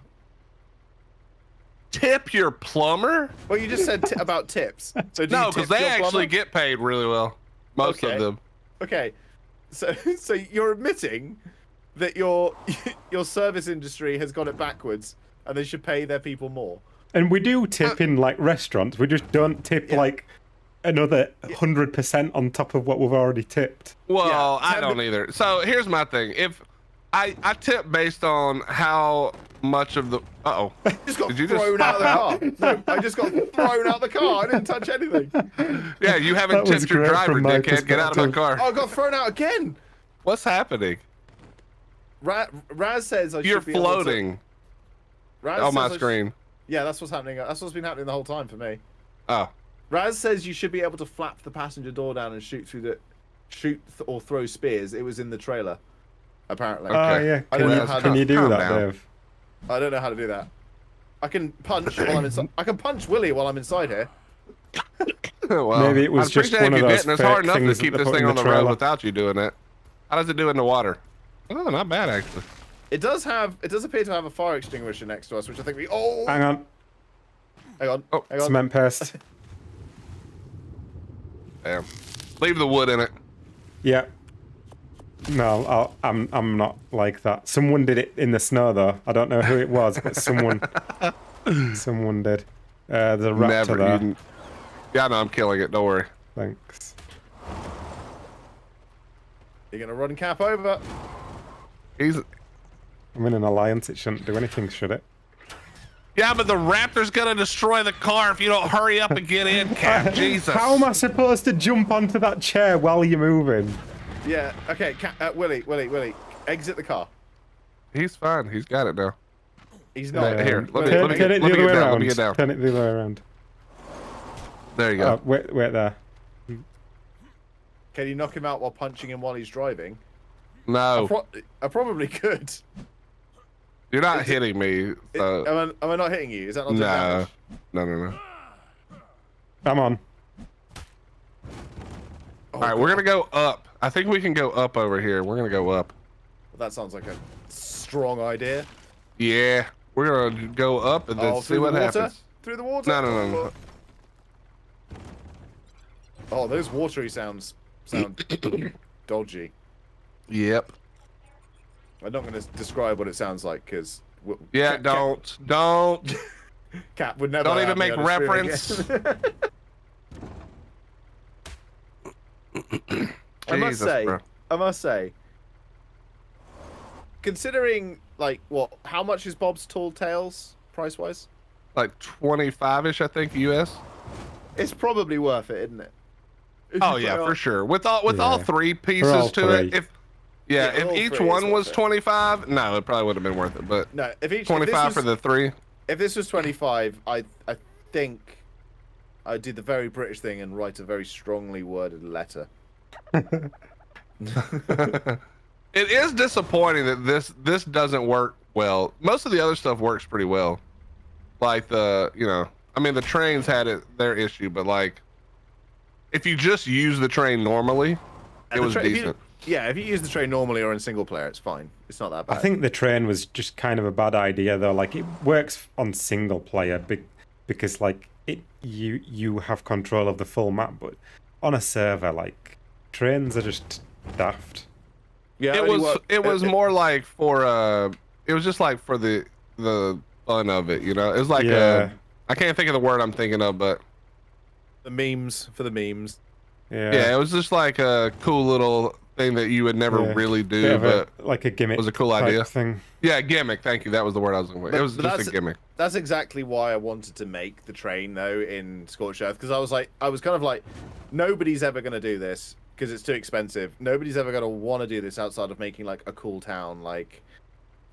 Tip your plumber? Well, you just said about tips. So do No, you tip because they your actually plumber? get paid really well. Most of them. Okay, so you're admitting that your service industry has got it backwards, and they should pay their people more. And we do tip in like restaurants. We just don't tip like another 100% on top of what we've already tipped. Well, I don't either. So here's my thing. If I tip based on how much of the Just got thrown out of the car. No, I just got thrown out the car. I didn't touch anything. Yeah, you haven't That was tipped your great driver, from my dickhead. Get out of my car. Oh, I got thrown out again. What's happening? Raz says I You're should be able to- floating Raz on my says screen. Yeah, that's what's happening. That's what's been happening the whole time for me. Oh. Raz says you should be able to flap the passenger door down and or throw spears. It was in the trailer, apparently. Oh yeah. I don't know how Can you do calm that, down. Dave? I don't know how to do that. I can punch while I'm inside. I can punch Willie while I'm inside here. Well, Maybe it was I'd just appreciate one if of you those didn't. It's hard fake enough to things keep that this they put thing in on the the road trailer. without you doing it. How does it do in the water? Oh, not bad actually. It does appear to have a fire extinguisher next to us, which I think we. Oh, Hang on. hang on. Oh, Hang on. Cement paste. Damn. Leave the wood in it. Yeah. No, I'm not like that. Someone did it in the snow though. I don't know who it was, but someone did. There's a raptor there. Yeah, no, I'm killing it. Don't worry. Thanks. You're gonna run Cap over. I'm in an alliance. It shouldn't do anything, should it? Yeah, but the raptor's gonna destroy the car if you don't hurry up and get in, Cap. Jesus. How am I supposed to jump onto that chair while you're moving? Yeah. Okay. Willie. Exit the car. He's fine. He's got it now. He's not. Here, let me Turn get it the other way down. around. Let me get down. Turn it the other way around. There you go. Wait there. Can you knock him out while punching him while he's driving? No, I probably could. you're not hitting me. Am I not hitting you? Is that not doing damage? No. I'm on. All right, we're gonna go up. I think we can go up over here. We're gonna go up. That sounds like a strong idea. Yeah, we're gonna go up and then see through what the water? happens. Through the water? No. Oh, those watery sounds sound dodgy. Yep. I'm not going to describe what it sounds like because. Yeah, don't. Cat would never. Don't even have me make on a stream reference. again. Jesus, bro. I must say, considering like how much is Bob's Tall Tales price wise? Like 25-ish, I think, US. It's probably worth it, isn't it? Oh yeah, for sure. With all three pieces all to it, three. if each three one is was worth it. 25, no, it probably would have been worth it. But No, if each 25 for the three. If this was 25, I think I'd do the very British thing and write a very strongly worded letter. It is disappointing that this doesn't work well. Most of the other stuff works pretty well. Like the trains had their issue, but like if you just use the train normally, it was decent. If you use the train normally or in single player, it's fine. It's not that bad. I think the train was just kind of a bad idea though. Like it works on single player because like you have control of the full map, but on a server like trains are just daft. Yeah, it was more like for it was just like for the fun of it, you know. It was like I can't think of the word I'm thinking of, but the memes for the memes. Yeah, it was just like a cool little thing that you would never really do, but like a gimmick. It was a cool idea Thing. Yeah, gimmick. Thank you. That was the word I was looking for. It was just a gimmick. That's exactly why I wanted to make the train though in Scorched Earth, because I was kind of like, nobody's ever going to do this. because it's too expensive. Nobody's ever gonna want to do this outside of making like a cool town, like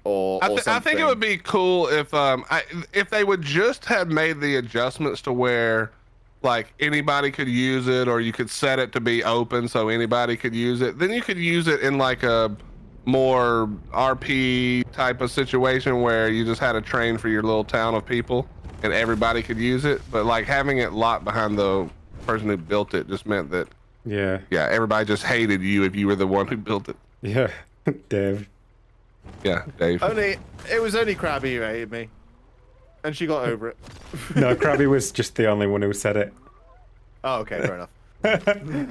or something. I think it would be cool if they would just have made the adjustments to where like anybody could use it, or you could set it to be open so anybody could use it. Then you could use it in like a more RP type of situation where you just had a train for your little town of people and everybody could use it. But like having it locked behind the person who built it just meant that Yeah. everybody just hated you if you were the one who built it. Yeah. Dave. Yeah, Dave. It was only Krabby who hated me, and she got over it. No, Krabby was just the only one who said it. Oh, okay, fair enough.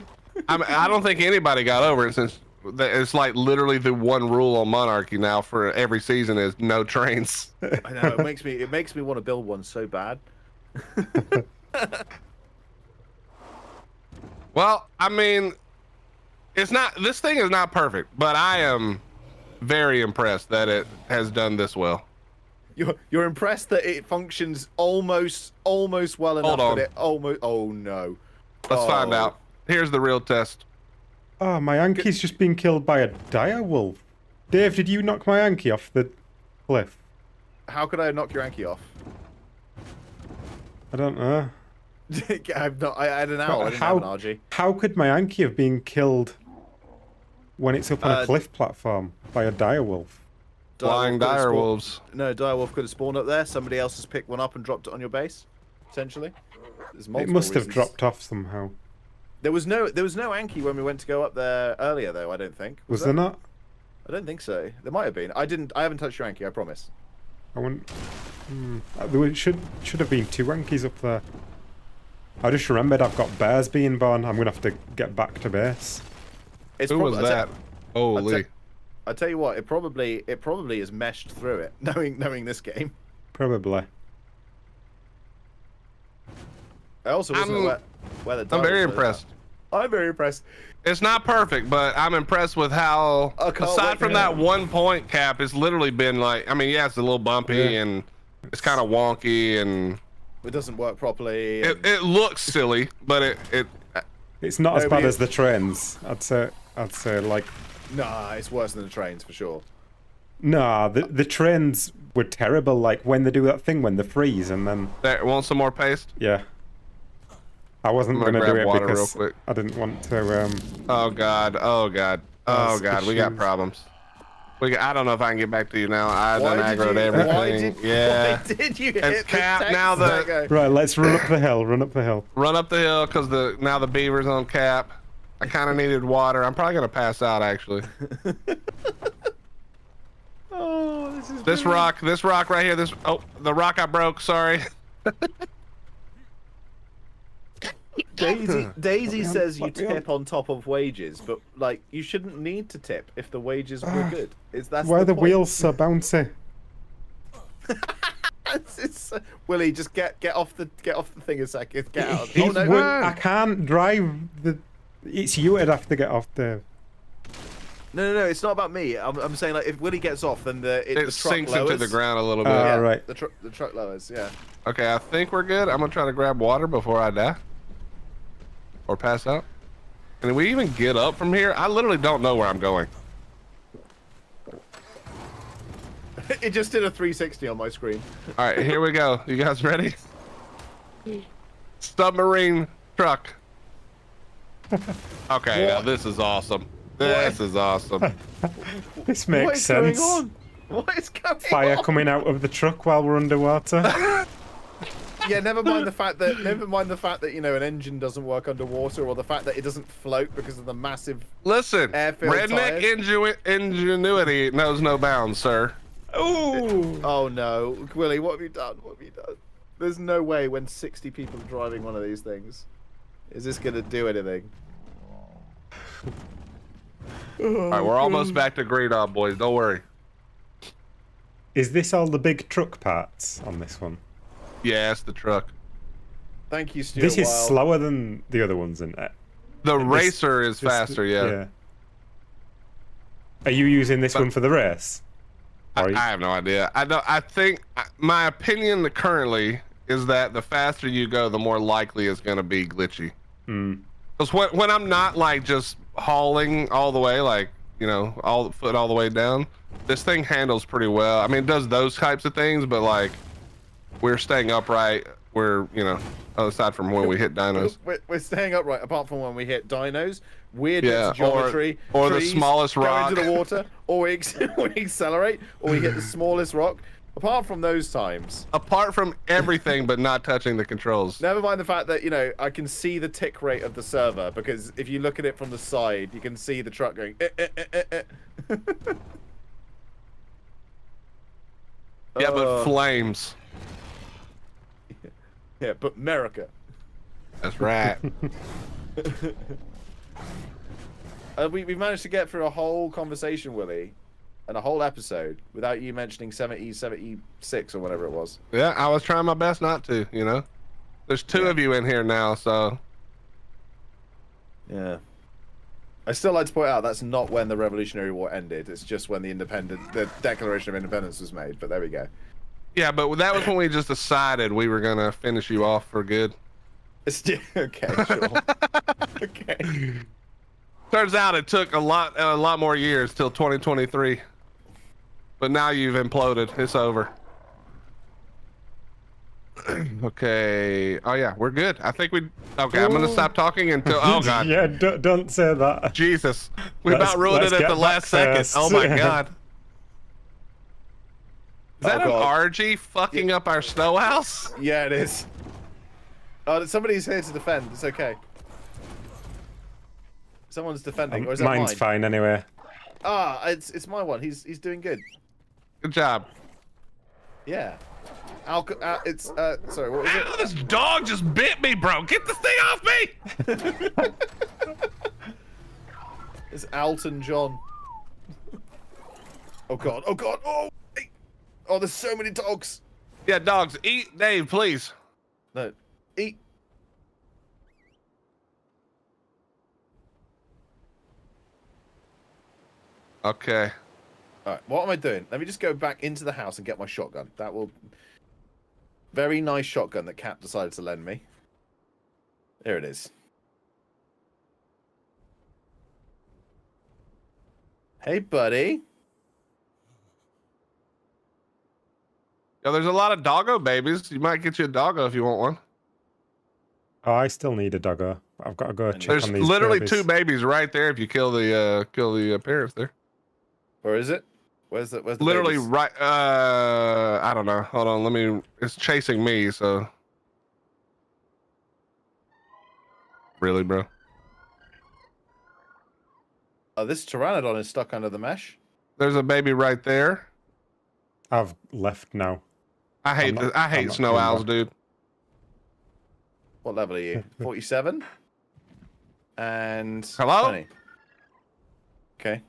I don't think anybody got over it, since it's like literally the one rule on Monarchy now for every season is no trains. I know, it makes me want to build one so bad. Well, I mean, this thing is not perfect, but I am very impressed that it has done this well. You're impressed that it functions almost well enough on. that it almost. Oh no. Let's find out. Here's the real test. Oh, my Anki's just been killed by a dire wolf. Dave, did you knock my Anki off the cliff? How could I knock your Anki off? I don't know. I had an owl. I didn't have an RG. How could my Anki have been killed when it's up on a cliff platform by a dire wolf? Flying dire wolves. No, dire wolf could have spawned up there. Somebody else has picked one up and dropped it on your base. Potentially. It must have dropped off somehow. There was no Anki when we went to go up there earlier, though. I don't think. Was there not? I don't think so. There might have been. I haven't touched your Anki. I promise. I wouldn't. There should have been 2 Ankis up there. I just remembered I've got bears being born. I'm gonna have to get back to base. Who was that? Holy! I tell you what, it probably is meshed through it, knowing this game. Probably. I also wasn't aware where the. I'm very impressed. I'm very impressed. It's not perfect, but I'm impressed with how, aside from that 1 point cap, it's literally been like, I mean, yeah, it's a little bumpy and it's kind of wonky and it doesn't work properly. It looks silly, but it's not as bad as the trains. I'd say like. Nah, it's worse than the trains for sure. Nah, the trains were terrible. Like when they do that thing when they freeze and then. There, want some more paste? Yeah. I wasn't gonna do it water because real quick. I didn't want to. Oh god! Oh god! Oh god! We got problems. I don't know if I can get back to you now. I done aggroed everything. Why did you hit cap the now? Right, let's run up the hill. Run up the hill. Run up the hill because now the beaver's on cap. I kind of needed water. I'm probably gonna pass out actually. Oh, this rock right here. The rock I broke. Sorry. Daisy says you tip on top of wages, but like you shouldn't need to tip if the wages were good. Why are the wheels so bouncy? Willie, just get off the thing a second. Get out. I can't drive the. It's you that'd have to get off the. No, it's not about me. I'm saying like if Willie gets off, then the truck sinks lowers. into the ground a little bit. Yeah, right. The truck lowers. Yeah. Okay, I think we're good. I'm gonna try to grab water before I die. Or pass out. Can we even get up from here? I literally don't know where I'm going. It just did a 360 on my screen. All right, here we go. You guys ready? Submarine truck. Okay, now this is awesome. This is awesome. This makes sense. What is going on? Fire coming out of the truck while we're underwater. Yeah, never mind the fact that you know an engine doesn't work underwater, or the fact that it doesn't float because of the massive. Listen, redneck ingenuity knows no bounds, sir. Ooh. Oh no, Willie, what have you done? What have you done? There's no way when 60 people are driving one of these things, is this gonna do anything? All right, we're almost back to green on, boys. Don't worry. Is this all the big truck parts on this one? Yeah, it's the truck. Thank you, Stuart. This is slower than the other ones, isn't it? The racer is faster, yeah. Are you using this one for the race? I have no idea. I think my opinion currently is that the faster you go, the more likely it's going to be glitchy. Because when I'm not like just hauling all the way, like, you know, all foot all the way down, this thing handles pretty well. I mean, it does those types of things, but like we're staying upright. We're, you know, aside from when we hit dinos. We're staying upright, apart from when we hit dinos, weird bits of Yeah, geometry, or trees, the smallest go rock. into the water, or we accelerate, or we hit the smallest rock. Apart from those times, Apart from everything, but not touching the controls. never mind the fact that, you know, I can see the tick rate of the server, because if you look at it from the side, you can see the truck going. Yeah, but flames. Yeah, but America. That's right. We've managed to get through a whole conversation, Willie, and a whole episode without you mentioning 76 or whatever it was. Yeah, I was trying my best not to, you know. There's two of you in here now, so. Yeah. I still like to point out that's not when the Revolutionary War ended. It's just when the Declaration of Independence was made. But there we go. Yeah, but that was when we just decided we were gonna finish you off for good. Okay, sure. Okay. Turns out it took a lot more years till 2023. But now you've imploded. It's over. Okay. Oh yeah, we're good. I think we. Okay, I'm gonna stop talking until. Oh god. Yeah, don't say that. Jesus, we about ruined it at the last second. Oh my god. Is that an RG fucking up our snow house? Yeah, it is. Oh, somebody's here to defend. It's okay. Someone's defending, or is that Mine's mine? fine anyway. Ah, it's my one. He's doing good. Good job. Yeah. It's sorry, what was it? Ow, this dog just bit me, bro. Get this thing off me! It's Alton John. Oh god, oh god, oh! Hey. Oh, there's so many dogs. Yeah, dogs, eat Dave, please. No, eat. Okay. Alright, what am I doing? Let me just go back into the house and get my shotgun. That will... Very nice shotgun that Cap decided to lend me. There it is. Hey, buddy. Yeah, there's a lot of doggo babies. You might get you a doggo if you want one. Oh, I still need a doggo. I've got to go check There's on these literally babies. 2 babies right there if you kill the parents there. Where is it? Where's the Literally babies? right. I don't know. Hold on. It's chasing me. So. Really, bro? Oh, this pteranodon is stuck under the mesh. There's a baby right there. I've left now. I hate I'm not snow coming owls, back. dude. What level are you? 47? And... Hello? 20. Okay.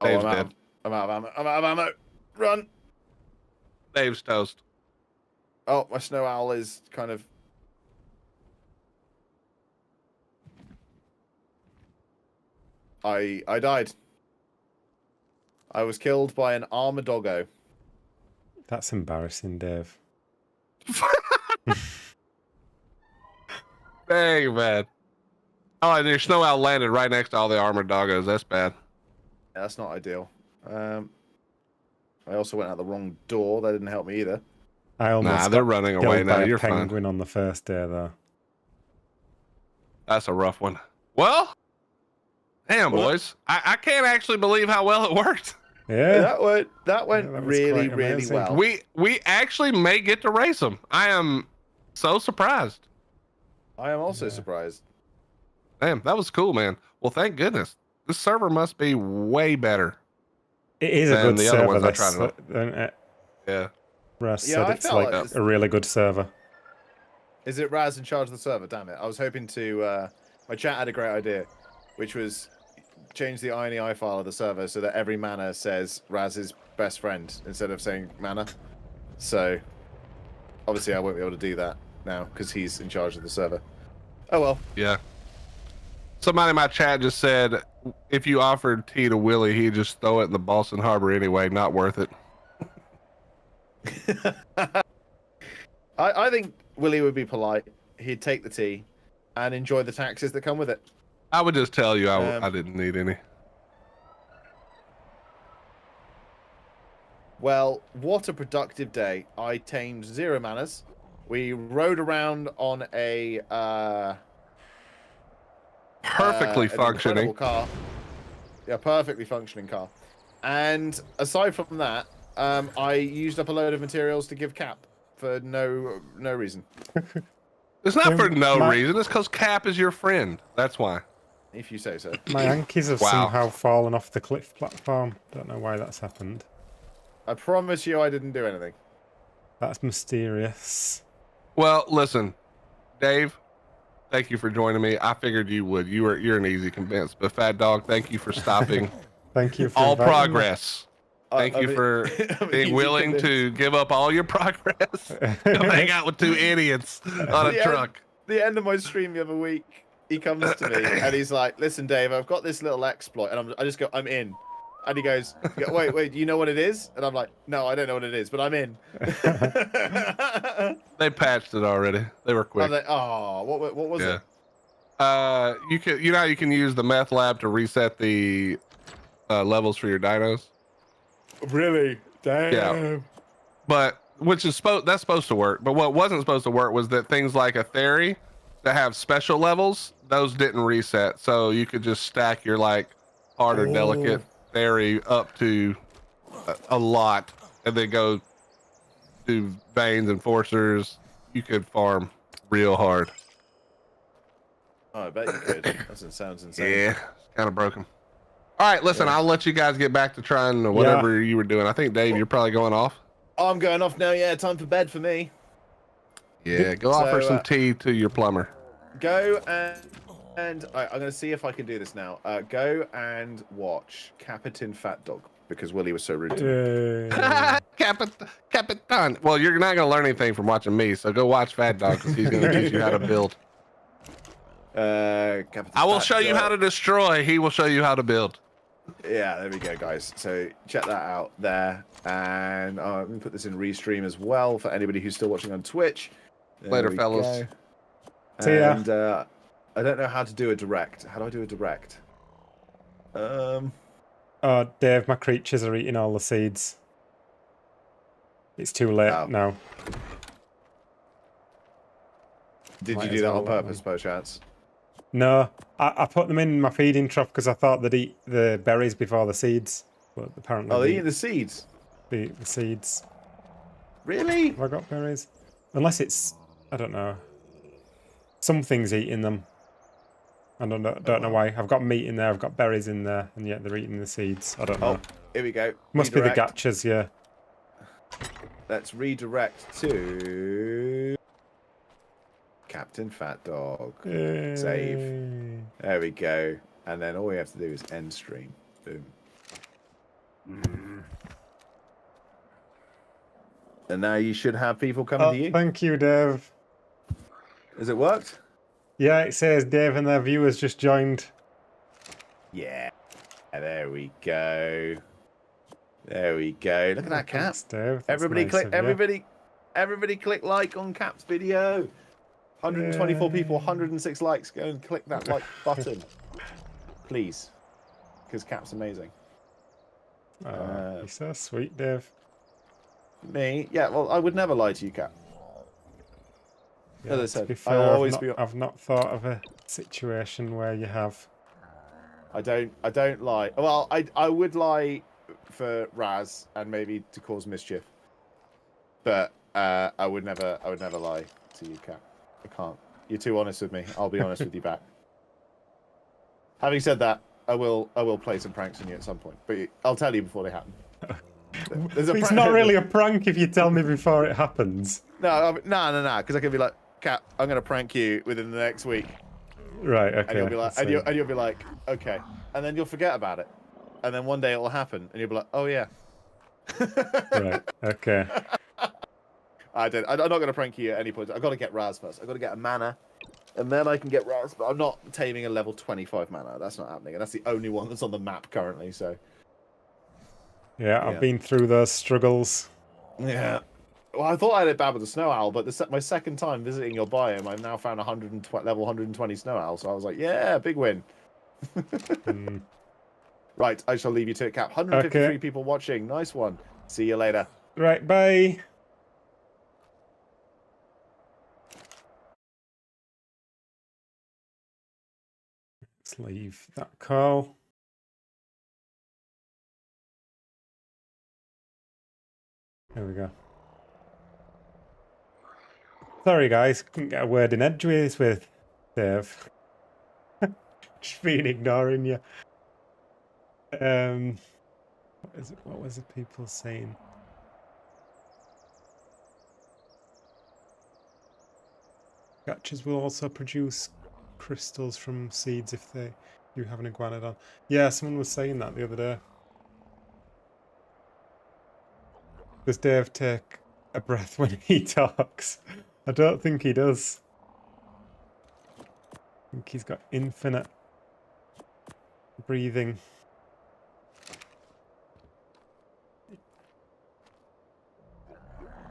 Dave's I'm dead. I'm out of ammo. I'm out of ammo. Run. Dave's toast. Oh, my snow owl is kind of... I died. I was killed by an armadoggo. That's embarrassing, Dave. Dang, man. Oh, and your snow owl landed right next to all the armored doggos. That's bad. Yeah, that's not ideal. I also went out the wrong door. That didn't help me either. I almost Nah, they're got running killed away now. by a You're fine. penguin on the first day, though. That's a rough one. Well, damn, Well, boys. I can't actually believe how well it worked. Yeah. That went that was really, quite really amazing. well. We actually may get to race them. I am so surprised. I am also surprised. Damn, that was cool, man. Well, thank goodness. This server must be way better. It is a than good the other server. ones I This, tried to Yeah. Russ Yeah, said I it's felt like like a really good server. Is it Raz in charge of the server? Damn it. I was hoping to... my chat had a great idea, which was change the INI file of the server so that every mana says Raz's best friend instead of saying mana. So, obviously I won't be able to do that now because he's in charge of the server. Oh well. Yeah. Somebody in my chat just said, if you offered tea to Willie, he'd just throw it in the Boston Harbor anyway. Not worth it. I think Willie would be polite. He'd take the tea and enjoy the taxes that come with it. I would just tell you I Um, didn't need any. Well, what a productive day. I tamed 0 manners. We rode around on a Perfectly an incredible functioning. car. Yeah, perfectly functioning car. And aside from that, I used up a load of materials to give Cap for no reason. It's not for no My- reason. It's because Cap is your friend. That's why. If you say so. My Yankees have Wow. somehow fallen off the cliff platform. Don't know why that's happened. I promise you I didn't do anything. That's mysterious. Well, listen, Dave, thank you for joining me. I figured you would. You're an easy convince. But Fat Dog, thank you for stopping Thank you for all inviting me. progress. Thank you for being willing to give up all your progress. Come hang out with 2 idiots on a truck. The end of my stream the other week, he comes to me and he's like, "Listen, Dave, I've got this little exploit," and I just go, "I'm in." And he goes, wait, do you know what it is? And I'm like, "No, I don't know what it is, but I'm in." They patched it already. They were quick. I'm like, "Oh, what was it?" You can use the meth lab to reset the levels for your dinos. Really? Damn. Yeah. But that's supposed to work. But what wasn't supposed to work was that things like a theory that have special levels, those didn't reset. So you could just stack your like hard or delicate theory up to a lot, and then go to veins and forcers. You could farm real hard. Oh, I bet you could. That sounds insane. Yeah, kind of broken. All right, listen, I'll let you guys get back to trying whatever you were doing. I think, Dave, you're probably going off. Oh, I'm going off now. Yeah, time for bed for me. Yeah, go offer some tea to your plumber. Go and I'm going to see if I can do this now. Go and watch Capitan Fat Dog, because Willie was so rude to me. Capitan. Well, you're not going to learn anything from watching me, so go watch Fat Dog, because he's going to teach you how to build. I will show you how to destroy. He will show you how to build. Yeah, there we go, guys. So check that out there. And let me put this in restream as well for anybody who's still watching on Twitch. Later, fellas. See ya. And I don't know how to do a direct. How do I do a direct? Oh, Dave, my creatures are eating all the seeds. It's too late now. Did Might you as do that well on let purpose, them. by chance? No, I put them in my feeding trough because I thought they'd eat the berries before the seeds. But apparently Oh, they're eating the seeds? they eat the seeds. Really? Have I got berries? Unless it's, I don't know. Something's eating them. I don't know why. I've got meat in there, I've got berries in there, and yet they're eating the seeds. I don't know. Oh, here we go. Must be the Redirect. gachas, yeah. Let's redirect to Captain Fat Dog. Save. There we go. And then all we have to do is end stream. Boom. And now you should have people coming to you. Thank you, Dave. Has it worked? Yeah, it says Dave and their viewers just joined. Yeah. There we go. There we go. Look at that, Cap. Thanks, Dave. That's Everybody nice click. of you. Everybody click like on Cap's video. 124 people, 106 likes. Go and click that like button, please, because Cap's amazing. Oh, you're so sweet, Dave. Me? Yeah. Well, I would never lie to you, Cap. Yeah, As I to said, be I fair, will always be. I've not thought of a situation where you have. I don't lie. Well, I would lie for Raz and maybe to cause mischief, but I would never lie to you, Cap. I can't. You're too honest with me. I'll be honest with you back. Having said that, I will play some pranks on you at some point, but I'll tell you before they happen. It's not really a prank if you tell me before it happens. No, because I can be like, Cap, I'm gonna prank you within the next week, Right. Okay. and you'll be like, I see. and you'll be like, okay, and then you'll forget about it, and then one day it'll happen, and you'll be like, oh yeah. Right. Okay. I'm not going to prank you at any point. I've got to get Raz first. I've got to get a mana, and then I can get Raz. But I'm not taming a level 25 mana. That's not happening. And that's the only one that's on the map currently. So Yeah, I've been through those struggles. yeah. Well, I thought I did bad with the snow owl, but my second time visiting your biome, I've now found level 120 snow owl. So I was like, yeah, big win. Right, I shall leave you to it, Cap. 153 people watching. Nice one. See you later. Right, bye. Let's leave that call. There we go. Sorry, guys. Couldn't get a word in edgeways with Dave. Just been ignoring you. What was the people saying? Gachas will also produce crystals from seeds if you have an iguanodon. Yeah, someone was saying that the other day. Does Dave take a breath when he talks? I don't think he does. I think he's got infinite breathing.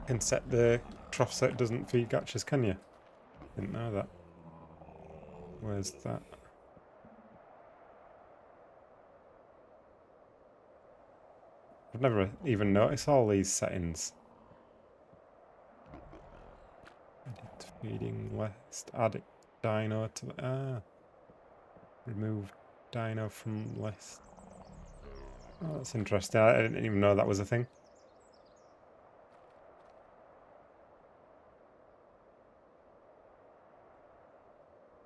Can set the trough so it doesn't feed gachas, can you? Didn't know that. Where's that? I've never even noticed all these settings. Edit feeding list. Add dino to the remove dino from list. Oh, that's interesting. I didn't even know that was a thing.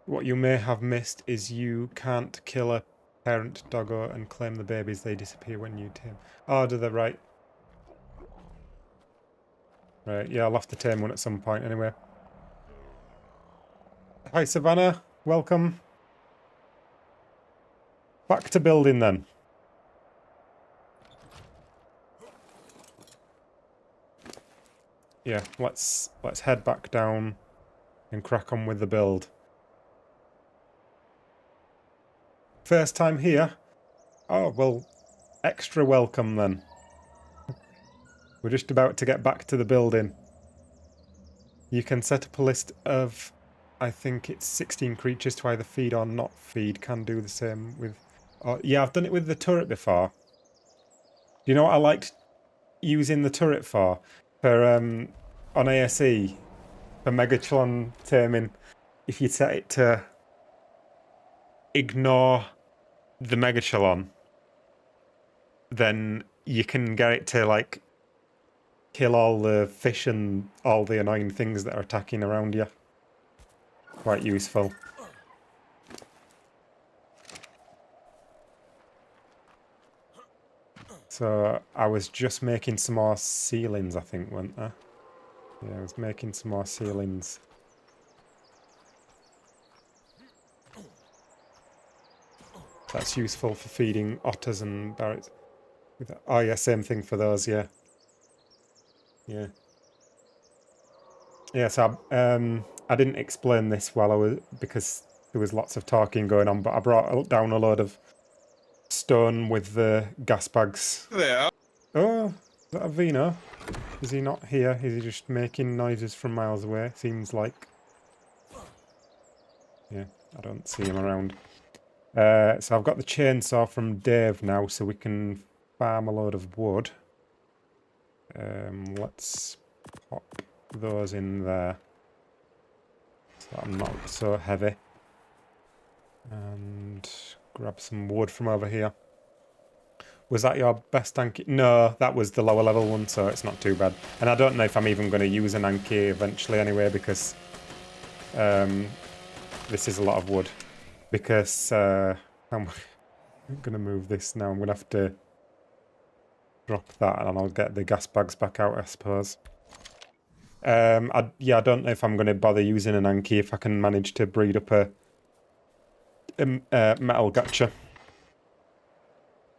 What you may have missed is you can't kill a parent doggo and claim the babies. They disappear when you tame. Oh, do they? Right. Right, yeah, I'll have to tame one at some point anyway. Hi, Savannah. Welcome. Back to building then. Yeah, let's head back down and crack on with the build. First time here? Oh, well, extra welcome then. We're just about to get back to the building. You can set up a list of, I think it's 16 creatures to either feed or not feed. Can do the same with... Oh, yeah, I've done it with the turret before. Do you know what I liked using the turret for? For, on ASE, for Megatron taming, if you set it to ignore the Megatron, then you can get it to, like, kill all the fish and all the annoying things that are attacking around you. Quite useful. So I was just making some more ceilings, I think, weren't I? Yeah, I was making some more ceilings. That's useful for feeding otters and barrets. Oh yeah, same thing for those, yeah. Yeah. Yeah, so I didn't explain this while I was, because there was lots of talking going on, but I brought down a load of stone with the gas bags. Yeah. Oh, is that a Vino? Is he not here? Is he just making noises from miles away? Seems like. Yeah, I don't see him around. So I've got the chainsaw from Dave now, so we can farm a load of wood. Let's pop those in there, so I'm not so heavy. And grab some wood from over here. Was that your best Anki? No, that was the lower level one, so it's not too bad. And I don't know if I'm even going to use an Anki eventually anyway, because this is a lot of wood. Because I'm going to move this now. I'm going to have to drop that and I'll get the gas bags back out, I suppose. Yeah, I don't know if I'm going to bother using an Anki if I can manage to breed up a metal gacha.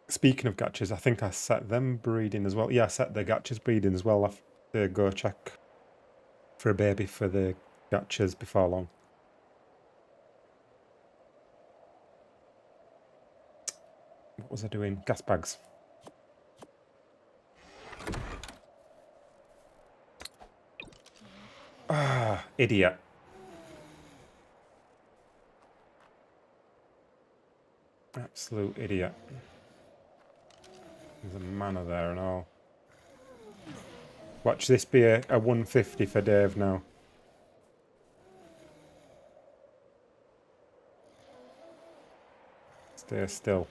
Speaking of gachas, I think I set them breeding as well. Yeah, I set the gachas breeding as well. I'll have to go check for a baby for the gachas before long. What was I doing? Gas bags. Idiot. Absolute idiot. There's a mana there and all. Watch this be a 150 for Dave now. Stay still.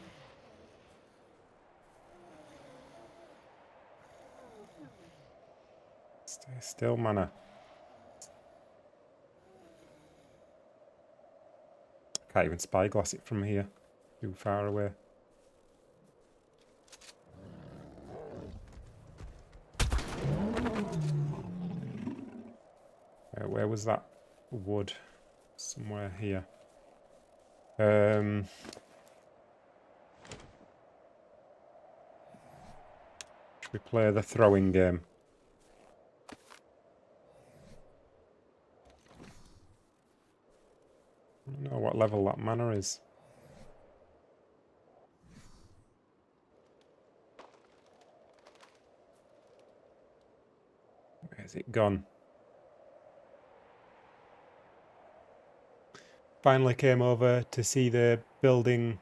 Stay still, mana. Can't even spyglass it from here. Too far away. Where was that wood? Somewhere here. Should we play the throwing game? I don't know what level that mana is. Where's it gone? Finally came over to see the building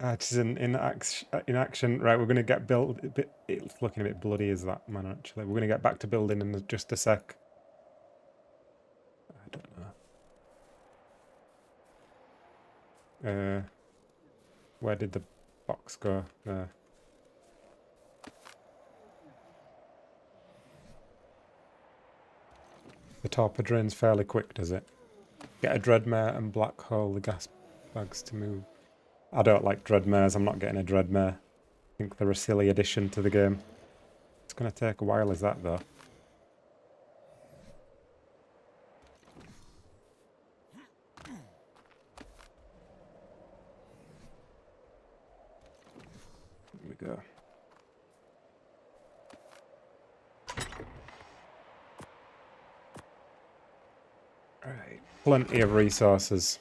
artisan in action. Right, we're going to get built. It's looking a bit bloody as that mana, actually. We're going to get back to building in just a sec. I don't know. Where did the box go? There. The torpor drains fairly quick, does it? Get a dreadmare and black hole the gas bags to move. I don't like dreadmares. I'm not getting a dreadmare. I think they're a silly addition to the game. It's going to take a while, is that though? Here we go. Right, plenty of resources.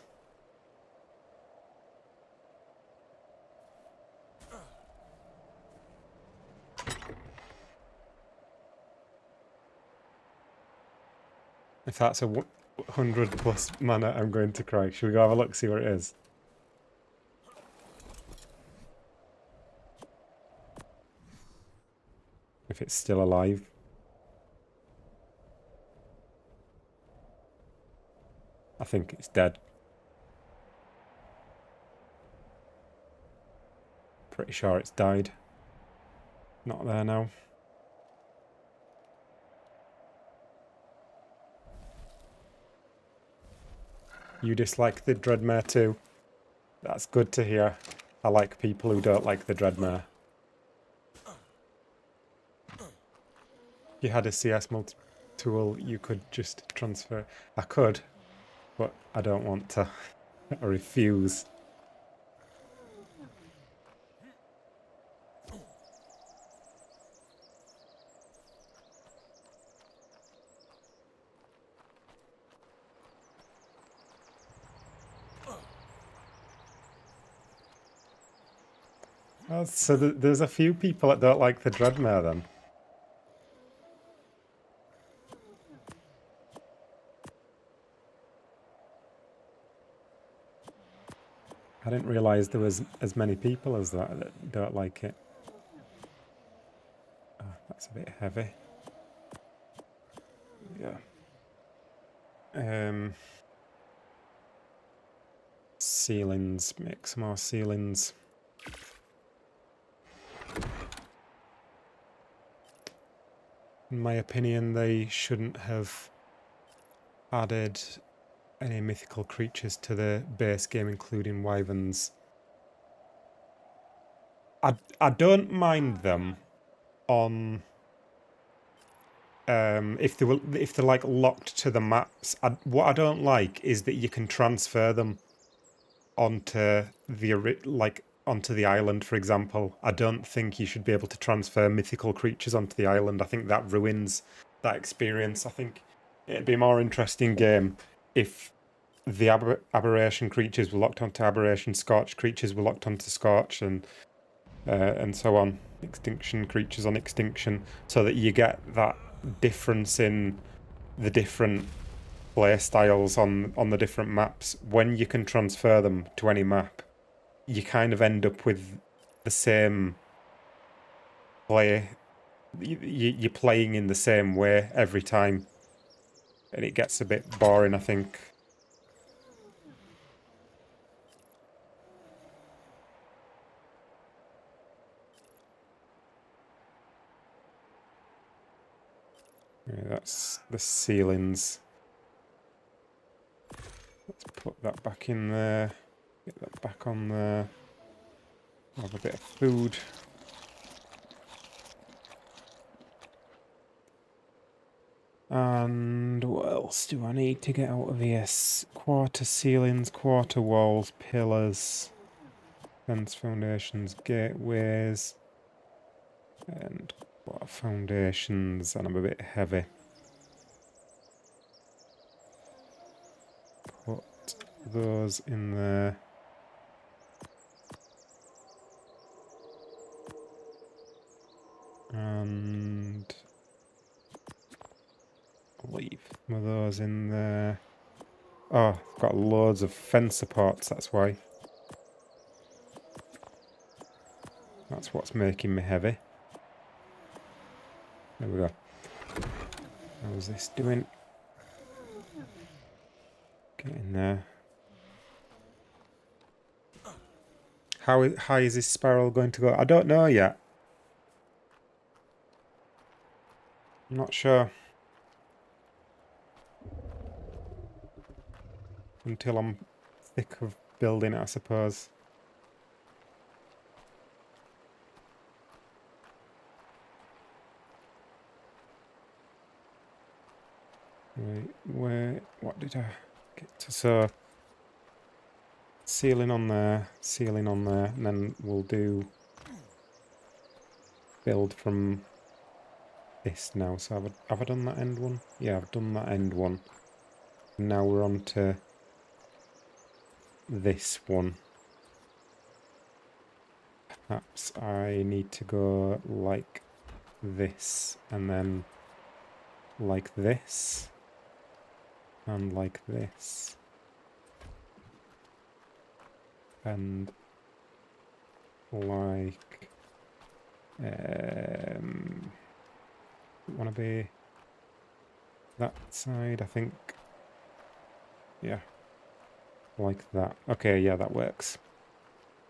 If that's a 100 plus mana, I'm going to cry. Should we go have a look, see where it is? If it's still alive. I think it's dead. Pretty sure it's died. Not there now. You dislike the Dreadmare too? That's good to hear. I like people who don't like the Dreadmare. If you had a CS multi-tool, you could just transfer. I could, but I don't want to. I refuse. Oh, so there's a few people that don't like the Dreadmare then. I didn't realise there was as many people as that don't like it. Oh, that's a bit heavy. Yeah. Ceilings. Make some more ceilings. In my opinion, they shouldn't have added any mythical creatures to the base game, including wyverns. I don't mind them on if they're like locked to the maps. What I don't like is that you can transfer them onto the island, for example. I don't think you should be able to transfer mythical creatures onto the island. I think that ruins that experience. I think it'd be a more interesting game if the aberration creatures were locked onto aberration, scorch creatures were locked onto scorch, and so on. Extinction creatures on extinction, so that you get that difference in the different play styles on the different maps, when you can transfer them to any map, you kind of end up with the same play. You're playing in the same way every time, and it gets a bit boring, I think. Yeah, that's the ceilings. Let's put that back in there. Get that back on there. Have a bit of food. And what else do I need to get out of here? Quarter ceilings, quarter walls, pillars, fence foundations, gateways, and quarter foundations, and I'm a bit heavy. Put those in there. And leave some of those in there. Oh, I've got loads of fence supports, that's why. That's what's making me heavy. There we go. How's this doing? Get in there. How high is this spiral going to go? I don't know yet. I'm not sure. Until I'm thick of building it, I suppose. Wait, what did I get to? So, ceiling on there, and then we'll do build from this now. So have I done that end one? Yeah, I've done that end one. Now we're on to this one. Perhaps I need to go like this, and then like this, and like this, and like want to be that side, I think. Yeah, like that. Okay, yeah, that works.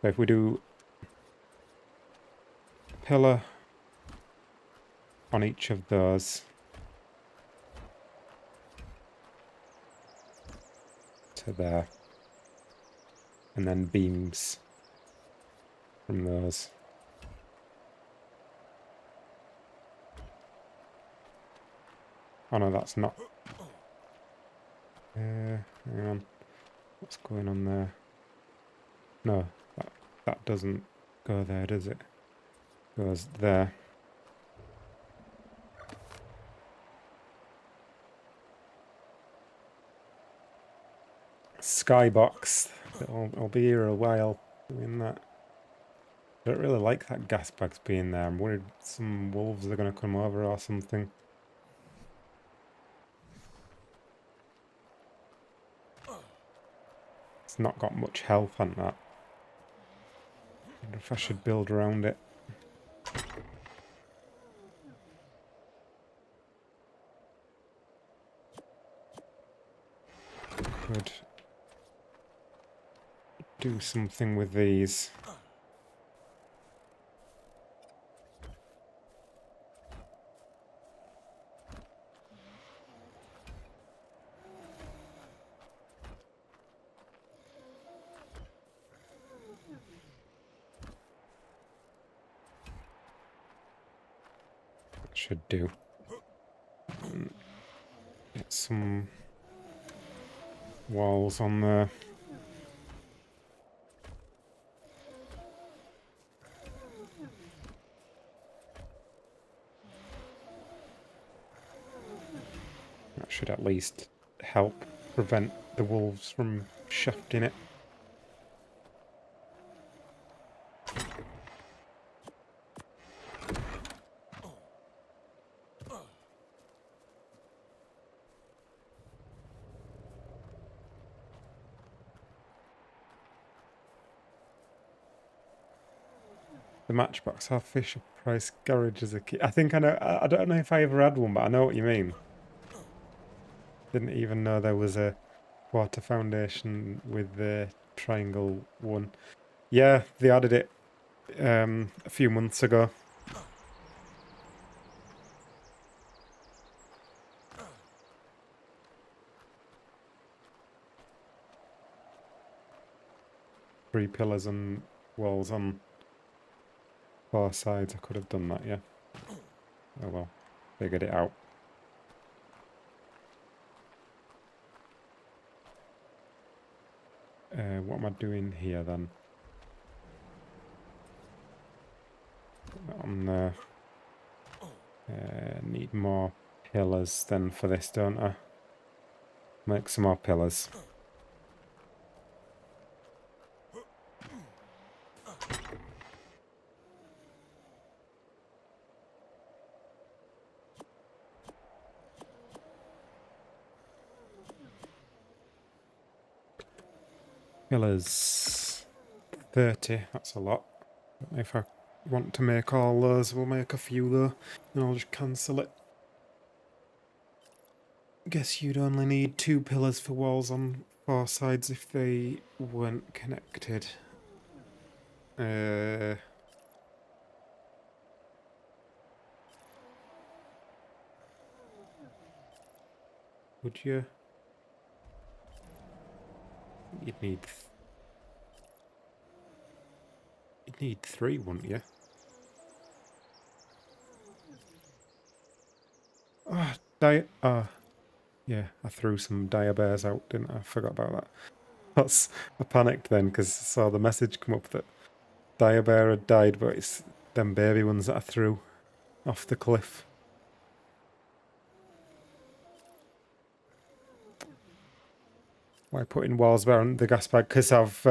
So if we do a pillar on each of those to there, and then beams from those. Oh no, that's not. Hang on. What's going on there? No, that doesn't go there, does it? Goes there. Skybox. I'll be here a while doing that. I don't really like that gas bags being there. I'm worried some wolves are going to come over or something. It's not got much health on that. I wonder if I should build around it. Could do something with these. That should do. Get some walls on there. That should at least help prevent the wolves from shafting it. The Matchbox have Fisher Price garage as a key. I think I know. I don't know if I ever had one, but I know what you mean. Didn't even know there was a water foundation with the triangle one. Yeah, they added it a few months ago. Three pillars and walls on 4 sides. I could have done that, yeah. Oh well, figured it out. What am I doing here then? Put that on there. Need more pillars then for this, don't I? Make some more pillars. Pillars 30, that's a lot. If I want to make all those, we'll make a few though, and I'll just cancel it. Guess you'd only need 2 pillars for walls on 4 sides if they weren't connected. Would you? You'd need 3, wouldn't you? Yeah, I threw some dire bears out, didn't I? I forgot about that. I panicked then because I saw the message come up that dire bear had died, but it's them baby ones that I threw off the cliff. Why put in walls around the gas bag? Because I've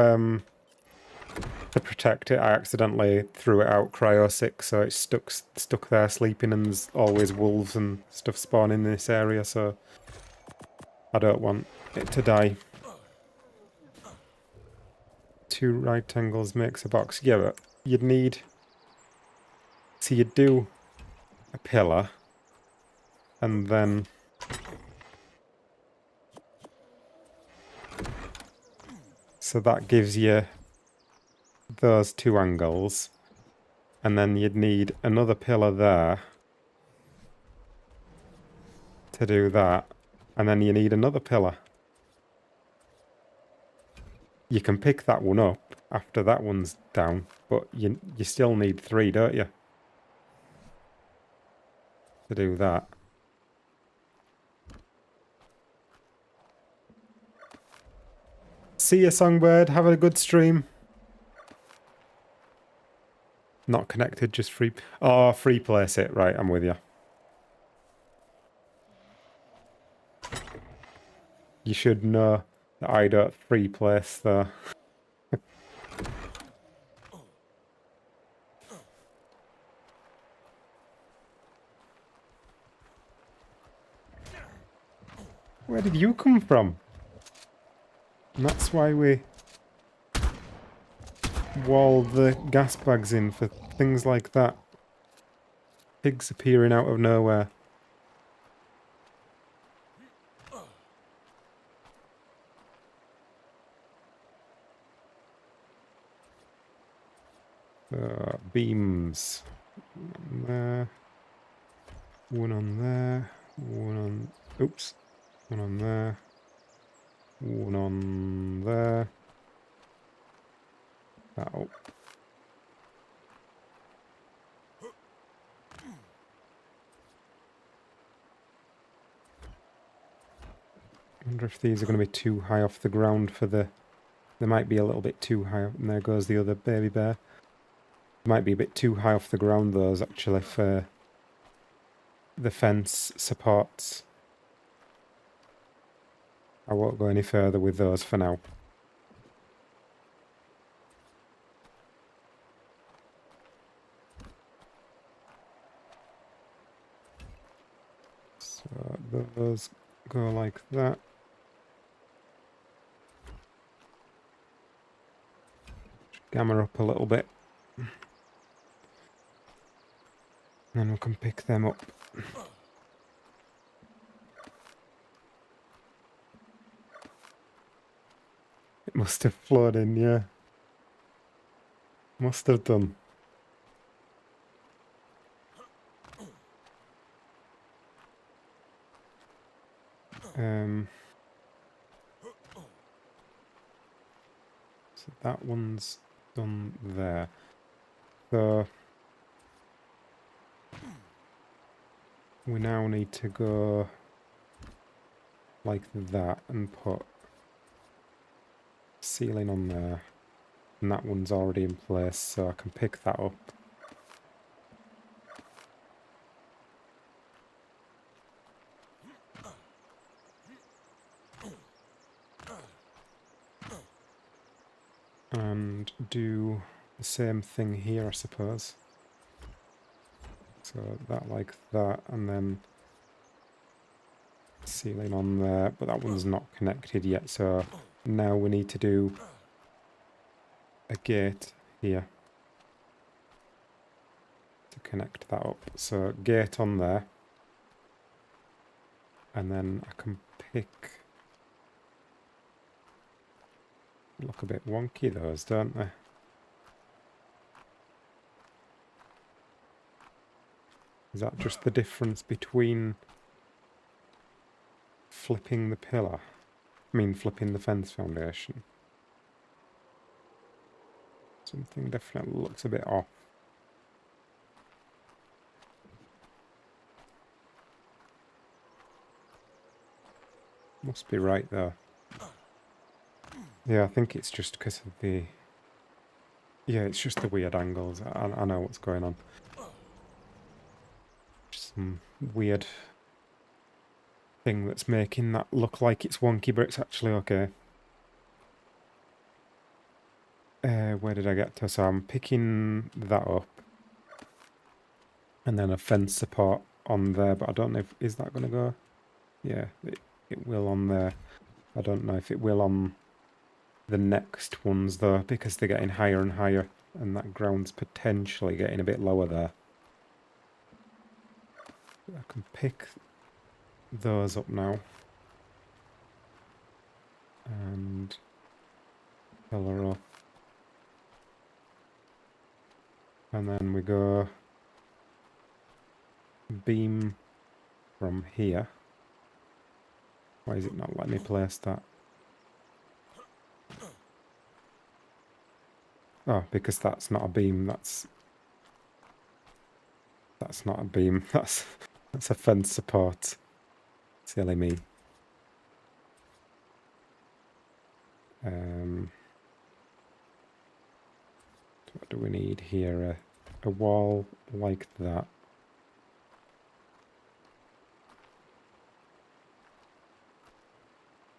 to protect it, I accidentally threw it out cryo 6, so it's stuck there sleeping, and there's always wolves and stuff spawning in this area, so I don't want it to die. 2 right angles makes a box. Yeah, but you'd need... So you'd do a pillar, and then... So that gives you those 2 angles, and then you'd need another pillar there to do that, and then you need another pillar. You can pick that one up after that one's down, but you still need 3, don't you? To do that. See you, Songbird. Have a good stream. Not connected, just free. Oh, free place it. Right, I'm with you. You should know that I don't free place though. Where did you come from? And that's why we wall the gas bags in for things like that. Pigs appearing out of nowhere. Beams. One there. One on there. One on... Oops. One on there. One on there. Ow. I wonder if these are going to be too high off the ground for the... They might be a little bit too high up, and there goes the other baby bear. Might be a bit too high off the ground, those, actually, for the fence supports. I won't go any further with those for now. So those go like that. Gamma up a little bit. then we can pick them up. It must have flowed in, yeah. Must have done. So that one's done there. So we now need to go like that and put ceiling on there. And that one's already in place, so I can pick that up. And do the same thing here, I suppose. So that like that, and then ceiling on there, but that one's not connected yet, so now we need to do a gate here to connect that up. So gate on there, and then I can pick... Look a bit wonky those, don't they? Is that just the difference between flipping the pillar? I mean, flipping the fence foundation. Something definitely looks a bit off. Must be right though. Yeah, I think it's just because of the... Yeah, it's just the weird angles. I know what's going on. Just some weird thing that's making that look like it's wonky, but it's actually okay. Where did I get to? So I'm picking that up. And then a fence support on there, but I don't know if... Is that going to go? Yeah, it will on there. I don't know if it will on the next ones though, because they're getting higher and higher, and that ground's potentially getting a bit lower there. I can pick those up now. And pillar up. And then we go beam from here. Why is it not letting me place that? Oh, because that's not a beam, that's not a beam, that's a fence support. Silly me. What do we need here? A wall like that.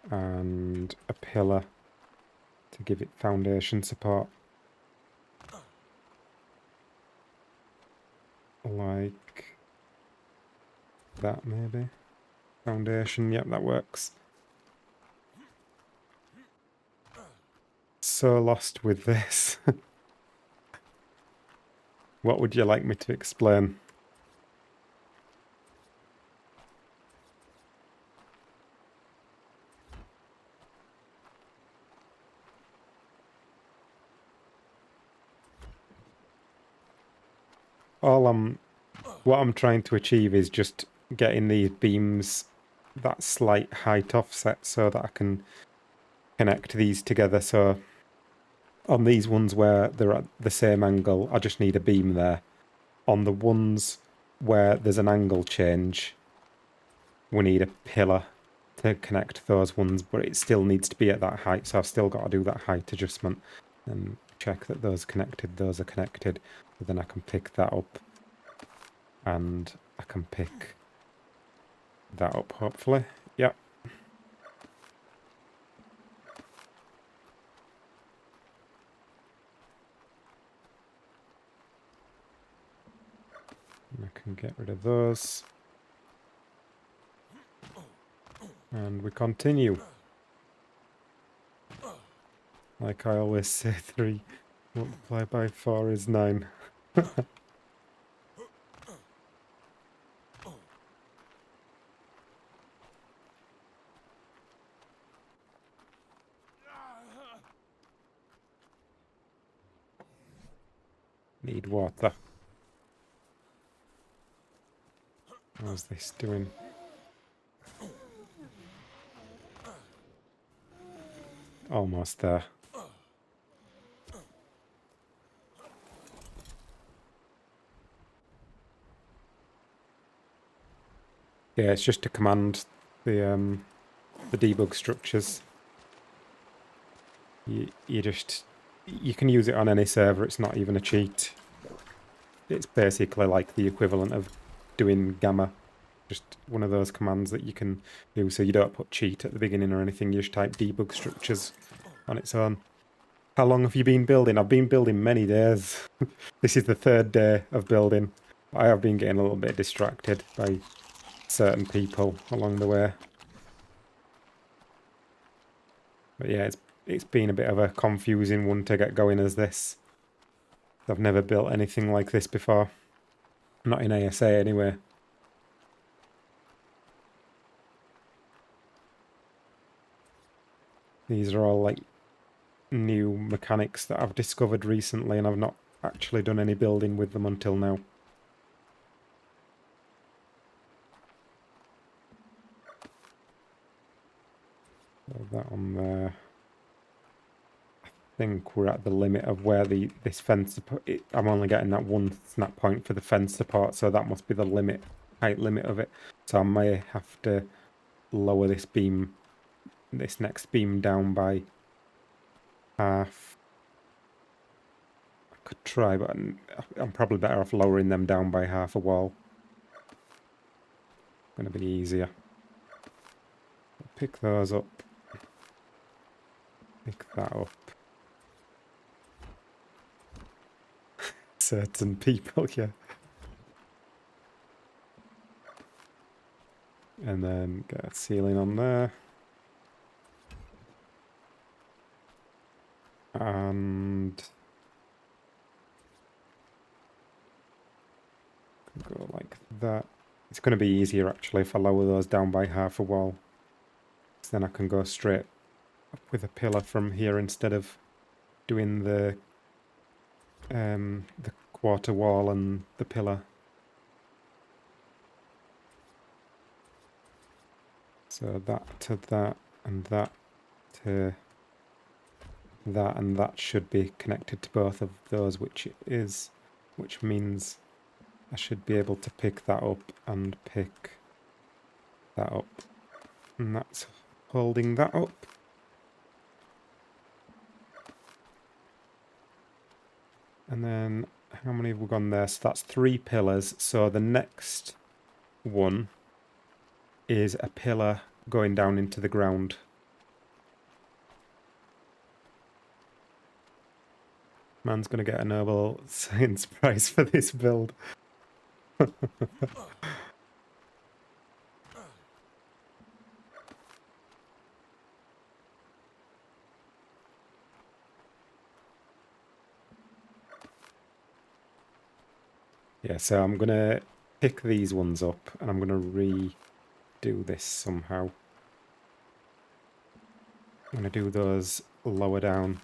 And a pillar to give it foundation support. Like that maybe. Foundation, yep, that works. So lost with this. What would you like me to explain? What I'm trying to achieve is just getting these beams that slight height offset so that I can connect these together. So on these ones where they're at the same angle, I just need a beam there. On the ones where there's an angle change, we need a pillar to connect those ones, but it still needs to be at that height, so I've still got to do that height adjustment and check that those are connected, but then I can pick that up and I can pick that up hopefully. Yep. And I can get rid of those. And we continue. Like I always say, 3 multiplied by 4 is 9. Need water. How's this doing? Almost there. Yeah, it's just to command the debug structures. You can use it on any server. It's not even a cheat. It's basically like the equivalent of doing gamma. Just one of those commands that you can do, so you don't put cheat at the beginning or anything. You just type debug structures on its own. How long have you been building? I've been building many days. This is the 3rd day of building. I have been getting a little bit distracted by certain people along the way. But yeah, it's been a bit of a confusing one to get going as this. I've never built anything like this before. Not in ASA anyway. These are all like new mechanics that I've discovered recently, and I've not actually done any building with them until now. So that on there. I think we're at the limit of where this fence support. I'm only getting that one snap point for the fence support, so that must be the height limit of it. So I may have to lower this next beam down by half. I could try, but I'm probably better off lowering them down by half a wall. Gonna be easier. Pick those up. Pick that up. Certain people, yeah. And then get a ceiling on there. And go like that. It's going to be easier actually if I lower those down by half a wall. So then I can go straight up with a pillar from here instead of doing the quarter wall and the pillar. So that to that and that to that, and that should be connected to both of those, which means I should be able to pick that up and pick that up. And that's holding that up. And then how many have we gone there? So that's 3 pillars. So the next one is a pillar going down into the ground. Man's going to get a Nobel Science Prize for this build. Yeah, so I'm going to pick these ones up and I'm going to redo this somehow. I'm going to do those lower down.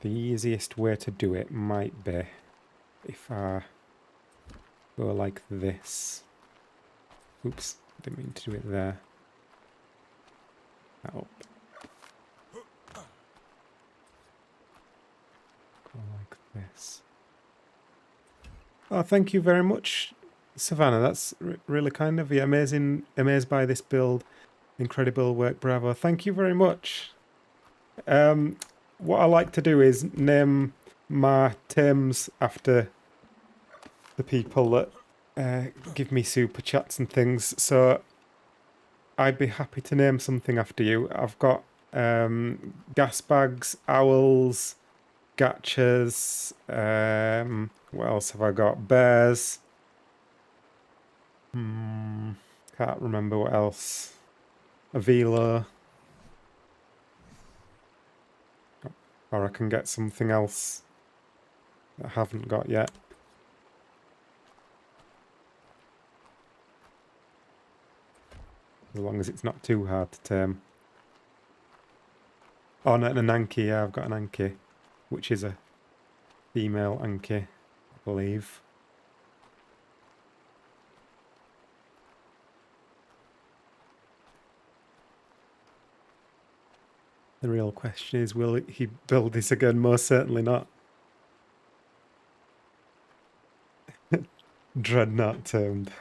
The easiest way to do it might be if I go like this. Oops, didn't mean to do it there. That up. Go like this. Oh, thank you very much, Savannah. That's really kind of you. Amazed by this build. Incredible work, bravo. Thank you very much. What I like to do is name my terms after the people that give me super chats and things. So I'd be happy to name something after you. I've got gas bags, owls, gachas. What else have I got? Bears. Can't remember what else. A velo. Or I can get something else that I haven't got yet. As long as it's not too hard to tame. Oh, no, an Anki, yeah, I've got an Anki, which is a female Anki, I believe. The real question is, will he build this again? Most certainly not. Dreadnought tamed.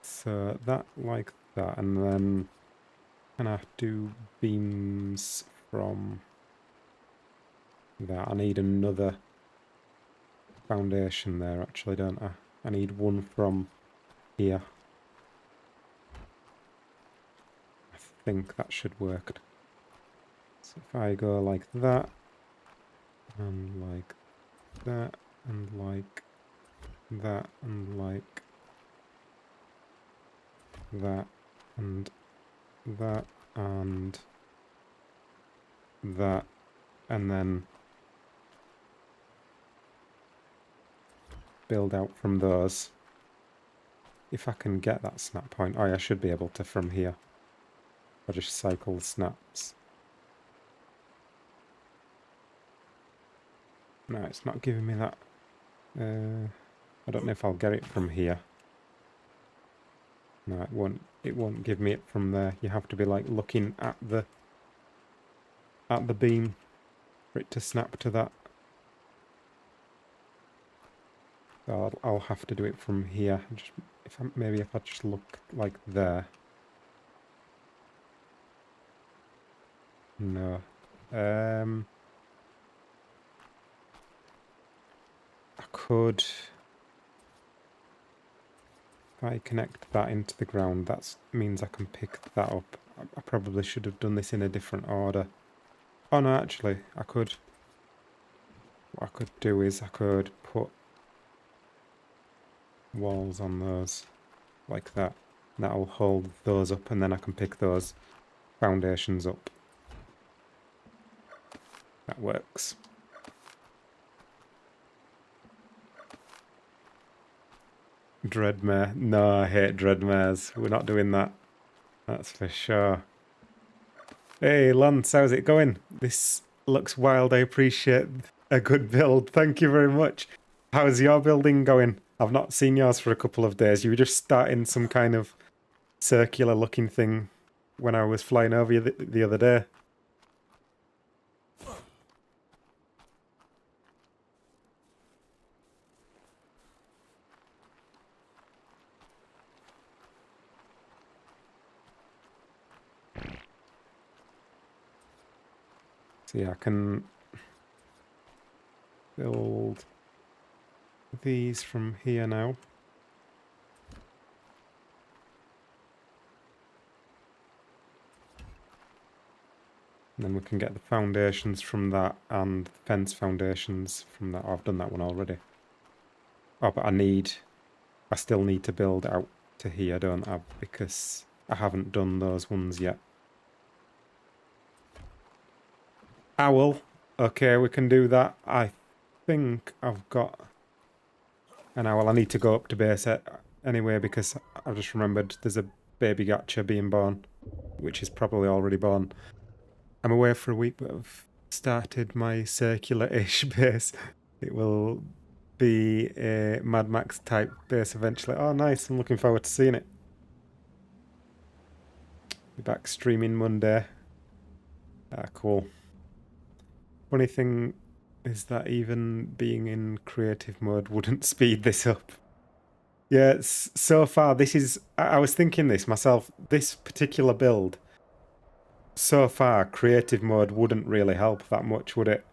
So that like that, and then can I do beams from that? I need another foundation there actually, don't I? I need one from here. I think that should work. So if I go like that, and like that, and like that, and like that, and that, and that, and then build out from those. If I can get that snap point, oh, I should be able to from here. I'll just cycle the snaps. No, it's not giving me that. I don't know if I'll get it from here. No, it won't. It won't give me it from there. You have to be like looking at the beam for it to snap to that. So I'll have to do it from here. Just maybe if I just look like there. No. I could. If I connect that into the ground, that means I can pick that up. I probably should have done this in a different order. Oh no, actually, I could. What I could do is I could put walls on those, like that. That'll hold those up, and then I can pick those foundations up. That works. Dreadmare. No, I hate dreadmares. We're not doing that. That's for sure. Hey, Lance, how's it going? This looks wild. I appreciate a good build. Thank you very much. How's your building going? I've not seen yours for a couple of days. You were just starting some kind of circular looking thing when I was flying over you the other day. So yeah, I can build these from here now. And then we can get the foundations from that and the fence foundations from that. Oh, I've done that one already. Oh, but I still need to build out to here, don't I? Because I haven't done those ones yet. Owl. Okay, we can do that. I think I've got an owl. I need to go up to base anyway because I've just remembered there's a baby gacha being born, which is probably already born. I'm away for a week, but I've started my circular-ish base. It will be a Mad Max type base eventually. Oh, nice. I'm looking forward to seeing it. Be back streaming Monday. Ah, cool. Funny thing is that even being in creative mode wouldn't speed this up. Yeah, so far this is... I was thinking this myself. This particular build, so far, creative mode wouldn't really help that much, would it?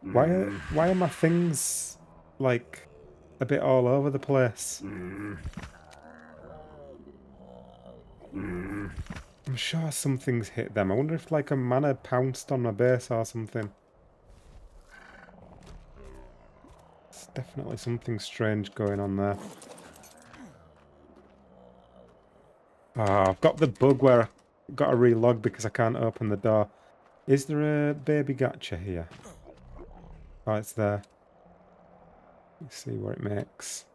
Why are my things, like, a bit all over the place? I'm sure something's hit them. I wonder if, like, a mana pounced on my base or something. There's definitely something strange going on there. Ah, I've got the bug where I've got to relog because I can't open the door. Is there a baby gacha here? Oh, it's there. Let's see what it makes.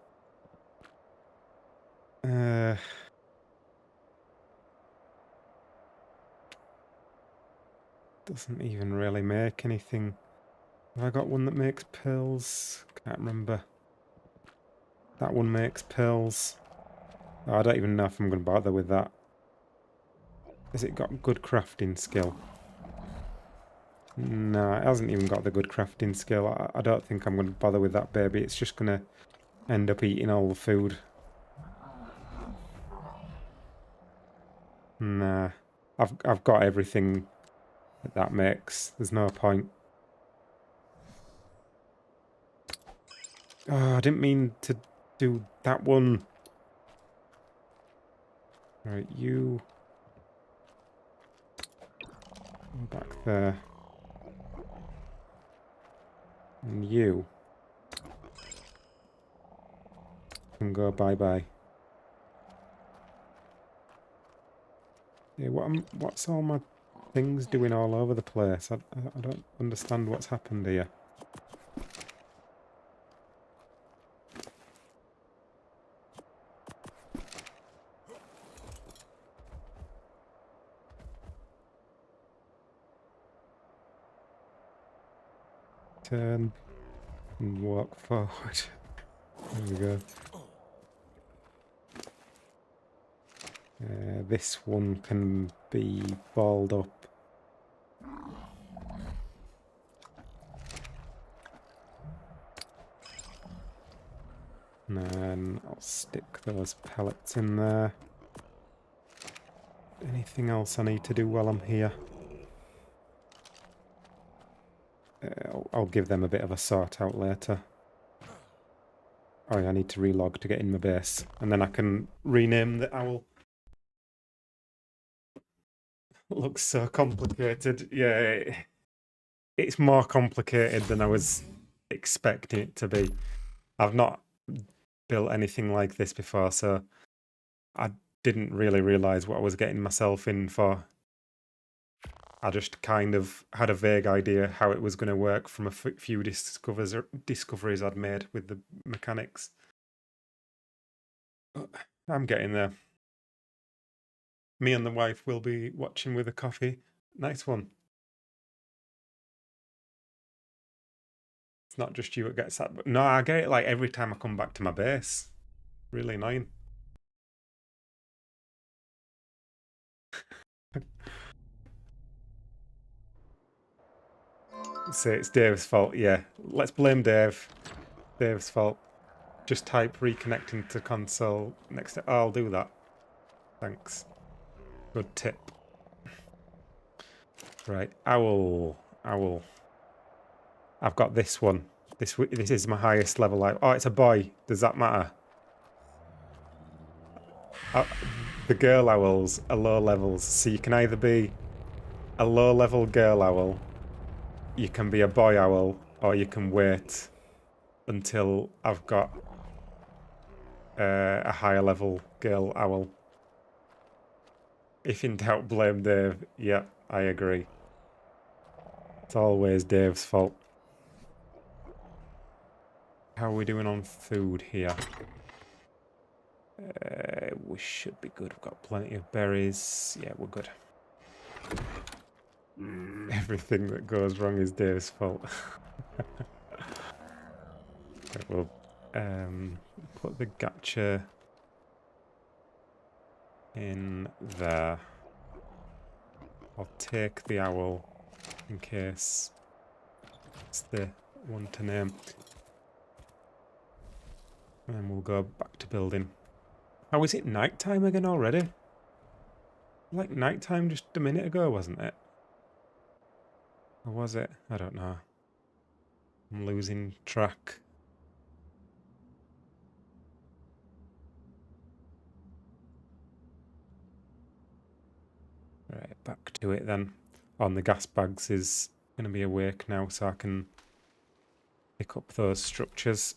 Doesn't even really make anything. Have I got one that makes pills? Can't remember. That one makes pills. Oh, I don't even know if I'm going to bother with that. Has it got good crafting skill? No, it hasn't even got the good crafting skill. I don't think I'm going to bother with that baby. It's just going to end up eating all the food. Nah. I've got everything that makes. There's no point. Oh, I didn't mean to do that one. Right, you... Go back there. And you can go bye-bye. Yeah, what's all my things doing all over the place? I don't understand what's happened here. Turn and walk forward. There we go. This one can be balled up. And then I'll stick those pellets in there. Anything else I need to do while I'm here? I'll give them a bit of a sort out later. Oh yeah, I need to relog to get in my base. And then I can rename the owl. Looks so complicated. Yeah, it's more complicated than I was expecting it to be. I've not built anything like this before, so I didn't really realise what I was getting myself in for. I just kind of had a vague idea how it was going to work from a few discoveries I'd made with the mechanics. I'm getting there. Me and the wife will be watching with a coffee. Nice one. It's not just you that gets that, but no, I get it like every time I come back to my base. Really annoying. Say it's Dave's fault. Yeah, let's blame Dave. Dave's fault. Just type reconnecting to console next to... Oh, I'll do that. Thanks. Good tip. Right, owl. I've got this one. This is my highest level. Oh, it's a boy. Does that matter? The girl owls are low levels, so you can either be a low level girl owl, you can be a boy owl, or you can wait until I've got a higher level girl owl. If in doubt, blame Dave. Yeah, I agree. It's always Dave's fault. How are we doing on food here? We should be good. We've got plenty of berries. Yeah, we're good. Everything that goes wrong is Dave's fault. We'll put the gacha in there. I'll take the owl in case it's the one to name. And then we'll go back to building. Oh, is it nighttime again already? Like nighttime just a minute ago, wasn't it? Or was it? I don't know. I'm losing track. Right, back to it then. On the gas bags is going to be awake now, so I can pick up those structures.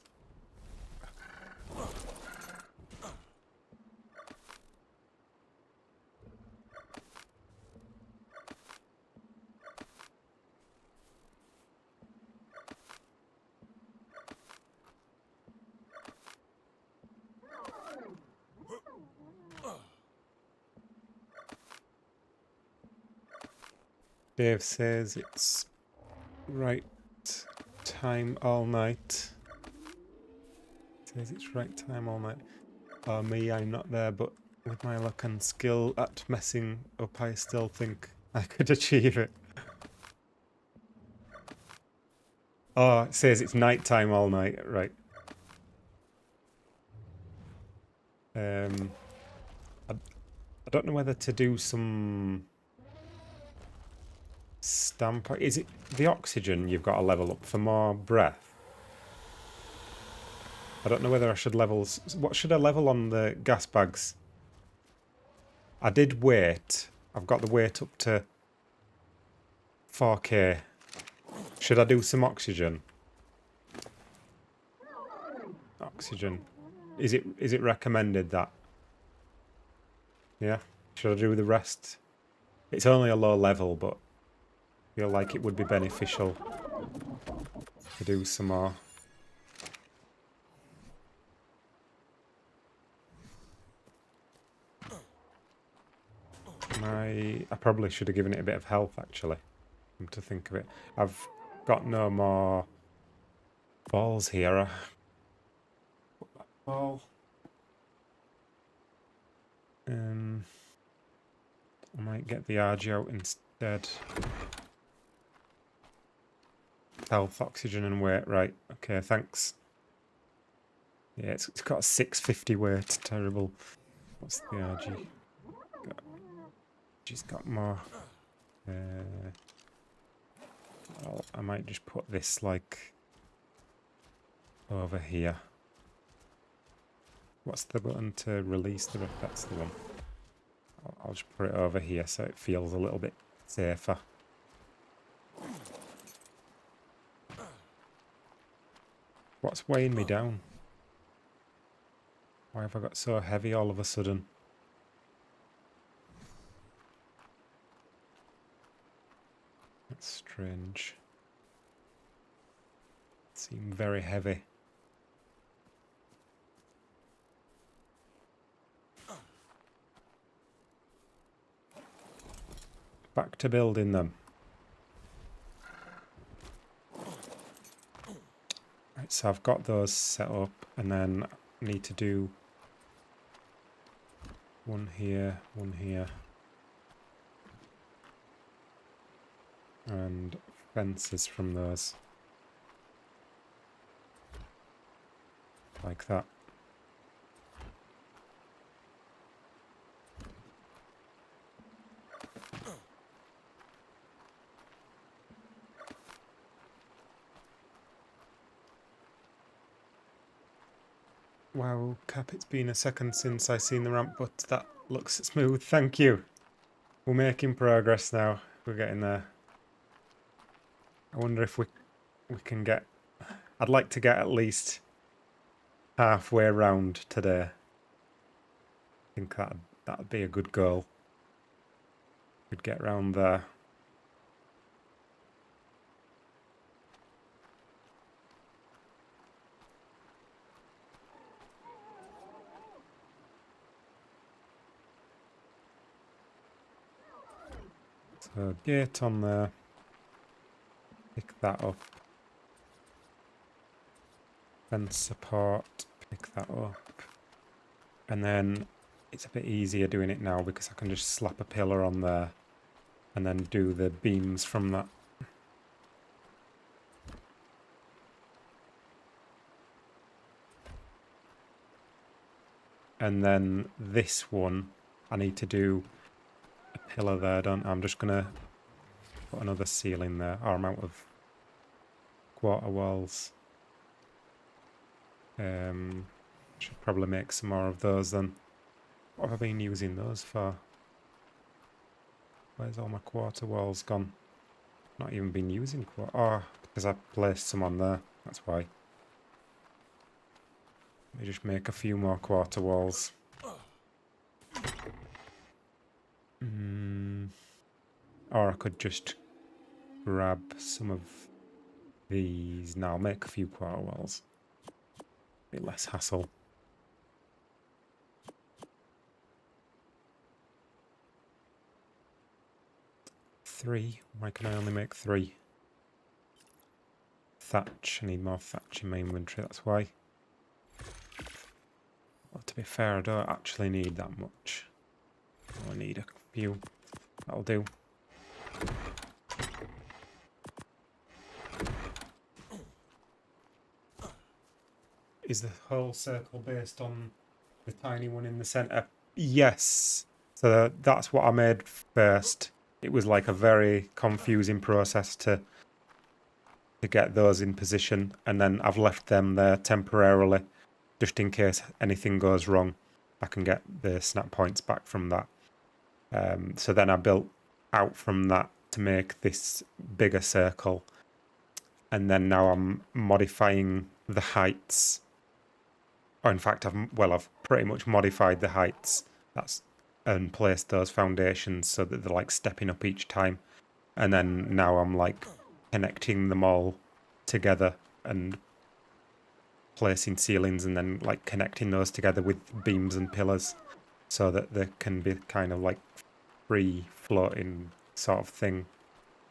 Dave says it's right time all night. Says it's right time all night. Oh, me, I'm not there, but with my luck and skill at messing up, I still think I could achieve it. Oh, it says it's night time all night, right. I don't know whether to do some stamp. Is it the oxygen you've got to level up for more breath? I don't know whether I should level. What should I level on the gas bags? I did weight. I've got the weight up to 4k. Should I do some oxygen? Oxygen. Is it recommended that? Yeah. Should I do the rest? It's only a low level, but I feel like it would be beneficial to do some more. I probably should have given it a bit of health, actually, come to think of it. I've got no more balls here. Put that ball. I might get the RG out instead. Health, oxygen, and weight. Right. Okay, thanks. Yeah, it's got a 650 weight. Terrible. What's the RG? She's got more. I might just put this like over here. What's the button to release the? That's the one. I'll just put it over here so it feels a little bit safer. What's weighing me down? Why have I got so heavy all of a sudden? That's strange. Seem very heavy. Back to building them. Right, so I've got those set up, and then I need to do one here, and fences from those. Like that. Wow, Cap, it's been a second since I seen the ramp, but that looks smooth. Thank you. We're making progress now. We're getting there. I wonder if we can get... I'd like to get at least halfway round today. I think that'd be a good goal. We'd get round there. So gate on there. Pick that up. Fence support. Pick that up. And then it's a bit easier doing it now because I can just slap a pillar on there and then do the beams from that. And then this one, I need to do a pillar there, don't I? I'm just going to put another ceiling there. Or I'm out of quarter walls. Should probably make some more of those then. What have I been using those for? Where's all my quarter walls gone? Not even been using quarter... Oh, because I placed some on there. That's why. Let me just make a few more quarter walls. Or I could just grab some of these. Now I'll make a few quarter walls. A bit less hassle. 3. Why can I only make 3? Thatch. I need more thatch in my inventory, that's why. Well, to be fair, I don't actually need that much. I need a few. That'll do. Is the whole circle based on the tiny one in the centre? Yes. So that's what I made first. It was like a very confusing process to get those in position, and then I've left them there temporarily, just in case anything goes wrong. I can get the snap points back from that. So then I built out from that to make this bigger circle, and then now I'm modifying the heights. Or in fact, I've pretty much modified the heights. And placed those foundations so that they're like stepping up each time, and then now I'm like connecting them all together and placing ceilings and then like connecting those together with beams and pillars so that they can be kind of like free floating sort of thing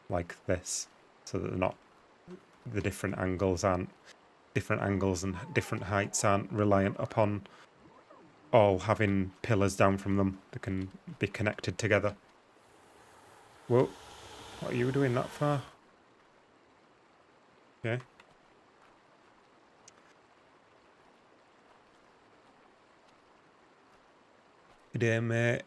like this, so that they're not, the different angles and different heights aren't reliant upon all having pillars down from them. They can be connected together. Whoa, what are you doing that for? Okay. G'day mate.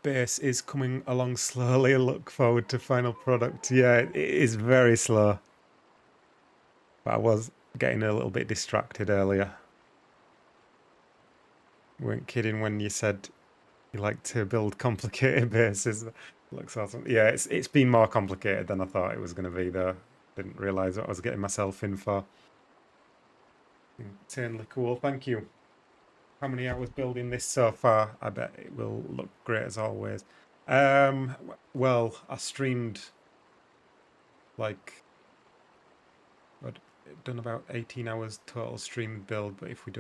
Base is coming along slowly. I look forward to final product. Yeah, it is very slow. But I was getting a little bit distracted earlier. You weren't kidding when you said you like to build complicated bases. Looks awesome. Yeah, it's been more complicated than I thought it was going to be though. Didn't realise what I was getting myself in for. Certainly cool, thank you. How many hours building this so far? I bet it will look great as always. Well, I streamed like, I'd done about 18 hours total stream build, but if we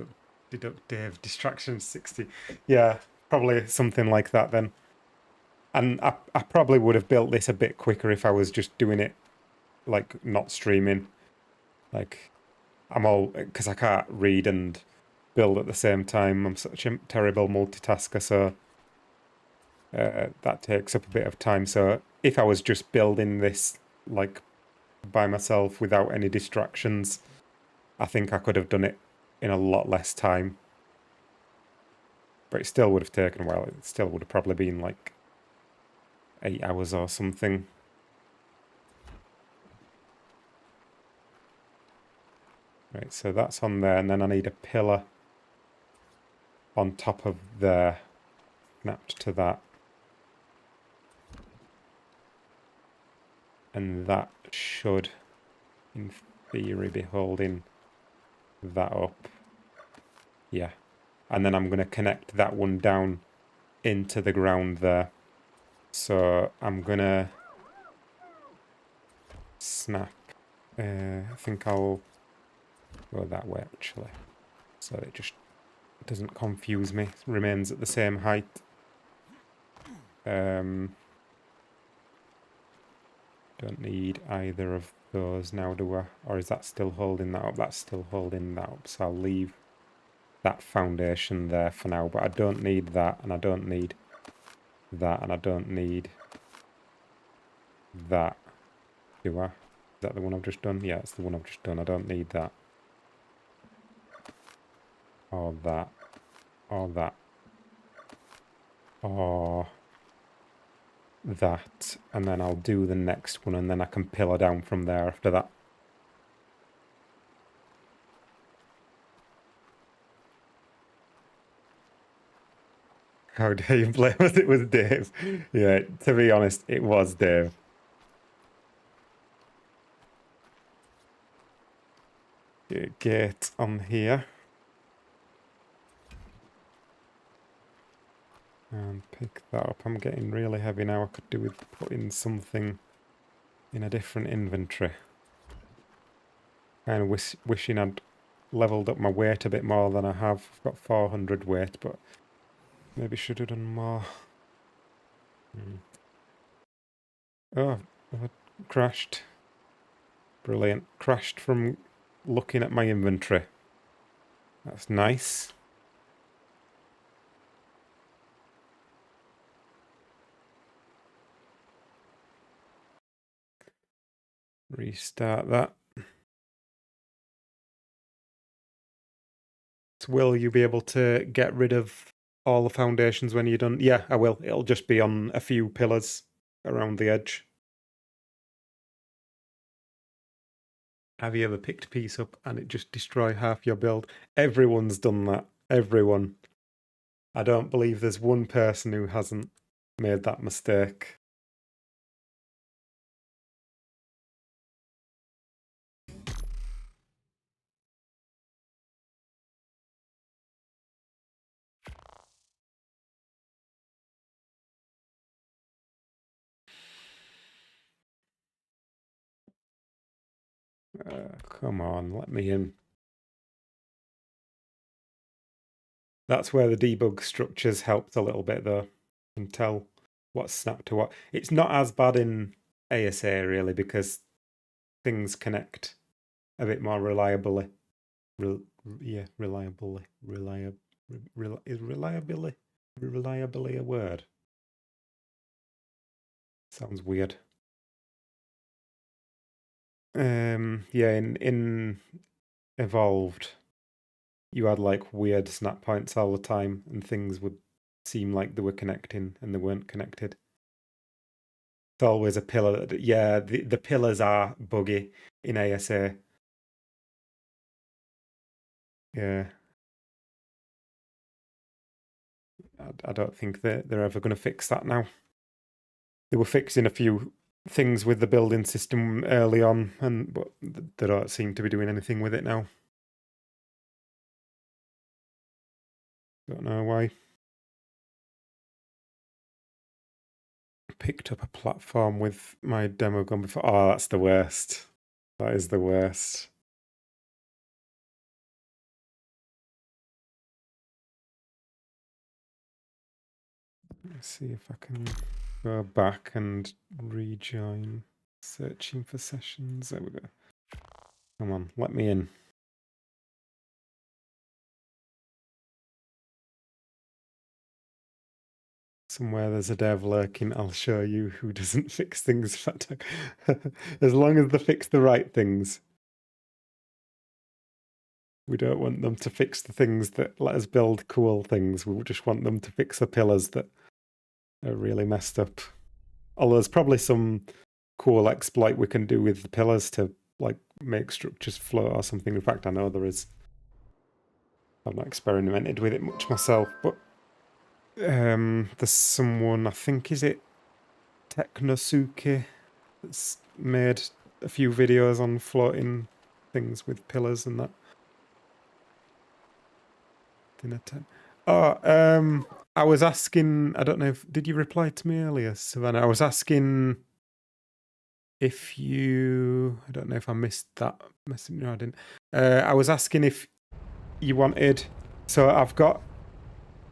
deduct Dave distraction 60, yeah, probably something like that then. And I probably would have built this a bit quicker if I was just doing it like not streaming. Like because I can't read and build at the same time. I'm such a terrible multitasker, so that takes up a bit of time. So if I was just building this like by myself without any distractions, I think I could have done it in a lot less time. But it still would have taken a while. It still would have probably been like 8 hours or something. Right, so that's on there, and then I need a pillar on top of there, snapped to that. And that should, in theory, be holding that up. Yeah. And then I'm going to connect that one down into the ground there. So I'm going to snap. I think I'll go that way, actually. So it just doesn't confuse me. It remains at the same height. Don't need either of those now, do I? Or is that still holding that up? That's still holding that up, so I'll leave that foundation there for now. But I don't need that, and I don't need that, and I don't need that, do I? Is that the one I've just done? Yeah, it's the one I've just done. I don't need that. Or that. Or that. Or that. And then I'll do the next one, and then I can pillar down from there after that. How dare you blame us? It was Dave. Yeah, to be honest, it was Dave. Gate on here. And pick that up. I'm getting really heavy now. I could do with putting something in a different inventory. Kind of wishing I'd leveled up my weight a bit more than I have. I've got 400 weight, but maybe should have done more. Oh, Crashed. Brilliant. Crashed from looking at my inventory. That's nice. Restart that. So will you be able to get rid of all the foundations when you're done? Yeah, I will. It'll just be on a few pillars around the edge. Have you ever picked a piece up and it just destroyed half your build? Everyone's done that. Everyone. I don't believe there's one person who hasn't made that mistake. Come on, let me in. That's where the debug structures helped a little bit, though. You can tell what's snapped to what. It's not as bad in ASA, really, because things connect a bit more reliably. Is reliably a word? Sounds weird. Yeah, in Evolved, you had like weird snap points all the time, and things would seem like they were connecting and they weren't connected. It's always a pillar. Yeah, the pillars are buggy in ASA. Yeah. I don't think they're ever going to fix that now. They were fixing a few things with the building system early on, but they don't seem to be doing anything with it now. Don't know why. Picked up a platform with my demo gun before. Oh, that's the worst. That is the worst. Let's see if I can go back and rejoin. Searching for sessions. There we go. Come on, let me in. Somewhere there's a dev lurking. I'll show you who doesn't fix things. As long as they fix the right things. We don't want them to fix the things that let us build cool things. We just want them to fix the pillars that are really messed up. Although there's probably some cool exploit we can do with the pillars to like make structures float or something. In fact, I know there is. I've not experimented with it much myself, but there's someone, I think, is it Technosuke, that's made a few videos on floating things with pillars and that. Oh, I was asking, I don't know if, did you reply to me earlier, Savannah? I was asking if you, I don't know if I missed that message. No, I didn't. I was asking if you wanted, so I've got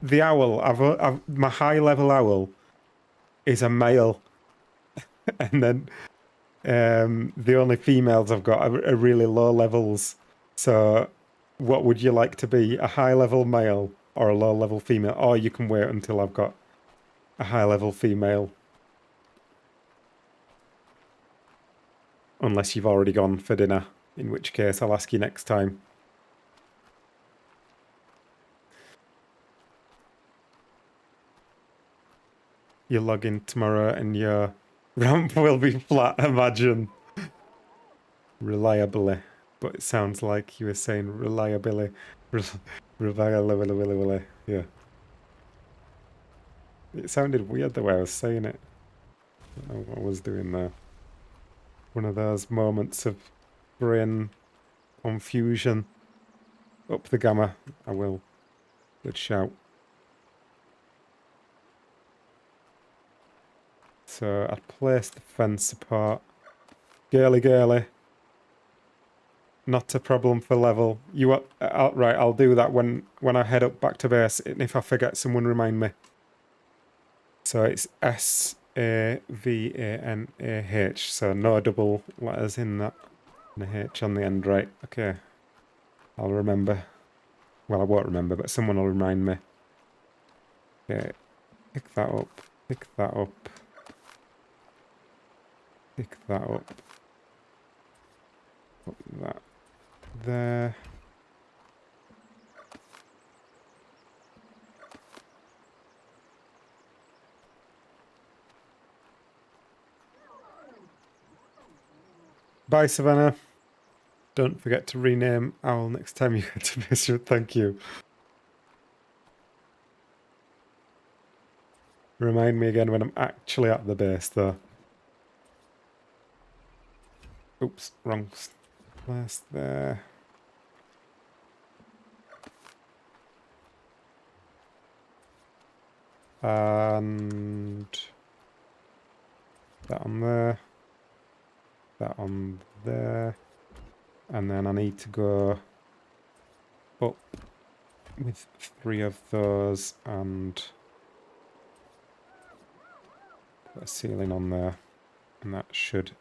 the owl, my high level owl is a male. And then the only females I've got are really low levels. So what would you like to be? A high level male or a low level female? Or you can wait until I've got a high level female. Unless you've already gone for dinner, in which case I'll ask you next time. You log in tomorrow and your ramp will be flat, imagine. Reliably. But it sounds like you were saying reliably. Reliably. Yeah. It sounded weird the way I was saying it. I don't know what I was doing there. One of those moments of brain confusion. Up the gamma. I will. Good shout. So I placed the fence support. Girly. Not a problem for level. You want right? I'll do that when I head up back to base. And if I forget, someone remind me. So it's A-V-A-N-A-H, so no double letters in that. And a H on the end, right? Okay. I'll remember. Well, I won't remember, but someone will remind me. Okay. Pick that up. Pick that up. Pick that up. Put that there. Bye, Savannah. Don't forget to rename Owl next time you get to visit. Thank you. Remind me again when I'm actually at the base, though. Oops, wrong place there. And that on there. That on there. And then I need to go up with 3 of those and put a ceiling on there. And that should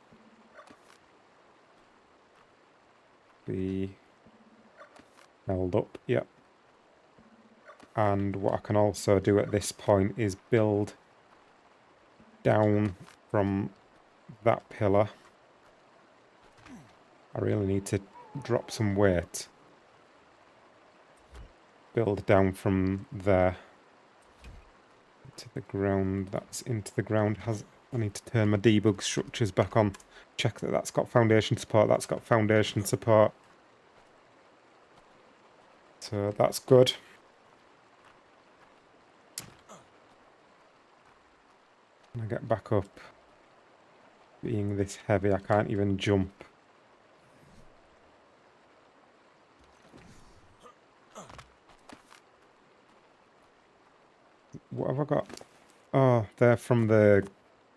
be held up. Yep. And what I can also do at this point is build down from that pillar. I really need to drop some weight. Build down from there to the ground. That's into the ground. I need to turn my debug structures back on. Check that that's got foundation support. That's got foundation support. So that's good. When I get back up, being this heavy, I can't even jump. What have I got? Oh, they're from the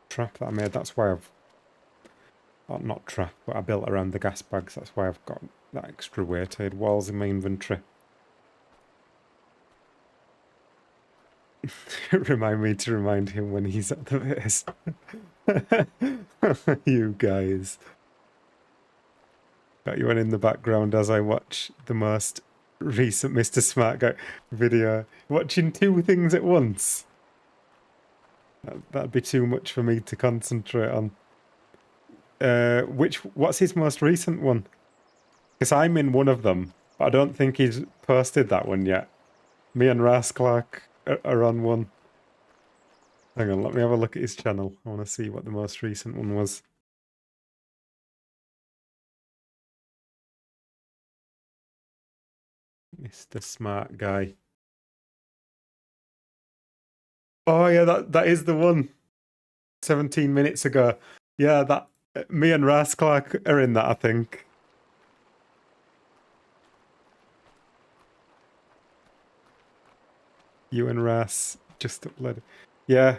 trap that I made. That's why I've... Oh, not trap, but I built around the gas bags. That's why I've got that extra weighted walls in my inventory. Remind me to remind him when he's at the base. You guys. Got you one in the background as I watch the most recent Mr. Smart Guy video. Watching 2 things at once. That'd be too much for me to concentrate on. What's his most recent one? Because I'm in one of them, but I don't think he's posted that one yet. Me and Ras Clark are on one. Hang on, let me have a look at his channel. I want to see what the most recent one was. Mr. Smart Guy. Oh yeah, that is the one. 17 minutes ago. Yeah, that me and Ras Clark are in that, I think. You and Ras just uploaded. Yeah.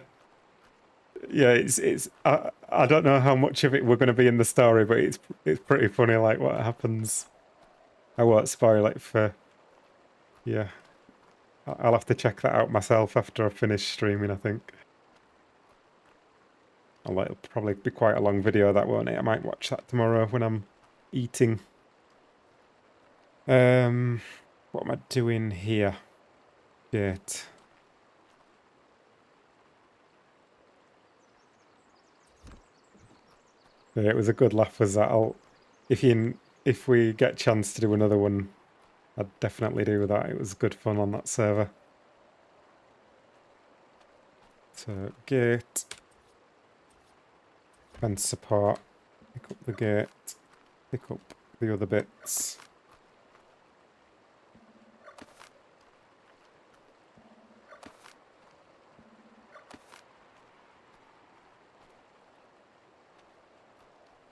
Yeah, it's I don't know how much of it we're going to be in the story, but it's pretty funny, like what happens. I won't spoil it for... Yeah. I'll have to check that out myself after I finish streaming, I think. It'll probably be quite a long video, that, won't it? I might watch that tomorrow when I'm eating. What am I doing here? Shit. Yeah, it was a good laugh, was that? If we get a chance to do another one, I'd definitely do that. It was good fun on that server. So, gate. Fence support. Pick up the gate. Pick up the other bits.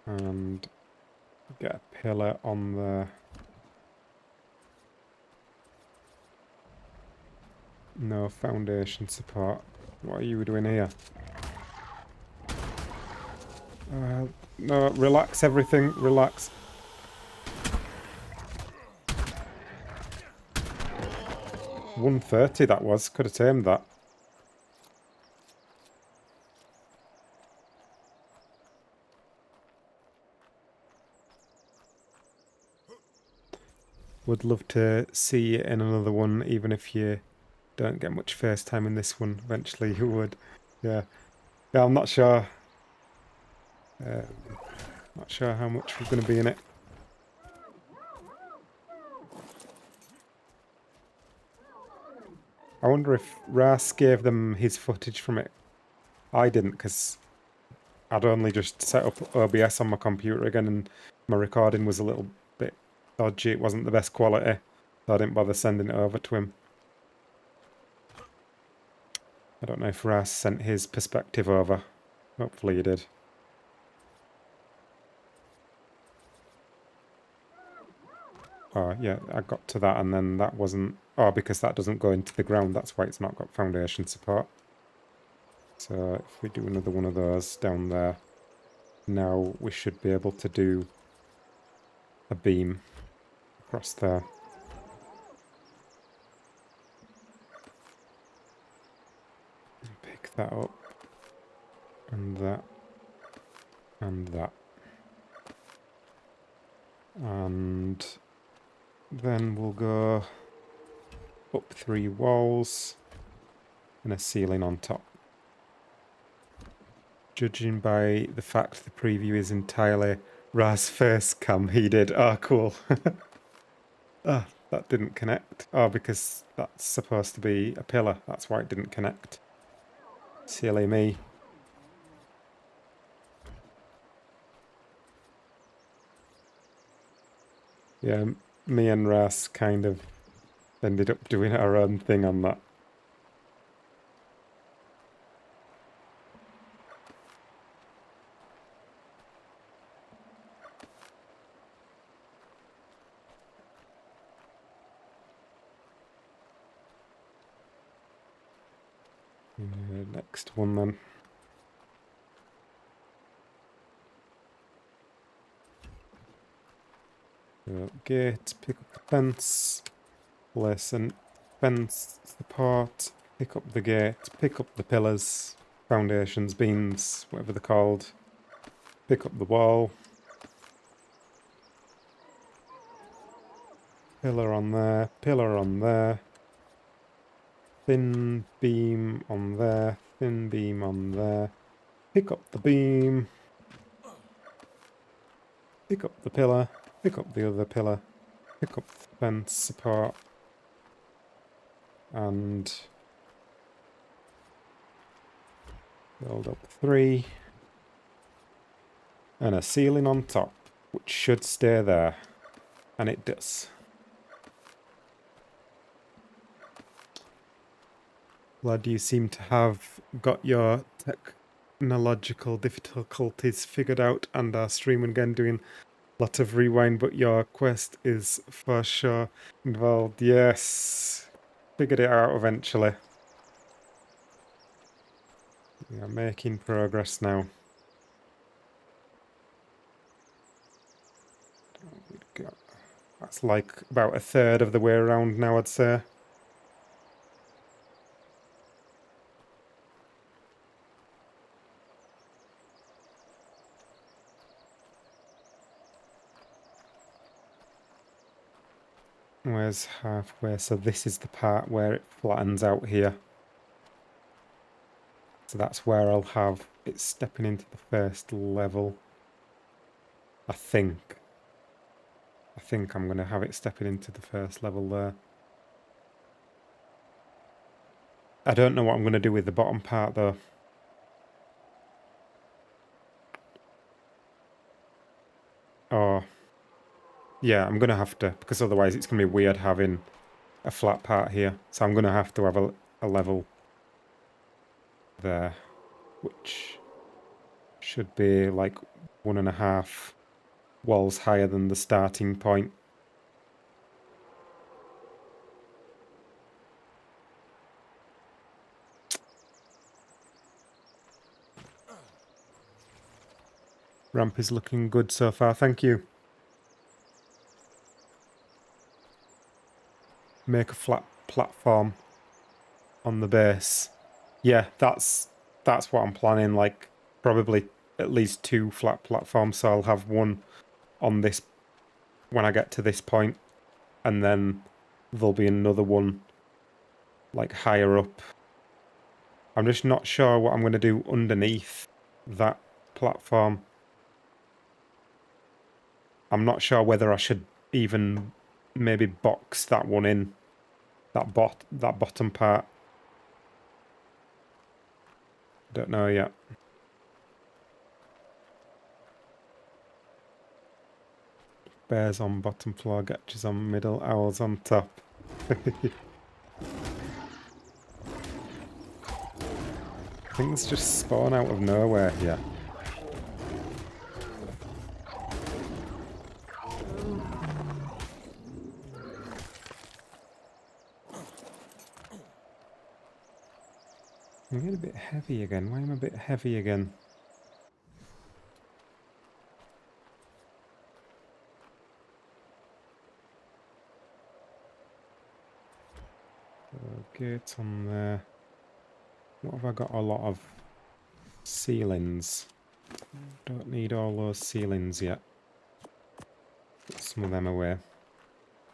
And get a pillar on there. No foundation support. What are you doing here? No, relax everything, relax. $130 that was, could have tamed that. Would love to see you in another one, even if you don't get much face time in this one. Eventually you would. Yeah. Yeah, I'm not sure. Not sure how much we're going to be in it. I wonder if Ras gave them his footage from it. I didn't, because I'd only just set up OBS on my computer again, and my recording was a little bit dodgy. It wasn't the best quality, so I didn't bother sending it over to him. I don't know if Ras sent his perspective over. Hopefully he did. Oh, yeah, I got to that, and then that wasn't... Oh, because that doesn't go into the ground, that's why it's not got foundation support. So if we do another one of those down there, now we should be able to do a beam across there. Pick that up. And that. And that. And then we'll go up 3 walls and a ceiling on top. Judging by the fact the preview is entirely Raz face cam, he did. Oh, cool. Ah, that didn't connect. Oh, because that's supposed to be a pillar. That's why it didn't connect. Silly me. Yeah, me and Ras kind of ended up doing our own thing on that. Next one then. Gate, pick up the fence, place a fence support, pick up the gate, pick up the pillars, foundations, beams, whatever they're called, pick up the wall, pillar on there, thin beam on there, thin beam on there, pick up the beam, pick up the pillar, pick up the other pillar, pick up the fence support, and build up 3, and a ceiling on top, which should stay there, and it does. Glad you seem to have got your technological difficulties figured out and are streaming again, doing a lot of rewind, but your quest is for sure involved. Yes, figured it out eventually. We are making progress now. That's like about a third of the way around now, I'd say. Where's halfway? So this is the part where it flattens out here. So that's where I'll have it stepping into the first level. I think I'm going to have it stepping into the first level there. I don't know what I'm going to do with the bottom part though. Oh, yeah, I'm going to have to, because otherwise it's going to be weird having a flat part here. So I'm going to have to have a level there, which should be like 1.5 walls higher than the starting point. Ramp is looking good so far, thank you. Make a flat platform on the base. Yeah, that's what I'm planning, like probably at least 2 flat platforms, so I'll have one on this when I get to this point, and then there'll be another one like higher up. I'm just not sure what I'm going to do underneath that platform. I'm not sure whether I should even maybe box that one in, that bottom part. Don't know yet. Bears on bottom floor, getches on middle, owls on top. Things just spawn out of nowhere here. I'm getting a bit heavy again. Why am I a bit heavy again? Gate on there. What have I got? A lot of ceilings. Don't need all those ceilings yet. Put some of them away.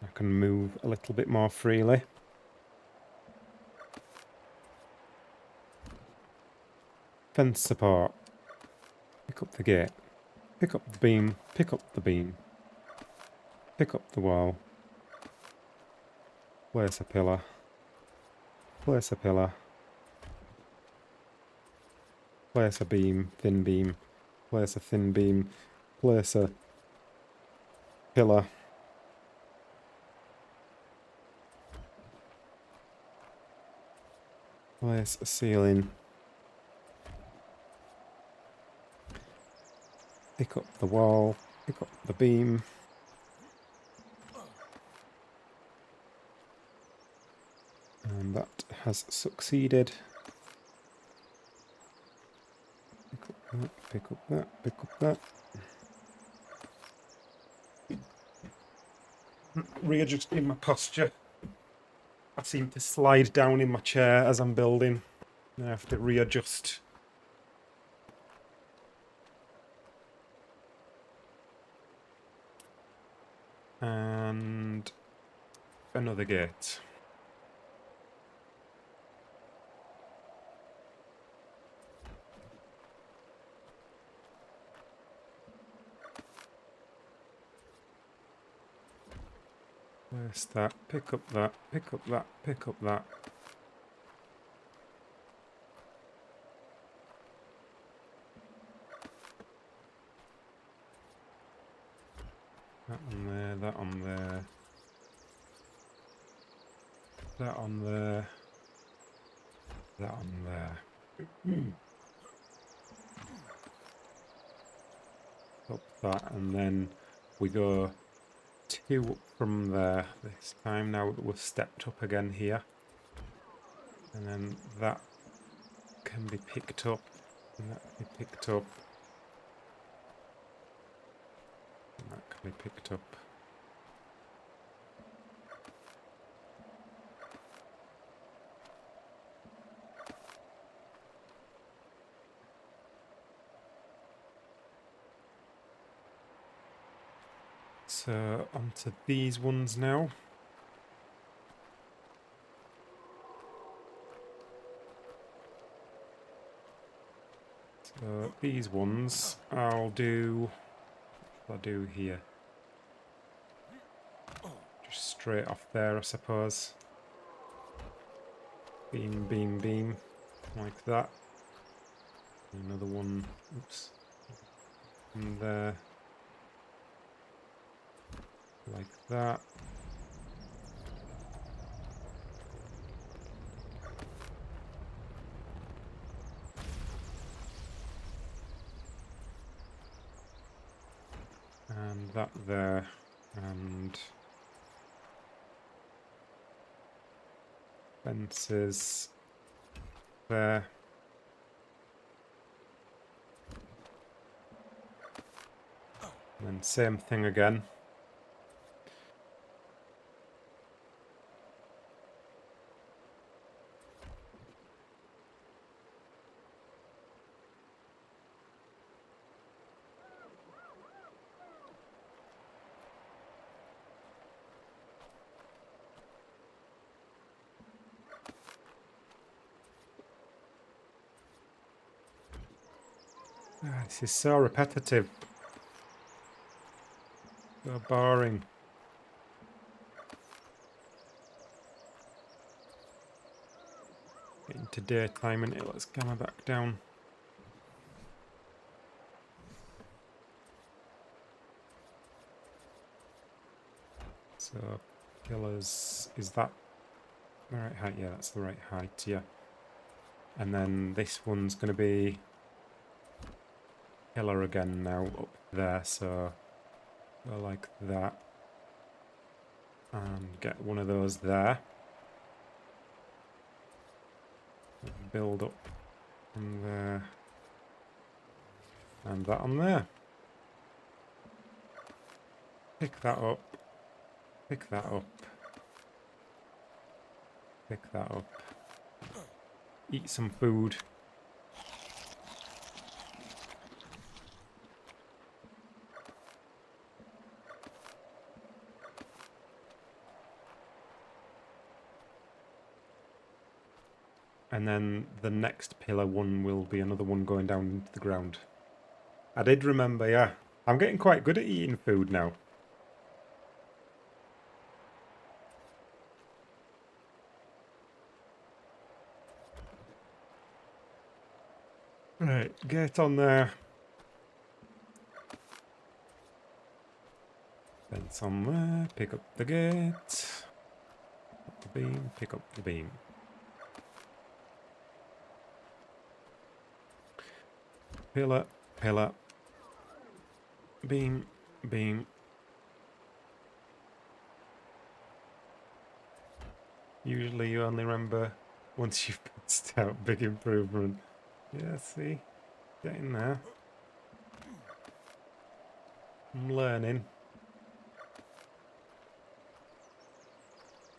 I can move a little bit more freely. Fence support. Pick up the gate. Pick up the beam. Pick up the beam. Pick up the wall. Place a pillar. Place a pillar. Place a beam. Thin beam. Place a thin beam. Place a pillar. Place a ceiling. Pick up the wall. Pick up the beam. And that has succeeded. Pick up that, pick up that, pick up that. Readjusting my posture. I seem to slide down in my chair as I'm building. I have to readjust. And another gate. Where's that? Pick up that, pick up that, pick up that. That on there, that on there. That on there. That on there. Up that, and then we go 2 up from there this time, now that we've stepped up again here. And then that can be picked up, and that can be picked up. And that can be picked up. So onto these ones now. So these ones I'll do. What shall I do here? Just straight off there, I suppose. Beam, beam, beam, like that. Another one. Oops. And there. Like that. And that there. And fences there. And then same thing again. This is so repetitive. So boring. Into daytime and let's gamma back down. So pillars, is that the right height? Yeah, that's the right height, yeah. And then this one's going to be pillar again now up there, so go like that. And get one of those there. Build up from there. And that on there. Pick that up. Pick that up. Pick that up. Eat some food. And then the next pillar one will be another one going down into the ground. I did remember, yeah. I'm getting quite good at eating food now. Right, get on there. Fence on there, pick up the gate. Up the beam, pick up the beam. Pillar, pillar. Beam, beam. Usually you only remember once you've passed out. Big improvement. Yeah, see? Getting there. I'm learning.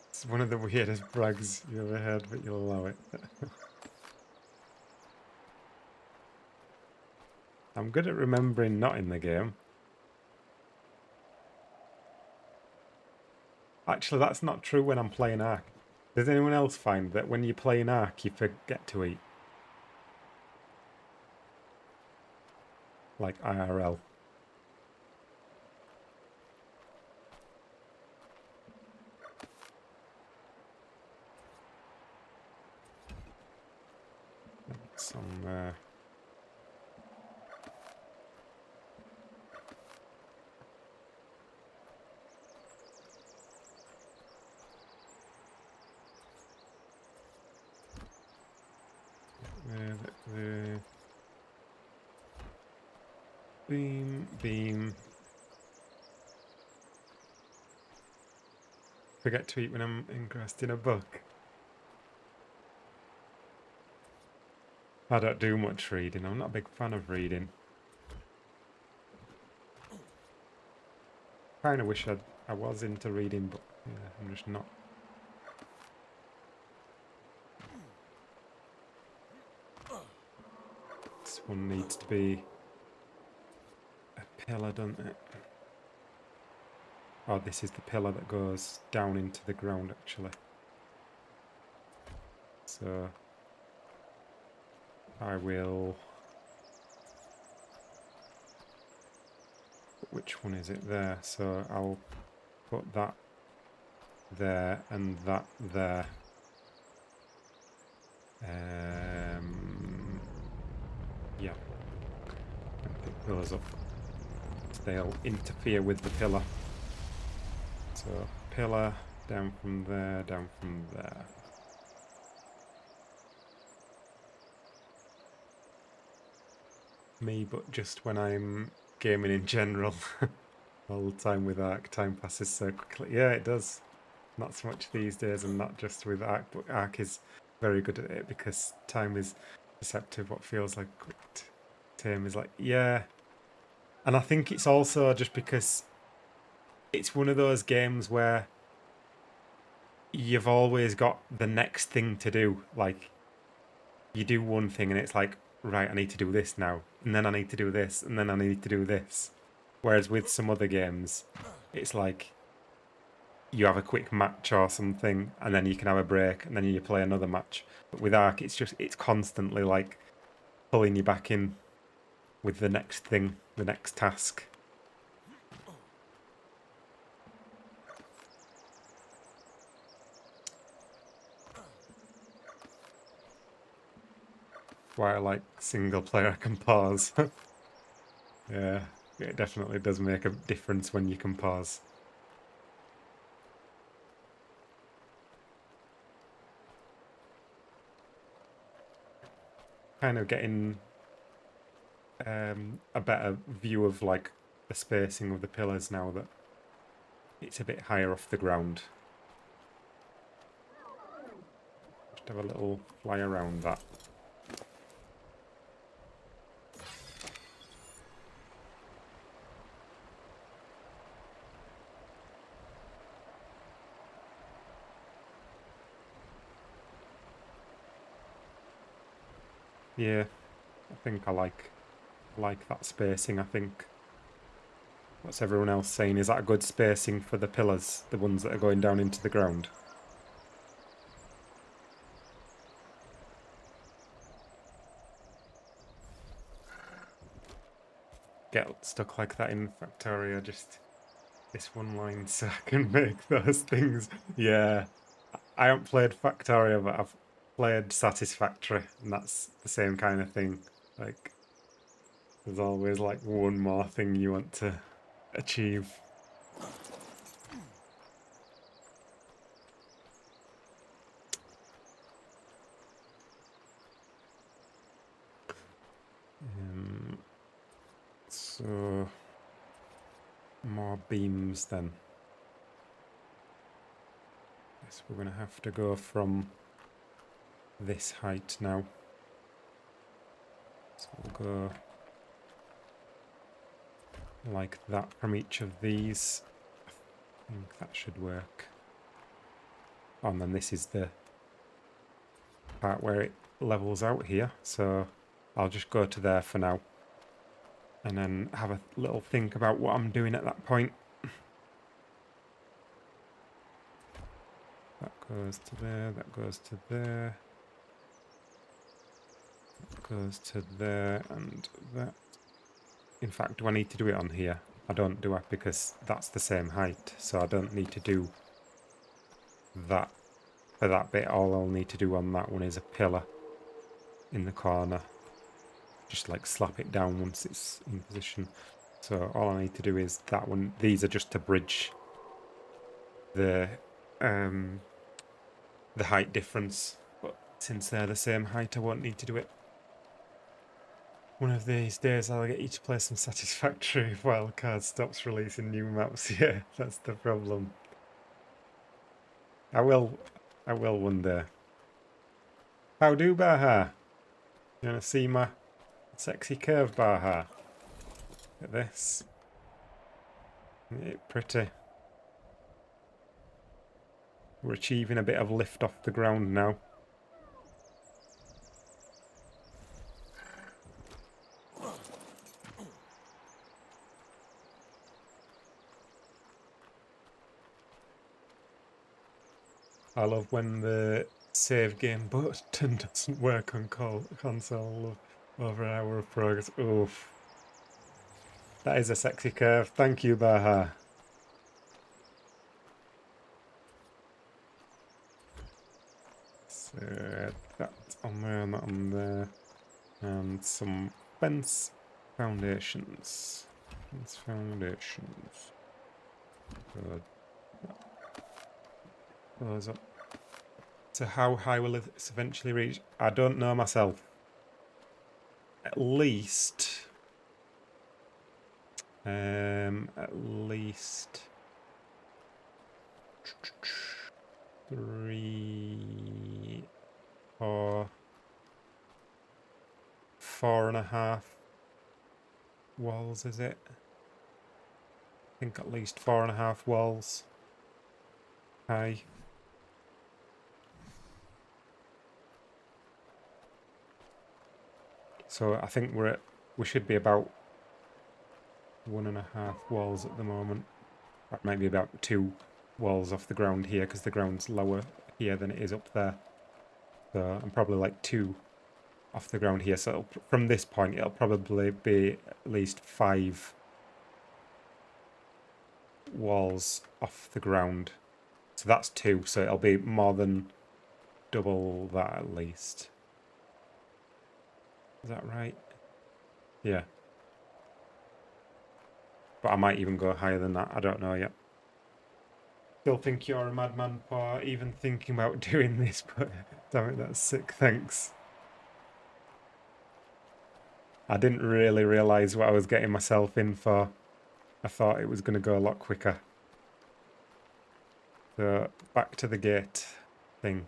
It's one of the weirdest brags you ever heard, but you'll allow it. I'm good at remembering not in the game. Actually, that's not true when I'm playing Ark. Does anyone else find that when you play in Ark, you forget to eat? Like IRL. It's on there. The beam, beam. Forget to eat when I'm engrossed in a book. I don't do much reading. I'm not a big fan of reading. Kind of wish I was into reading, but yeah, I'm just not. This one needs to be a pillar, doesn't it? Oh, this is the pillar that goes down into the ground, actually. So I will... Which one is it there? So I'll put that there and that there. Yeah. And pick those up. They'll interfere with the pillar. So pillar, down from there, down from there. Me, but just when I'm gaming in general. All the time with Ark, time passes so quickly. Yeah, it does. Not so much these days, and not just with Ark, but Ark is very good at it because time is deceptive. What feels like quick time is like, yeah. And I think it's also just because it's one of those games where you've always got the next thing to do. Like, you do one thing and it's like, right, I need to do this now. And then I need to do this. And then I need to do this. Whereas with some other games, it's like you have a quick match or something and then you can have a break and then you play another match. But with Ark, it's constantly like pulling you back in. with the next thing, the next task. Why I like single player, I can pause. Yeah, it definitely does make a difference when you can pause. Kind of getting a better view of like the spacing of the pillars now that it's a bit higher off the ground. Just have a little fly around that. Yeah, I think I like that spacing. I think. What's everyone else saying? Is that a good spacing for the pillars, the ones that are going down into the ground? Get stuck like that in Factoria, just this one line so I can make those things. Yeah, I haven't played Factoria, but I've played Satisfactory, and that's the same kind of thing. Like, there's always like one more thing you want to achieve. So, more beams then. Guess we're going to have to go from this height now. So we'll go like that from each of these. I think that should work. Oh, and then this is the part where it levels out here, so I'll just go to there for now and then have a little think about what I'm doing at that point. That goes to there, that goes to there, that goes to there, and that. In fact, do I need to do it on here? I don't, do I? Because that's the same height, so I don't need to do that for that bit. All I'll need to do on that one is a pillar in the corner. Just like slap it down once it's in position. So all I need to do is that one. These are just to bridge the height difference. But since they're the same height, I won't need to do it. One of these days I'll get you to play some Satisfactory if Wildcard stops releasing new maps. Yeah, that's the problem. I will one day. How do, Baha? You wanna see my sexy curve, Baha? Look at this. Isn't it pretty? We're achieving a bit of lift off the ground now. I love when the save game button doesn't work on console. Over an hour of progress. Oof. That is a sexy curve. Thank you, Baha. So that on there and that on there. And some fence foundations. Fence foundations. Good. Those up. So how high will this eventually reach? I don't know myself. At least 3 or 4.5 walls, is it? I think at least 4.5 walls high. So I think we should be about 1.5 walls at the moment. That might be about 2 walls off the ground here because the ground's lower here than it is up there. So I'm probably like 2 off the ground here. So from this point, it'll probably be at least 5 walls off the ground. So that's 2, so it'll be more than double that at least. Is that right? Yeah. But I might even go higher than that. I don't know yet. Still think you're a madman for even thinking about doing this, but damn it, that's sick. Thanks. I didn't really realise what I was getting myself in for. I thought it was going to go a lot quicker. So, back to the gate thing.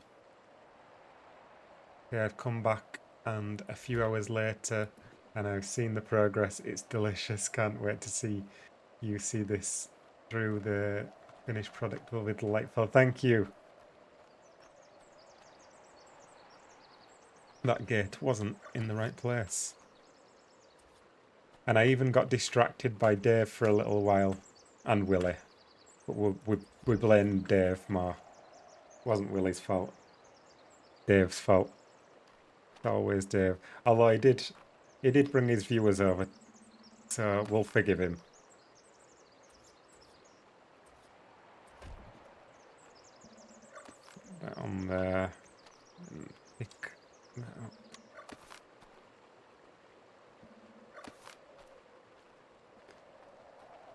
Yeah, I've come back and a few hours later and I've seen the progress. It's delicious. Can't wait to see you see this through. The finished product will be delightful. Thank you. That gate wasn't in the right place. And I even got distracted by Dave for a little while, and Willie. But we blame Dave more. It wasn't Willie's fault. Dave's fault. It's always Dave. Although he did bring his viewers over, so we'll forgive him. That on there. Pick that up.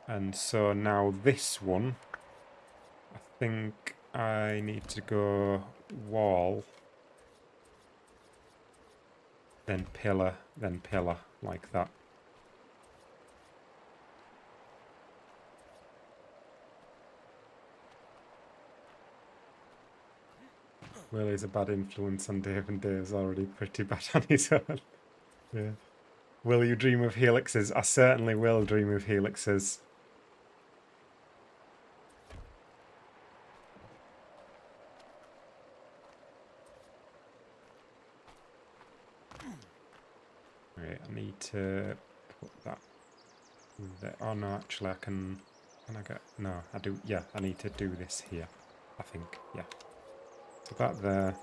And so now this one, I think I need to go wall, then pillar, like that. Willie's a bad influence on Dave, and Dave's already pretty bad on his own. Yeah. Will you dream of helixes? I certainly will dream of helixes. Right, I need to put that there. Oh no, actually I can I get, no, I do, yeah, I need to do this here, I think, yeah. So that there,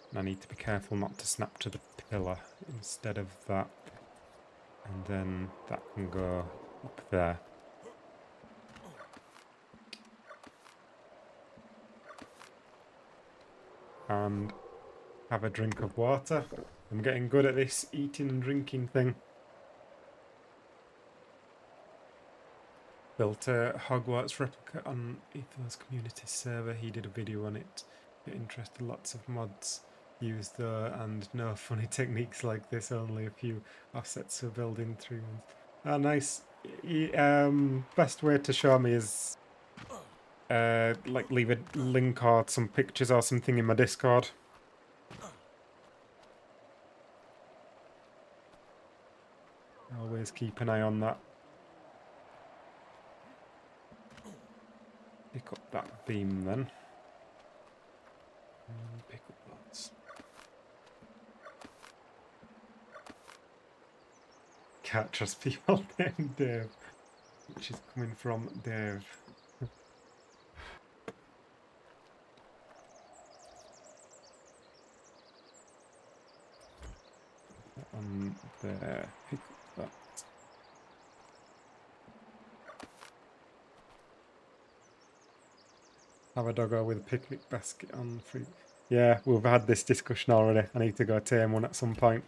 and I need to be careful not to snap to the pillar instead of that. And then that can go up there. And have a drink of water. I'm getting good at this eating and drinking thing. Built a Hogwarts replica on Ethan's community server. He did a video on it. It interested lots of mods used though, and no funny techniques like this, only a few offsets for building 3 months. Ah, nice. Best way to show me is like leave a link or some pictures or something in my Discord. Always keep an eye on that. Pick up that beam then. And pick up those. Can't trust people named Dave. Which is coming from Dave. On there. Pick up that. Have a doggo with a picnic basket on free. Yeah, we've had this discussion already. I need to go tame one at some point.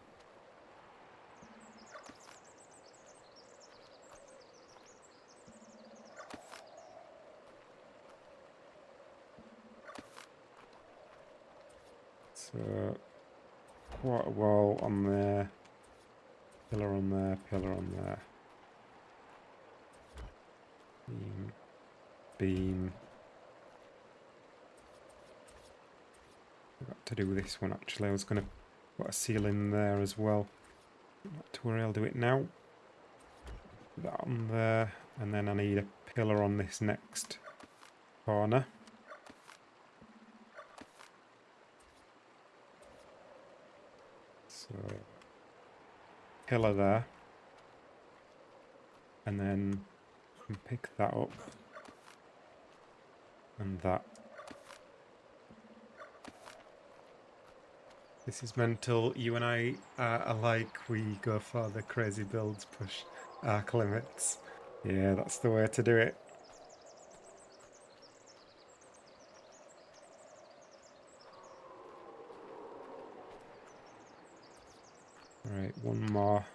So, quarter wall on there, pillar on there, pillar on there. Beam, beam. Forgot to do this one actually. I was going to put a ceiling there as well. Not to worry, I'll do it now. Put that on there, and then I need a pillar on this next corner. So, pillar there, and then you can pick that up, and that. This is mental. You and I are alike. We go for the crazy builds, push arc limits. Yeah, that's the way to do it. Right, one more.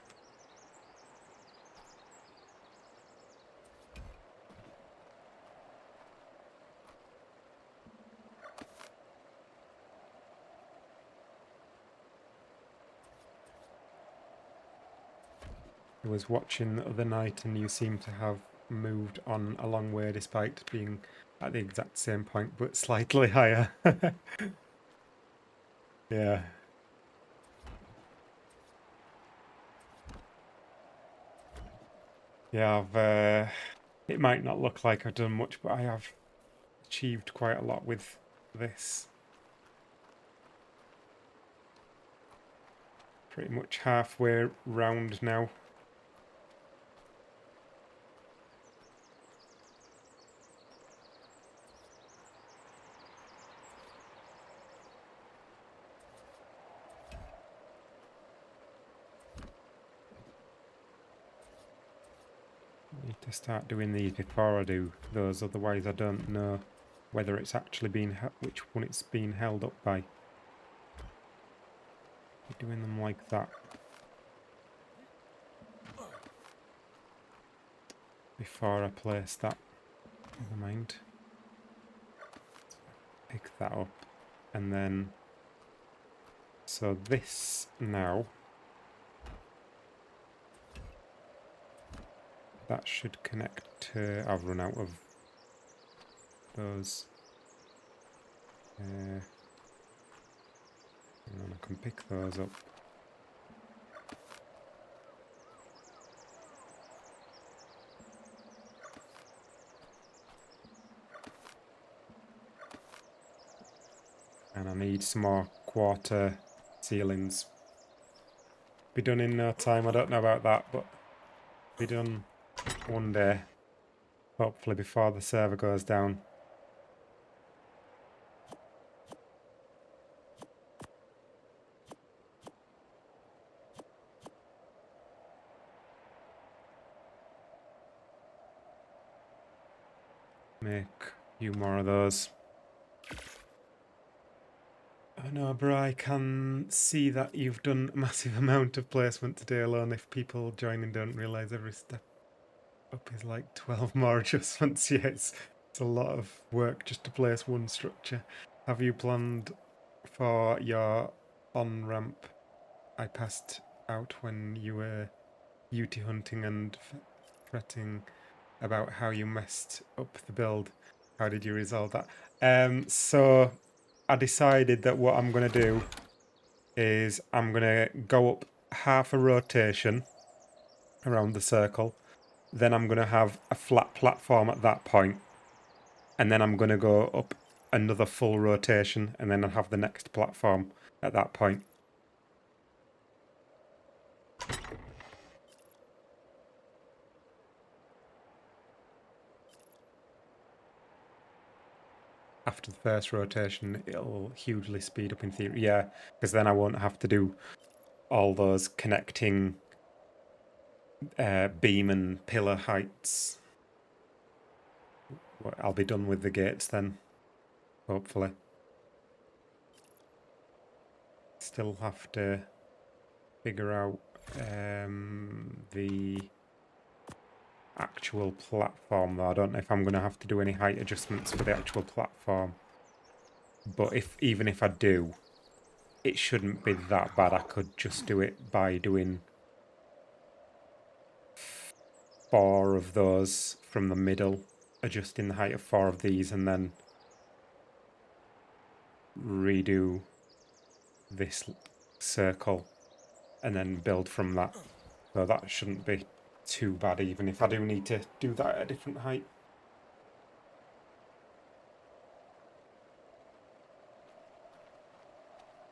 I was watching the other night and you seem to have moved on a long way despite being at the exact same point but slightly higher. Yeah. Yeah, it might not look like I've done much, but I have achieved quite a lot with this. Pretty much halfway round now. Need to start doing these before I do those, otherwise I don't know whether it's actually been which one it's been held up by. Doing them like that. Before I place that. Never mind. Pick that up. And then... So this now... That should connect to... I've run out of those. And then I can pick those up. And I need some more quarter ceilings. Be done in no time, I don't know about that, but be done one day. Hopefully before the server goes down. Make a few more of those. Oh no, bro, I can see that you've done a massive amount of placement today alone. If people joining don't realise every step up is like 12 more adjustments. Yeah, it's a lot of work just to place one structure. Have you planned for your on-ramp? I passed out when you were beauty hunting and fretting about how you messed up the build. How did you resolve that? So I decided that what I'm going to do is I'm going to go up half a rotation around the circle. Then I'm going to have a flat platform at that point. And then I'm going to go up another full rotation and then I'll have the next platform at that point. After the first rotation, it'll hugely speed up in theory. Yeah, because then I won't have to do all those connecting beam and pillar heights. I'll be done with the gates then, hopefully. Still have to figure out the actual platform though. I don't know if I'm going to have to do any height adjustments for the actual platform. But even if I do, it shouldn't be that bad. I could just do it by doing 4 of those from the middle, adjusting the height of 4 of these, and then redo this circle, and then build from that. So that shouldn't be too bad, even if I do need to do that at a different height.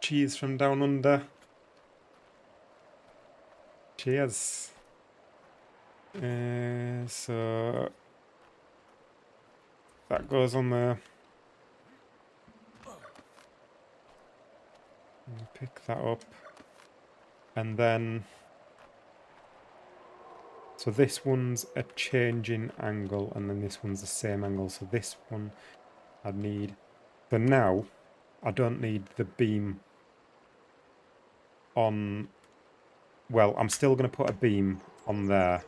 Cheers from down under. Cheers. So that goes on there. pick that up. And then... So this one's a change in angle, and then this one's the same angle. So this one I need... So now, I don't need the beam on... Well, I'm still going to put a beam on there.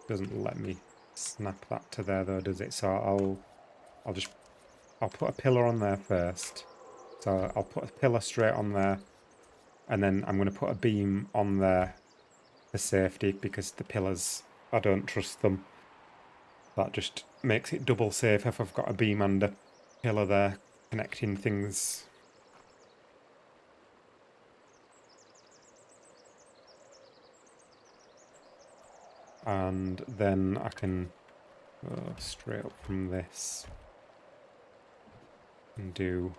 Doesn't let me snap that to there though, does it? So I'll put a pillar on there first. So I'll put a pillar straight on there, and then I'm going to put a beam on there for safety, because the pillars, I don't trust them. That just makes it double safe if I've got a beam and a pillar there connecting things. And then I can go straight up from this and do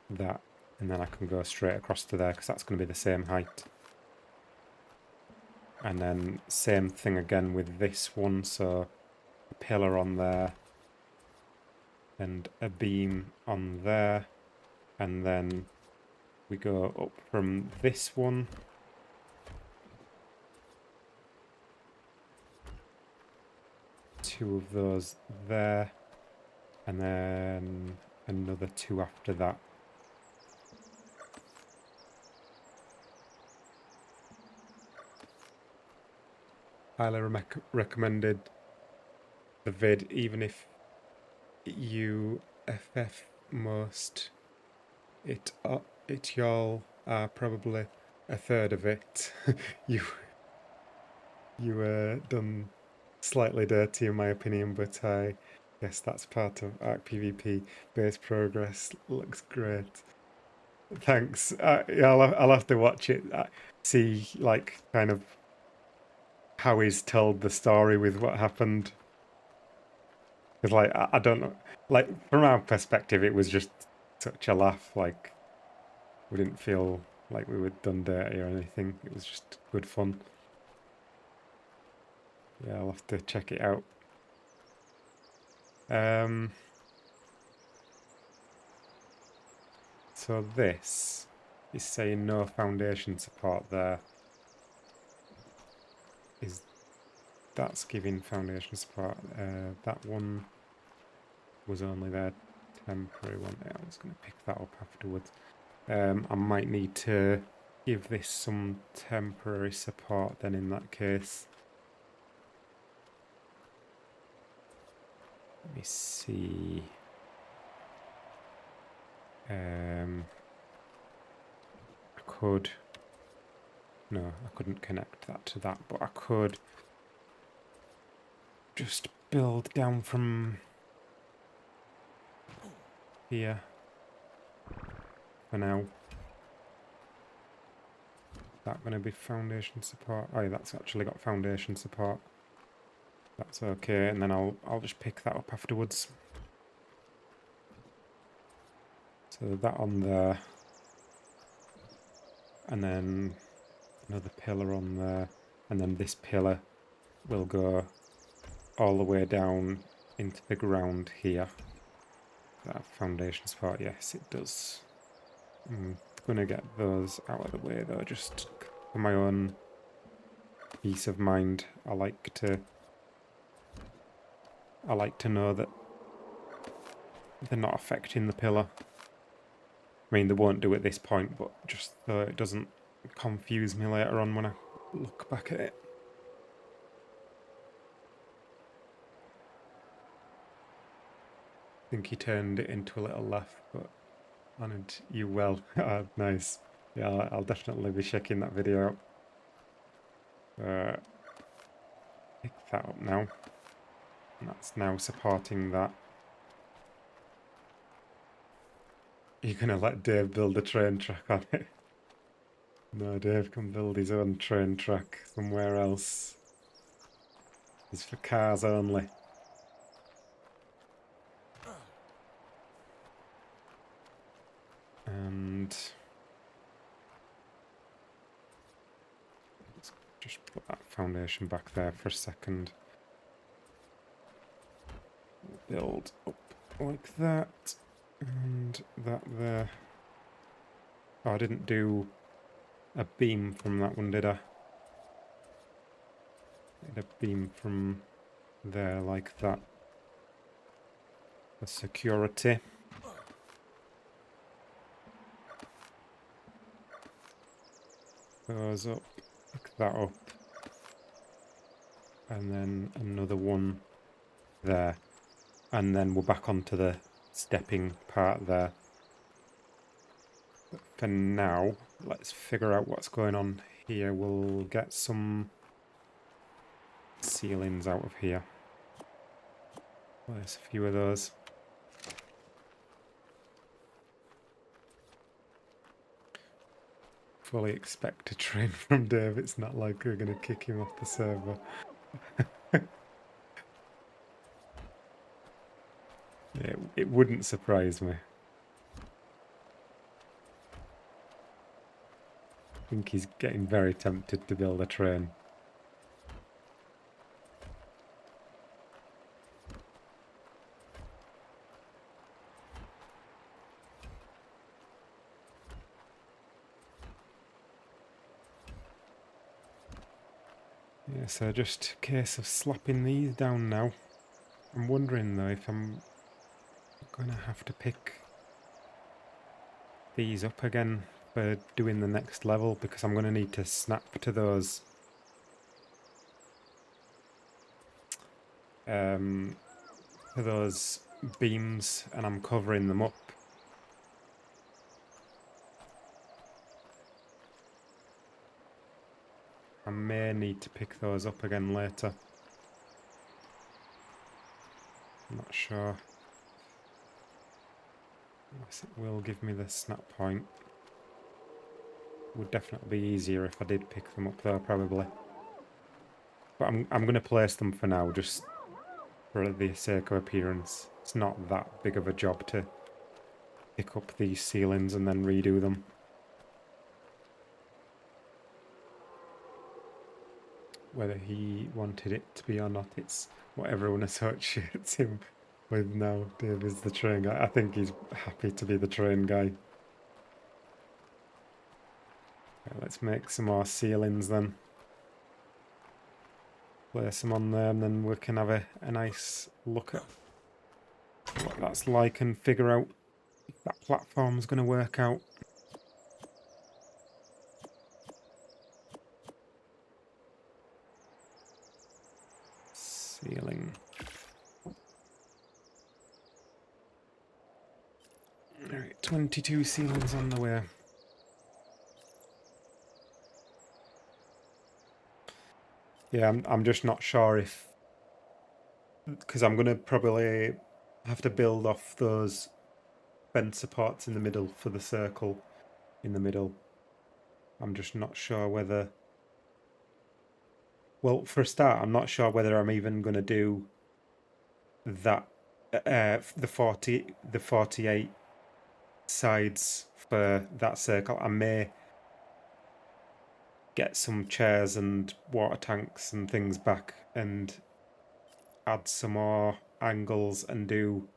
that, and then I can go straight across to there, because that's going to be the same height. And then same thing again with this one, so a pillar on there and a beam on there, and then we go up from this one two of those there, and then another two after that. Highly recommended the vid, even if you FF most, it y'all are probably a third of it. you done slightly dirty in my opinion, but I guess that's part of Arc PvP. Base progress looks great. Thanks. Yeah, I'll have to watch it. See, like, kind of how he's told the story with what happened. Because, like, I don't know. Like, from our perspective, it was just such a laugh. Like, we didn't feel like we were done dirty or anything. It was just good fun. Yeah, I'll have to check it out. So this is saying no foundation support there. That's giving foundation support. That one was only there temporary one. Yeah, I was going to pick that up afterwards. I might need to give this some temporary support then in that case. Let me see. I could... No, I couldn't connect that to that, but I could just build down from here for now. Is that going to be foundation support? Oh, yeah, that's actually got foundation support. That's okay, and then I'll just pick that up afterwards. So that on there, and then another pillar on there, and then this pillar will go all the way down into the ground here. That foundation support, yes it does. I'm gonna get those out of the way though, just for my own peace of mind. I like to know that they're not affecting the pillar. I mean, they won't do at this point, but just so it doesn't confuse me later on when I look back at it. I think he turned it into a little laugh, but honored you well. Nice. Yeah, I'll definitely be checking that video out. Pick that up now. And that's now supporting that. You're gonna let Dave build a train track on it? No, Dave can build his own train track somewhere else. It's for cars only. And let's just put that foundation back there for a second. Build up like that. And that there. Oh, I didn't do a beam from that one, did I? Did a beam from there like that. For security. Goes up, pick that up. And then another one there. And then we're back onto the stepping part there. But for now, let's figure out what's going on here. We'll get some ceilings out of here. Place a few of those. Fully expect a train from Dave. It's not like we're going to kick him off the server. Yeah, it wouldn't surprise me. I think he's getting very tempted to build a train. Yeah, so just a case of slapping these down now. I'm wondering though if I'm gonna have to pick these up again for doing the next level, because I'm gonna need to snap to those beams, and I'm covering them up. I may need to pick those up again later. I'm not sure. Unless it will give me the snap point. Would definitely be easier if I did pick them up though, probably. But I'm going to place them for now, just for the sake of appearance. It's not that big of a job to pick up these ceilings and then redo them. Whether he wanted it to be or not, it's what everyone associates him with now. Dave is the train guy. I think he's happy to be the train guy. Okay, let's make some more ceilings then. Place them on there, and then we can have a nice look at what that's like and figure out if that platform's going to work out. Ceiling. Alright, 22 ceilings on the way. Yeah, I'm just not sure if... Because I'm going to probably have to build off those fence supports in the middle for the circle in the middle. I'm just not sure whether... Well, for a start, I'm not sure whether I'm even going to do that, the 48 sides for that circle. I may get some chairs and water tanks and things back and add some more angles and do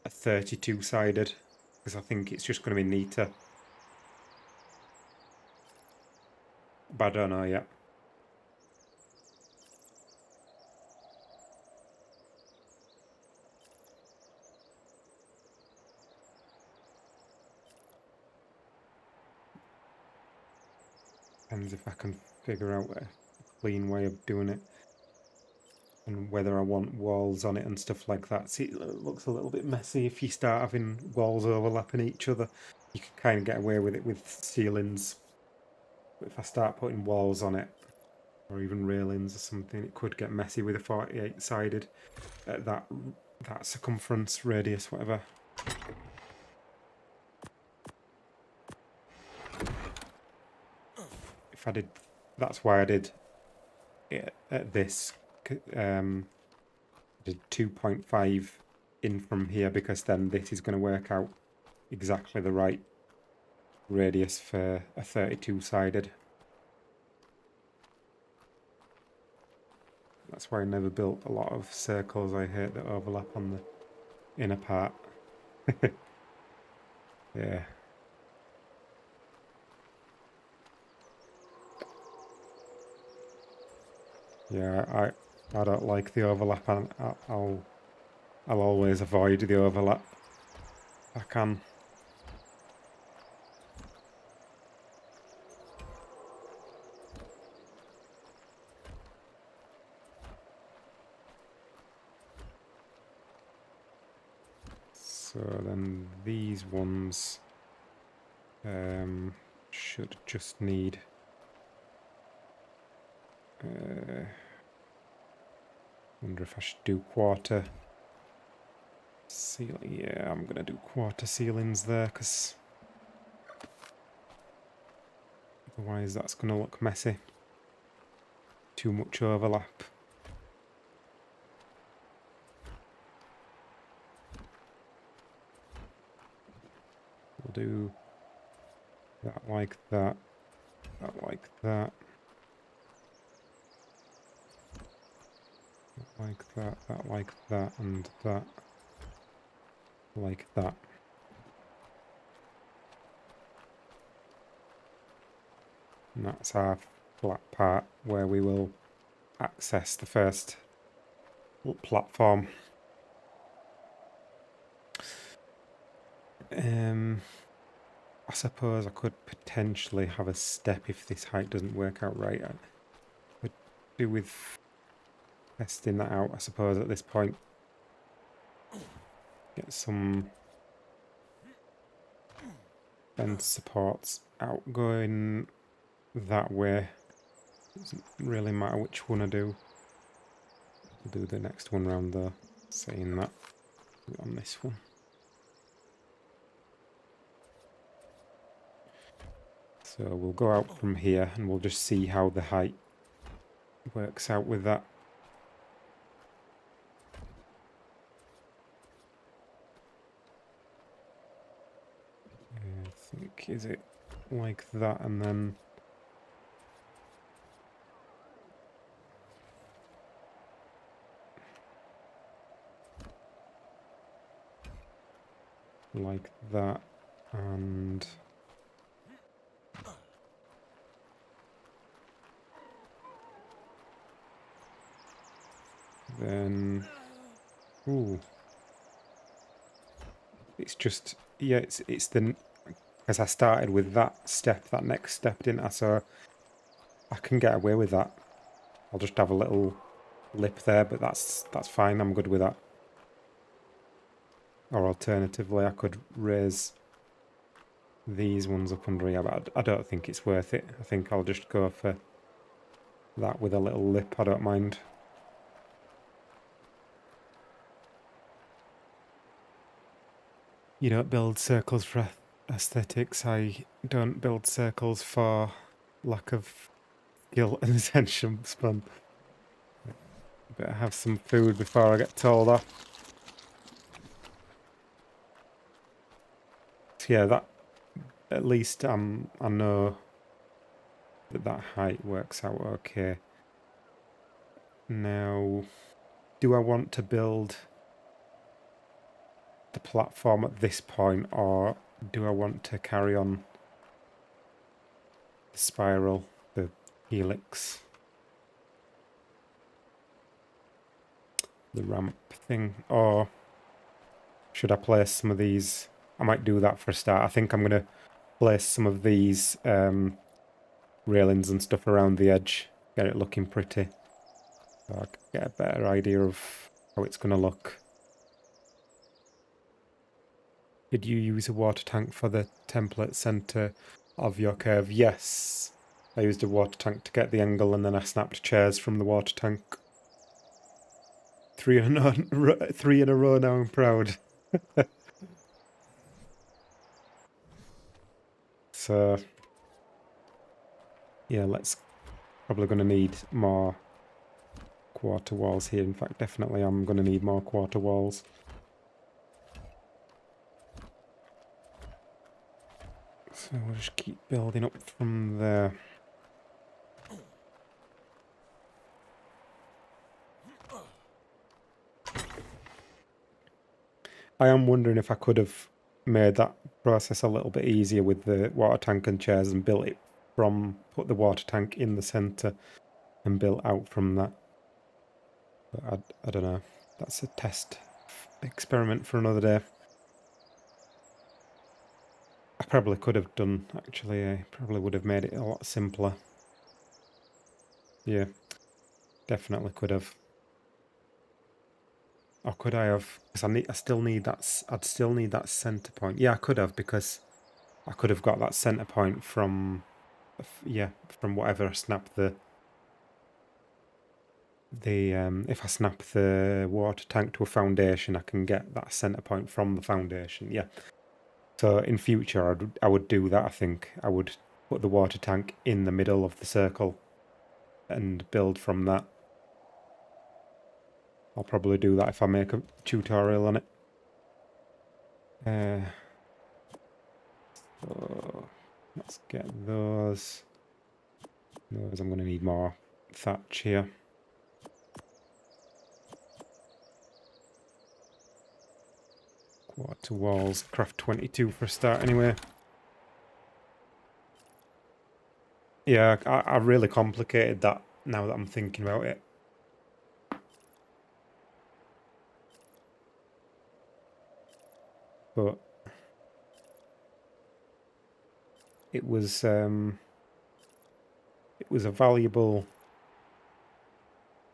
a 32 sided, because I think it's just going to be neater. But I don't know yet. Depends if I can figure out a clean way of doing it, and whether I want walls on it and stuff like that. See, it looks a little bit messy if you start having walls overlapping each other. You can kind of get away with it with ceilings. But if I start putting walls on it, or even railings or something, it could get messy with a 48 sided at that circumference, radius, whatever. If I did, that's why I did it at this. Did 2.5 in from here, because then this is going to work out exactly the right radius for a 32 sided. That's why I never built a lot of circles. I hate the overlap on the inner part. Yeah. Yeah, I don't like the overlap, and I'll always avoid the overlap if I can. So then these ones should just need wonder if I should do quarter ceiling. Yeah, I'm gonna do quarter ceilings there because otherwise that's gonna look messy. Too much overlap. We'll do that like that, that like that, that like that like that, and that like that. And that's our flat part where we will access the first platform. I suppose I could potentially have a step if this height doesn't work out right. I could do with testing that out, I suppose, at this point. Get some fence supports out going that way. Doesn't really matter which one I do. I'll do the next one round though, saying that. Do it on this one. So we'll go out from here and we'll just see how the height works out with that. I think, is it like that and then... like that, and... then... ooh. It's just, yeah, it's the... as I started with that step, that next step, didn't I? So I can get away with that. I'll just have a little lip there, but that's fine. I'm good with that. Or alternatively, I could raise these ones up under here, but I don't think it's worth it. I think I'll just go for that with a little lip. I don't mind. You don't build circles for aesthetics. I don't build circles for lack of skill and attention span. Better have some food before I get told off. So yeah, that at least I know that height works out okay. Now, do I want to build the platform at this point, or do I want to carry on the spiral, the helix, the ramp thing, or should I place some of these? I might do that for a start. I think I'm going to place some of these railings and stuff around the edge, get it looking pretty, so I can get a better idea of how it's going to look. Did you use a water tank for the template center of your curve? Yes. I used a water tank to get the angle and then I snapped chairs from the water tank. 3 in a row now, I'm proud. So, yeah, probably going to need more quarter walls here. In fact, definitely I'm going to need more quarter walls. So we'll just keep building up from there. I am wondering if I could have made that process a little bit easier with the water tank and chairs and built it from, put the water tank in the centre and built out from that. But I don't know. That's a test experiment for another day. I probably could have done, actually. I probably would have made it a lot simpler. Yeah, definitely could have. Or could I have? Because I still need that. I'd still need that center point. Yeah, I could have, because I could have got that center point from, from whatever I snap the if I snap the water tank to a foundation, I can get that center point from the foundation. Yeah. So in future, I would do that. I think I would put the water tank in the middle of the circle and build from that. I'll probably do that if I make a tutorial on it. So let's get those. Those I'm going to need more thatch here. Quarter walls, craft 22 for a start anyway. Yeah, I really complicated that now that I'm thinking about it. But it was a valuable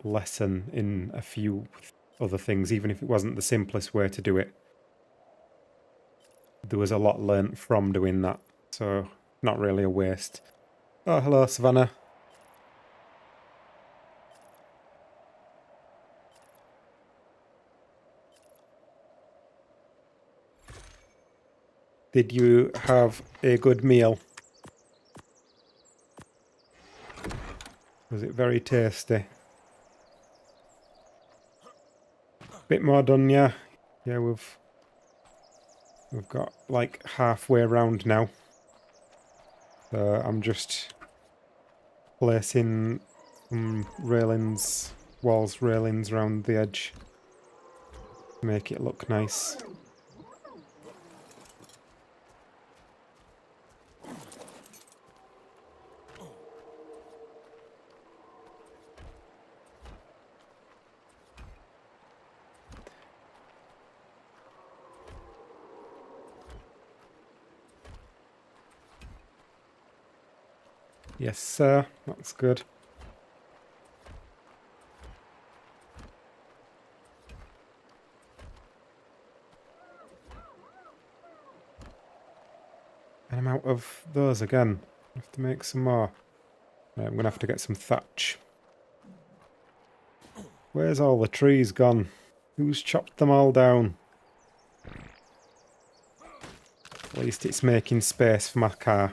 lesson in a few other things, even if it wasn't the simplest way to do it. There was a lot learnt from doing that, so not really a waste. Oh, hello, Savannah. Did you have a good meal? Was it very tasty? Bit more done, yeah. Yeah, we've got like halfway around now. So I'm just placing some railings, walls railings around the edge to make it look nice. Yes, sir. That's good. And I'm out of those again. I have to make some more. Right, I'm going to have to get some thatch. Where's all the trees gone? Who's chopped them all down? At least it's making space for my car.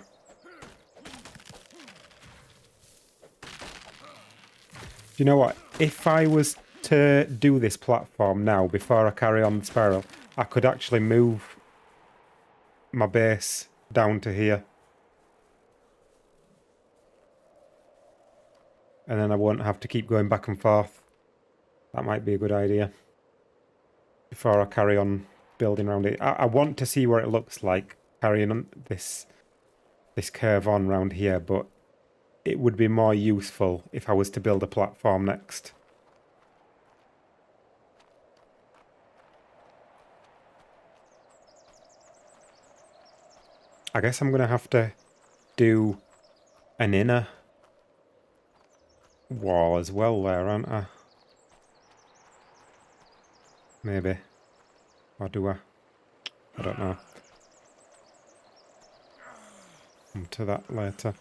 Do you know what? If I was to do this platform now, before I carry on the spiral, I could actually move my base down to here. And then I won't have to keep going back and forth. That might be a good idea. Before I carry on building around it. I want to see what it looks like carrying on this curve on around here, but it would be more useful if I was to build a platform next. I guess I'm going to have to do an inner wall as well there, aren't I? Maybe. Or do I? I don't know. Come to that later.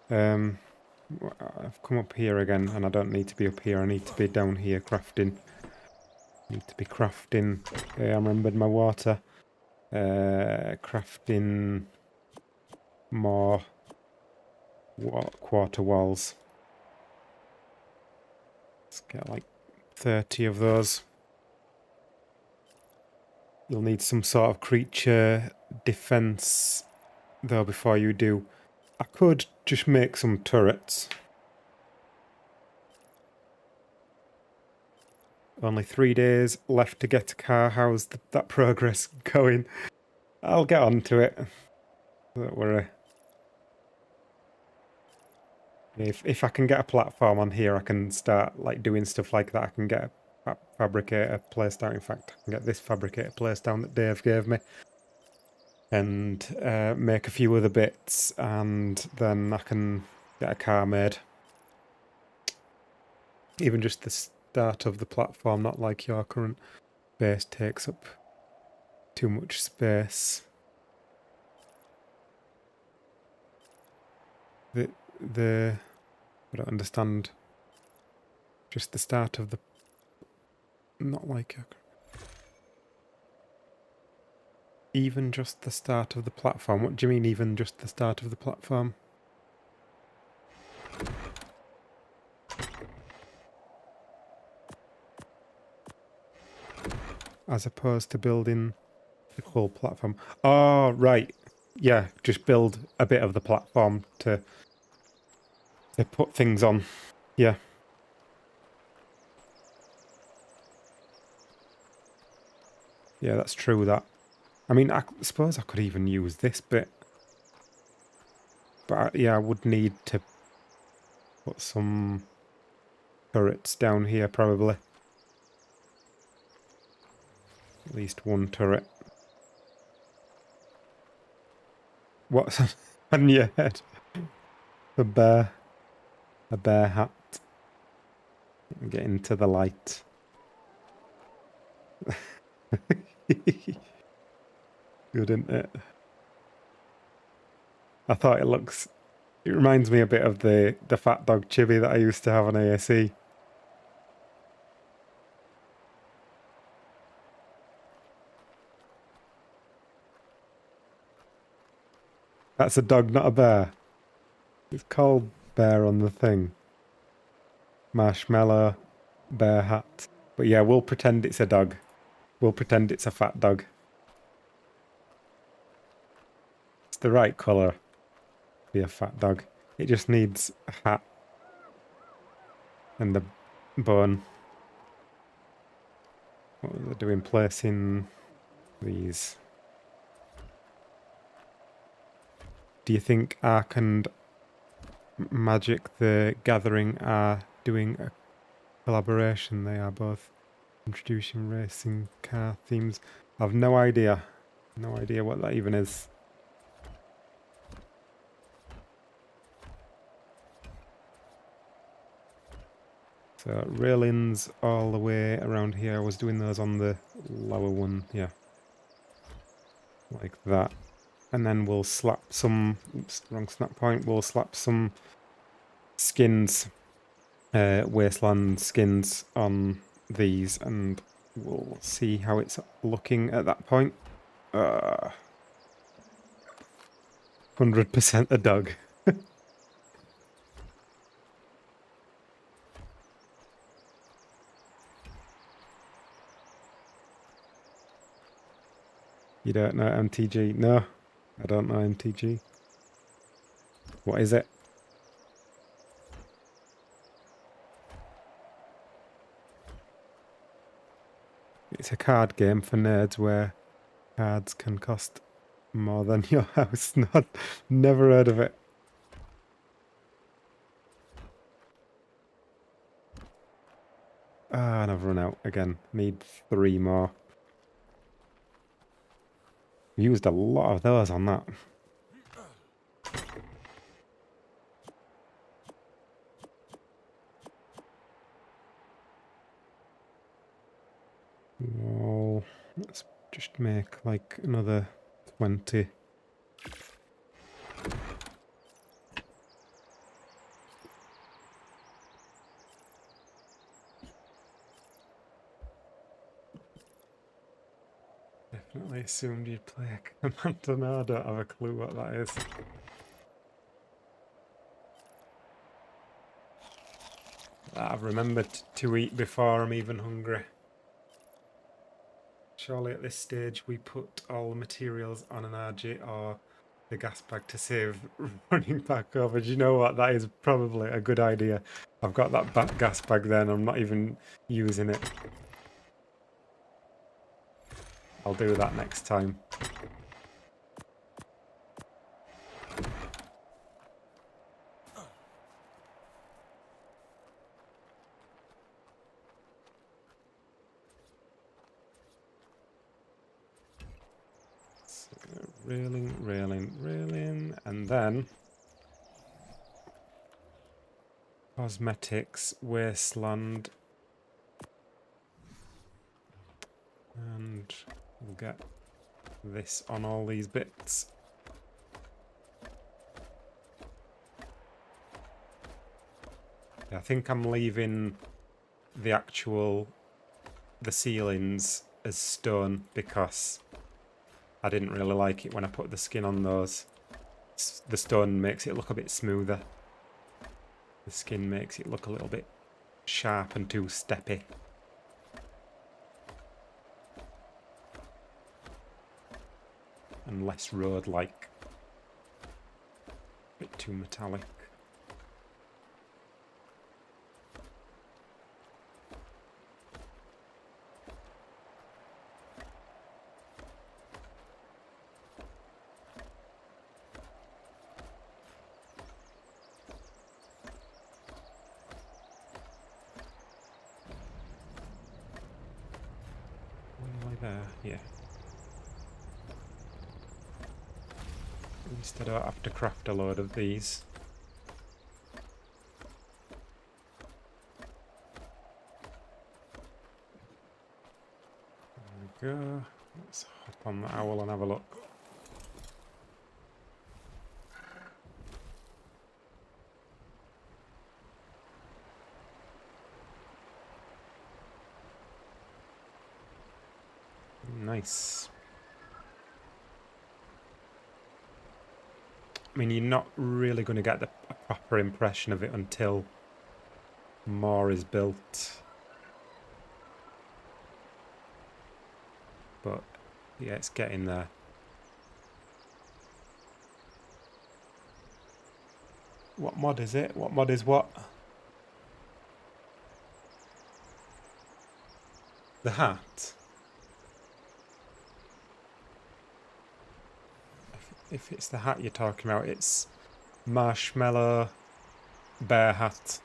I've come up here again, and I don't need to be up here. I need to be down here crafting. Need to be crafting. I remembered my water. Crafting more quarter walls. Let's get like 30 of those. You'll need some sort of creature defense though before you do. I could just make some turrets. Only 3 days left to get a car. How's that progress going? I'll get onto it. Don't worry. If I can get a platform on here, I can start like doing stuff like that. I can get a fabricator placed down. In fact, I can get this fabricator placed down that Dave gave me, and make a few other bits, and then I can get a car made. Even just the start of the platform, not like your current base takes up too much space. I don't understand. Just the start of the... Not like... Even just the start of the platform? What do you mean even just the start of the platform? As opposed to building the whole platform. Oh, right. Yeah, just build a bit of the platform to put things on. Yeah. Yeah, that's true, that. I mean, I suppose I could even use this bit. But yeah, I would need to put some turrets down here, probably. At least one turret. What's on your head? A bear. A bear hat. Get into the light. Good, isn't it? I thought it reminds me a bit of the fat dog chibi that I used to have on ASE. That's a dog, not a bear. It's called bear on the thing. Marshmallow, bear hat. But yeah, we'll pretend it's a dog. We'll pretend it's a fat dog. It's the right colour to be a fat dog. It just needs a hat and the bone. What was I doing? Placing these. Do you think Ark and Magic the Gathering are doing a collaboration? They are both introducing racing car themes. I've no idea. No idea what that even is. So railings all the way around here. I was doing those on the lower one, yeah. Like that. And then we'll slap some... Oops, wrong snap point. We'll slap some skins, wasteland skins on these, and we'll see how it's looking at that point. 100% a dog. You don't know MTG? No, I don't know MTG. What is it? It's a card game for nerds where cards can cost more than your house. Never heard of it. Ah, and I've run out again. Need 3 more. Used a lot of those on that. Well, let's just make like another 20. Definitely assumed you'd play a Commando. No, I don't have a clue what that is. I've remembered to eat before I'm even hungry. Surely at this stage we put all the materials on an RG or the gas bag to save running back over. Do you know what? That is probably a good idea. I've got that gas bag there and I'm not even using it. I'll do that next time. railing, and then cosmetics, wasteland, and we'll get this on all these bits. Yeah, I think I'm leaving the ceilings as stone because I didn't really like it when I put the skin on those. The stone makes it look a bit smoother. The skin makes it look a little bit sharp and too steppy. And less road-like. A bit too metallic. There, yeah. At least I don't have to craft a load of these. There we go. Let's hop on the owl and have a look. Nice. I mean, you're not really going to get a proper impression of it until more is built. But, yeah, it's getting there. What mod is it? What mod is what? The hat? If it's the hat you're talking about, it's Marshmallow Bear Hat.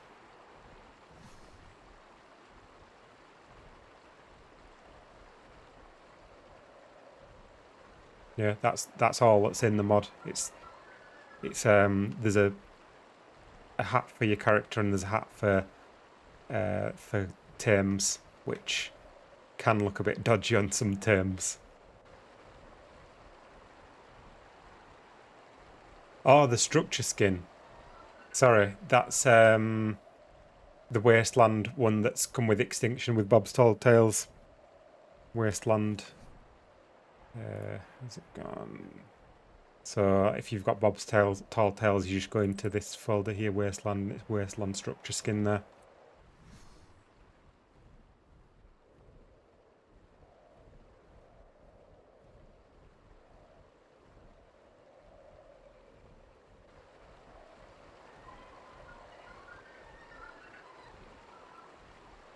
Yeah, that's all that's in the mod. It's there's a hat for your character and there's a hat for terms, which can look a bit dodgy on some terms. Oh, the structure skin. Sorry, that's the Wasteland one that's come with Extinction with Bob's Tall Tales. Wasteland. Has it gone? So if you've got Bob's Tall Tales, you just go into this folder here, Wasteland. It's Wasteland structure skin there.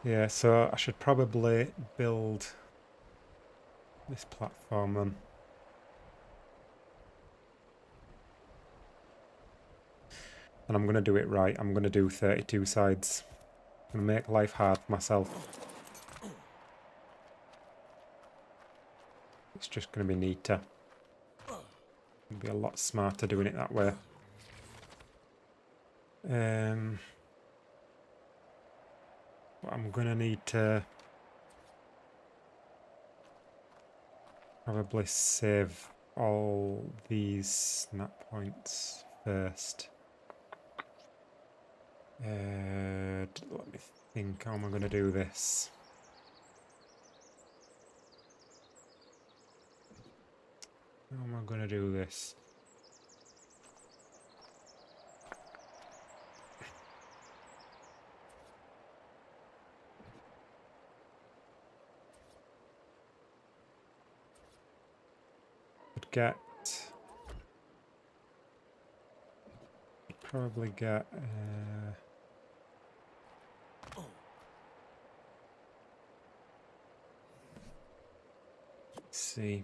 Yeah, so I should probably build this platform then. And I'm going to do it right. I'm going to do 32 sides. I'm going to make life hard for myself. It's just going to be neater. It'll be a lot smarter doing it that way. But I'm going to need to probably save all these snap points first. Let me think, how am I going to do this? How am I going to do this? Probably get let's see.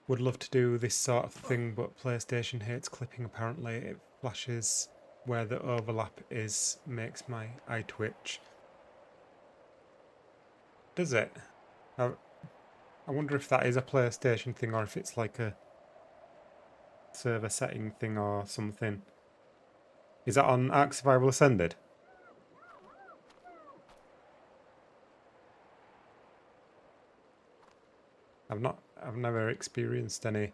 Would love to do this sort of thing, but PlayStation hates clipping apparently. It flashes where the overlap is, makes my eye twitch. Does it? I wonder if that is a PlayStation thing or if it's like a server setting thing or something. Is that on Ark Survival Ascended? I've never experienced any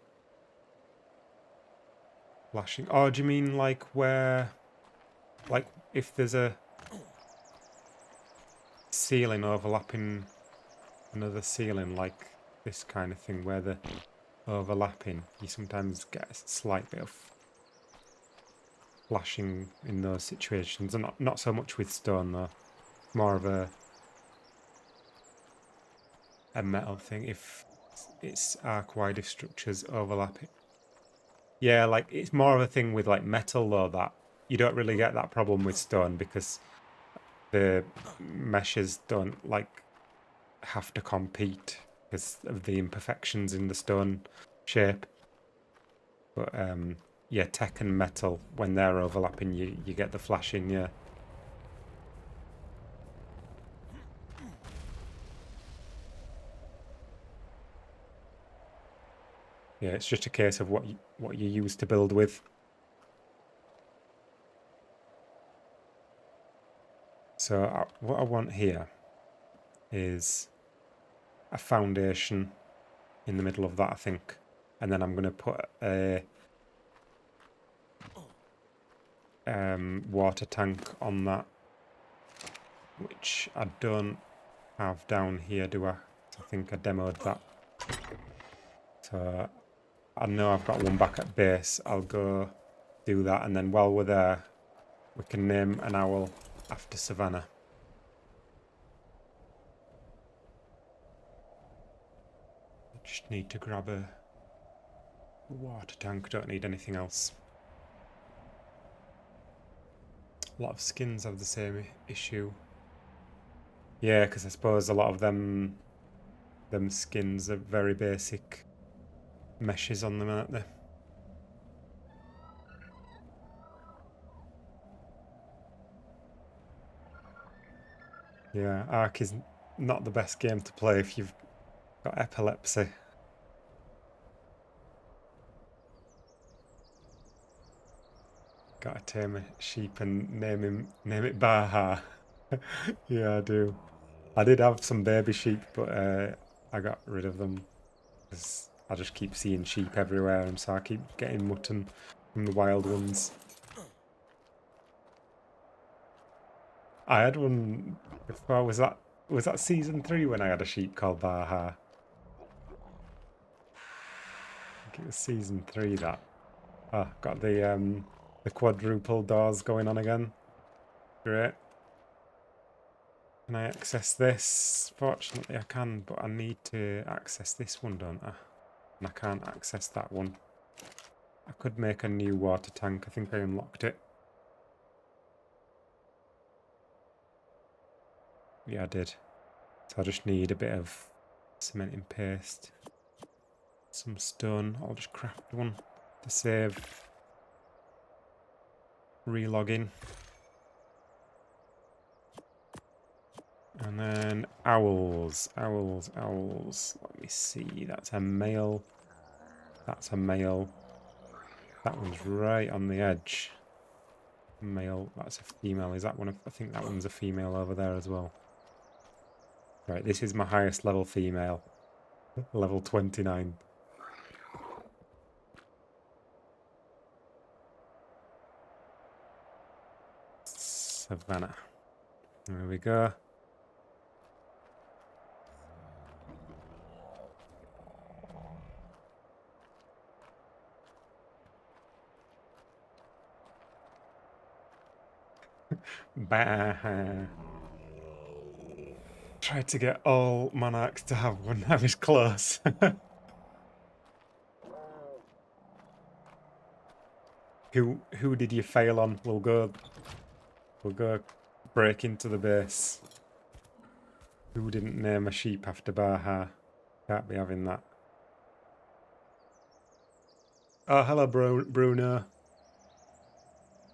flashing. Oh, do you mean like where, like if there's a ceiling overlapping another ceiling, like this kind of thing where they're overlapping, you sometimes get a slight bit of flashing in those situations, and not so much with stone though. More of a metal thing if it's arc-wide, if structures overlap it. Yeah, like it's more of a thing with like metal though, that you don't really get that problem with stone because the meshes don't like have to compete because of the imperfections in the stone shape. But yeah, tech and metal, when they're overlapping, you get the flashing, yeah. Yeah, it's just a case of what you use to build with. So what I want here is a foundation in the middle of that, I think. And then I'm going to put a water tank on that, which I don't have down here, do I? I think I demoed that. So I know I've got one back at base. I'll go do that, and then while we're there, we can name an owl after Savannah. I just need to grab a water tank, don't need anything else. A lot of skins have the same issue. Yeah, because I suppose a lot of them skins are very basic meshes on them, aren't they? Yeah, Ark is not the best game to play if you've got epilepsy. Gotta tame a sheep and name it Baha. Yeah, I do. I did have some baby sheep, but I got rid of them because I just keep seeing sheep everywhere, and so I keep getting mutton from the wild ones. I had one before. Was that season 3 when I had a sheep called Baha? I think it was season 3 that. Ah, got the quadruple doors going on again. Great. Can I access this? Fortunately I can, but I need to access this one, don't I? And I can't access that one. I could make a new water tank. I think I unlocked it. Yeah, I did. So I just need a bit of cementing paste. Some stone. I'll just craft one to save relogging. And then owls. Let me see. That's a male. That's a male. That one's right on the edge. Male. That's a female. Is that one of... I think that one's a female over there as well. Right, this is my highest level female. Level 29. Savannah. There we go. Bah. Tried to get all monarchs to have one. I was close. Who did you fail on? We'll go break into the base. Who didn't name a sheep after Baha? Can't be having that. Oh, hello, Bruno.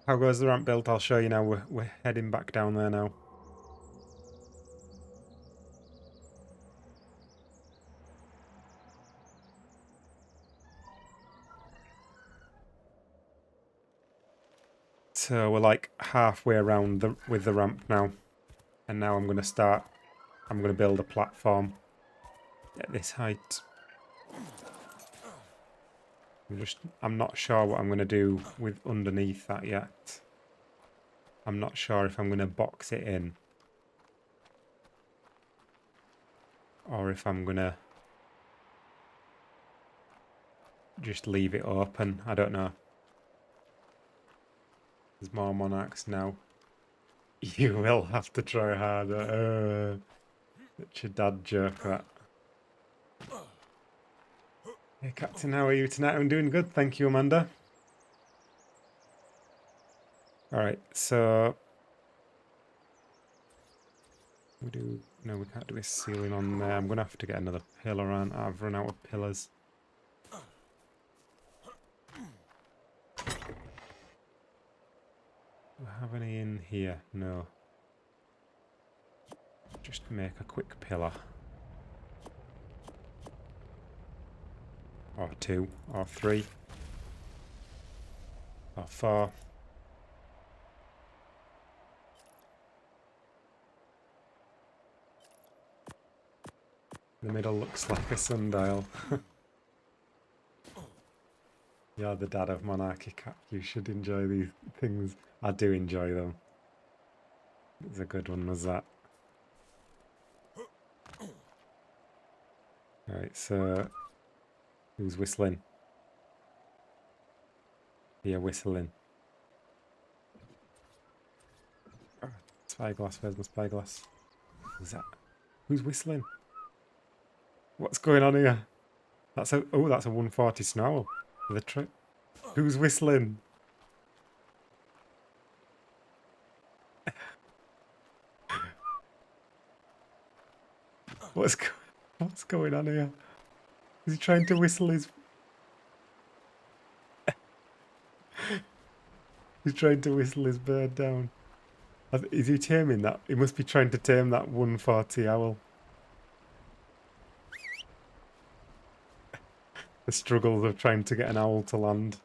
How goes the ramp build? I'll show you now. We're heading back down there now. So we're like halfway around with the ramp now. And now I'm going to build a platform at this height. I'm not sure what I'm going to do with underneath that yet. I'm not sure if I'm going to box it in. Or if I'm going to just leave it open. I don't know. There's more monarchs now. You will have to try harder. Such a dad joke, that. Hey, Captain, how are you tonight? I'm doing good, thank you, Amanda. Alright, so... No, we can't do a ceiling on there. I'm going to have to get another pillar on. I've run out of pillars. Do I have any in here? No. Just make a quick pillar. Or 2, or 3, or 4. The middle looks like a sundial. You're the dad of Monarchy Cap. You should enjoy these things. I do enjoy them. It's a good one, was that? Right, so... Who's whistling? Yeah, whistling. Oh, spyglass, where's my spyglass? Who's that? Who's whistling? What's going on here? That's a 140 snarl for the trip. Who's whistling? What's going on here? Is he trying to whistle his... He's trying to whistle his bird down. Is he taming that? He must be trying to tame that 140 owl. The struggles of trying to get an owl to land.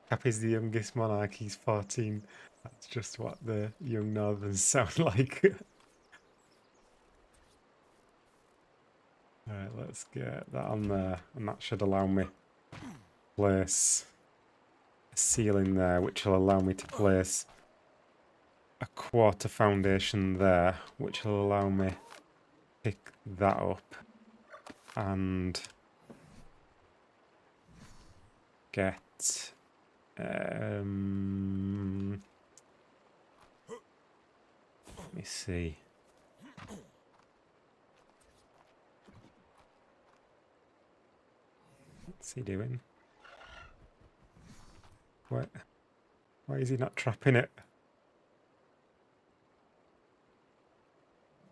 Cappy's the youngest monarch, he's 14. That's just what the young northerns sound like. Alright, let's get that on there. And that should allow me to place a ceiling there, which will allow me to place a quarter foundation there, which will allow me to pick that up and get let me see. What's he doing? What? Why is he not trapping it?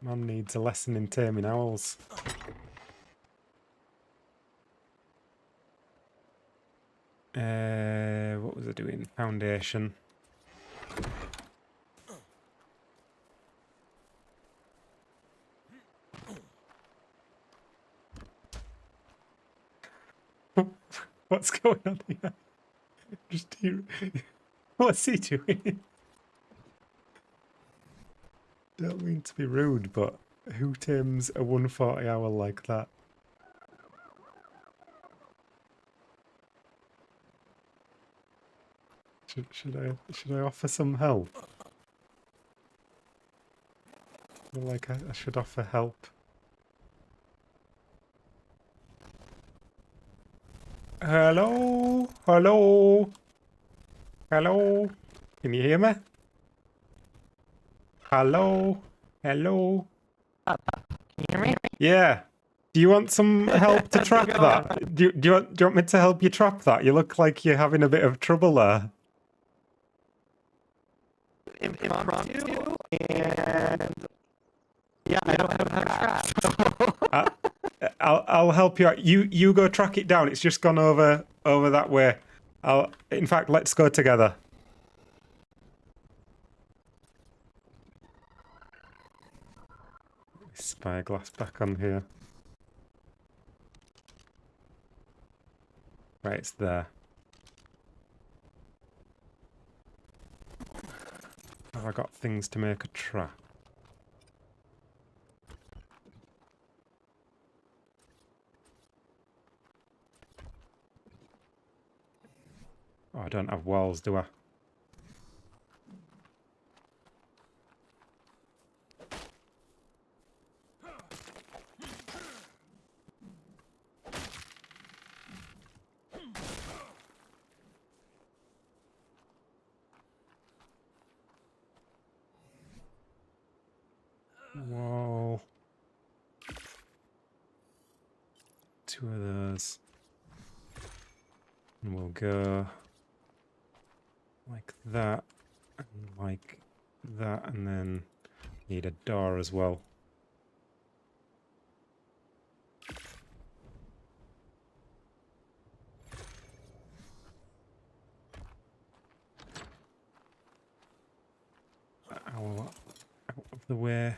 Man needs a lesson in taming owls. What was I doing? Foundation. What's going on here? Just here. What's he doing? Don't mean to be rude, but who tames a 140 owl like that? Should I offer some help? I feel like I should offer help. Hello? Hello? Hello? Can you hear me? Hello? Hello? Can you hear me? Yeah. Do you want some help to trap that? Do you want me to help you trap that? You look like you're having a bit of trouble there. Impromptu, and yeah, I don't have a trap. I'll help you out. You go track it down. It's just gone over that way. In fact, let's go together. Spyglass back on here. Right, it's there. Have I got things to make a trap? Oh, I don't have walls, do I? Wall. 2 of those. And we'll go like that, and like that, and then need a door as well. That owl out of the way.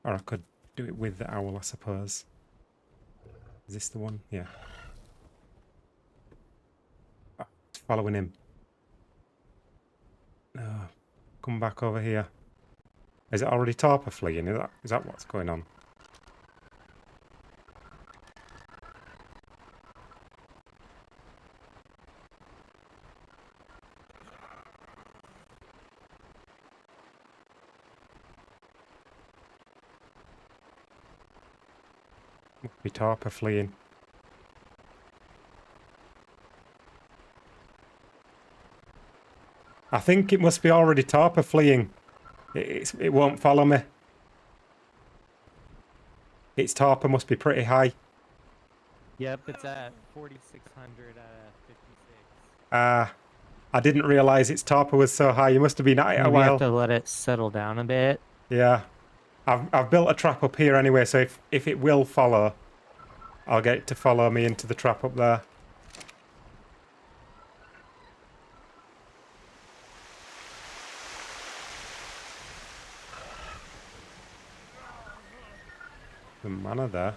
Or I could do it with the owl, I suppose. Is this the one? Yeah. Oh, it's following him. No, come back over here. Is it already Torpor fleeing? Is that what's going on? Must be Torpor fleeing. I think it must be already Torpor fleeing. It won't follow me. Its Torpor must be pretty high. Yep, it's at 4,600 out of 56. Ah, I didn't realise its Torpor was so high. You must have been at it a Maybe you while. have to let it settle down a bit. Yeah. I've built a trap up here anyway, so if it will follow, I'll get it to follow me into the trap up there. The mana there.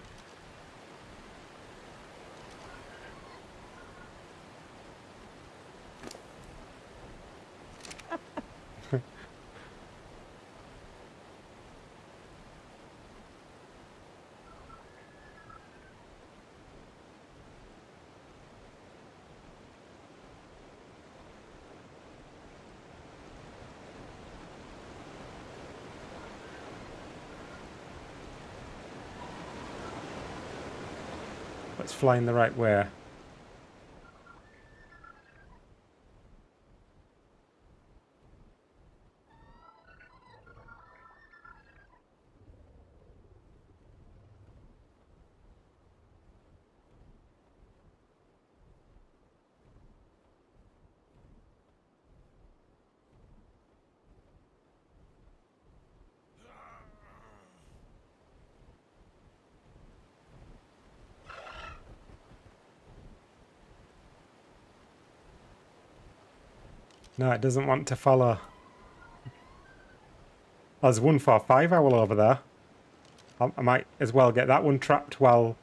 Let's fly in the right way. No, it doesn't want to follow. There's 145 owl over there. I might as well get that one trapped while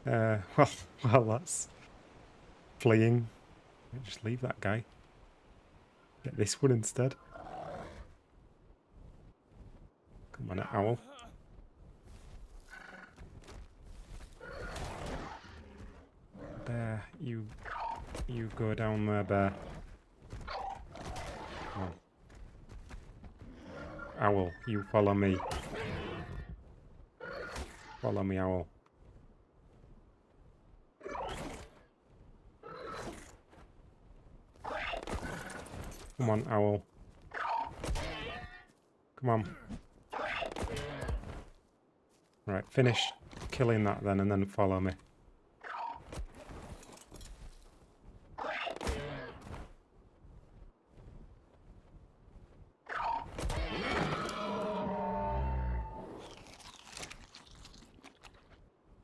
while that's fleeing. Just leave that guy. Get this one instead. Come on, owl. Bear, you go down there, bear. Oh. Owl, you follow me. Follow me, owl. Come on, owl. Come on. Right, finish killing that then, and then follow me.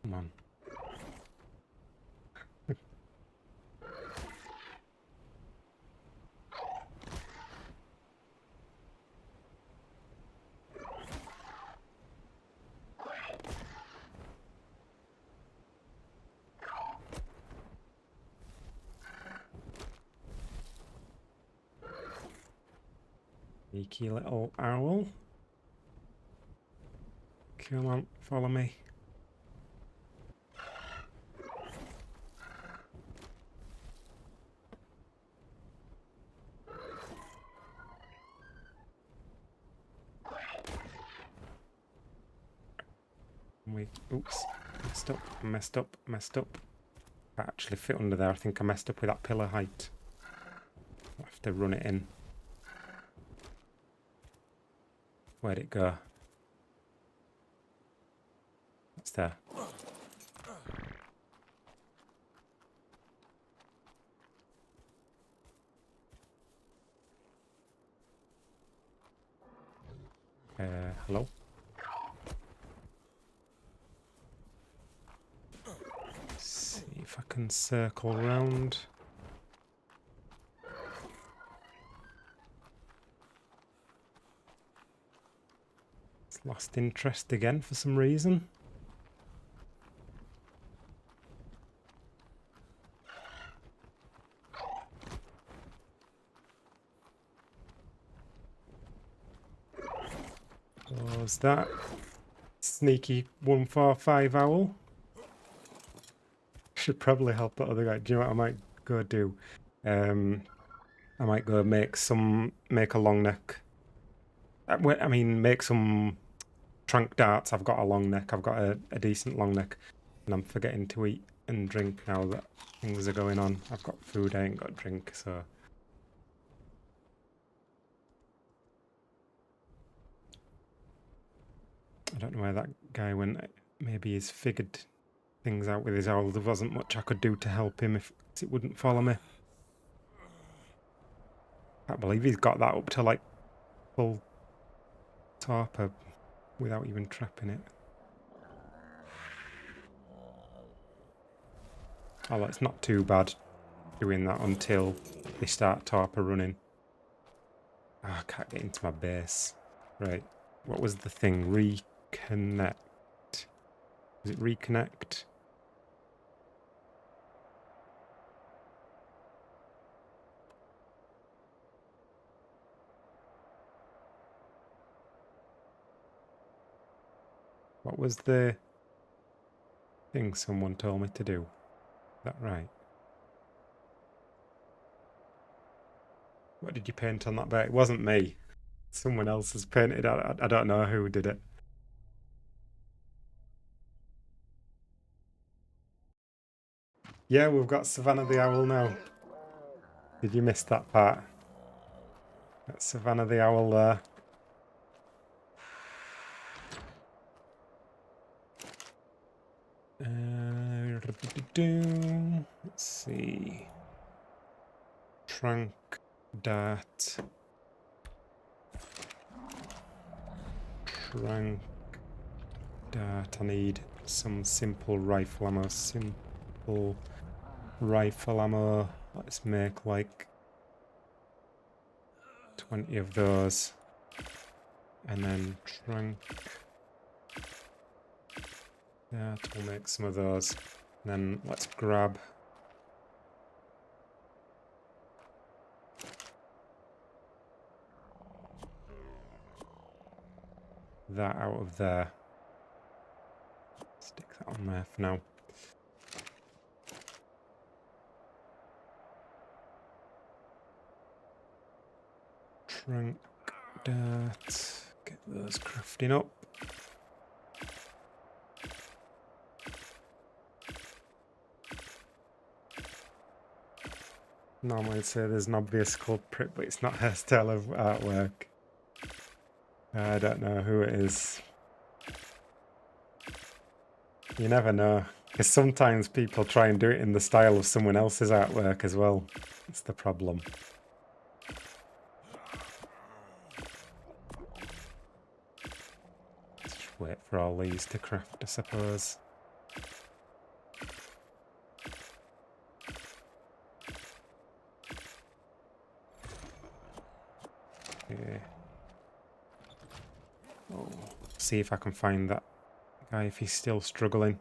Come on. Sneaky little owl. Come on, follow me. Oops, messed up. I actually fit under there. I think I messed up with that pillar height. I'll have to run it in. Where'd it go? It's there. Hello? See if I can circle round. It's lost interest again for some reason. What was that? Sneaky 145 owl. Should probably help that other guy. Do you know what I might go do? I might go make a long neck. I mean, make some trunk darts. I've got a long neck. I've got a decent long neck. And I'm forgetting to eat and drink now that things are going on. I've got food, I ain't got drink, so... I don't know where that guy went. Maybe he's figured things out with his owl. There wasn't much I could do to help him if it wouldn't follow me. Can't believe he's got that up to like full torpor without even trapping it. Oh, it's not too bad doing that until they start torpor running. Oh, I can't get into my base. Right, what was the thing? Reconnect. Was it reconnect? What was the thing someone told me to do? Is that right? What did you paint on that bit? It wasn't me. Someone else has painted. I don't know who did it. Yeah, we've got Savannah the Owl now. Did you miss that part? That's Savannah the Owl there. Let's see. Trunk, dart. Trunk, dart. I need some simple rifle ammo. Simple rifle ammo. Let's make like 20 of those. And then trunk. Yeah, we'll make some of those. And then let's grab that out of there. Stick that on there for now. Trunk, dirt. Get those crafting up. Normally I'd say there's an obvious culprit, but it's not her style of artwork. I don't know who it is. You never know, because sometimes people try and do it in the style of someone else's artwork as well. It's the problem. Just wait for all these to craft, I suppose. Okay. Oh, see if I can find that guy if he's still struggling.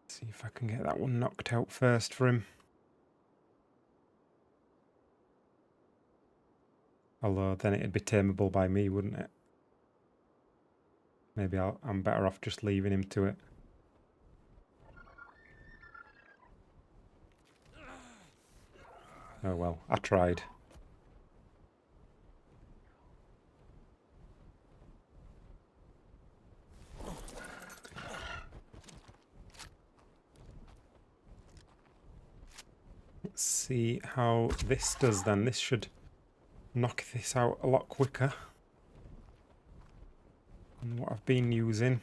See if I can get that one knocked out first for him. Although then it'd be tameable by me, wouldn't it? Maybe I'm better off just leaving him to it. Oh well, I tried. Let's see how this does then. This should knock this out a lot quicker than what I've been using.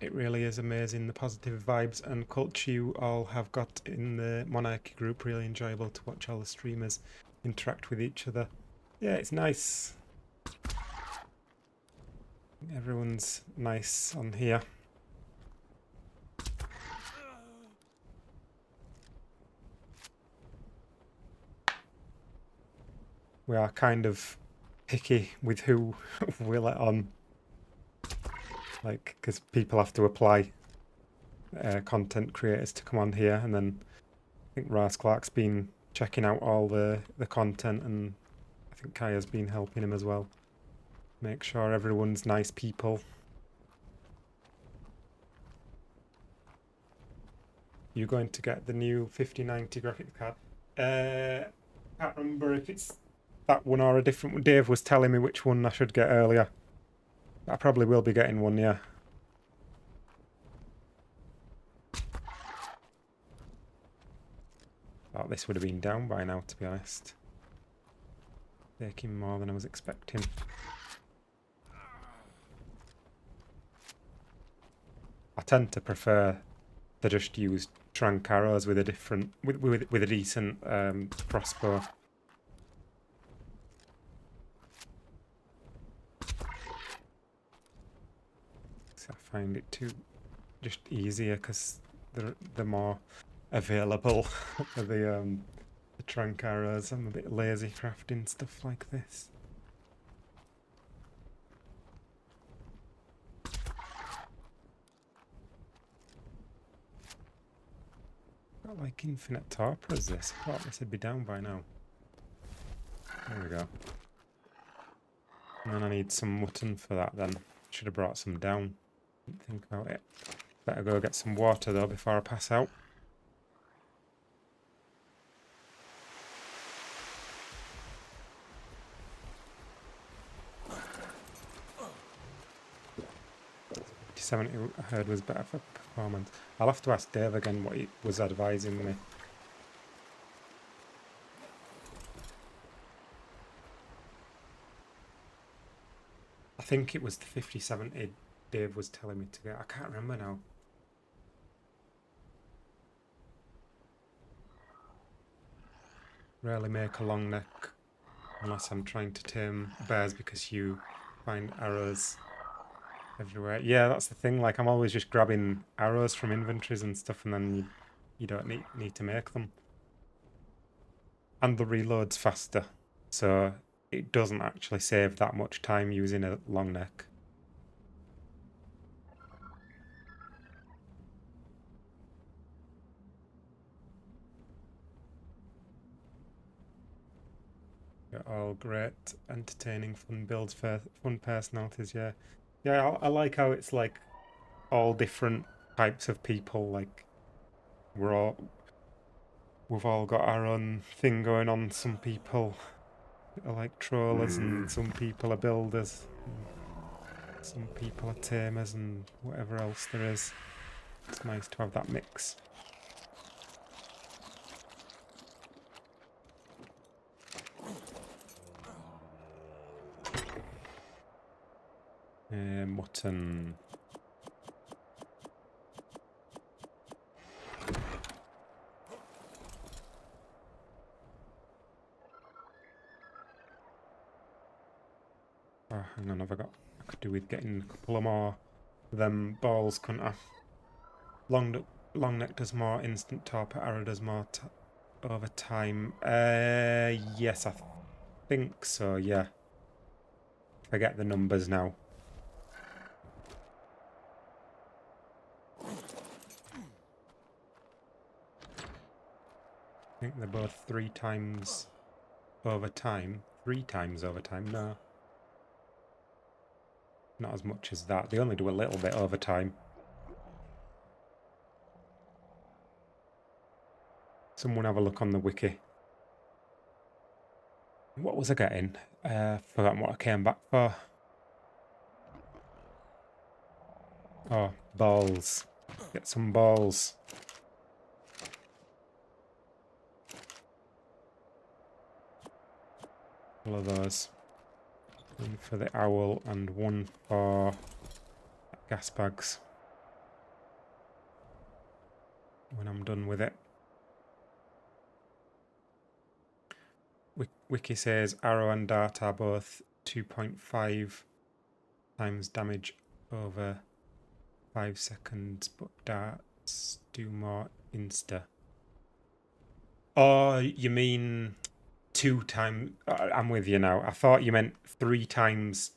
It really is amazing the positive vibes and culture you all have got in the Monarchy group. Really enjoyable to watch all the streamers interact with each other. Yeah, it's nice. Everyone's nice on here. We are kind of picky with who we let on. Like, because people have to apply content creators to come on here, and then I think Ras Clark's been checking out all the content, and I think Kaya's been helping him as well. Make sure everyone's nice people. You going to get the new 5090 graphics card? Can't remember if it's that one or a different one. Dave was telling me which one I should get earlier. I probably will be getting one, yeah. Thought this would have been down by now, to be honest. Taking more than I was expecting. I tend to prefer to just use trank arrows with a different, with a decent crossbow. I find it just easier because they're more available. the trank arrows. I'm a bit lazy crafting stuff like this. Got like infinite torpor as this. I thought this would be down by now. There we go. And then I need some mutton for that then. Should have brought some down. Didn't think about it. Better go get some water though before I pass out. I heard was better for performance. I'll have to ask Dave again what he was advising me. I think it was the 5070 Dave was telling me to get. I can't remember now. Rarely make a long neck unless I'm trying to tame bears because you find arrows everywhere. Yeah, that's the thing. Like, I'm always just grabbing arrows from inventories and stuff, and then you don't need to make them. And the reload's faster, so it doesn't actually save that much time using a long neck. They're all great, entertaining, fun builds for fun personalities. Yeah, yeah. I like how it's like all different types of people. Like we've all got our own thing going on. Some people are like trollers, and some people are builders. Some people are tamers, and whatever else there is. It's nice to have that mix. Mutton. Oh, hang on, I could do with getting a couple of more of them balls, couldn't I? Long neck does more instant torpor, arrow does more over time. Yes, I think so, yeah. Forget the numbers now. I think they're both 3 times over time. 3 times over time, no. Not as much as that. They only do a little bit over time. Someone have a look on the wiki. What was I getting? Forgotten what I came back for. Oh, balls. Get some balls. All of those. One for the owl and one for gas bags. When I'm done with it. Wiki says arrow and dart are both 2.5 times damage over 5 seconds, but darts do more insta. Oh, you mean 2 times? I'm with you now. I thought you meant 3 times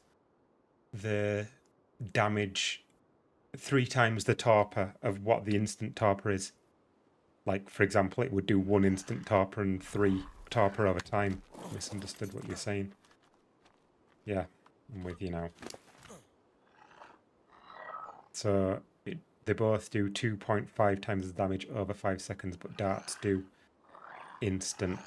the damage, 3 times the torpor of what the instant torpor is. Like, for example, it would do 1 instant torpor and 3 torpor over time. Misunderstood what you're saying. Yeah, I'm with you now. So they both do 2.5 times the damage over 5 seconds, but darts do instant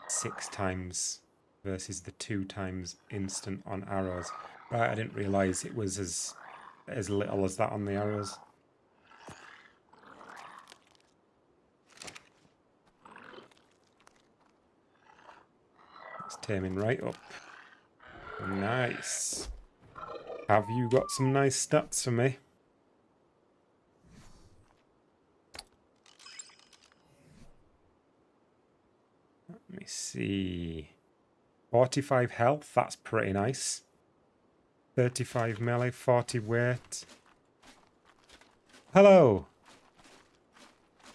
6 times versus the 2 times instant on arrows. Right, I didn't realise it was as little as that on the arrows. It's taming right up. Nice. Have you got some nice stats for me? Let me see. 45 health, that's pretty nice. 35 melee, 40 weight. Hello.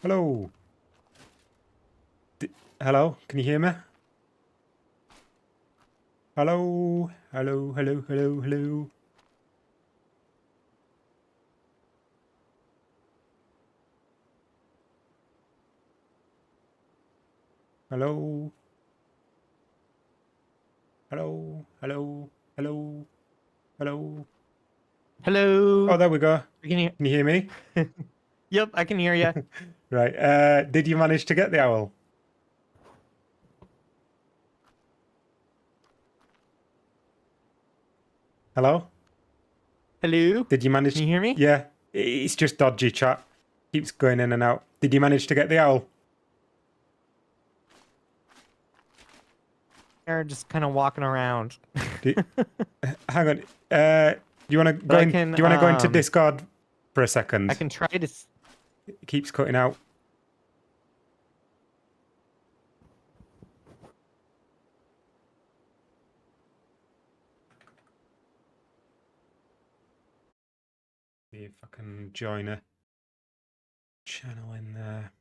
Hello. Hello, can you hear me? Hello. Hello, hello, hello, hello. Hello. Hello, hello, hello, hello. Hello. Oh, there we go. Can you? Can you hear me? Yep, I can hear you. Right. Did you manage to get the owl? Hello? Hello. Did you manage? Can you hear me? Yeah. It's just dodgy chat. Keeps going in and out. Did you manage to get the owl? They're just kind of walking around. Hang on. Do you want to go in? Do you want to go into Discord for a second? I can try to. It keeps cutting out. See if I can join a channel in there.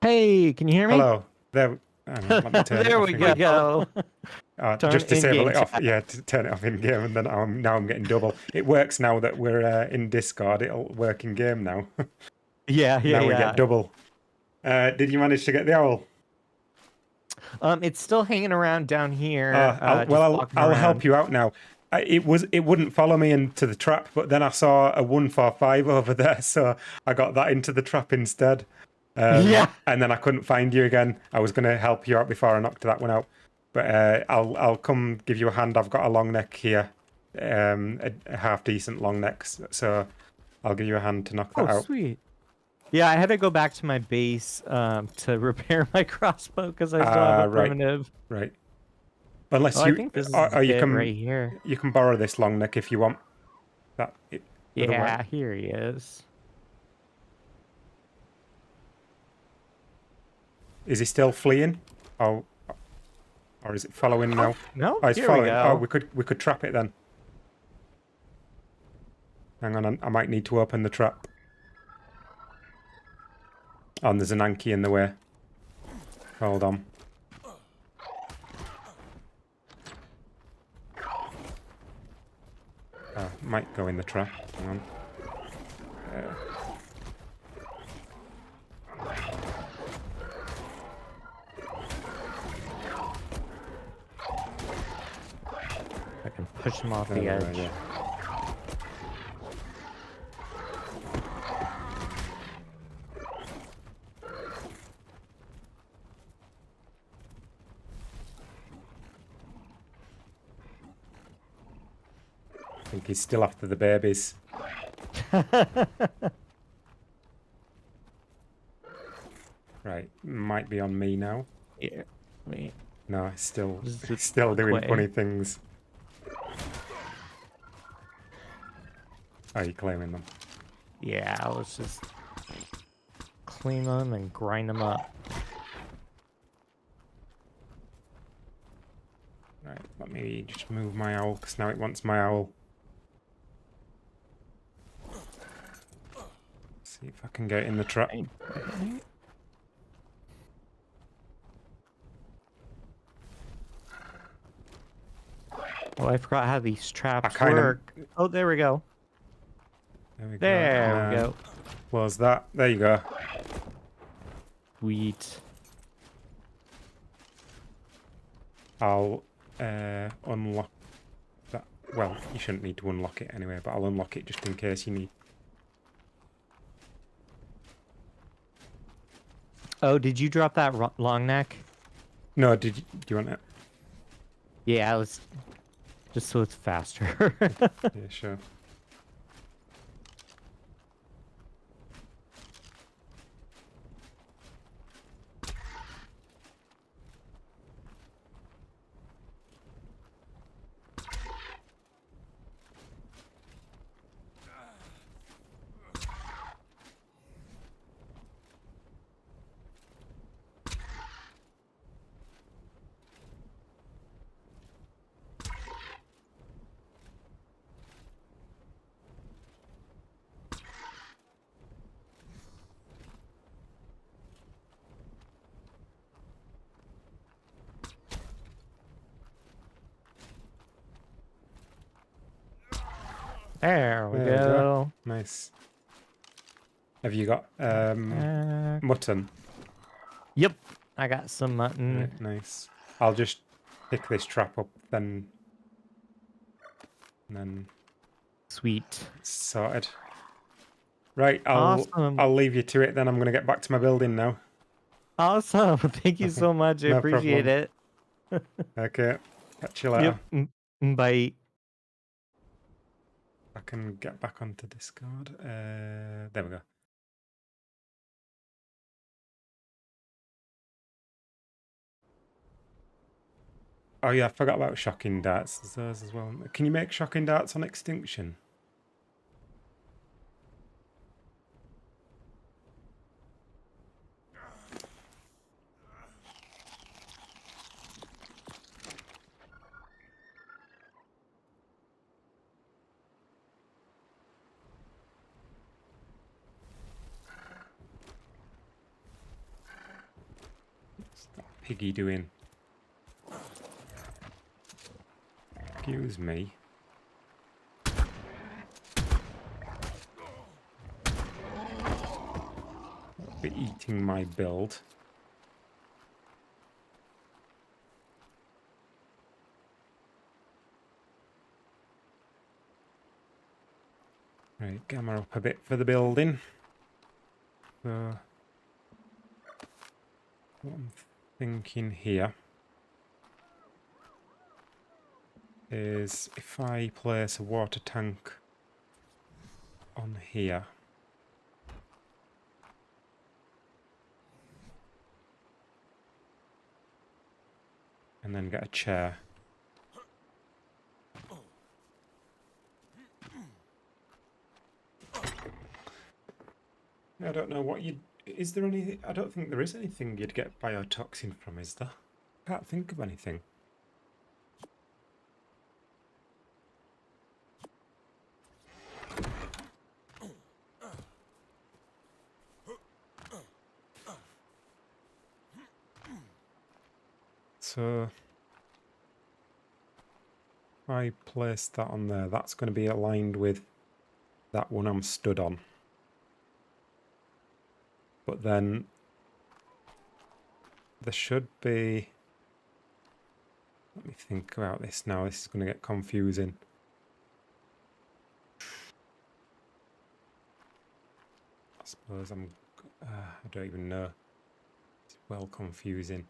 Hey, can you hear me? Hello. There. Hang on, let me turn it There off we again. go. Just disable in-game it off. chat. Yeah, to turn it off in game, and then now I'm getting double. It works now that we're in Discord. It'll work in game now. Yeah. Now we get double. Did you manage to get the owl? It's still hanging around down here. I'll help you out now. It wouldn't follow me into the trap, but then I saw a 145 over there, so I got that into the trap instead. Yeah. And then I couldn't find you again. I was going to help you out before I knocked that one out, but I'll come give you a hand. I've got a long neck here, a half decent long neck, so I'll give you a hand to knock that out. Sweet. Yeah, I had to go back to my base to repair my crossbow because I still have a primitive. Right. Unless I think this is you can right here. You can borrow this long neck if you want. Yeah, here he is. Is he still fleeing? Oh, Or is it following now? No, Oh, it's here following. we Oh, go. we could trap it then. Hang on, I might need to open the trap. Oh, and there's an Anki in the way. Hold on. Oh, might go in the trap. Hang on. I can push him off the There, edge. yeah. I think he's still after the babies. Right, might be on me now. Yeah. Wait. No, it's still Just it's still doing quitting. funny things. Are you claiming them? Yeah, let's just clean them and grind them up. Right, let me just move my owl, because now it wants my owl. See if I can get it in the trap. Oh, I forgot how these traps kinda- work. Oh, there we go. There we go. There we go. Close that. There you go. Sweet. I'll unlock that. Well, you shouldn't need to unlock it anyway, but I'll unlock it just in case you need. Oh, did you drop that long neck? No, do you want it? Yeah, let's just so it's faster. Yeah, sure. There we There we go. go. Nice. Have you got mutton? Yep, I got some mutton. Right, nice. I'll just pick this trap up then. And then Sweet. it's sorted. Right, I'll Awesome. leave you to it then. I'm gonna get back to my building now. Awesome. Thank you so much. I No appreciate it. Okay. Catch you later. Yep. Bye. I can get back onto Discord. There we go. Oh yeah, I forgot about shocking darts. There's those as well. Can you make shocking darts on extinction? What's that piggy doing? Excuse me. Be eating my build. Right, gamma up a bit for the building. So, what I'm thinking here is if I place a water tank on here, and then get a chair. I don't know what you'd... Is there any... I don't think there is anything you'd get biotoxin from, is there? Can't think of anything. so if I place that on there, that's going to be aligned with that one I'm stood on. But then there should be... Let me think about this now. This is going to get confusing. I suppose I don't even know. It's well confusing.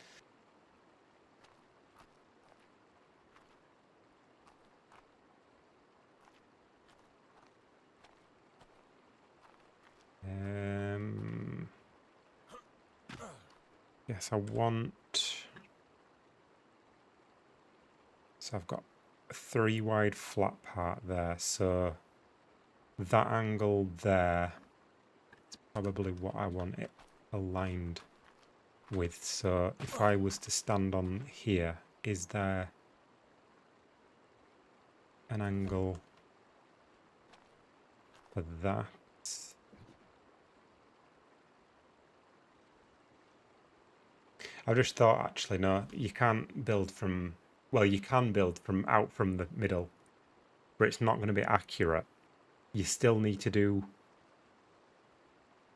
Yes, I want... So I've got a 3 wide flat part there, so that angle there is probably what I want it aligned with. So if I was to stand on here, is there an angle for that? I just thought, actually, no, you can't build from... Well, you can build from out from the middle, but it's not going to be accurate. You still need to do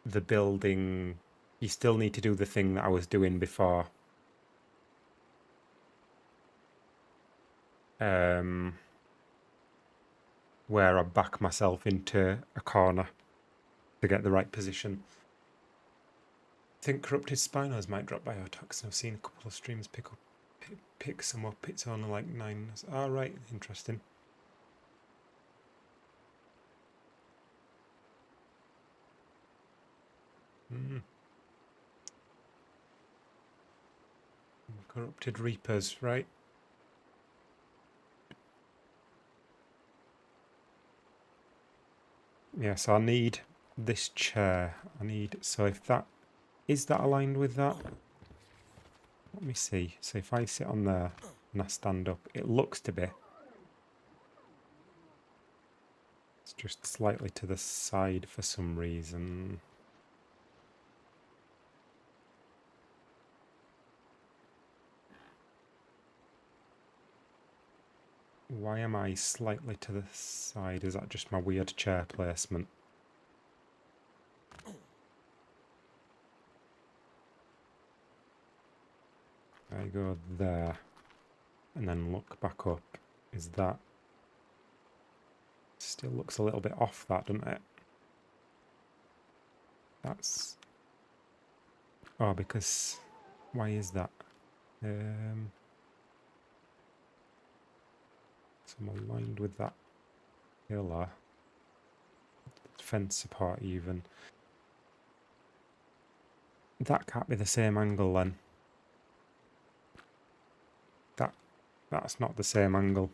the building... You still need to do the thing that I was doing before. Where I back myself into a corner to get the right position. I think corrupted spinos might drop biotoxin. I've seen a couple of streams pick some up. It's only like 9. Oh, right, interesting. Corrupted reapers, right? Yeah, so I need this chair. So if that... Is that aligned with that? Let me see. So if I sit on there and I stand up, it looks to be. It's just slightly to the side for some reason. Why am I slightly to the side? Is that just my weird chair placement? I go there and then look back up. Is that... Still looks a little bit off that, doesn't it? That's... Oh, because... Why is that? So I'm aligned with that pillar. Fence support even. That can't be the same angle then. That's not the same angle.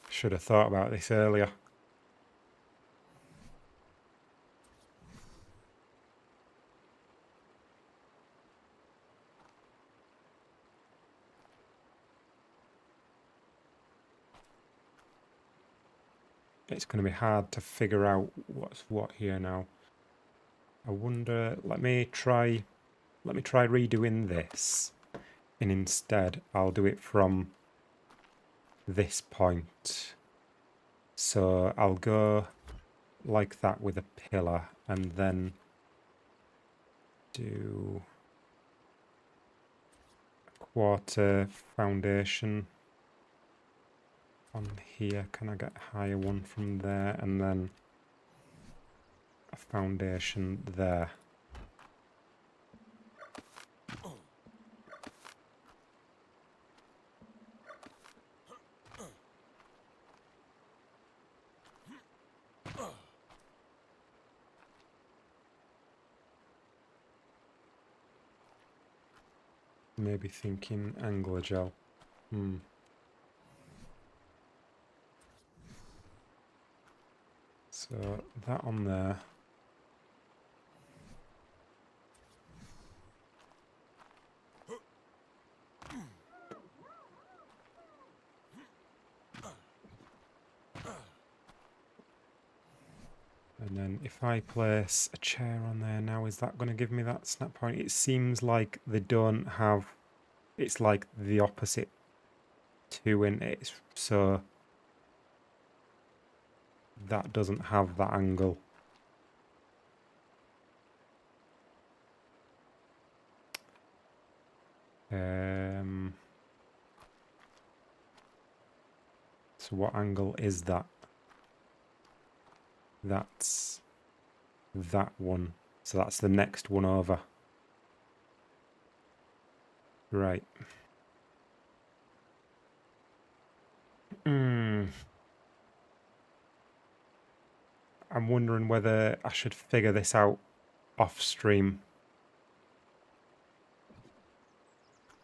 Should have thought about this earlier. It's going to be hard to figure out what's what here now. I wonder, let me try redoing this, and instead I'll do it from this point. So I'll go like that with a pillar and then do a quarter foundation on here. Can I get a higher one from there? And then a foundation there. Maybe thinking angler gel. So that on there. And And then if I place a chair on there now, is that going to give me that snap point? It seems like they don't have... It's like the opposite to in it. So that doesn't have that angle. So what angle is that? That's that one. So that's the next one over. Right. I'm wondering whether I should figure this out off stream.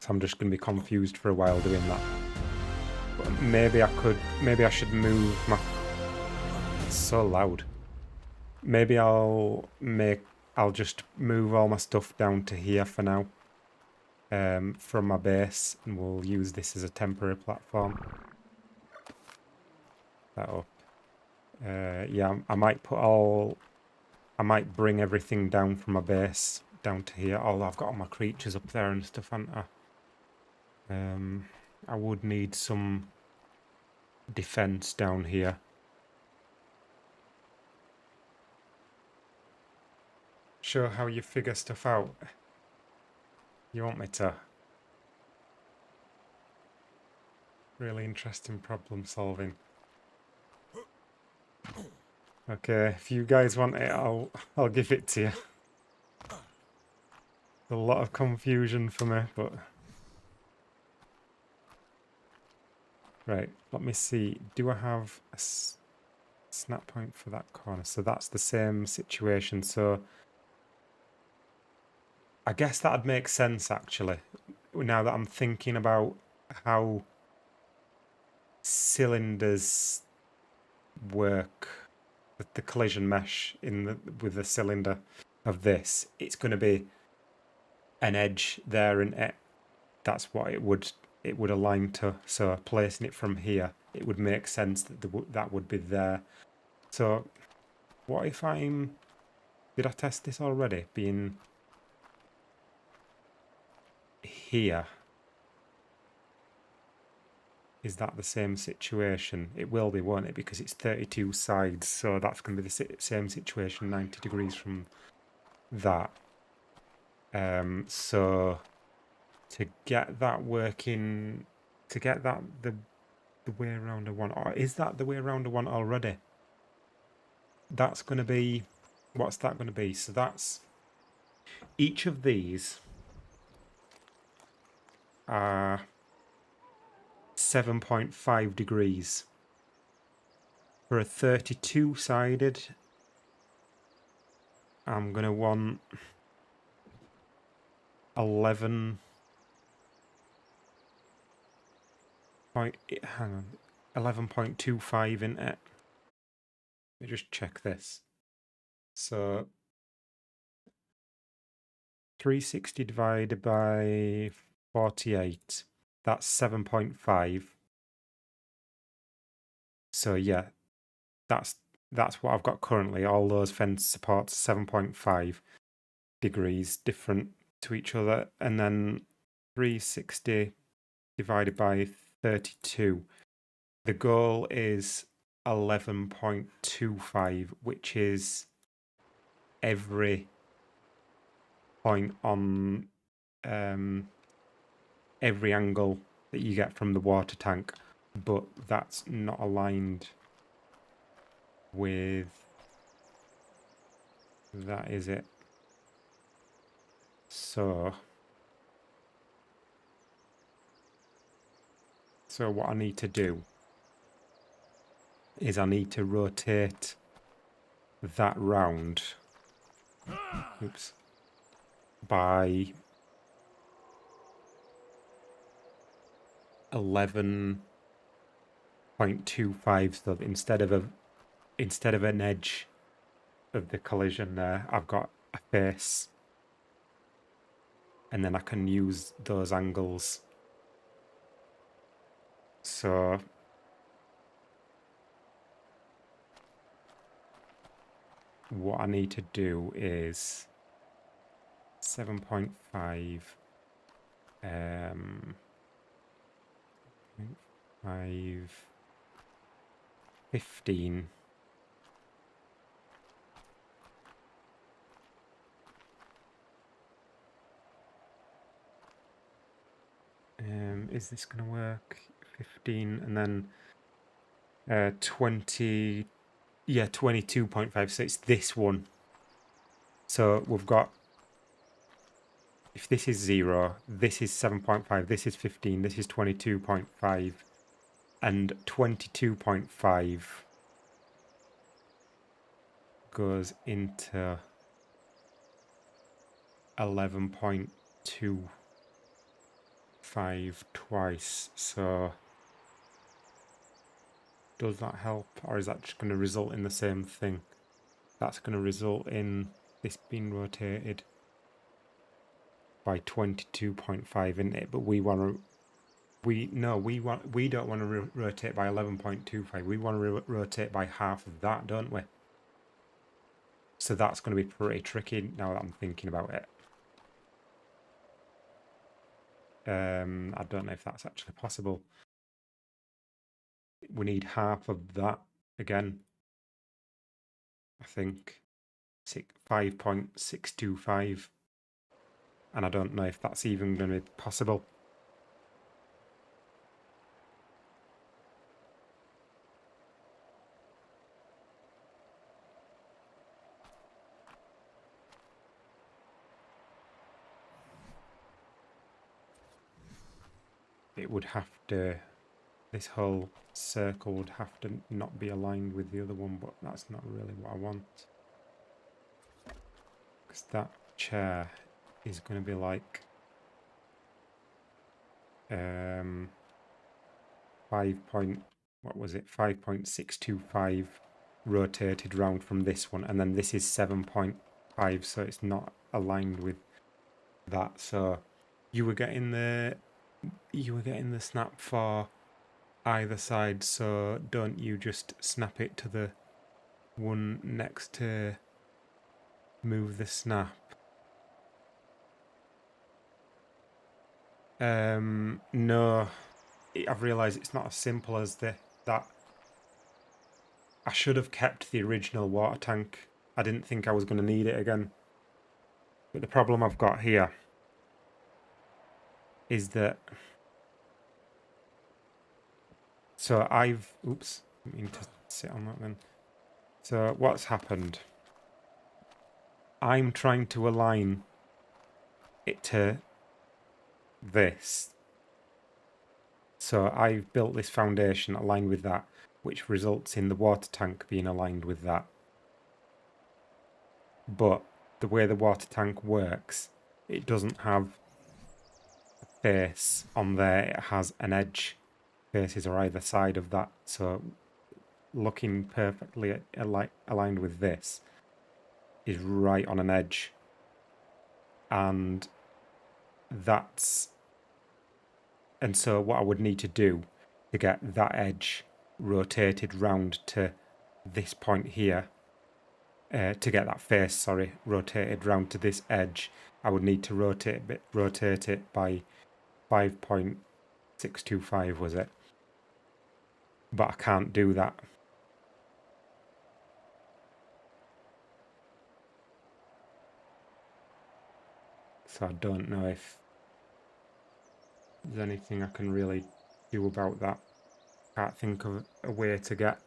So I'm just going to be confused for a while doing that. But maybe I should move my... It's so loud. Maybe I'll just move all my stuff down to here for now. From my base, and we'll use this as a temporary platform. That up. Yeah, I might bring everything down from my base down to here. Although I've got all my creatures up there and stuff, haven't I? I would need some defense down here. Show how you figure stuff out. You want me to? Really interesting problem solving. Okay, if you guys want it, I'll give it to you. A lot of confusion for me, but... Right, let me see. Do I have a snap point for that corner? So that's the same situation. So I guess that'd make sense, actually. Now that I'm thinking about how cylinders work, the collision mesh with the cylinder of this, it's going to be an edge there, and that's what it would align to. So placing it from here, it would make sense that that would be there. So what if did I test this already? Being here. Is that the same situation? It will be, won't it? Because it's 32 sides, so that's going to be the same situation 90 degrees from that. So to get that working, to get that the way around I want, or is that the way around I want already? That's going to be, what's that going to be? So that's, each of these are 7.5 degrees. For a 32-sided, I'm going to want 11... hang on, 11.25 in it. Let me just check this. So 360 divided by 48, that's 7.5. So yeah, that's what I've got currently. All those fence supports 7.5 degrees different to each other, and then 360 divided by 32. The goal is 11.25, which is every point on every angle that you get from the water tank, but that's not aligned with that, is it? So what I need to do is I need to rotate that round, oops, by 11.25, so instead of an edge of the collision there, I've got a face, and then I can use those angles. So what I need to do is 7.5 5 15. Is this going to work? 15 and then 20. Yeah, 22.5. So it's this one. So we've got, if this is 0, this is 7.5, this is 15, this is 22.5, and 22.5 goes into 11.25 twice. So does that help, or is that just going to result in the same thing? That's going to result in this being rotated by 22.5, isn't it? But we want to, we don't want to rotate by 11.25. We want to rotate by half of that, don't we? So that's going to be pretty tricky now that I'm thinking about it. I don't know if that's actually possible. We need half of that again. I think 5.625, and I don't know if that's even going to be possible. It would have to, this whole circle would have to not be aligned with the other one, but that's not really what I want. Because that chair is going to be like 5.625 rotated round from this one, and then this is 7.5, so it's not aligned with that. So you were getting the snap for either side, so don't you just snap it to the one next to move the snap? No, I've realised it's not as simple as that. I should have kept the original water tank. I didn't think I was going to need it again. But the problem I've got here is that, so oops, I didn't mean to sit on that then. So what's happened? I'm trying to align it to this. So I've built this foundation aligned with that, which results in the water tank being aligned with that. But the way the water tank works, it doesn't have a face on there, it has an edge. Faces are either side of that, so looking perfectly aligned with this is right on an edge. And so what I would need to do to get that edge rotated round to this point here, to get that face, rotated round to this edge, I would need to rotate it by 5.625, was it? But I can't do that. So I don't know if there's anything I can really do about that. Can't think of a way to get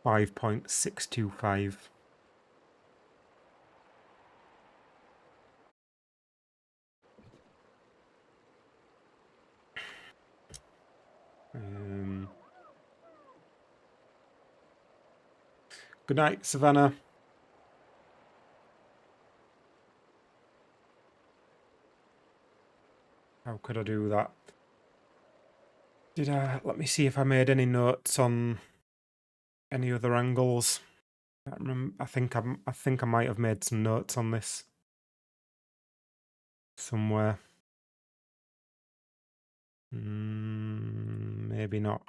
5.625. Good night, Savannah. How could I do that? Let me see if I made any notes on any other angles. I remember, I think I might have made some notes on this somewhere. Maybe not.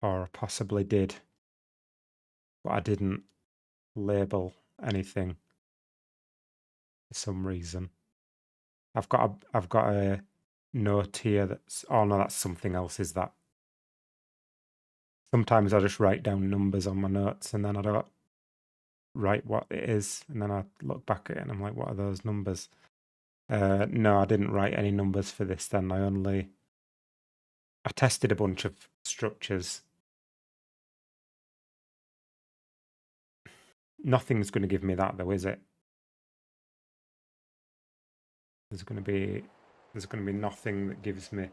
or possibly did, but I didn't label anything for some reason. I've got a note here that's, oh no, that's something else, is that? Sometimes I just write down numbers on my notes and then I don't write what it is, and then I look back at it and I'm like, what are those numbers? No, I didn't write any numbers for this then. I tested a bunch of structures. Nothing's going to give me that though, is it? There's going to be nothing that gives me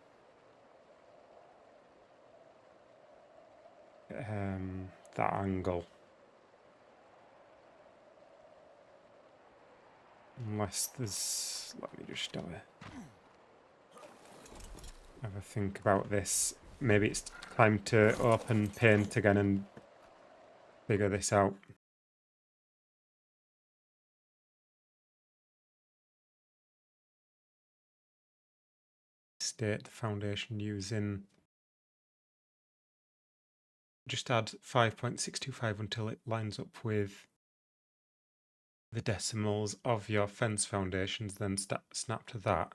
that angle. Unless there's, let me just have a think about this. Maybe it's time to open Paint again and figure this out. State the foundation using, just add 5.625 until it lines up with the decimals of your fence foundations, then snap to that.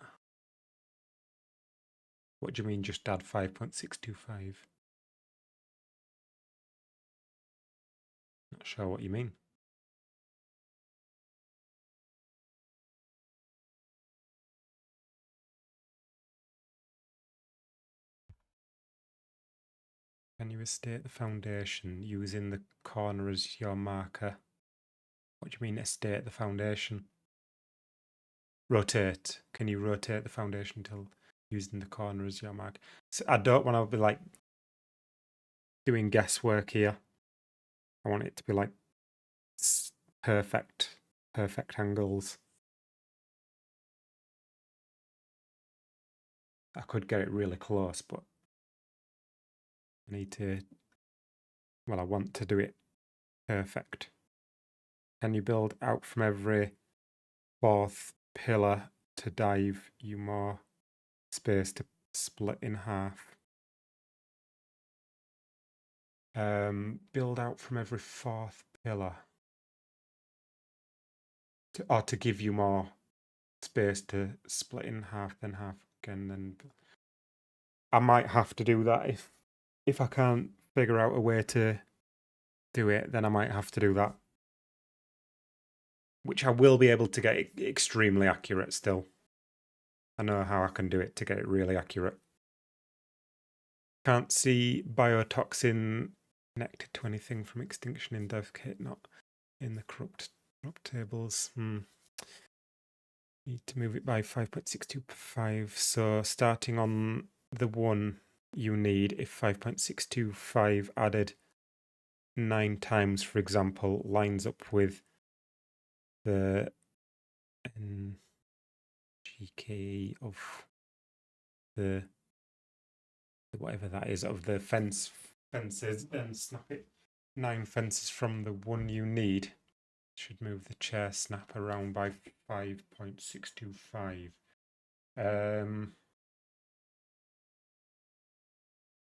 What do you mean just add 5.625? Not sure what you mean. Can you estate the foundation using the corner as your marker? What do you mean estate the foundation? Rotate. Can you rotate the foundation till using the corner as your marker? So I don't want to be like doing guesswork here. I want it to be like perfect angles. I could get it really close, but I need to, well, I want to do it perfect. Can you build out from every fourth pillar to dive you more space to split in half? Build out from every fourth pillar to give you more space to split in half, then half again. Then I might have to do that if I can't figure out a way to do it. Then I might have to do that, which I will be able to get extremely accurate still. I know how I can do it to get it really accurate. Can't see biotoxin connected to anything from extinction in DevKit, not in the corrupt tables. Need to move it by 5.625. So starting on the one you need, if 5.625 added 9 times, for example, lines up with the GK of the whatever that is of the fences, then snap it 9 fences from the one you need. Should move the chair snap around by 5.625.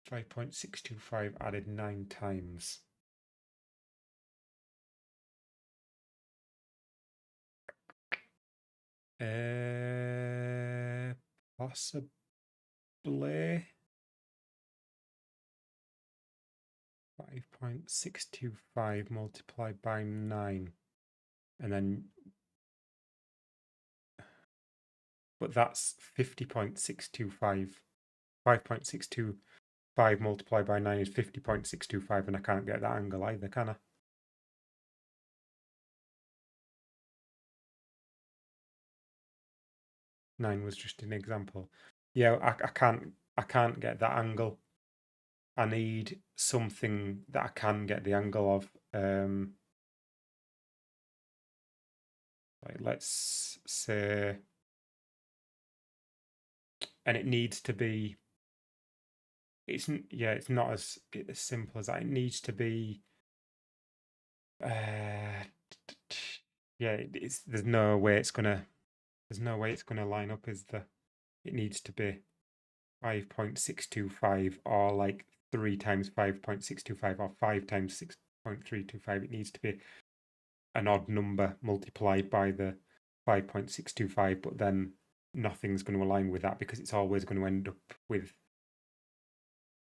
5.625 added 9 times. Possibly 5.625 multiplied by 9, and then, but that's 50.625. 5.625 multiplied by 9 is 50.625, and I can't get that angle either, can I? Nine was just an example. Yeah, I can't get that angle. I need something that I can get the angle of. Like, let's say, and it needs to be. It's not as simple as that. It needs to be. There's no way it's gonna line up. Is there? It needs to be 5.625 or like 3 times 5.625 or 5 times 6.325. It needs to be an odd number multiplied by the 5.625, but then nothing's going to align with that because it's always going to end up with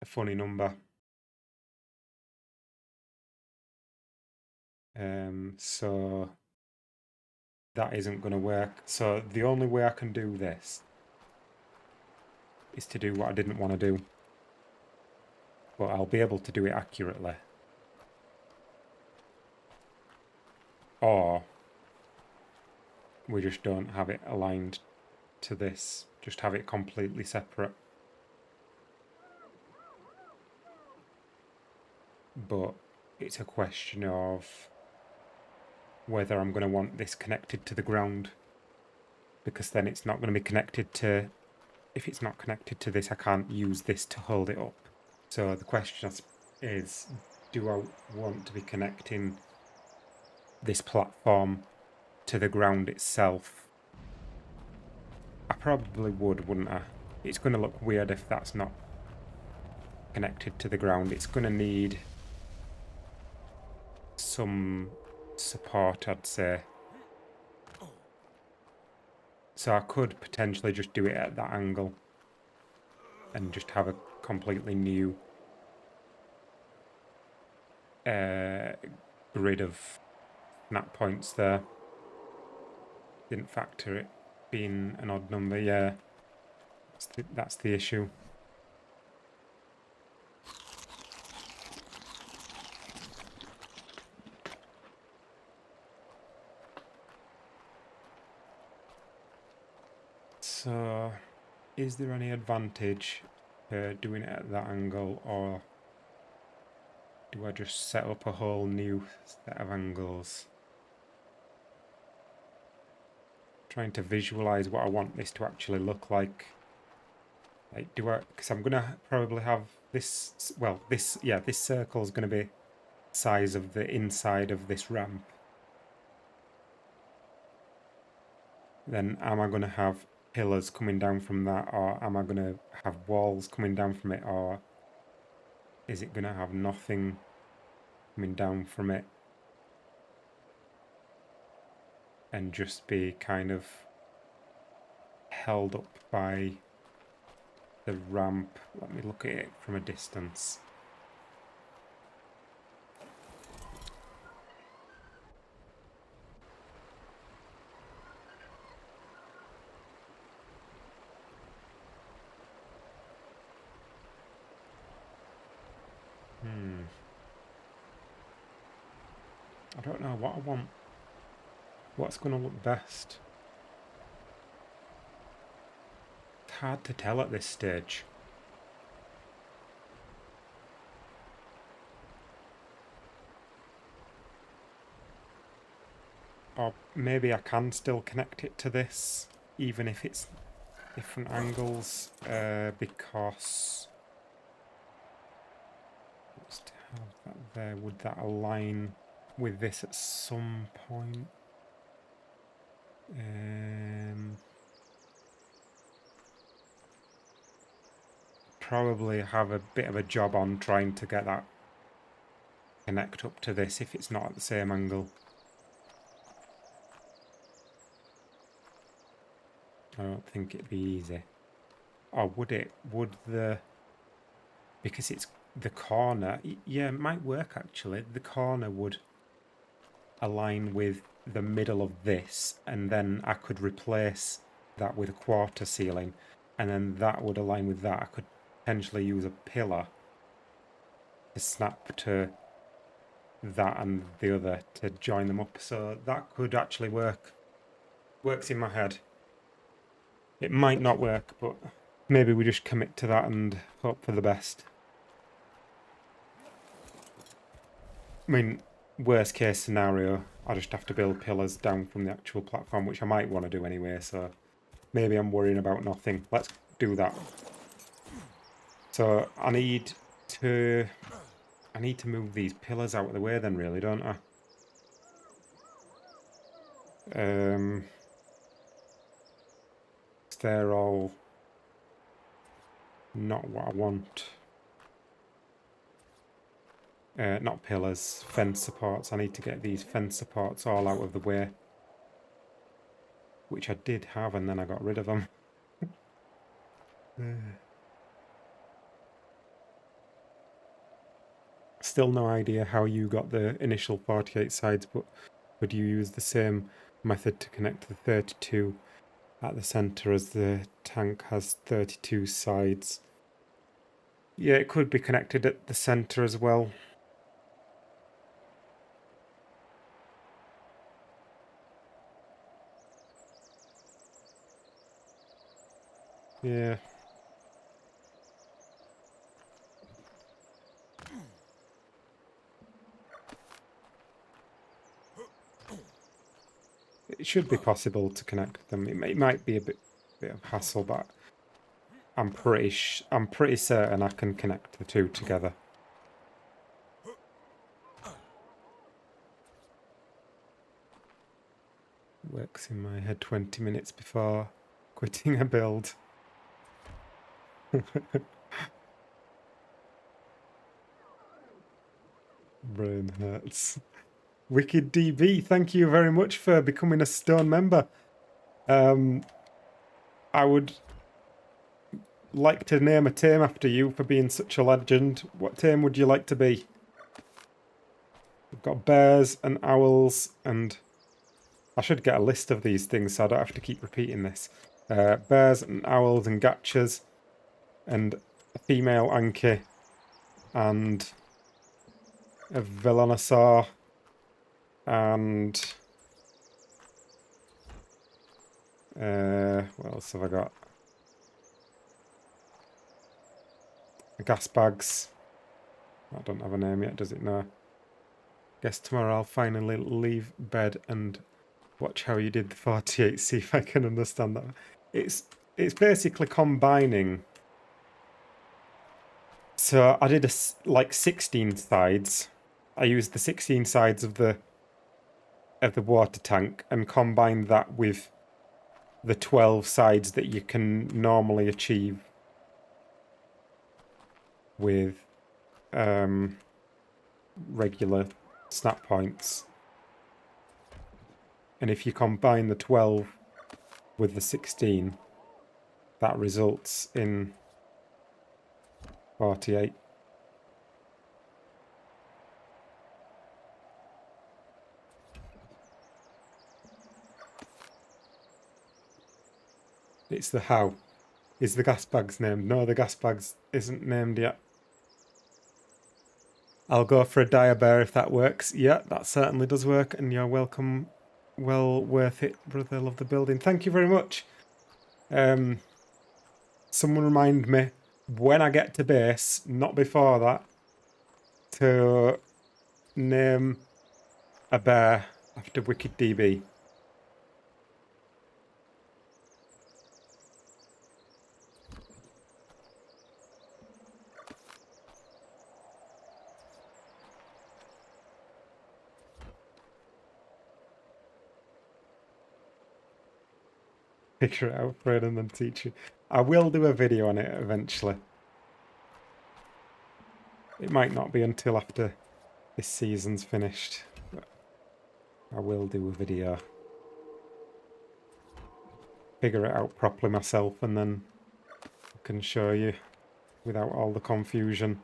a funny number. So that isn't going to work. So the only way I can do this is to do what I didn't want to do. But I'll be able to do it accurately. Or we just don't have it aligned to this. Just have it completely separate. But it's a question of whether I'm going to want this connected to the ground, because then it's not going to be connected to, if it's not connected to this, I can't use this to hold it up. So the question is, do I want to be connecting this platform to the ground itself? I probably would, wouldn't I? It's going to look weird if that's not connected to the ground. It's going to need some support, I'd say. So I could potentially just do it at that angle and just have a completely new grid of snap points there. Didn't factor it being an odd number, yeah. That's the issue. So, is there any advantage doing it at that angle, or do I just set up a whole new set of angles? Trying to visualize what I want this to actually look like. Like, because I'm gonna probably have this, well, this circle is gonna be size of the inside of this ramp. Then am I gonna have pillars coming down from that, or am I going to have walls coming down from it, or is it going to have nothing coming down from it and just be kind of held up by the ramp? Let me look at it from a distance. I don't know what I want. What's going to look best? It's hard to tell at this stage. Or maybe I can still connect it to this, even if it's different angles, because let's have that there. Would that align with this at some point? Probably have a bit of a job on trying to get that connect up to this if it's not at the same angle. I don't think it'd be easy. Or would it? Would the... Because it's the corner... Yeah, it might work actually. The corner would align with the middle of this, and then I could replace that with a quarter ceiling, and then that would align with that. I could potentially use a pillar to snap to that and the other to join them up. So that could actually work. Works in my head. It might not work, but maybe we just commit to that and hope for the best. I mean, worst case scenario, I just have to build pillars down from the actual platform, which I might want to do anyway, so maybe I'm worrying about nothing. Let's do that. So I need to move these pillars out of the way then, really, don't I? They're all not what I want. not pillars, fence supports. I need to get these fence supports all out of the way. Which I did have, and then I got rid of them. Still no idea how you got the initial 48 sides, but would you use the same method to connect the 32 at the centre as the tank has 32 sides? Yeah, it could be connected at the centre as well. Yeah. It should be possible to connect them. It might be a bit of hassle, but I'm pretty certain I can connect the two together. Works in my head 20 minutes before quitting a build. Brain hurts. Wicked DB, thank you very much for becoming a Stone member. I would like to name a team after you for being such a legend. What team would you like to be? We've got bears and owls, and I should get a list of these things so I don't have to keep repeating this. Bears and owls and gachas, and a female Anki, and a Velonosaur, and what else have I got? The gas bags. I don't have a name yet, does it? No. Guess tomorrow I'll finally leave bed and watch how you did the 48, see if I can understand that. It's basically combining. So I did like 16 sides. I used the 16 sides of the water tank and combined that with the 12 sides that you can normally achieve with regular snap points. And if you combine the 12 with the 16, that results in 48. It's the how. Is the gas bags named? No, the gas bags isn't named yet. I'll go for a dire bear if that works. Yeah, that certainly does work, and you're welcome. Well worth it, brother. Love the building. Thank you very much. Someone remind me when I get to base, not before that, to name a bear after Wicked DB. Picture it out for it and then teach you. I will do a video on it eventually. It might not be until after this season's finished, but I will do a video. Figure it out properly myself and then I can show you without all the confusion.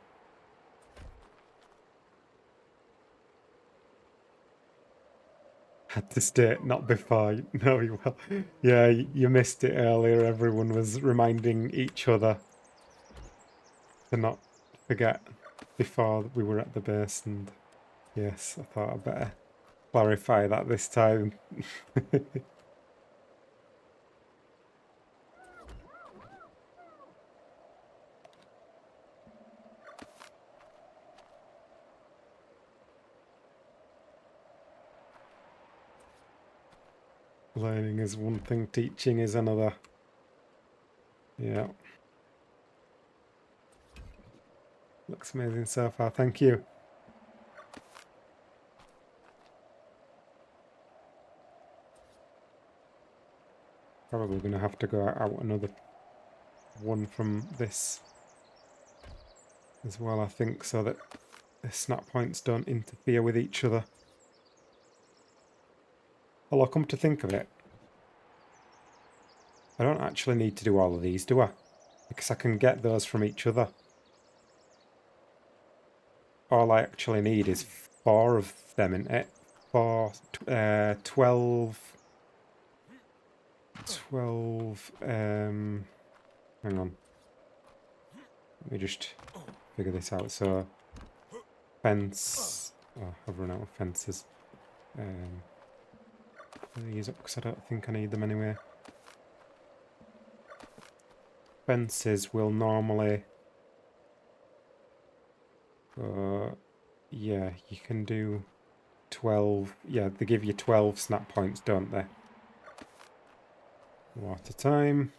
Had to state, not before. No, you will. Yeah, you missed it earlier. Everyone was reminding each other to not forget before we were at the base, and yes, I thought I'd better clarify that this time. Learning is one thing, teaching is another. Yeah. Looks amazing so far, thank you. Probably going to have to go out another one from this as well, I think, so that the snap points don't interfere with each other. Although, come to think of it, I don't actually need to do all of these, do I? Because I can get those from each other. All I actually need is 4 of them in it. 4, 12... 12, hang on. Let me just figure this out. So, fence... Oh, I've run out of fences. These up because I don't think I need them anyway. Fences will normally... yeah, you can do 12... Yeah, they give you 12 snap points, don't they? Water time.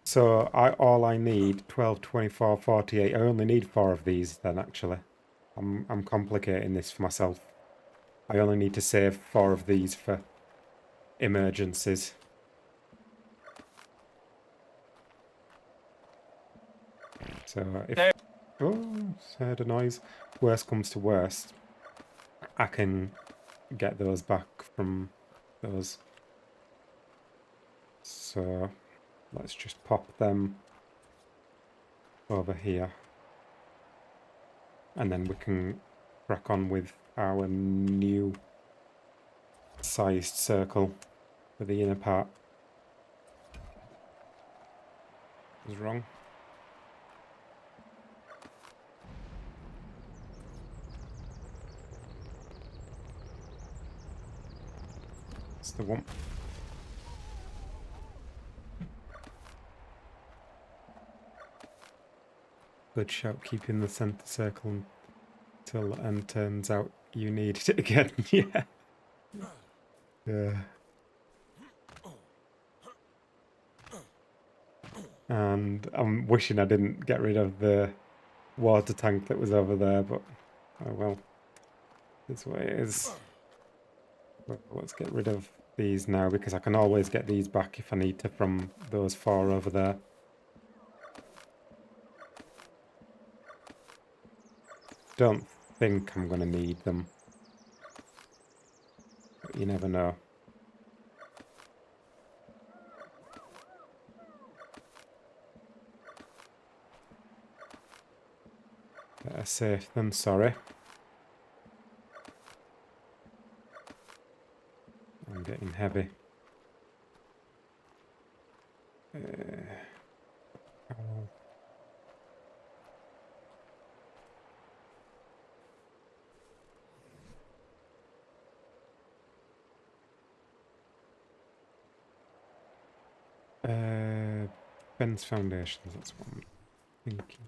So all I need, 12, 24, 48. I only need 4 of these then, actually. I'm complicating this for myself. I only need to save 4 of these for emergencies. So if... Oh, I heard a noise. Worst comes to worst, I can get those back from those. So let's just pop them over here. And then we can crack on with our new sized circle for the inner part. Was wrong. That's the one. Good shout, keeping the centre circle until the end turns out you needed it again. Yeah. Yeah. And I'm wishing I didn't get rid of the water tank that was over there, but oh well. That's what it is. But let's get rid of these now, because I can always get these back if I need to from those 4 over there. Don't think I'm going to need them, but you never know. Better safe than sorry. I'm getting heavy. Oh. Fence foundations, that's what I'm thinking.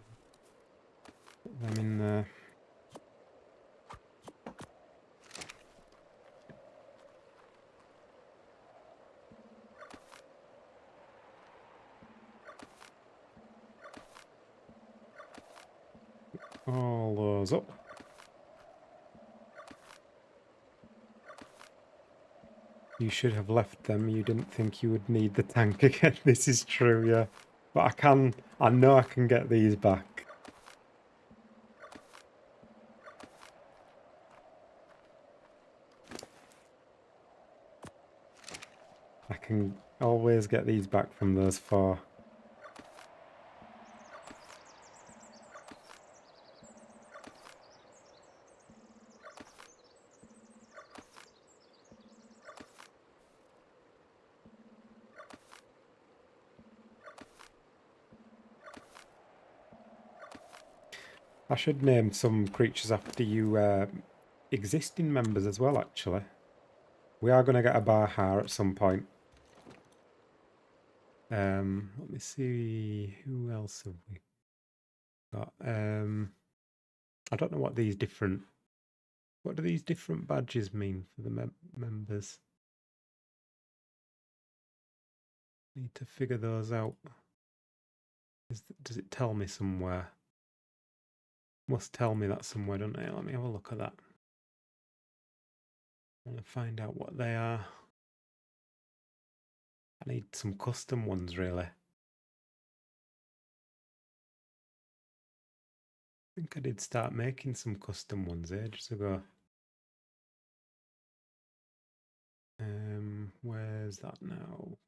Put them in there. All those up. You should have left them. You didn't think you would need the tank again. This is true, yeah. But I know I can get these back. I can always get these back from those 4. I should name some creatures after you existing members as well, actually. We are going to get a Baha at some point. Let me see, who else have we got? I don't know what these different... What do these different badges mean for the members? Need to figure those out. Does it tell me somewhere? Must tell me that somewhere, don't it? Let me have a look at that. I want to find out what they are. I need some custom ones, really. think I did start making some custom ones ages ago. Where's that now?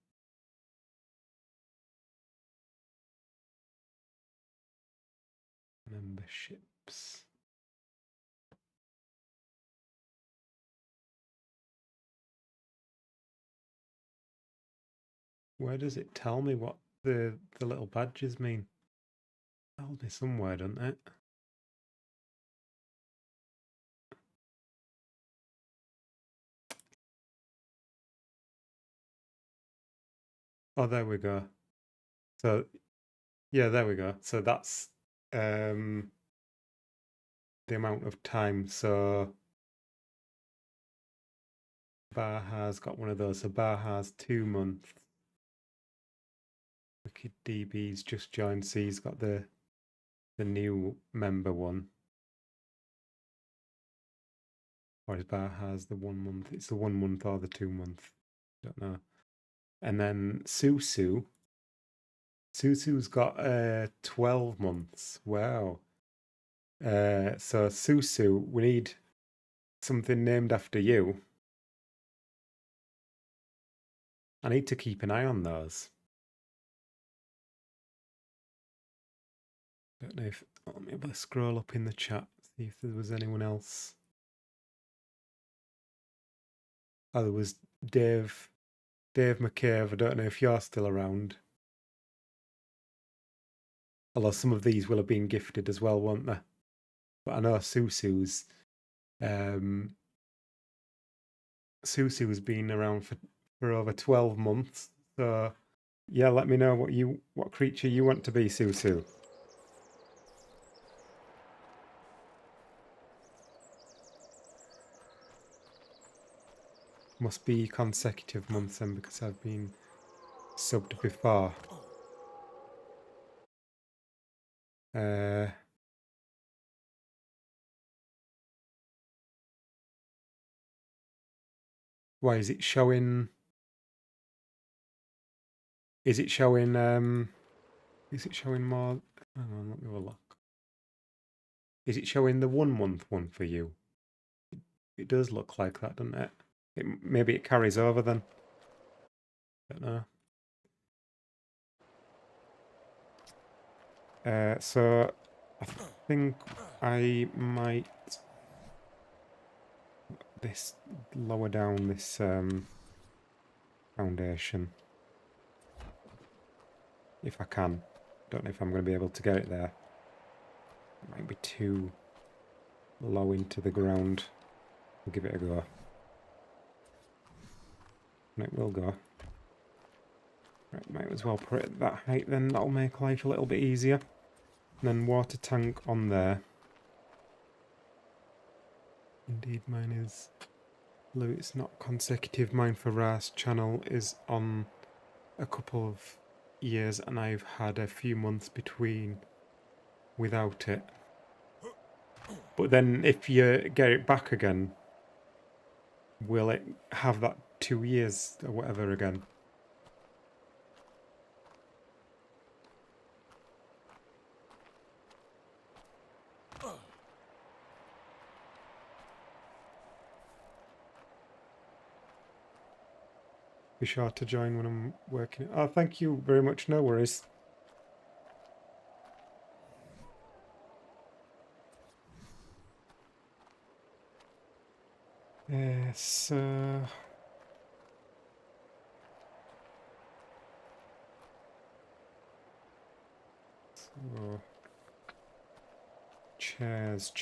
Memberships. Where does it tell me what the little badges mean? Tells me somewhere, doesn't it? Oh, there we go. So, yeah, there we go. So that's the amount of time. So Baha's got one of those. So Baha's 2 months. Wicked DB's just joined. So he's got the new member one. Or is Baha's the 1 month? It's the 1 month or the 2 month. Don't know. And then Susu's got 12 months. Wow. So Susu, we need something named after you. I need to keep an eye on those. Don't know if let me have a scroll up in the chat, see if there was anyone else. Oh, there was Dave McCabe. I don't know if you're still around. Although some of these will have been gifted as well, won't they? But I know Susu's been around for over 12 months. So yeah, let me know what creature you want to be, Susu. Must be consecutive months then, because I've been subbed before. Why is it showing? Is it showing more? Hang on, let me have a look. Is it showing the 1 month one for you? It does look like that, doesn't it? Maybe it carries over then. Don't know. So I think I might lower down this foundation if I can. Don't know if I'm going to be able to get it there. It might be too low into the ground. We'll give it a go. And it will go. Right, might as well put it at that height then. That'll make life a little bit easier. And then water tank on there. Indeed, mine is blue. It's not consecutive. Mine for Ras channel is on a couple of years, and I've had a few months between without it. But then if you get it back again, will it have that 2 years or whatever again? Be sure to join when I'm working. Oh, thank you very much. No worries. So chairs.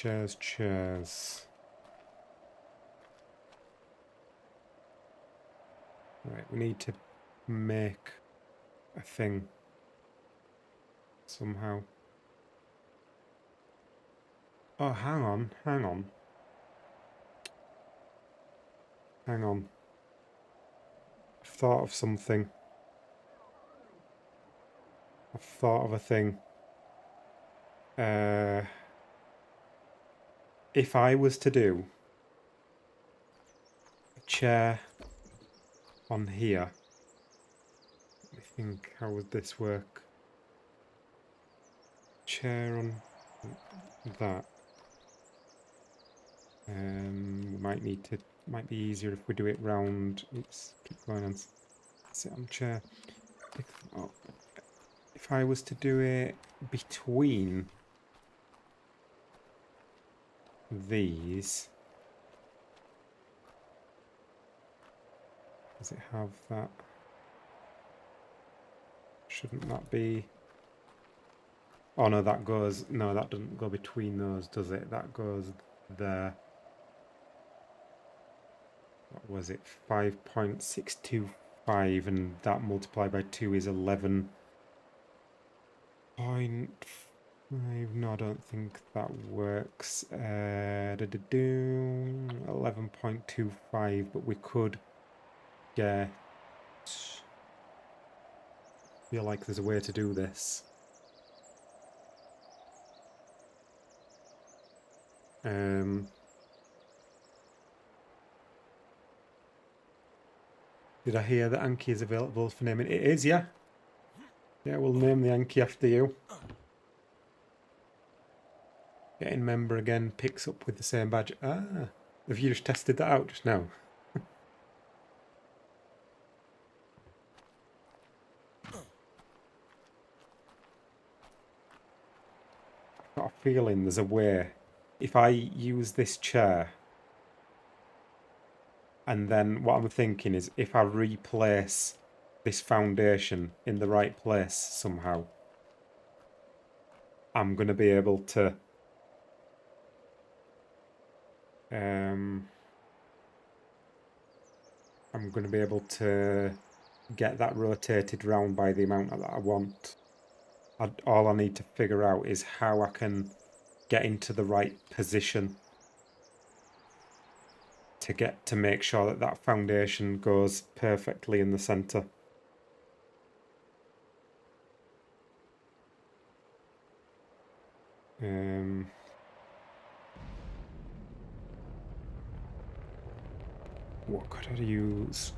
Right, we need to make a thing somehow. Oh, hang on. I've thought of something. I've thought of a thing. If I was to do a chair on here, let me think, how would this work? Chair on... that. We might be easier if we do it round. Oops, keep going and sit on chair. Pick them up. If I was to do it between these, does it have that? Shouldn't that be? Oh no, that goes. No, that doesn't go between those, does it? That goes there. What was it? 5.625, and that multiplied by 2 is 11.5. No, I don't think that works. 11.25, but we could get. Feel like there's a way to do this. Did I hear that Anki is available for naming? It is, yeah. Yeah, we'll name the Anki after you. Getting member again picks up with the same badge. Ah, have you just tested that out just now? I've got a feeling there's a way. If I use this chair, and then what I'm thinking is if I replace this foundation in the right place somehow, I'm going to be able to get that rotated round by the amount that I want. All I need to figure out is how I can get into the right position to make sure that that foundation goes perfectly in the center. What could I use?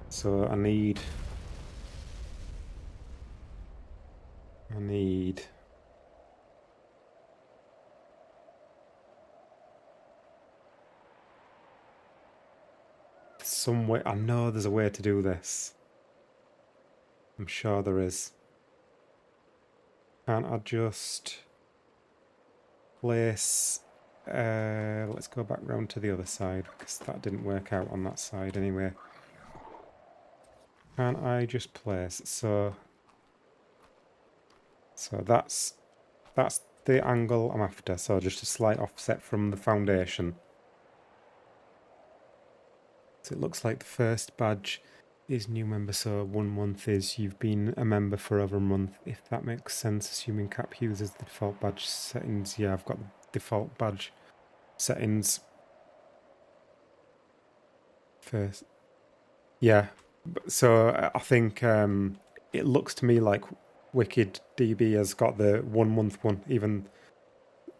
So I need some way. I know there's a way to do this. I'm sure there is. Can't I just place... let's go back round to the other side, because that didn't work out on that side anyway. Can't I just place... So that's the angle I'm after, so just a slight offset from the foundation. So it looks like the first badge is new member, so 1 month is you've been a member for over a month, if that makes sense, assuming CAP uses the default badge settings. Yeah, I've got the default badge settings first. Yeah, so I think it looks to me like Wicked DB has got the 1 month one, even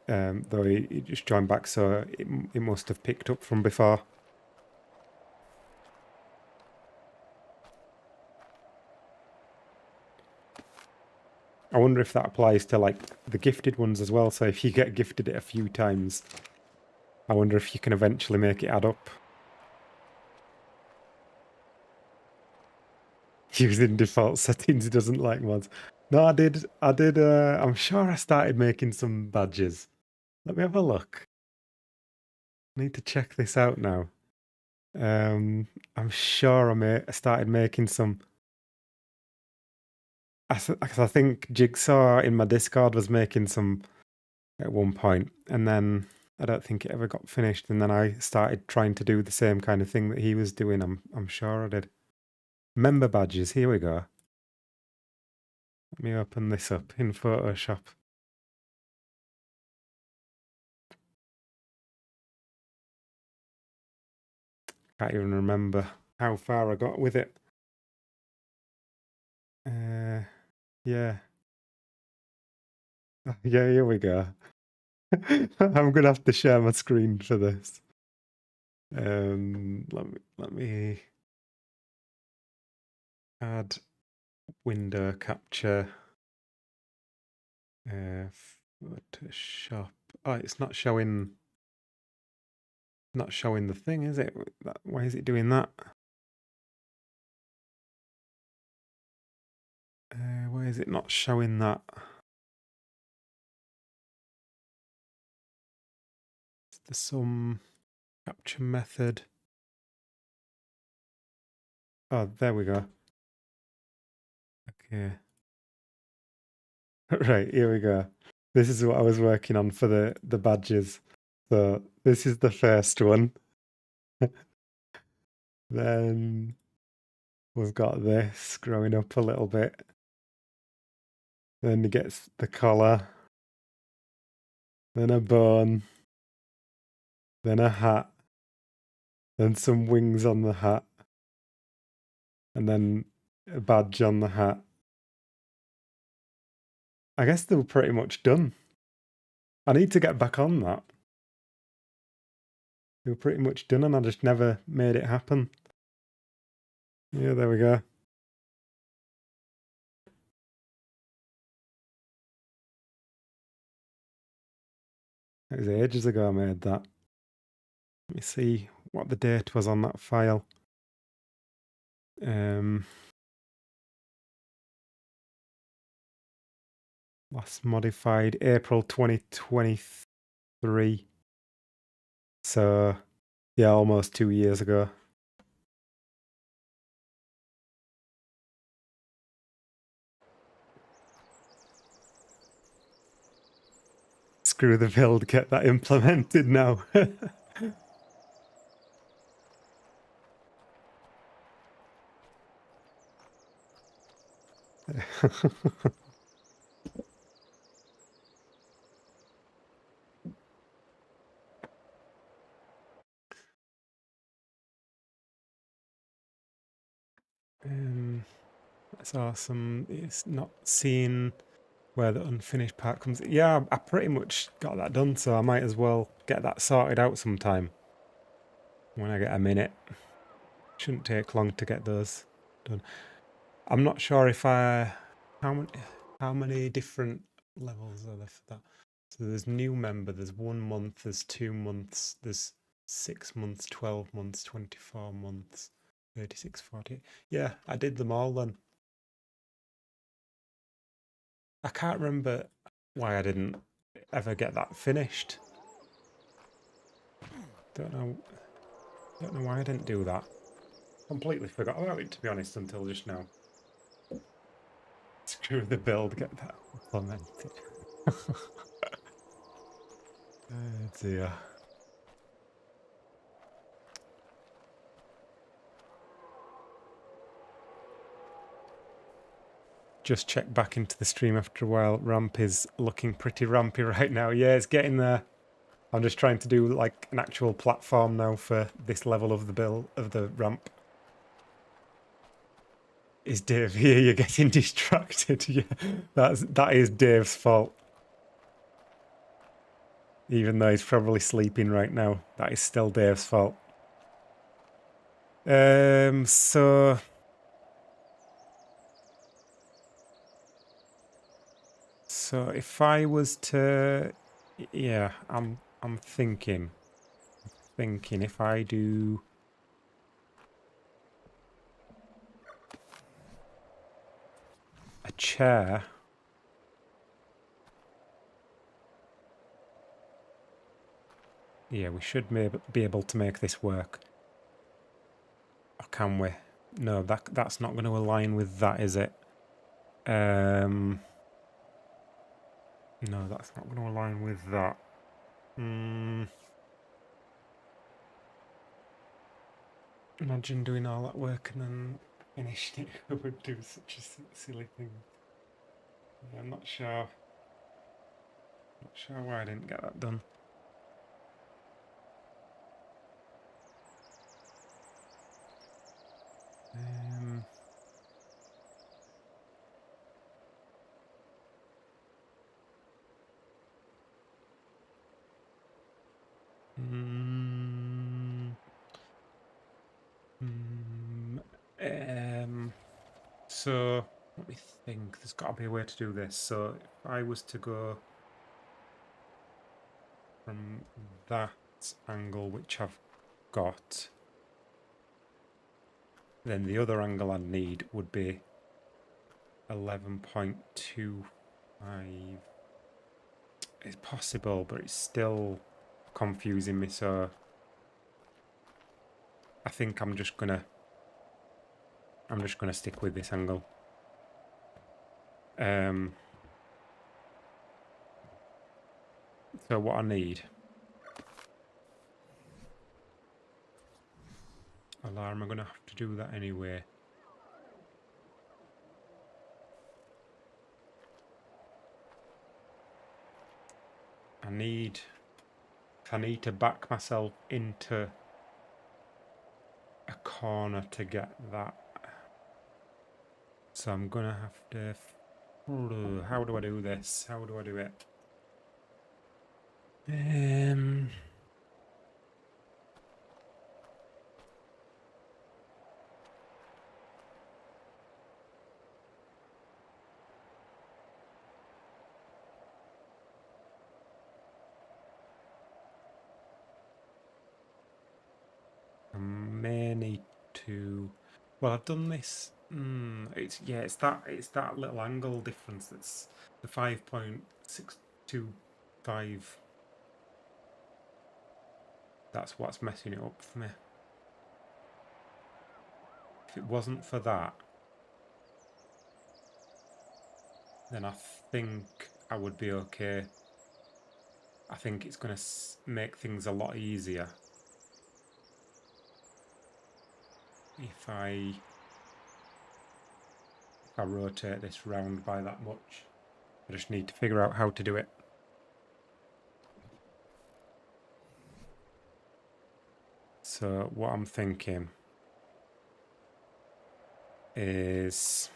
though he just joined back, so it must have picked up from before. I wonder if that applies to like the gifted ones as well. So if you get gifted it a few times, I wonder if you can eventually make it add up. Using default settings doesn't like mods. No, I did. I'm sure I started making some badges. Let me have a look. I need to check this out now. I'm sure I started making some. I think Jigsaw in my Discord was making some at one point, and then I don't think it ever got finished. And then I started trying to do the same kind of thing that he was doing. I'm sure I did. Member badges. Here we go. Let me open this up in Photoshop. Can't even remember how far I got with it. Yeah. Yeah, here we go. I'm gonna have to share my screen for this. Let me add window capture. Go to shop. Oh, it's not showing. Not showing the thing, is it? Why is it doing that? Why is it not showing that? Is there some capture method? Oh, there we go. Okay. Right, here we go. This is what I was working on for the badges. So this is the first one. Then we've got this growing up a little bit. Then he gets the collar. Then a bone. Then a hat. Then some wings on the hat. And then a badge on the hat. I guess they were pretty much done. I need to get back on that. They were pretty much done and I just never made it happen. Yeah, there we go. It was ages ago I made that. Let me see what the date was on that file. Last modified April 2023. So, yeah, almost 2 years ago. Screw the build, get that implemented now. That's awesome. It's not seeing where the unfinished part comes. Yeah, I pretty much got that done, so I might as well get that sorted out sometime when I get a minute. Shouldn't take long to get those done. I'm not sure if how many different levels are there for that. So there's new member, there's 1 month, there's 2 months, there's 6 months, 12 months, 24 months, 36, 48. Yeah, I did them all then. I can't remember why I didn't ever get that finished. Don't know why I didn't do that. Completely forgot about it, to be honest, until just now. Screw the build, get that implemented. Oh dear. Just check back into the stream after a while. Ramp is looking pretty rampy right now. Yeah, it's getting there. I'm just trying to do like an actual platform now for this level of the ramp. Is Dave here? You're getting distracted. Yeah, that is Dave's fault. Even though he's probably sleeping right now, that is still Dave's fault. So if I was to, yeah, I'm thinking if I do a chair. Yeah, we should be able to make this work. Or can we? No, that's not going to align with that, is it? No, that's not going to align with that. Imagine doing all that work and then finishing it. I would do such a silly thing. Yeah, I'm not sure. Not sure why I didn't get that done. So let me think. There's got to be a way to do this. So if I was to go from that angle, which I've got, then the other angle I need would be 11.25. It's possible, but it's still confusing me, so I think I'm just gonna stick with this angle. So what I need, alarm, I'm gonna have to do that anyway. I need to back myself into a corner to get that. So I'm gonna have to. How do I do this? How do I do it? I may need to. Well, I've done this. It's that little angle difference. That's the 5.625. That's what's messing it up for me. If it wasn't for that, then I think I would be okay. I think it's going to make things a lot easier if I rotate this round by that much. I just need to figure out how to do it. So what I'm thinking is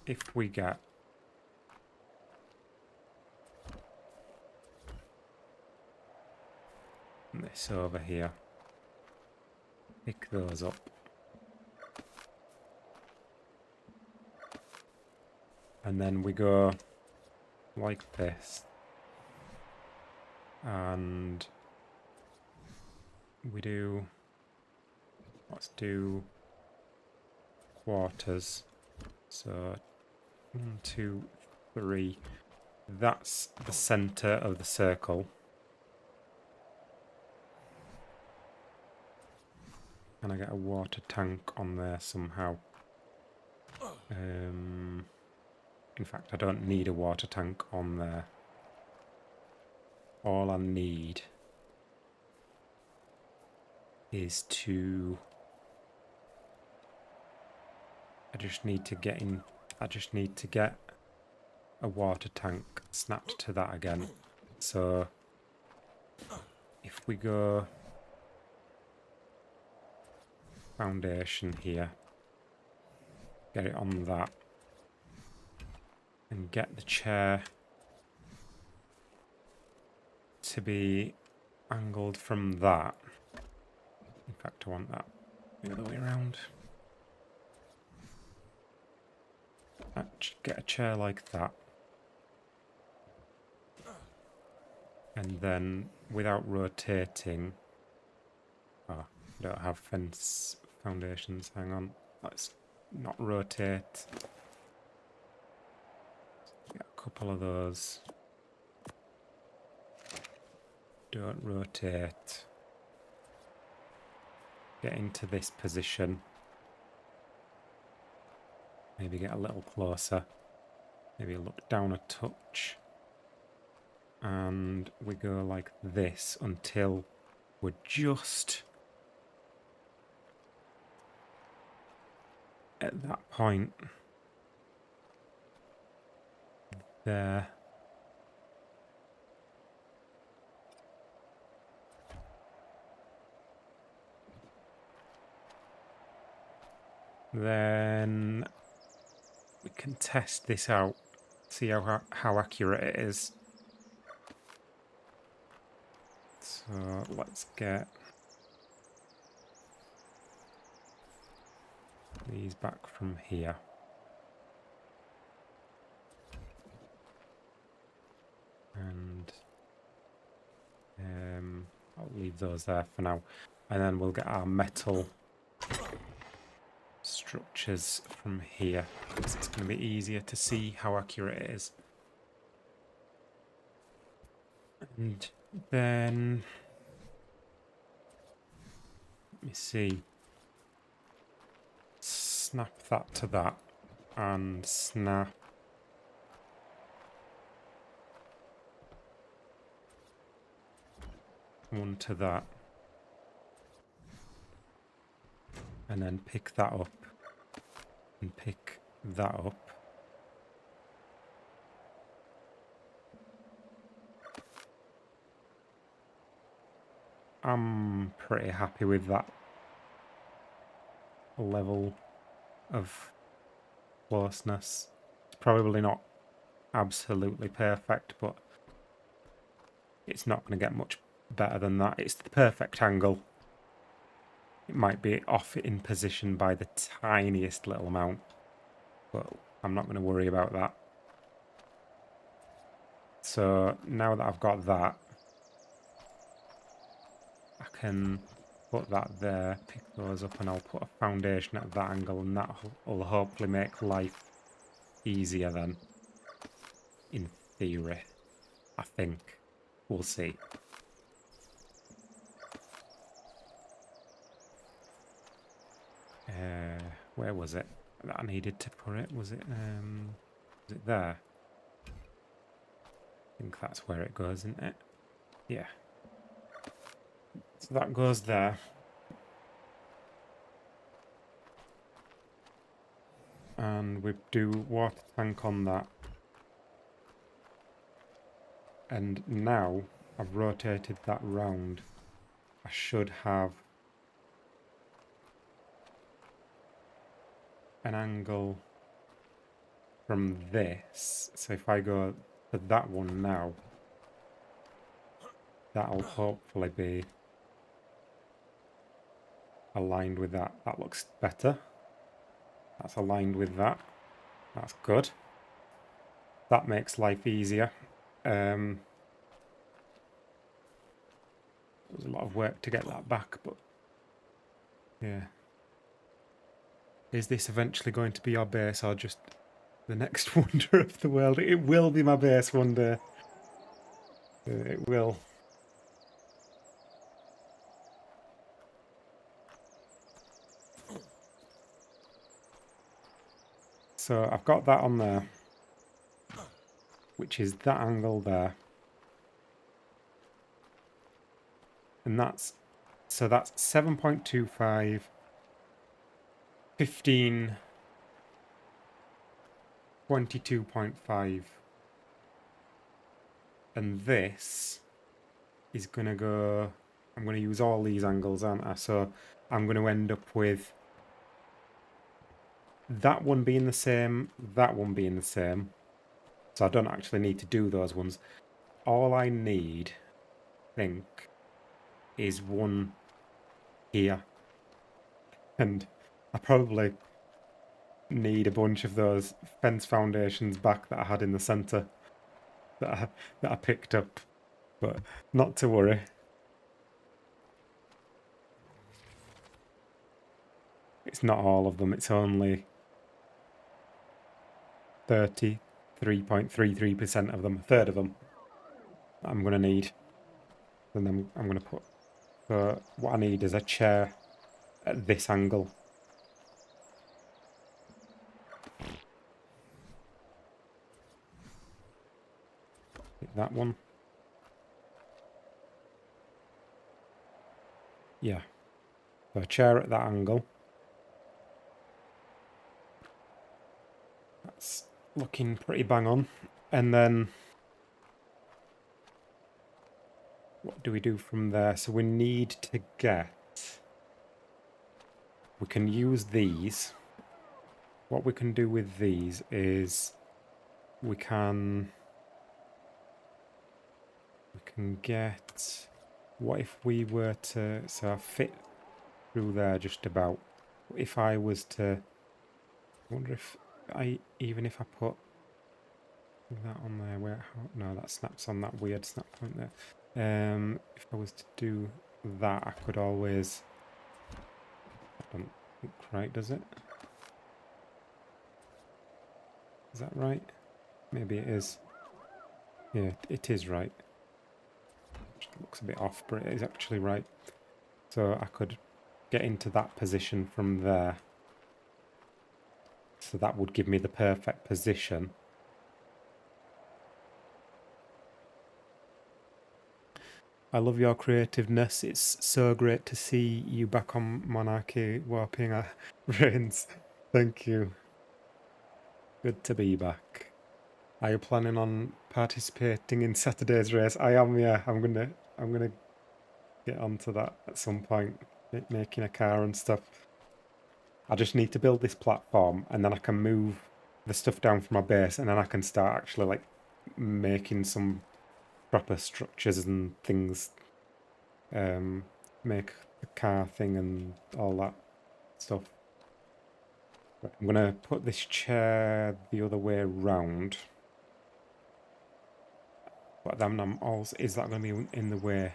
if we get this over here, pick those up, and then we go like this, and we do, let's do quarters. So 1, 2, 3. That's the center of the circle. And I get a water tank on there somehow. In fact, I don't need a water tank on there. All I need is to... I just need to get a water tank snapped to that again. So if we go foundation here, get it on that, and get the chair to be angled from that. In fact, I want that the other way around. Get a chair like that. And then, without rotating... Oh, I don't have fence foundations. Hang on. Let's not rotate. Get a couple of those. Don't rotate. Get into this position. Maybe get a little closer. Maybe look down a touch. And we go like this until we're just at that point there. Then we can test this out, see how accurate it is. So let's get these back from here. And I'll leave those there for now. And then we'll get our metal structures from here. Because it's going to be easier to see how accurate it is. And then... let me see. Snap that to that. And snap... one to that. And then pick that up. And pick that up. I'm pretty happy with that level of closeness. It's probably not absolutely perfect, but it's not going to get much better than that. It's the perfect angle. It might be off in position by the tiniest little amount, but I'm not going to worry about that. So now that I've got that, I can put that there, pick those up, and I'll put a foundation at that angle, and that will hopefully make life easier then, in theory. I think. We'll see. Where was it that I needed to put it? Was it there? I think that's where it goes, isn't it? Yeah. So that goes there. And we do water tank on that. And now I've rotated that round. I should have an angle from this. So if I go to that one now, that'll hopefully be aligned with that. That looks better. That's aligned with that. That's good. That makes life easier. It was a lot of work to get that back, but yeah. Is this eventually going to be our base or just the next wonder of the world? It will be my base one day. It will. So I've got that on there, which is that angle there. And that's, so that's 7.25, 15, 22.5. And this is going to go, I'm going to use all these angles, aren't I? So I'm going to end up with that one being the same, that one being the same. So I don't actually need to do those ones. All I need, I think, is one here. And I probably need a bunch of those fence foundations back that I had in the centre that I picked up. But not to worry. It's not all of them, it's only 33.33% of them, a third of them that I'm going to need. And then I'm going to put, so what I need is a chair at this angle. That one. Yeah. So a chair at that angle. That's looking pretty bang on. And then what do we do from there? So we need to get, we can use these. What we can do with these is we can get, what if we were to, so I fit through there just about. If I was to, I wonder if even if I put that on there, where, how, no, that snaps on that weird snap point there. If I was to do that, I could always... That doesn't look right, does it? Is that right? Maybe it is. Yeah, it is right. It looks a bit off, but it is actually right. So I could get into that position from there. So that would give me the perfect position. I love your creativeness. It's so great to see you back on Monarchy warping our reins. Thank you. Good to be back. Are you planning on participating in Saturday's race? I am, yeah. I'm gonna get onto that at some point. Making a car and stuff. I just need to build this platform and then I can move the stuff down from my base and then I can start actually like making some proper structures and things. Make the car thing and all that stuff. Right, I'm gonna put this chair the other way around. But then I'm also, is that gonna be in the way?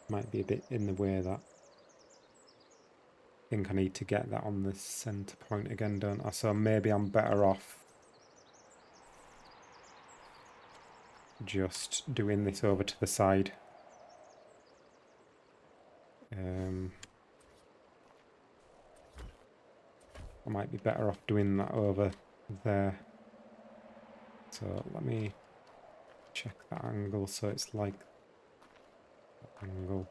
Might be a bit in the way, that. I think I need to get that on the centre point again, don't I? So maybe I'm better off just doing this over to the side. I might be better off doing that over there. So let me check that angle so it's like that angle.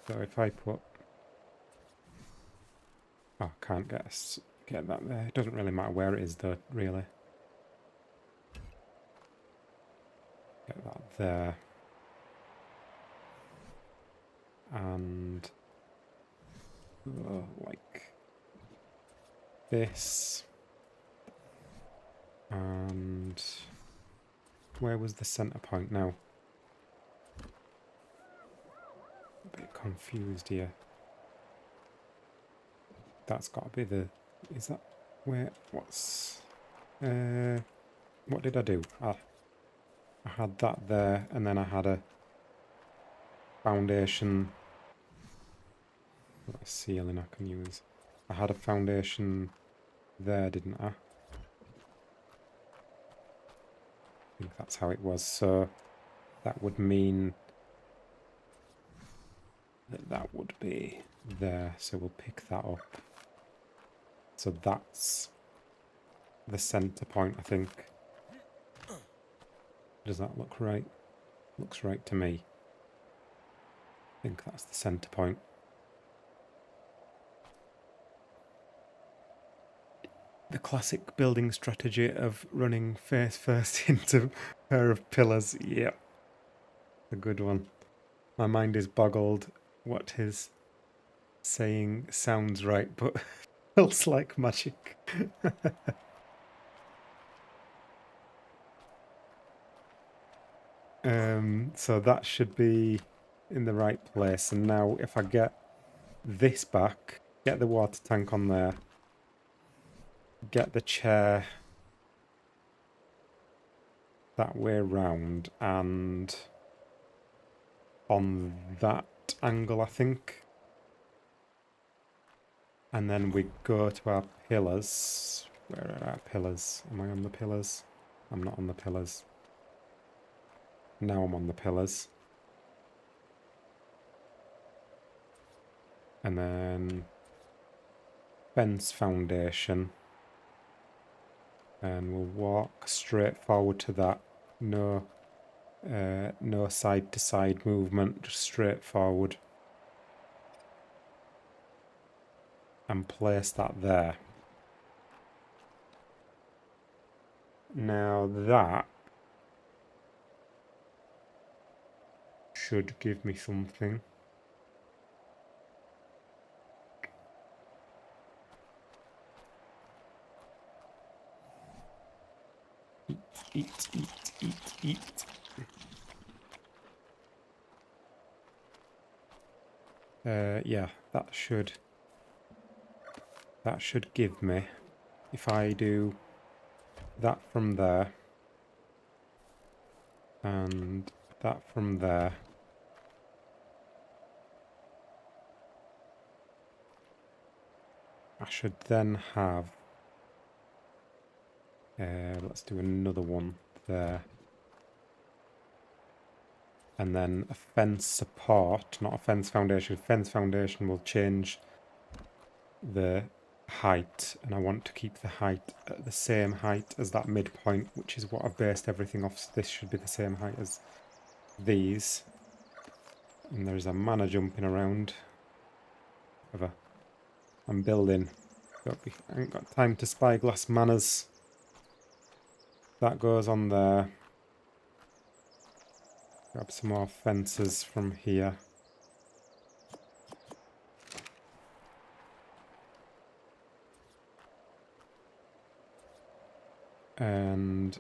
So if I put... Oh, I can't get that there. It doesn't really matter where it is though, really. Get that there. And... like... this. And... where was the centre point now? A bit confused here. That's got to be the... Is that where... What's... what did I do? I had that there, and then I had a foundation... What a ceiling I can use. I had a foundation there, didn't I? I think that's how it was. So that would mean that that would be there. So we'll pick that up. So that's the centre point, I think. Does that look right? Looks right to me. I think that's the centre point. The classic building strategy of running face first into a pair of pillars. Yep. A good one. My mind is boggled. What his saying sounds right, but feels like magic. So that should be in the right place. And now if I get this back, get the water tank on there, get the chair that way round, and on that angle, I think. And then we go to our pillars. Where are our pillars? Am I on the pillars? I'm not on the pillars. Now I'm on the pillars. And then fence foundation. And we'll walk straight forward to that. No side to side movement, just straight forward. And place that there. Now that should give me something. Eat. Yeah, that should give me, if I do that from there. And that from there. I should then have... let's do another one there. And then a fence support, not a fence foundation. Fence foundation will change the height, and I want to keep the height at the same height as that midpoint, which is what I've based everything off. So this should be the same height as these. And there's a manor jumping around. I'm building. I ain't got time to spyglass manors. That goes on there. Grab some more fences from here. And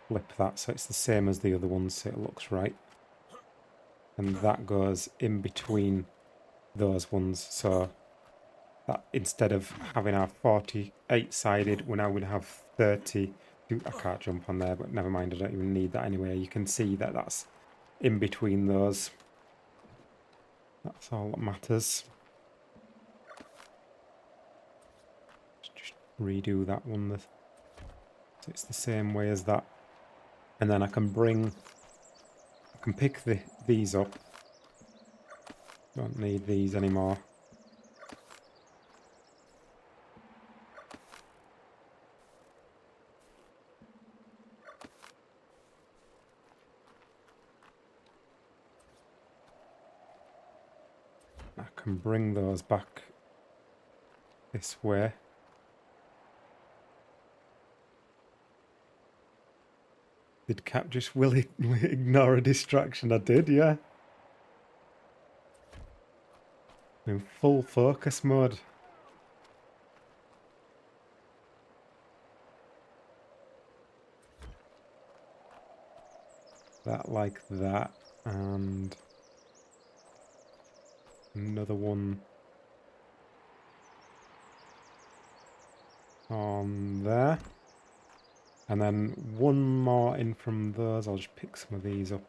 flip that so it's the same as the other ones, so it looks right. And that goes in between those ones, so that instead of having our 48 sided, we're now going to have 30. I can't jump on there, but never mind, I don't even need that anyway. You can see that that's in between those. That's all that matters. Just redo that one. So it's the same way as that. And then I can pick these up. Don't need these anymore. I can bring those back this way. Did Cap just willingly ignore a distraction? I did, yeah. In full focus mode. That like that, and another one on there. And then one more in from those. I'll just pick some of these up.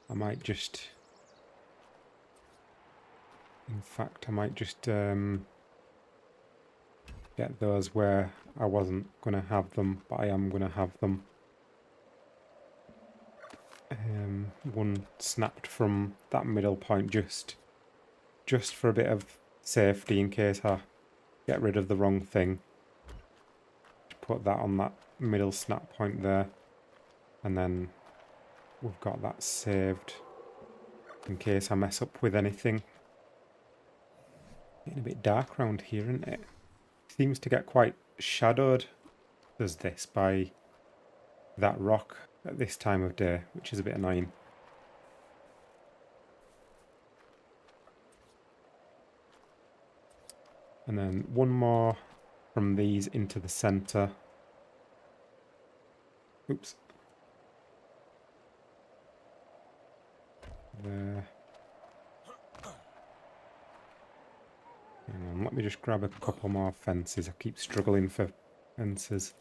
I might just... In fact, I might just get those where I wasn't going to have them, but I am going to have them. One snapped from that middle point just for a bit of safety in case I get rid of the wrong thing. Put that on that middle snap point there, and then we've got that saved in case I mess up with anything. Getting a bit dark around here, isn't it? Seems to get quite shadowed, does this, by that rock at this time of day, which is a bit annoying. And then one more from these into the centre. Oops. There. Hang on, let me just grab a couple more fences. I keep struggling for fences.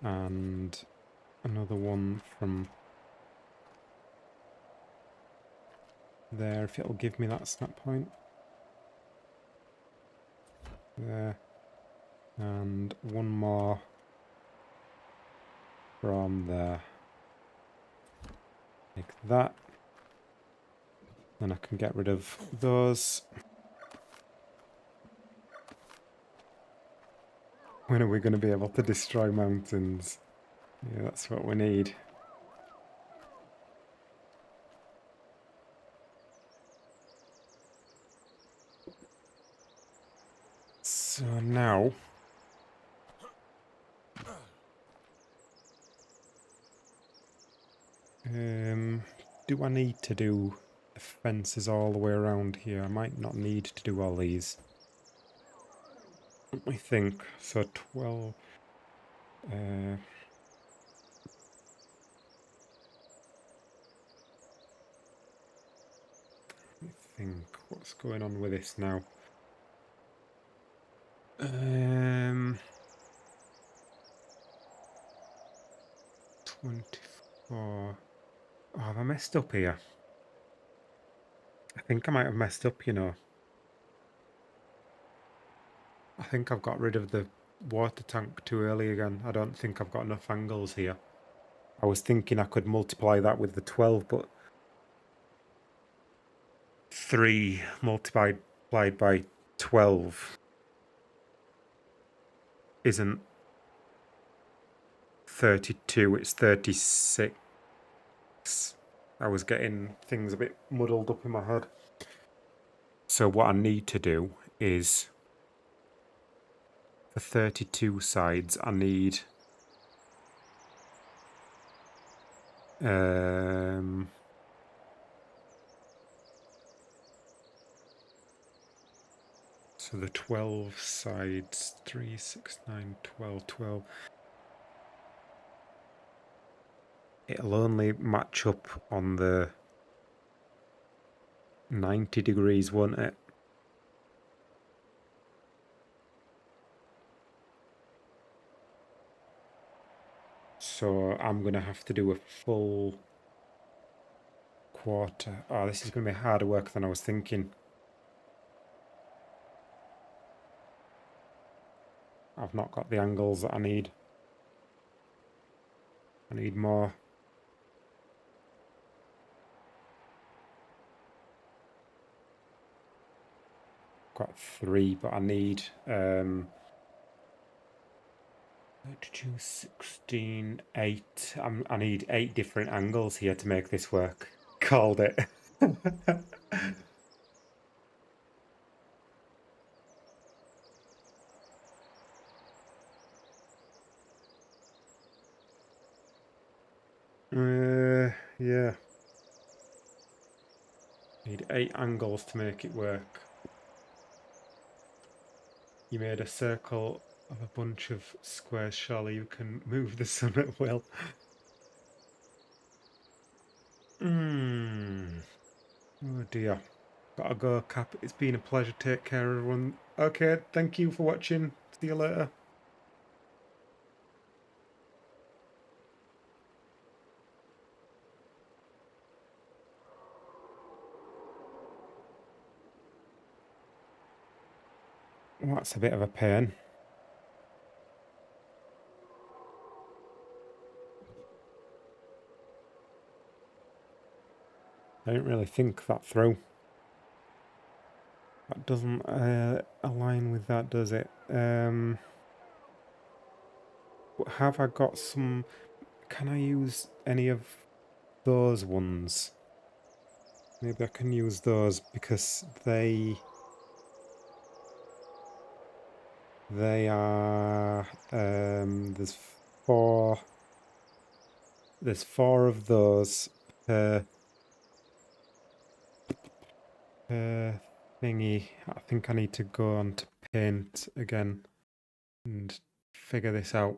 And another one from there, if it'll give me that snap point. There. And one more from there. Like that. Then I can get rid of those. When are we going to be able to destroy mountains? Yeah, that's what we need. So now... do I need to do the fences all the way around here? I might not need to do all these. Let me think. So 12... I think what's going on with this now. 24. Oh, have I messed up here? I think I might have messed up, you know. I think I've got rid of the water tank too early again. I don't think I've got enough angles here. I was thinking I could multiply that with the 12, but 3 multiplied by 12 isn't 32, it's 36. I was getting things a bit muddled up in my head. So what I need to do is, for 32 sides, I need so the 12 sides, 3, 6, 9, 12, 12. It'll only match up on the 90 degrees, won't it? So I'm going to have to do a full quarter. Oh, this is going to be harder work than I was thinking. I've not got the angles that I need. I need more. Got 3, but I need 32, 16, 8. I need 8 different angles here to make this work. Called it. Yeah. Need 8 angles to make it work. You made a circle of a bunch of squares. Surely you can move the sun at will. Oh dear. Gotta go, Cap. It's been a pleasure. Take care, everyone. Okay, thank you for watching. See you later. Well, that's a bit of a pain. I didn't really think that through. That doesn't align with that, does it? Have I got some... Can I use any of those ones? Maybe I can use those because they are... there's 4... There's 4 of those per thingy. I think I need to go on to paint again and figure this out.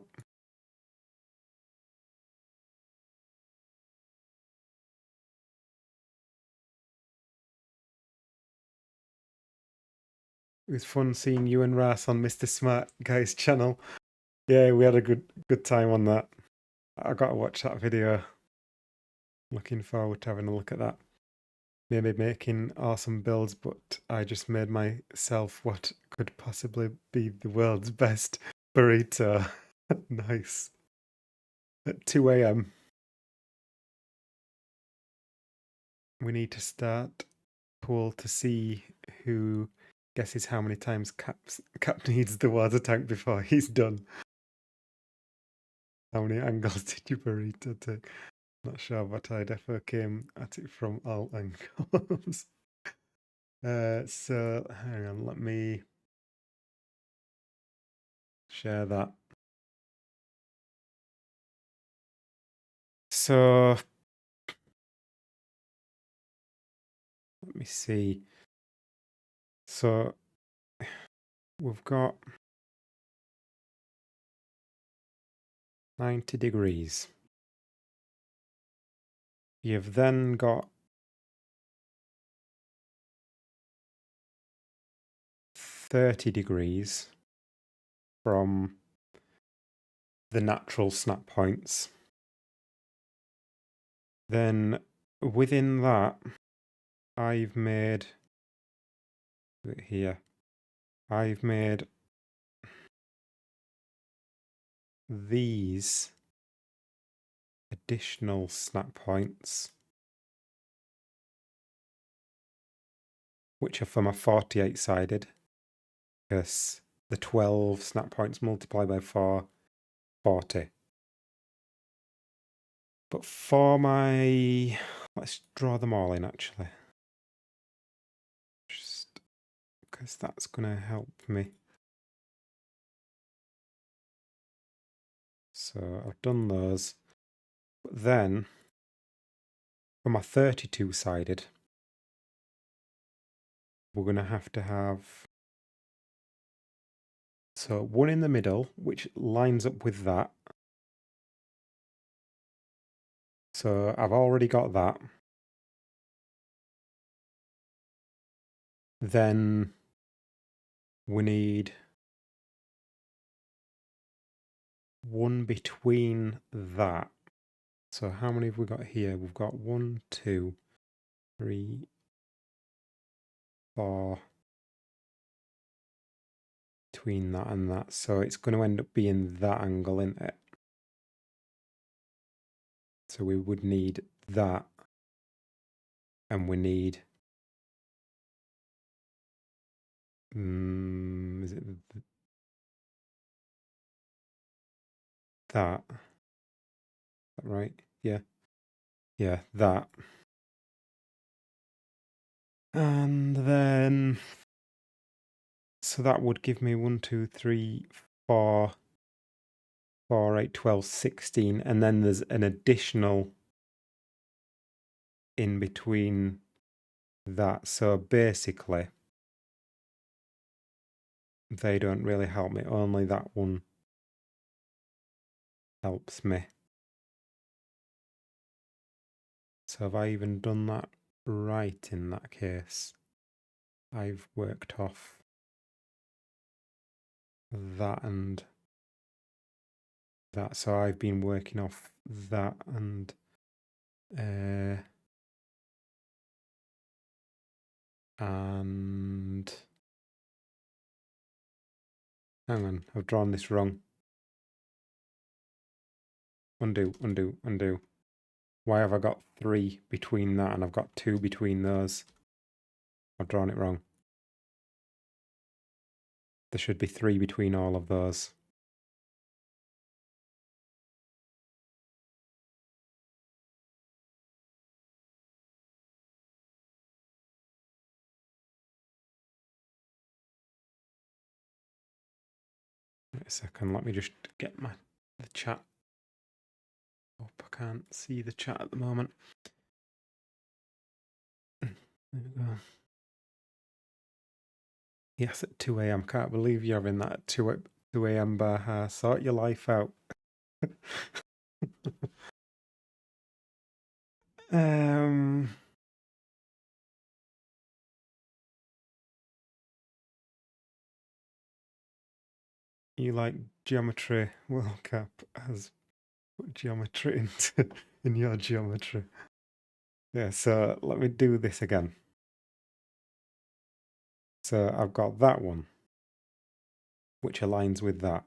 It was fun seeing you and Ras on Mr. Smart Guy's channel. Yeah, we had a good time on that. I gotta watch that video. Looking forward to having a look at that. Maybe making awesome builds, but I just made myself what could possibly be the world's best burrito. Nice. At 2 a.m. We need to start pool to see who guesses how many times Cap needs the water tank before he's done. How many angles did your burrito take? Not sure, but I definitely came at it from all angles. So hang on, let me share that. So let me see. So we've got 90 degrees. You've then got 30 degrees from the natural snap points. Then within that, I've made here. I've made these additional snap points, which are for my 48 sided, because the 12 snap points multiply by 4, 40. But for my, let's draw them all in actually, just because that's going to help me. So I've done those, but then for my 32 sided, we're going to have so one in the middle, which lines up with that. So I've already got that. Then we need one between that. So how many have we got here? We've got 1, 2, 3, 4 between that and that. So it's going to end up being that angle, isn't it? So we would need that. And we need is it that? Is that right? Yeah. Yeah, that. And then so that would give me 1, 2, 3, 4, 4, 8, 12, 16. And then there's an additional in between that. So basically, they don't really help me. Only that one helps me. So have I even done that right in that case? I've worked off that and that. So I've been working off that and hang on, I've drawn this wrong. Undo, undo, undo. Why have I got 3 between that and I've got 2 between those? I've drawn it wrong. There should be 3 between all of those. Wait a second, let me just get the chat up. I can't see the chat at the moment. There we go. Yes, at 2 a.m. Can't believe you're having that at 2 a.m. Baha. Sort your life out. You like geometry? Well, Cap has put geometry in your geometry. Yeah, so let me do this again. So I've got that one, which aligns with that.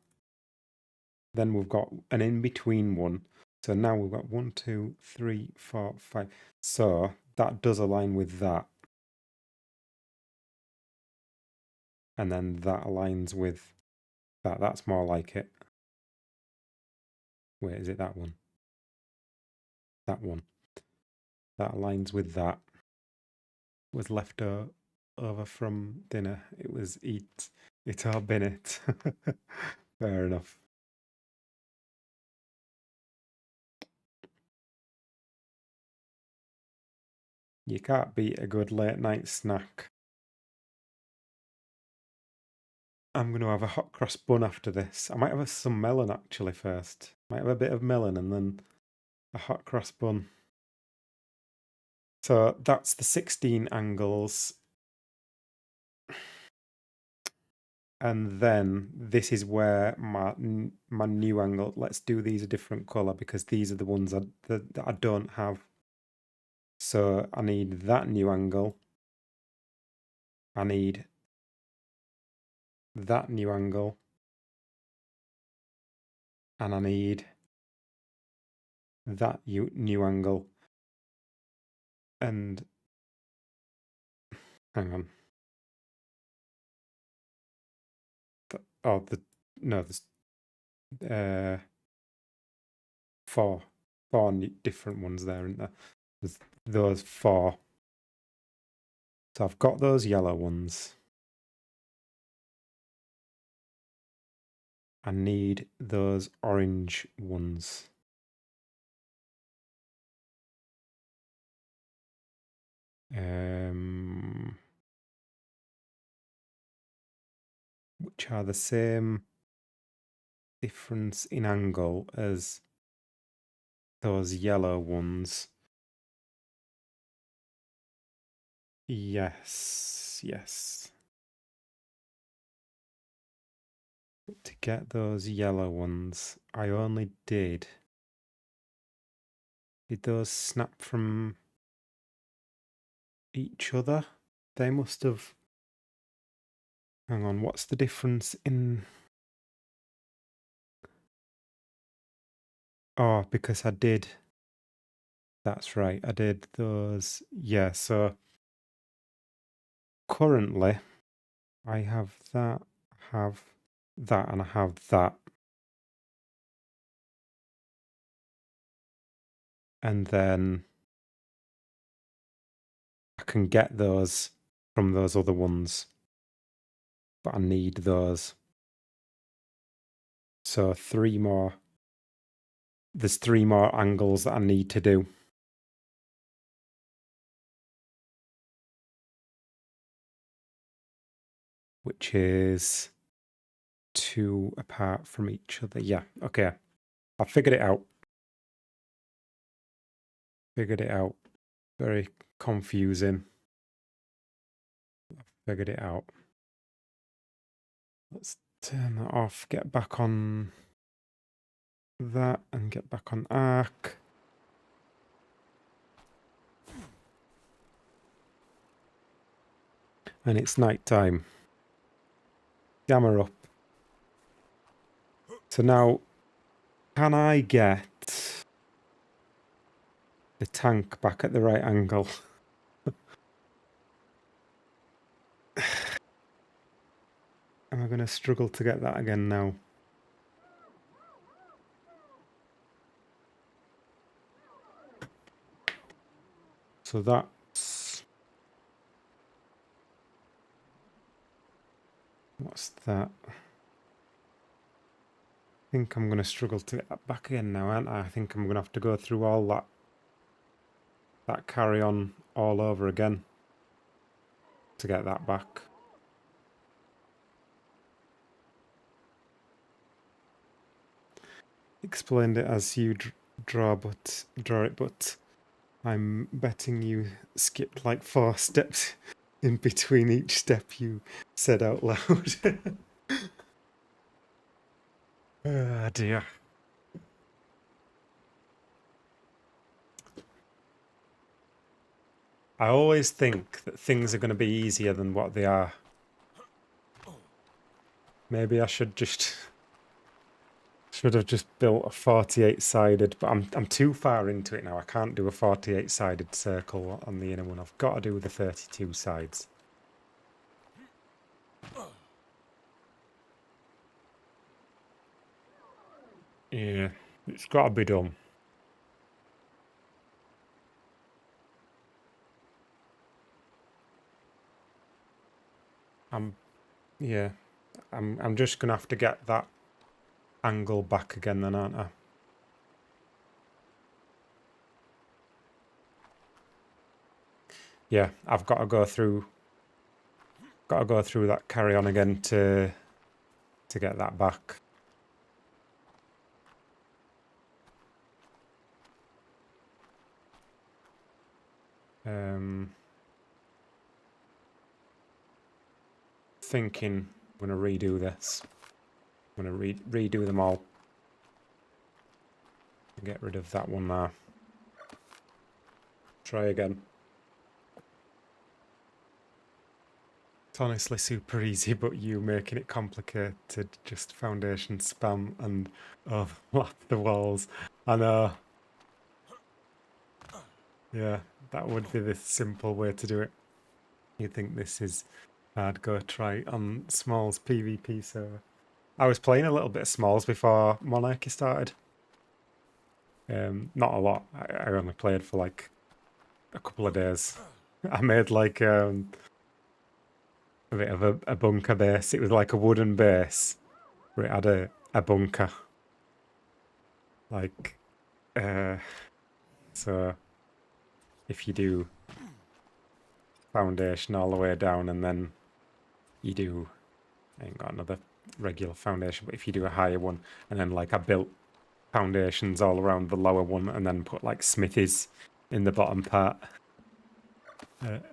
Then we've got an in-between one. So now we've got 1, 2, 3, 4, 5. So that does align with that. And then that aligns with that. That's more like it. Wait, is it that one? That one. That aligns with that. Was left over from dinner. It was eat or bin it. Fair enough. You can't beat a good late night snack. I'm going to have a hot cross bun after this. I might have some melon actually first. Might have a bit of melon and then a hot cross bun. So that's the 16 angles. And then this is where my new angle. Let's do these a different color because these are the ones that I don't have. So I need that new angle. I need that new angle. And I need that new angle. And hang on. Oh, no, there's four different ones there, isn't there? There's those four. So I've got those yellow ones. I need those orange ones. Which are the same difference in angle as those yellow ones. Yes, yes. But to get those yellow ones, I only did those snap from each other? They must have... Hang on, what's the difference in... Oh, because I did... That's right, I did those... Yeah, so... Currently, I have that, and I have that. And then... I can get those from those other ones. But I need those. So 3 more. There's 3 more angles that I need to do. Which is 2 apart from each other. Yeah, okay. I figured it out. Very confusing. I figured it out. Let's turn that off. Get back on that and get back on arc. And it's night time. Gamma up. So now, can I get the tank back at the right angle? Am I going to struggle to get that again now? So that's... What's that? I think I'm going to struggle to get that back again now, aren't I? I think I'm going to have to go through all that carry on all over again to get that back. Explained it as you draw it, but I'm betting you skipped like 4 steps in between each step you said out loud. Ah, dear. I always think that things are going to be easier than what they are. Maybe I should have just built a 48-sided, but I'm too far into it now. I can't do a 48-sided circle on the inner one. I've got to do the 32 sides. Yeah, it's got to be done. I'm just gonna have to get that angle back again then, aren't I? Yeah, I've got to go through that carry on again to get that back. Thinking I'm going to redo this. I'm going to redo them all. Get rid of that one there. Try again. It's honestly super easy, but you making it complicated, just foundation spam and overlap the walls. I know. Yeah, that would be the simple way to do it. You think this is hard, go try it on Smalls PvP server. I was playing a little bit of Smalls before Monarchy started. Not a lot. I only played for like a couple of days. I made like a bit of a bunker base. It was like a wooden base, but it had a bunker. Like, so if you do foundation all the way down and then you do, I ain't got another regular foundation, but if you do a higher one and then like I built foundations all around the lower one and then put like smithies in the bottom part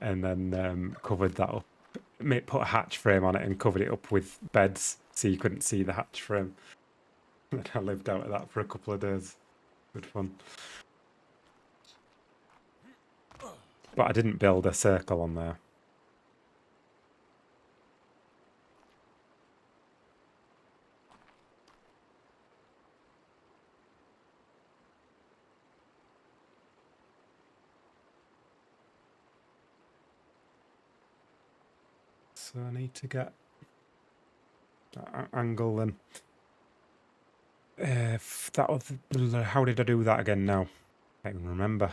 and then covered that up. Put a hatch frame on it and covered it up with beds so you couldn't see the hatch frame. And I lived out of that for a couple of days. Good fun. But I didn't build a circle on there. So I need to get that angle then. That was, how did I do that again now? I can't even remember.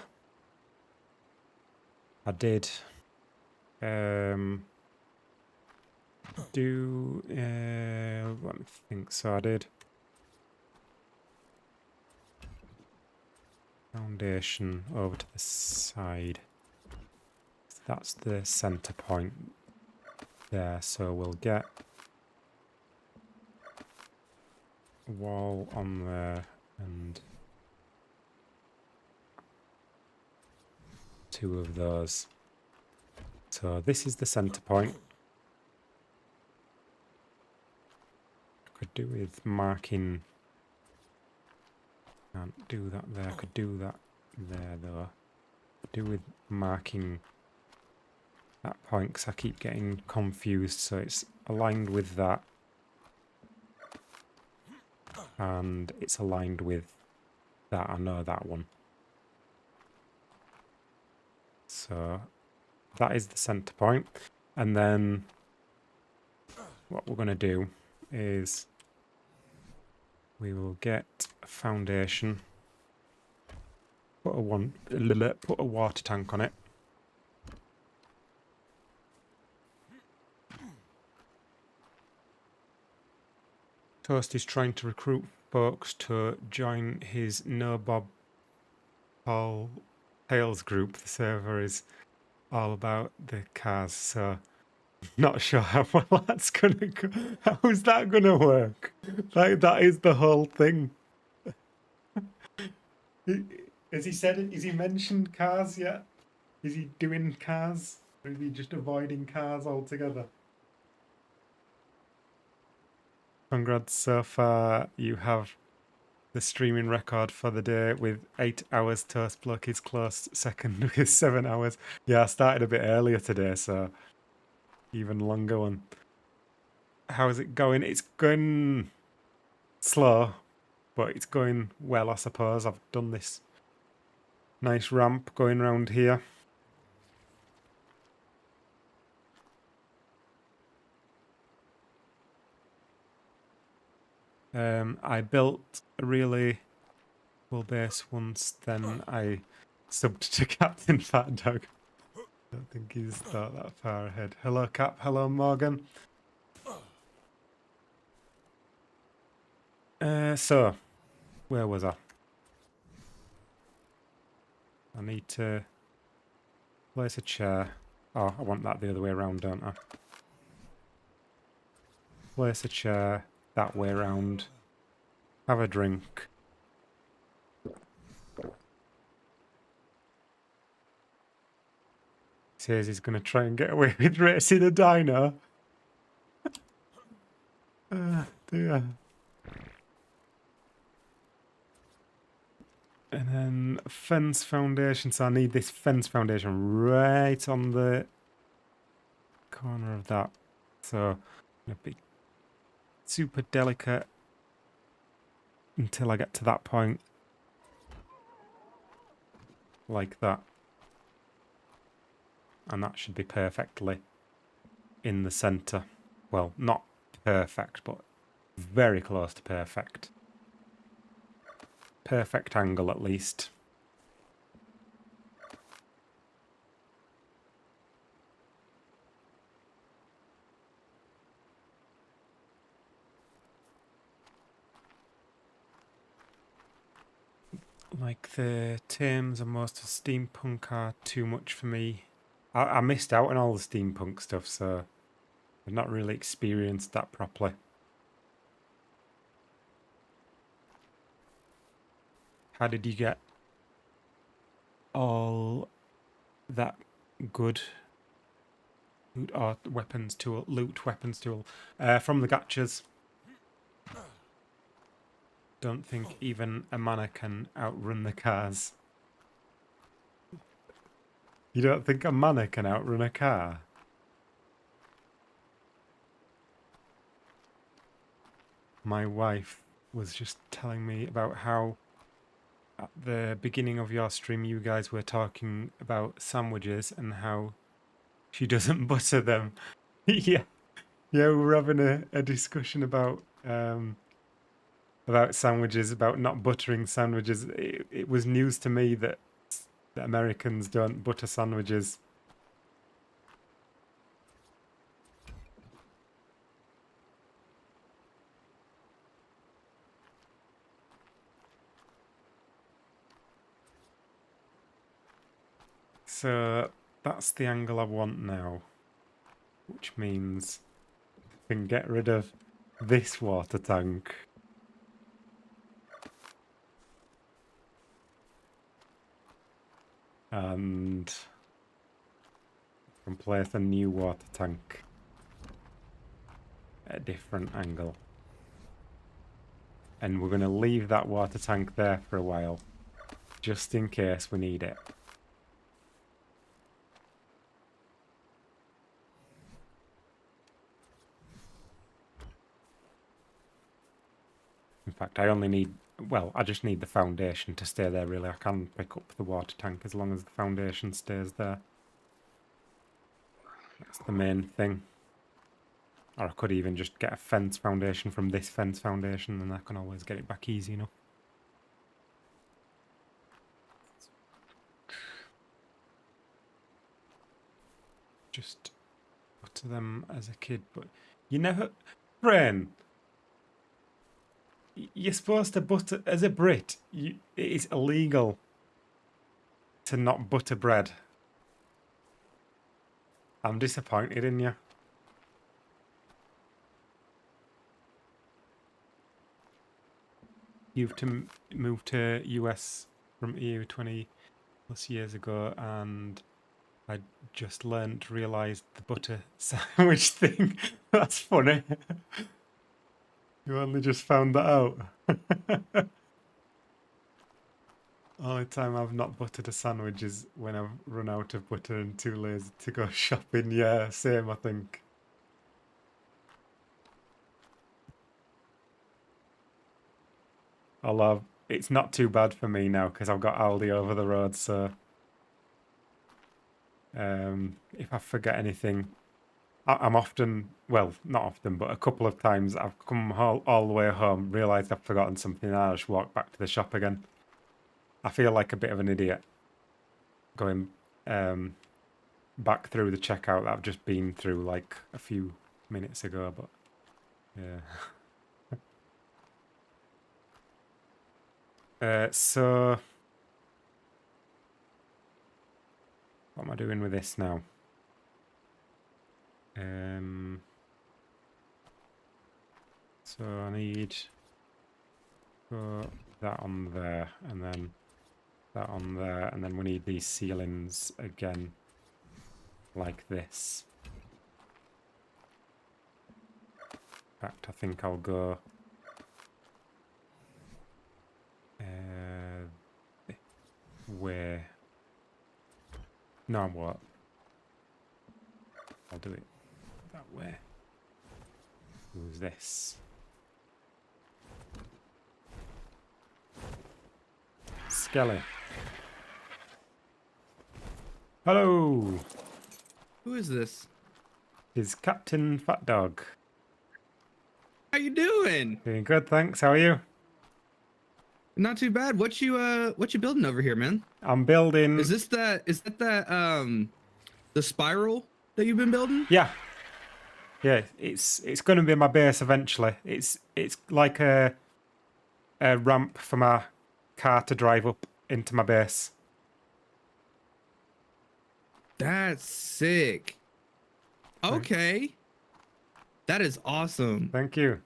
I did let me think. So I did foundation over to the side. That's the center point there, so we'll get a wall on there and 2 of those. So this is the center point. Could do with marking. Can't do that there. Could do that there though. Could do with marking that point because I keep getting confused. So it's aligned with that, and it's aligned with that. I know that one. So that is the center point, and then what we're going to do is we will get a foundation, put a water tank on it. Toast is trying to recruit folks to join his No Bob Paul Tales group. The server is all about the cars, so not sure how well that's gonna go. How's that gonna work? Like, that is the whole thing. Has he said it? Has he mentioned cars yet? Is he doing cars? Or is he just avoiding cars altogether? Congrats, so far you have the streaming record for the day with 8 hours. Toast Block is close second with 7 hours. Yeah, I started a bit earlier today, so even longer one. How is it going? It's going slow, but it's going well, I suppose. I've done this nice ramp going around here. I built a really cool base once, then I subbed to Captain Fat Dog. I don't think he's thought that far ahead. Hello, Cap. Hello, Morgan. So, where was I? I need to place a chair. Oh, I want that the other way around, don't I? Place a chair that way around. Have a drink. Says he's going to try and get away with racing a dino. Dear. And then fence foundation. So I need this fence foundation right on the corner of that. So I'm gonna be super delicate until I get to that point. Like that. And that should be perfectly in the centre. Well, not perfect, but very close to perfect. Perfect angle at least. Like the Thames and most of steampunk are too much for me. I missed out on all the steampunk stuff, so I've not really experienced that properly. How did you get all that good loot or weapons tool? Loot weapons tool from the gachas. Don't think even a mana can outrun the cars. You don't think a mana can outrun a car? My wife was just telling me about how at the beginning of your stream you guys were talking about sandwiches and how she doesn't butter them. Yeah, we were having a discussion about sandwiches, about not buttering sandwiches. It was news to me that Americans don't butter sandwiches. So that's the angle I want now, which means I can get rid of this water tank. And place a new water tank at a different angle. And we're going to leave that water tank there for a while, just in case we need it. In fact, I only need, well, I just need the foundation to stay there, really. I can pick up the water tank as long as the foundation stays there. That's the main thing. Or I could even just get a fence foundation from this fence foundation, and I can always get it back easy enough. Just butter them as a kid, but you never... Brain! You're supposed to butter... As a Brit, it is illegal to not butter bread. I'm disappointed in you. You've moved to US from EU 20 plus years ago, and I just realised the butter sandwich thing. That's funny. You only just found that out. Only time I've not buttered a sandwich is when I've run out of butter and too lazy to go shopping. Yeah, same, I think. Although it's not too bad for me now because I've got Aldi over the road, so if I forget anything, I'm often, well, not often, but a couple of times I've come all the way home, realised I've forgotten something, and I just walk back to the shop again. I feel like a bit of an idiot going back through the checkout that I've just been through like a few minutes ago, but yeah. So what am I doing with this now? So I need that on there, and then that on there, and then we need these ceilings again, like this. fact, I think I'll go... where... No, I won't. I'll do it that way. Who's this? Skelly. Hello! Who is this? Is Captain Fat Dog. How you doing? Doing good, thanks. How are you? Not too bad. What you building over here, man? I'm building... Is that the spiral that you've been building? Yeah. Yeah, it's going to be my base eventually. It's like a ramp for my car to drive up into my base. That's sick. Okay. That is awesome. Thank you.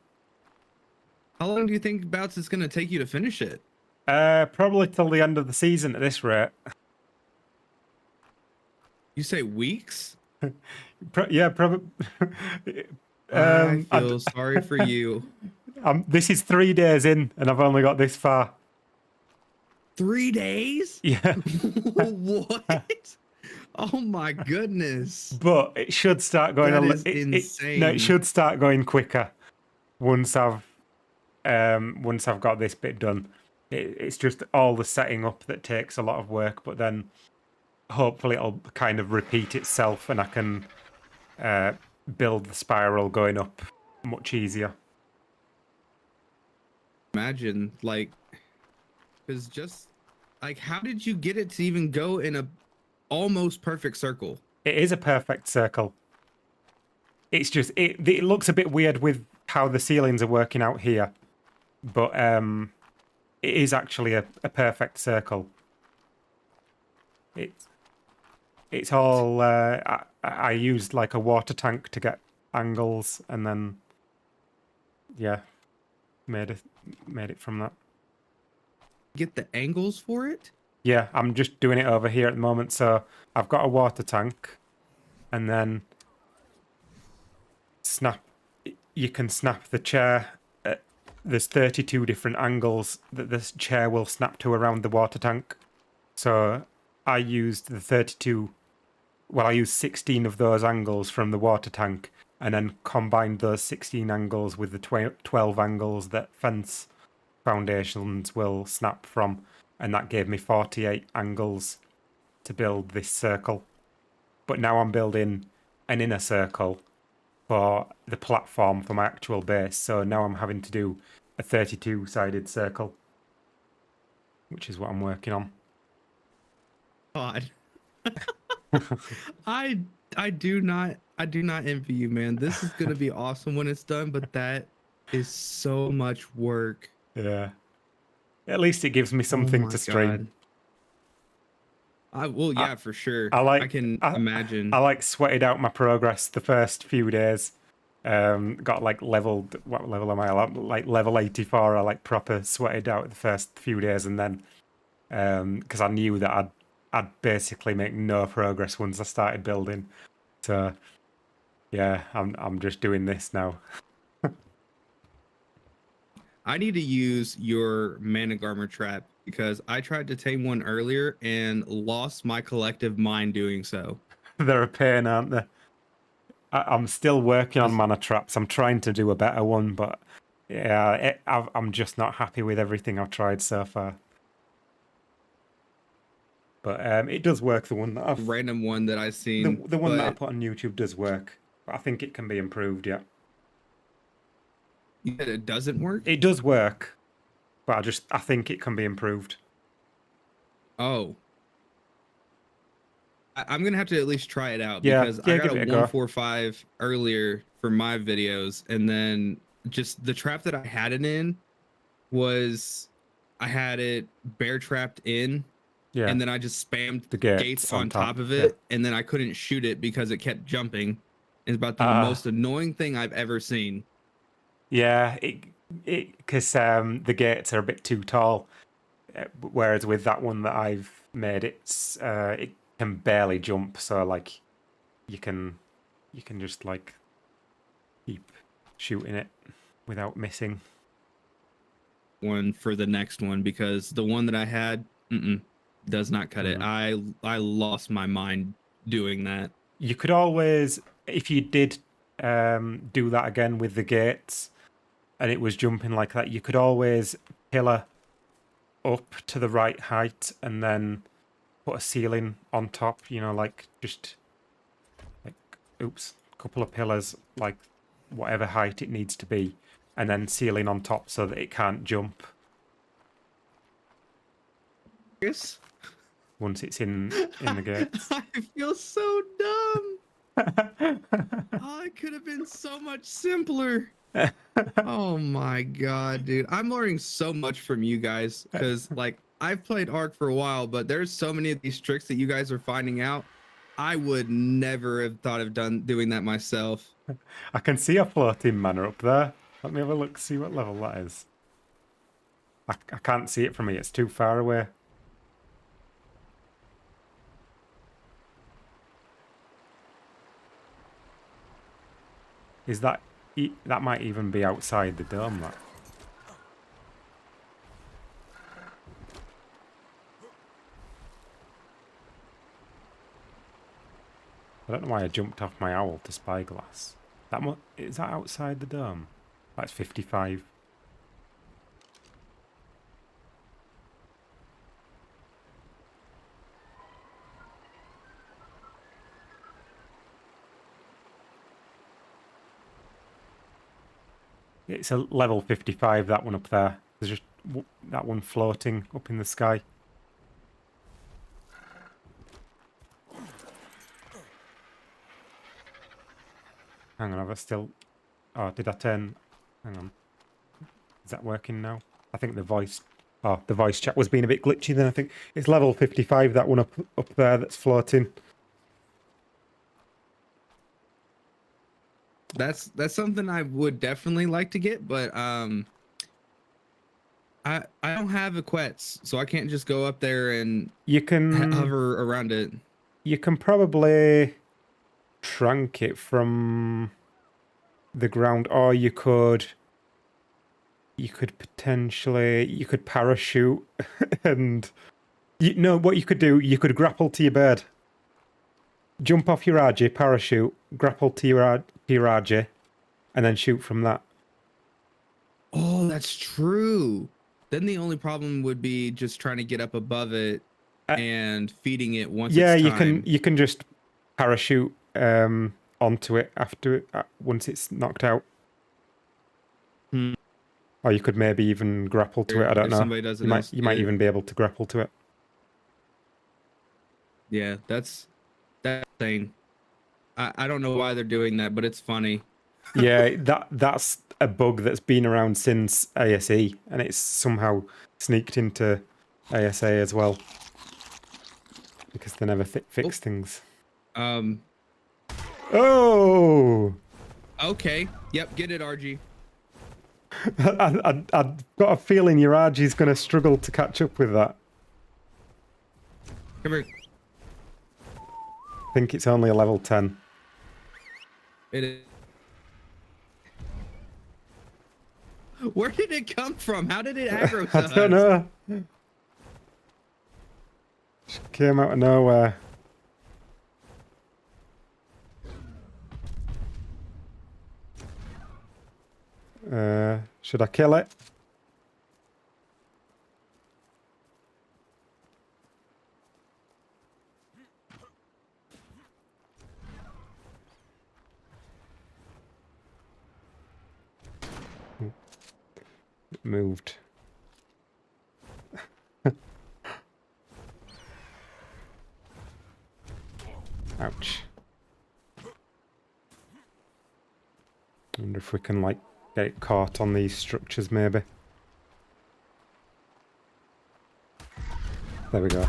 How long do you think about it's gonna take you to finish it? Probably till the end of the season at this rate. You say weeks? Yeah, probably. I feel sorry for you. This is 3 days in, and I've only got this far. 3 days? Yeah. What? Oh my goodness. But it should start going That is insane. No, it should start going quicker once I've got this bit done. It's just all the setting up that takes a lot of work, but then hopefully it'll kind of repeat itself and I can build the spiral going up much easier. Imagine, like, because just like, how did you get it to even go in a almost perfect circle? It is a perfect circle. It's just it looks a bit weird with how the ceilings are working out here, but it is actually a perfect circle. It's all I used like a water tank to get angles, and then yeah, made it from that. Get the angles for it? Yeah, I'm just doing it over here at the moment. So I've got a water tank, and then you can snap the chair. There's 32 different angles that this chair will snap to around the water tank. So I used the 32. Well, I used 16 of those angles from the water tank, and then combined those 16 angles with the 12 angles that fence foundations will snap from, and that gave me 48 angles to build this circle. But now I'm building an inner circle for the platform for my actual base, so now I'm having to do a 32-sided circle, which is what I'm working on. God. I do not envy you, man. This is gonna be awesome when it's done, but that is so much work. Yeah. At least it gives me something to stream. Well, yeah, for sure. I can imagine. I like sweated out my progress the first few days. Got like leveled. What level am I? Like level 84. I like proper sweated out the first few days, and then because I knew that I'd basically make no progress once I started building. So yeah, I'm just doing this now. I need to use your mana garmer trap because I tried to tame one earlier and lost my collective mind doing so. They're a pain, aren't they? I'm still working on mana traps. I'm trying to do a better one, but yeah, I'm just not happy with everything I've tried so far. But it does work. The one that I've random one that I've seen, the one that I put on YouTube does work. But I think it can be improved. Yeah. You said it doesn't work? It does work, but I think it can be improved. Oh. I'm gonna have to at least try it out because I got a 145 earlier for my videos, and then just the trap that I had it in was I had it bear trapped in, and then I just spammed the gates on top of it, and then I couldn't shoot it because it kept jumping. It's about the most annoying thing I've ever seen. Yeah, because the gates are a bit too tall, whereas with that one that I've made, it can barely jump. So like, you can just like shooting it without missing. One for the next one, because the one that I had does not cut it. I lost my mind doing that. You could always, if you did do that again with the gates and it was jumping like that, you could always pillar up to the right height and then put a ceiling on top, you know, like just like a couple of pillars, like whatever height it needs to be, and then ceiling on top so that it can't jump. Yes. Once it's in the gates. I feel so dumb. Oh, it could have been so much simpler. Oh my god, dude. I'm learning so much from you guys, because like I've played Ark for a while, but there's so many of these tricks that you guys are finding out. I would never have thought of doing that myself. I can see a floating manor up there. Let me have a look, see what level that is. I can't see it from here, it's too far away. Is that... that might even be outside the dome, that. I don't know why I jumped off my owl to spyglass. Is that outside the dome? That's 55. It's a level 55, that one up there. There's just that one floating up in the sky. Hang on, have I still... Oh, did I turn... Hang on. Is that working now? I think the voice... Oh, the voice chat was being a bit glitchy then, I think. It's level 55, that one up there that's floating. That's something I would definitely like to get, but I don't have equets, so I can't just go up there and you can hover around it. You can probably trunk it from the ground, or you could potentially parachute and what you could do, you could grapple to your bird. Jump off your RJ, parachute, grapple to your RJ, and then shoot from that. Oh, that's true. Then the only problem would be just trying to get up above it and feeding it once it's time. you can just parachute onto it once it's knocked out. Or you could maybe even grapple to it. I don't know. You might even be able to grapple to it. Yeah, that's thing. I don't know why they're doing that, but it's funny. Yeah, that's a bug that's been around since ASE, and it's somehow sneaked into ASA as well, because they never fix things. Oh! Okay. Yep, get it, RG. I've got a feeling your RG's going to struggle to catch up with that. Come here. I think it's only a level 10. It is. Where did it come from? How did it aggro us? I don't know. Just came out of nowhere. Should I kill it? It moved. Ouch. I wonder if we can, like, get it caught on these structures, maybe. There we go.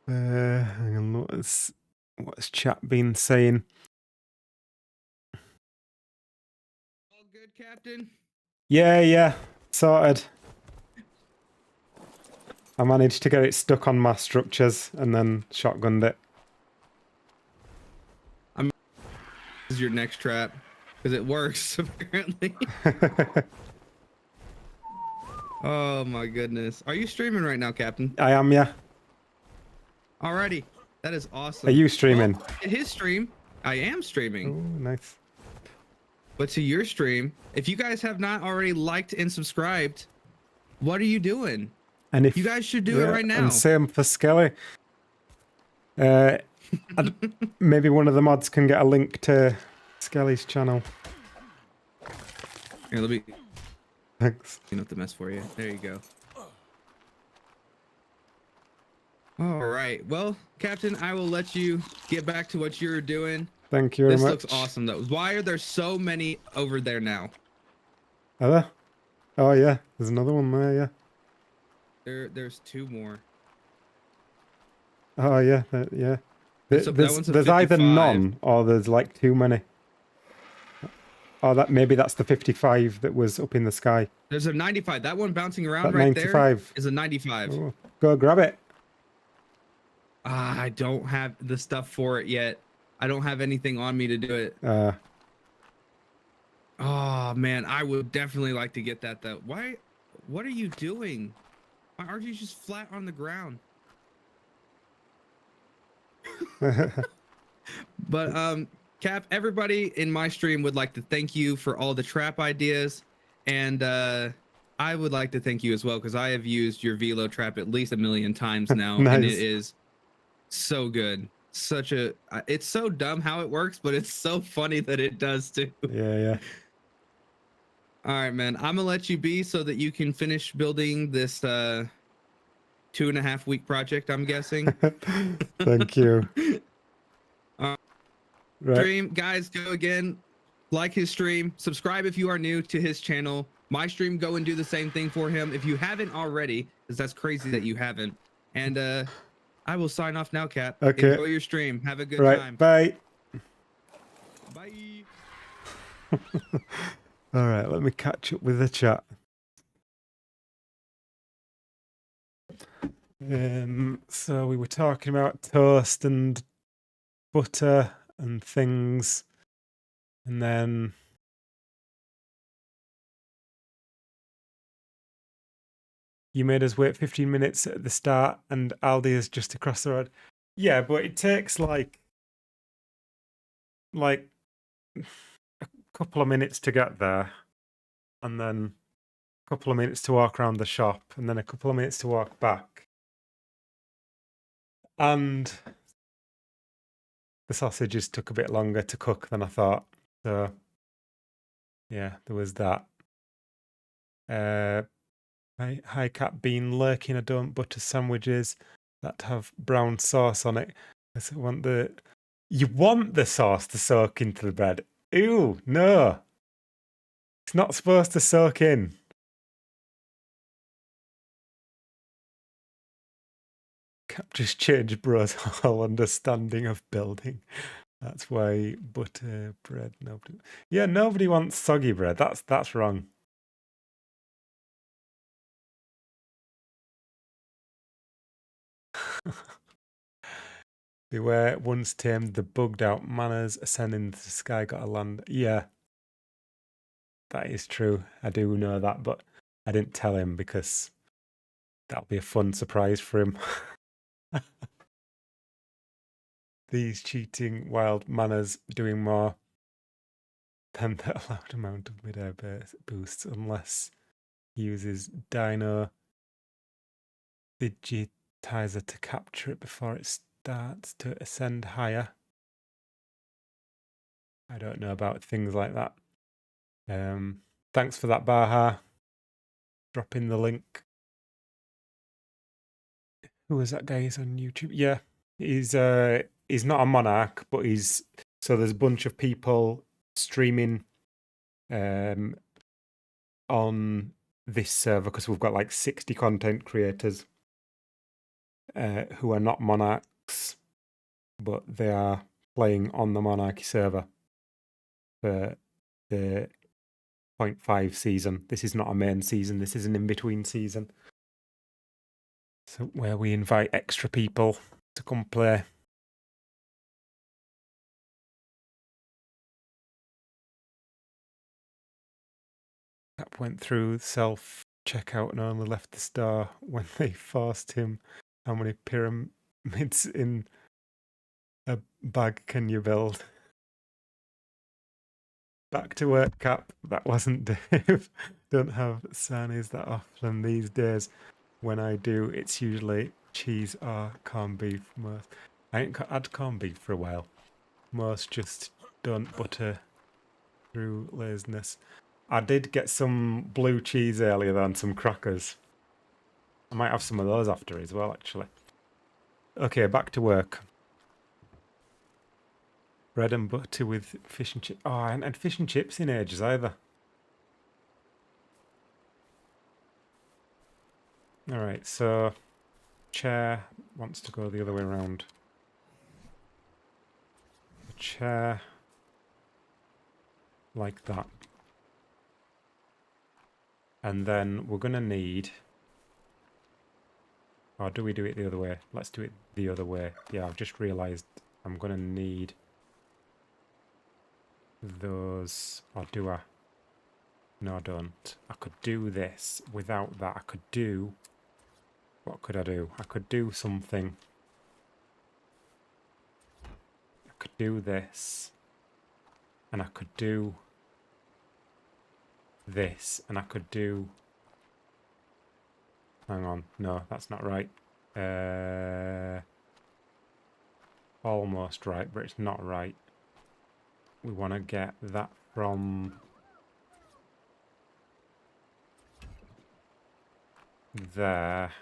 Hang on, what's chat been saying? good, Captain? Yeah, sorted. I managed to get it stuck on mass structures and then shotgunned it. This is your next trap because it works apparently. Oh my goodness. Are you streaming right now, Captain? I am, yeah. Alrighty. That is awesome. Are you streaming? Well, his stream, I am streaming. Oh, nice. But to your stream, if you guys have not already liked and subscribed, what are you doing? And if you guys should do it right now. And same for Skelly. Maybe one of the mods can get a link to Skelly's channel. Here, let me Thanks. clean up the mess for you. There you go. All right. Well, Captain, I will let you get back to what you're doing. Thank you very much. This looks awesome, though. Why are there so many over there now? Are there? Oh, yeah. There's another one there, yeah. There's two more. Oh, yeah. Yeah. There's either 55. none or there's like too many. Oh, maybe that's the 55 that was up in the sky. There's a 95. That one bouncing around that right 95. there is a 95. Oh, go grab it. I don't have the stuff for it yet. I don't have anything on me to do it. Oh man, I would definitely like to get that though. Why? What are you doing? Why aren't you just flat on the ground? But Cap, everybody in my stream would like to thank you for all the trap ideas, and I would like to thank you as well because I have used your velo trap at least 1 million times now. Nice. And it is so good. It's so dumb how it works, but it's so funny that it does too. Yeah. All right, man. I'm gonna let you be so that you can finish building this 2.5 week project, I'm guessing. Thank you. Right. Stream, guys, go again. Like his stream. Subscribe if you are new to his channel. My stream, go and do the same thing for him if you haven't already, because that's crazy that you haven't. And I will sign off now, Cap. Okay. Enjoy your stream. Have a good time. Bye. Bye. All right, let me catch up with the chat. So we were talking about toast and butter and things, and then you made us wait 15 minutes at the start, and Aldi is just across the road. Yeah, but it takes like a couple of minutes to get there, and then a couple of minutes to walk around the shop, and then a couple of minutes to walk back. And the sausages took a bit longer to cook than I thought. So, yeah, there was that. Hi Cat Bean lurking. I don't butter sandwiches that have brown sauce on it. You want the sauce to soak into the bread. Ew, no. It's not supposed to soak in. Cap just changed bro's whole understanding of building. That's why butter bread. Nobody wants soggy bread. That's wrong. Beware, once tamed, the bugged out manners ascending to the sky got a land. Yeah, that is true. I do know that, but I didn't tell him because that'll be a fun surprise for him. These cheating wild manners doing more than the allowed amount of mid-air boosts unless he uses Dino Digitizer to capture it before it starts to ascend higher. I don't know about things like that. Thanks for that, Baha. Drop in the link. Who was that guy? He's on YouTube. Yeah, he's not a monarch, but there's a bunch of people streaming on this server because we've got like 60 content creators who are not monarchs, but they are playing on the Monarchy server for the 6.5 season. This is not a main season. This is an in-between season. So where we invite extra people to come play. Cap went through self-checkout and only left the star when they forced him. How many pyramids in a bag can you build? Back to work, Cap. That wasn't Dave. Don't have sarnies that often these days. When I do, it's usually cheese or corned beef. Most I ain't had corned beef for a while. Most just don't butter through laziness. I did get some blue cheese earlier than some crackers. I might have some of those after as well, actually. Okay, back to work. Bread and butter with fish and chips. Oh, I haven't had fish and chips in ages either. Alright, so chair wants to go the other way around. The chair like that. And then we're going to need... Or do we do it the other way? Let's do it the other way. Yeah, I've just realised I'm going to need those. Or do I? No, I don't. I could do this without that. I could do... What could I do? I could do something. I could do this. And I could do this. And I could do... Hang on. No, that's not right. Almost right, but it's not right. We want to get that from there.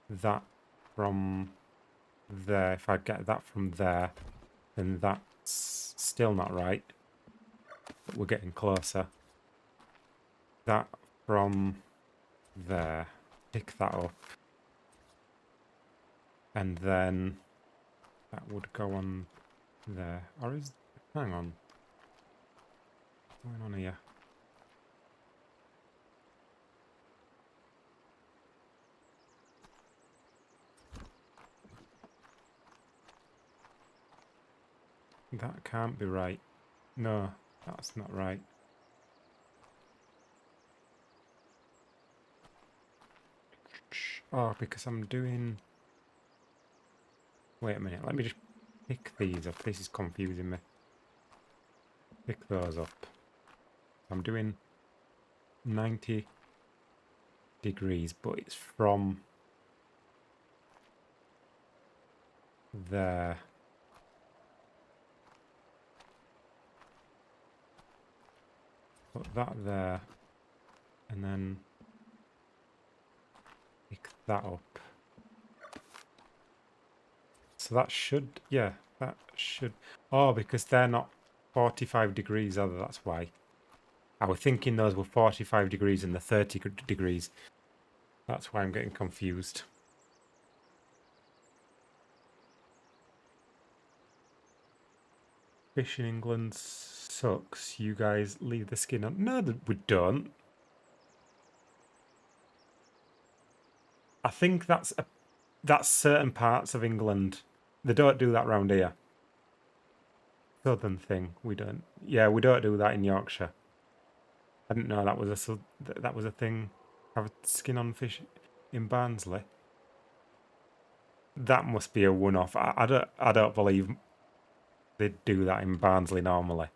That from there. If I get that from there, then that's still not right. But we're getting closer. That from there. Pick that up. And then that would go on there. Or is... Hang on. What's going on here? That can't be right. No, that's not right. Oh, because I'm doing... Wait a minute, let me just pick these up. This is confusing me. Pick those up. I'm doing 90 degrees, but it's from there. Put that there, and then pick that up. So that should, yeah, that should... Oh, because they're not 45 degrees, are they? That's why. I was thinking those were 45 degrees and the 30 degrees. That's why I'm getting confused. Fish in England sucks. You guys leave the skin on. No, we don't. I think that's certain parts of England. They don't do that round here. Southern thing, we don't. Yeah, we don't do that in Yorkshire. I didn't know that was a thing. Have skin on fish in Barnsley. That must be a one-off. I don't believe they do that in Barnsley normally.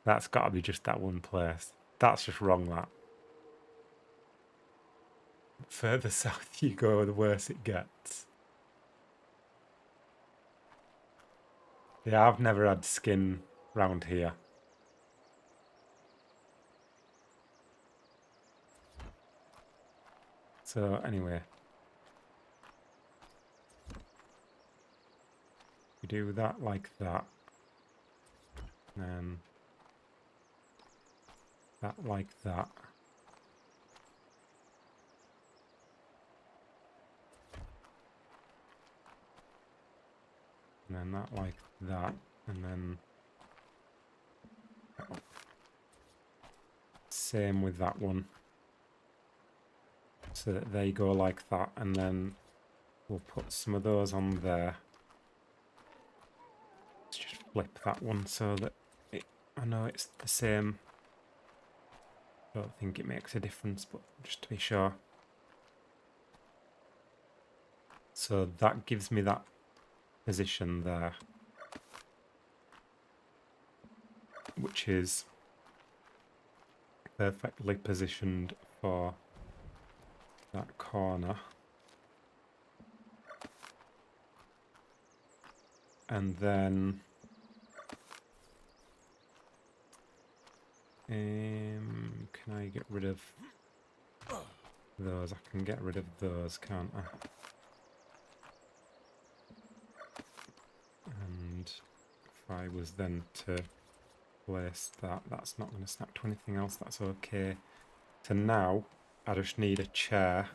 That's got to be just that one place. That's just wrong, that. Further south you go, the worse it gets. Yeah, I've never had skin round here. So, anyway. We do that like that. And that like that. And then that like that. And then same with that one. So that they go like that, and then we'll put some of those on there. Let's just flip that one so that I know it's the same. Don't think it makes a difference, but just to be sure. So that gives me that position there, which is perfectly positioned for that corner. And then can I get rid of those? I can get rid of those, can't I? And if I was then to place that, that's not going to snap to anything else, that's okay. So now I just need a chair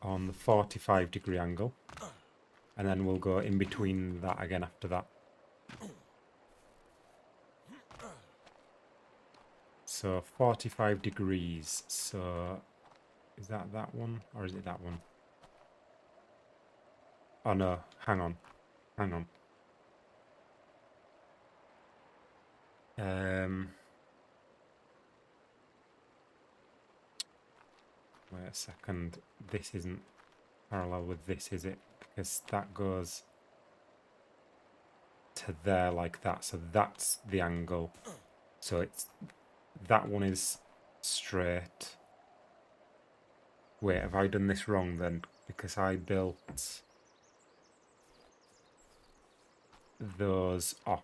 on the 45-degree angle, and then we'll go in between that again after that. So 45 degrees, so is that one or is it that one? Oh no, hang on. Wait a second, this isn't parallel with this, is it? Because that goes to there like that, so that's the angle. So it's that one is straight. Wait, have I done this wrong then? Because I built those off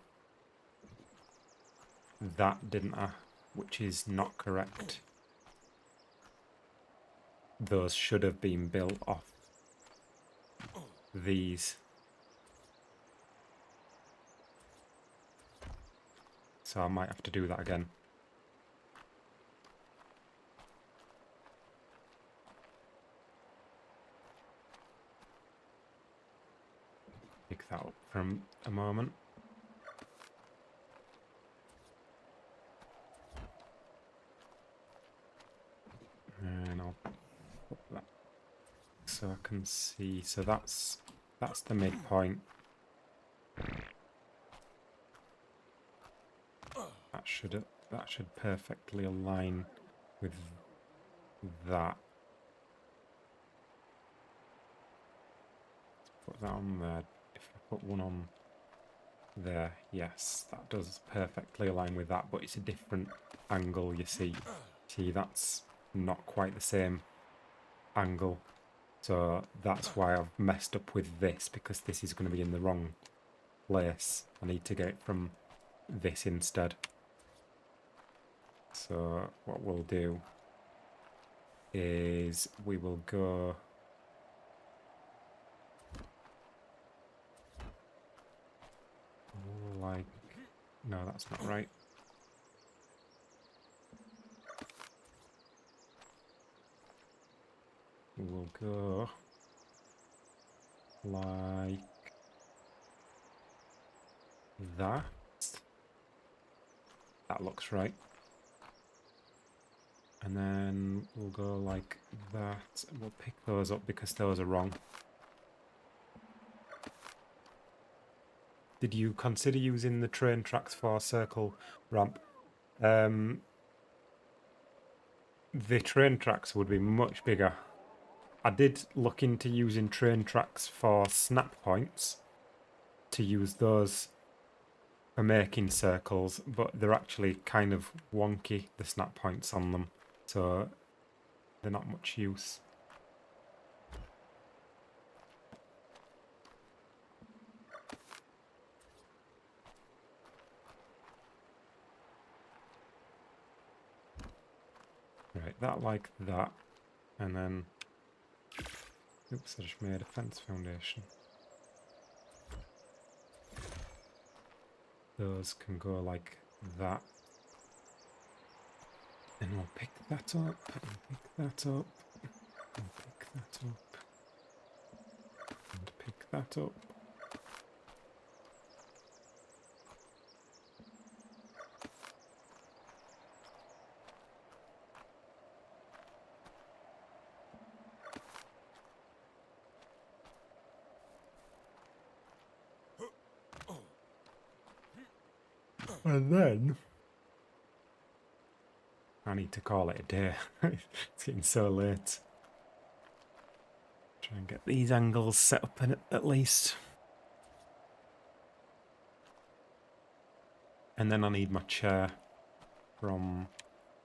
that, didn't I? Which is not correct. Those should have been built off these. So I might have to do that again. Pick that up from a moment. And I'll put that so I can see. So that's the midpoint. That should perfectly align with that. Let's put that on there. If I put one on there, yes, that does perfectly align with that, but it's a different angle, you see. See, that's not quite the same angle. So that's why I've messed up with this, because this is going to be in the wrong place. I need to get it from this instead. So what we'll do is we will go like, no, that's not right. We'll go like that. That looks right. And then we'll go like that. We'll pick those up because those are wrong. Did you consider using the train tracks for circle ramp? The train tracks would be much bigger. I did look into using train tracks for snap points, to use those for making circles, but they're actually kind of wonky, the snap points on them, so they're not much use. Right, that like that, and then, oops, I just made a fence foundation. Those can go like that. And we'll pick that up, and pick that up, and pick that up, and pick that up. And then I need to call it a day. It's getting so late. Try and get these angles set up in it at least. And then I need my chair from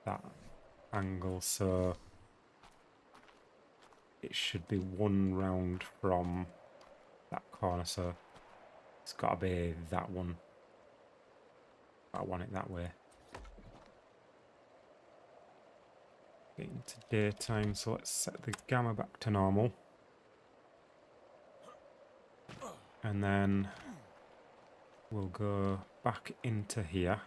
that angle, so it should be one round from that corner, so it's got to be that one. I want it that way. Getting to daytime, so let's set the gamma back to normal. And then we'll go back into here.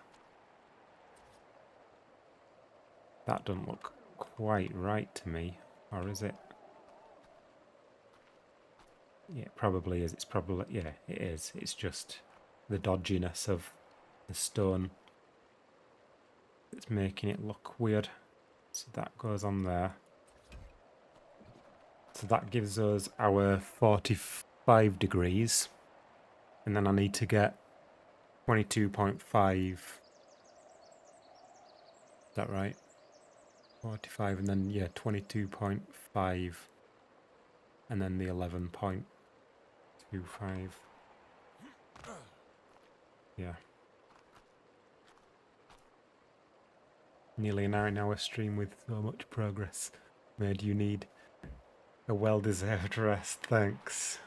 That doesn't look quite right to me, or is it? Yeah, it probably is. It's probably, yeah, it is. It's just the dodginess of the stone that's making it look weird. So that goes on there. So that gives us our 45 degrees. And then I need to get 22.5. Is that right? 45 and then, yeah, 22.5. And then the 11.25. Yeah. Nearly a 9-hour stream with so much progress made you need a well-deserved rest. Thanks.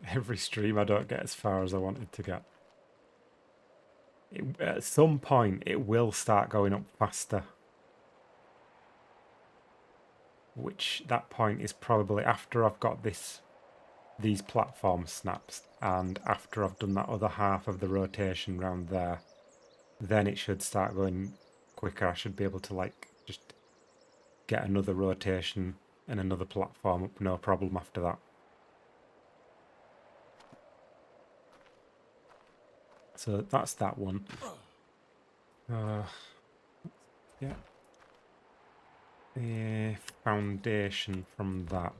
Every stream I don't get as far as I wanted to get. At some point it will start going up faster. Which that point is probably after I've got these platform snaps and after I've done that other half of the rotation round there, then it should start going quicker. I should be able to like just get another rotation and another platform up, no problem after that. So that's that one. Yeah. The foundation from that.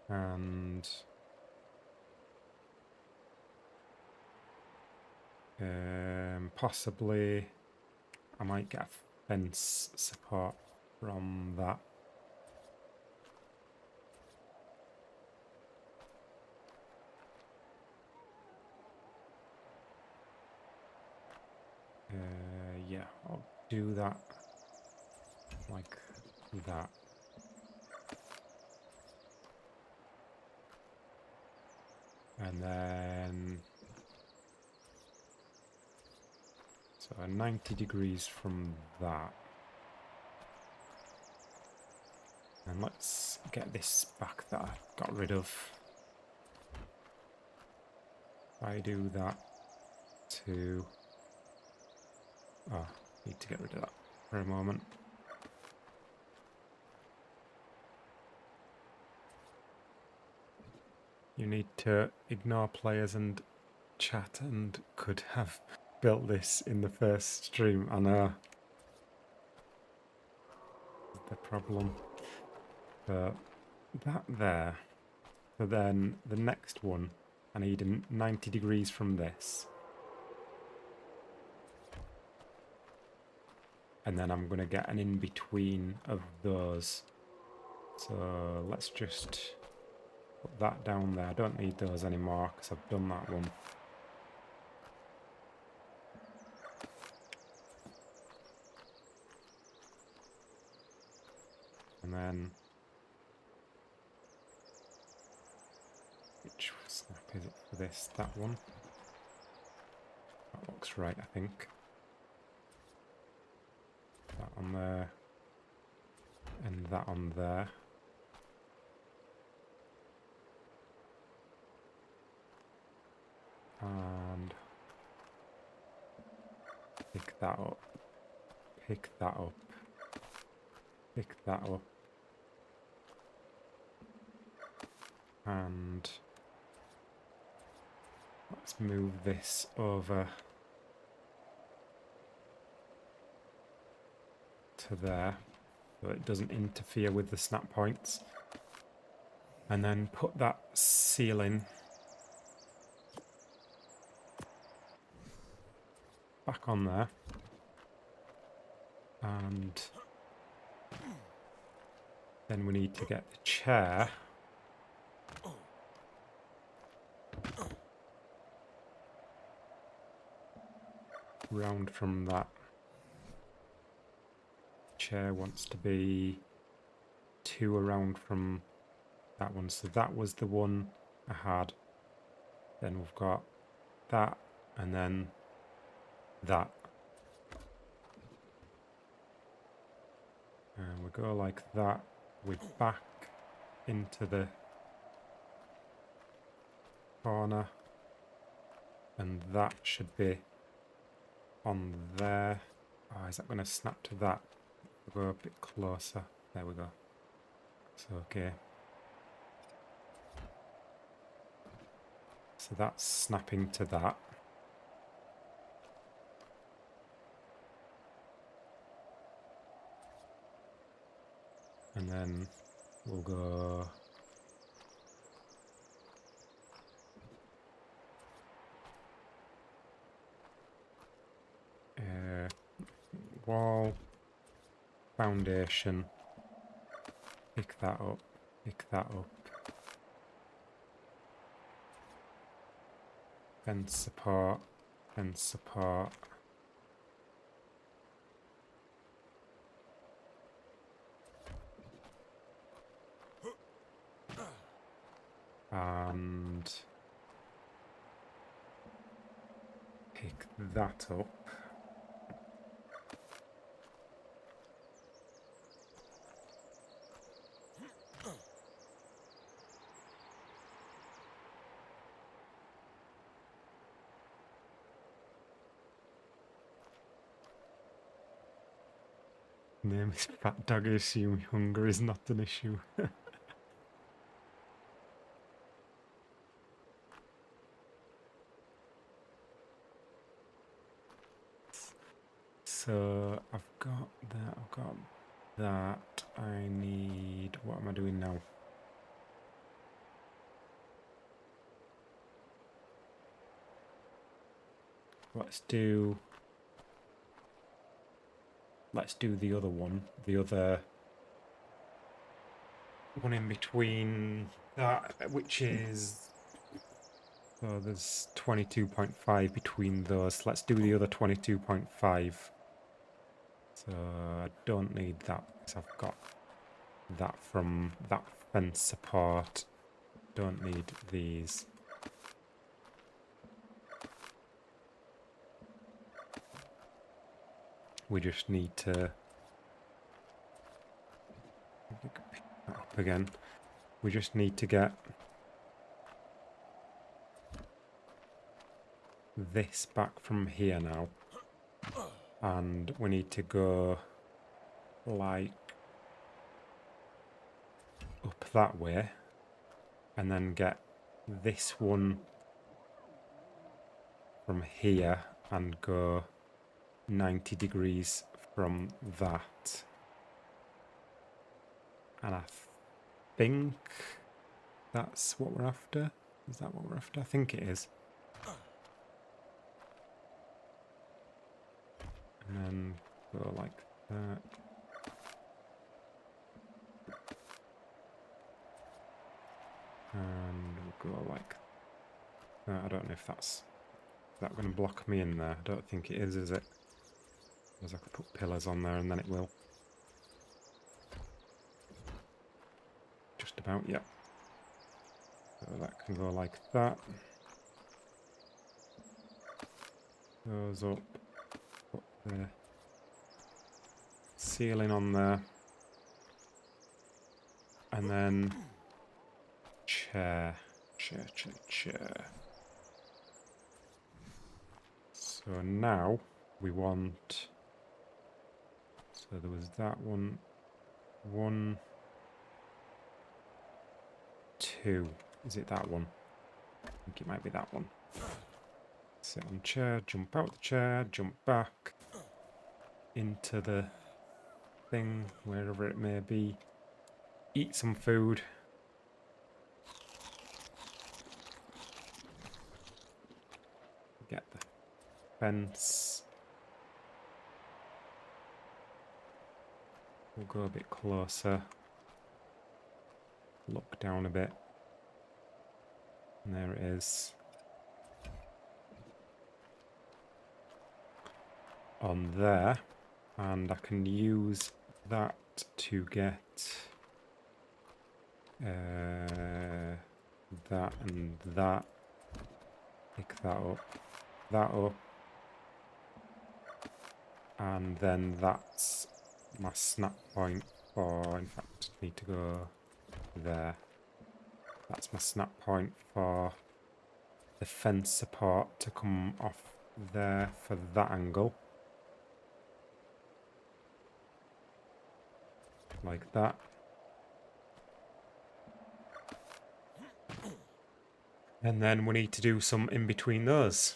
And possibly I might get a fence support from that. Yeah, I'll do that like that. And then so 90 degrees from that. And let's get this back that I got rid of. If I do that to... Oh, need to get rid of that for a moment. You need to ignore players and chat and could have built this in the first stream. I know. The problem. So that there. So then the next one, I need 90 degrees from this. And then I'm going to get an in-between of those. So let's just put that down there. I don't need those anymore because I've done that one. And then... which snap is it for this? That one? That looks right, I think. That on there. And that on there. And pick that up. Pick that up. Pick that up. And let's move this over to there. so it doesn't interfere with the snap points. And then put that ceiling back on there. And then we need to get the chair round from that. Chair wants to be 2 around from that one. So that was the one I had. Then we've got that and then that. And we go like that. We're back into the corner. And that should be on there. Oh, is that going to snap to that? We'll go a bit closer. There we go. It's okay. So that's snapping to that. And then we'll go wall, foundation, pick that up, fence support, and pick that up. Name is Fat Dog. I assume hunger is not an issue. So I've got that, I need, what am I doing now? Let's do the other one, the other one in between that, which is, so there's 22.5 between those. Let's do the other 22.5. So I don't need that because I've got that from that fence support. Don't need these. We just need to pick that up again. We just need to get this back from here now. And we need to go like up that way and then get this one from here and go 90 degrees from that. And I think that's what we're after. Is that what we're after? I think it is. And then go like that. And we'll go like that. I don't know if that's... Is that going to block me in there? I don't think it is it? Because I could put pillars on there and then it will. Just about, yeah. So that can go like that. Goes up. Put the ceiling on there. And then chair. So now we want... So there was that one. 1, 2. Is it that one? I think it might be that one. Sit on chair, jump out the chair, jump back into the thing, wherever it may be. Eat some food. Get the fence. We'll go a bit closer. Look down a bit. And there it is. On there. And I can use that to get that and that. Pick that up. And then that's my snap point for, in fact, need to go there. That's my snap point for the fence support to come off there for that angle. Like that. And then we need to do some in between those.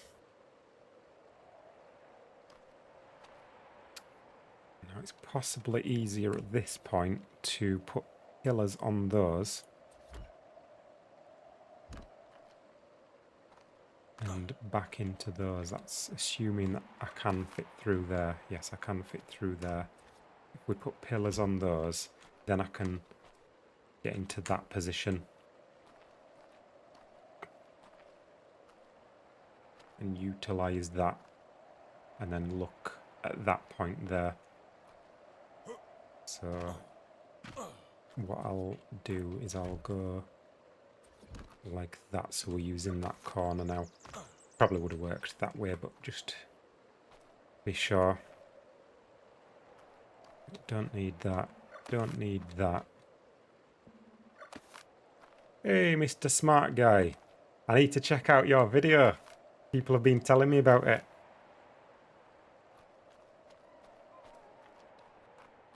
Now it's possibly easier at this point to put pillars on those. And back into those. That's assuming that I can fit through there. Yes, I can fit through there. If we put pillars on those, then I can get into that position. And utilize that. And then look at that point there. So what I'll do is I'll go like that, so we're using that corner now. Probably would have worked that way, but just be sure. Don't need that. Don't need that. Hey, Mr. Smart Guy. I need to check out your video. People have been telling me about it.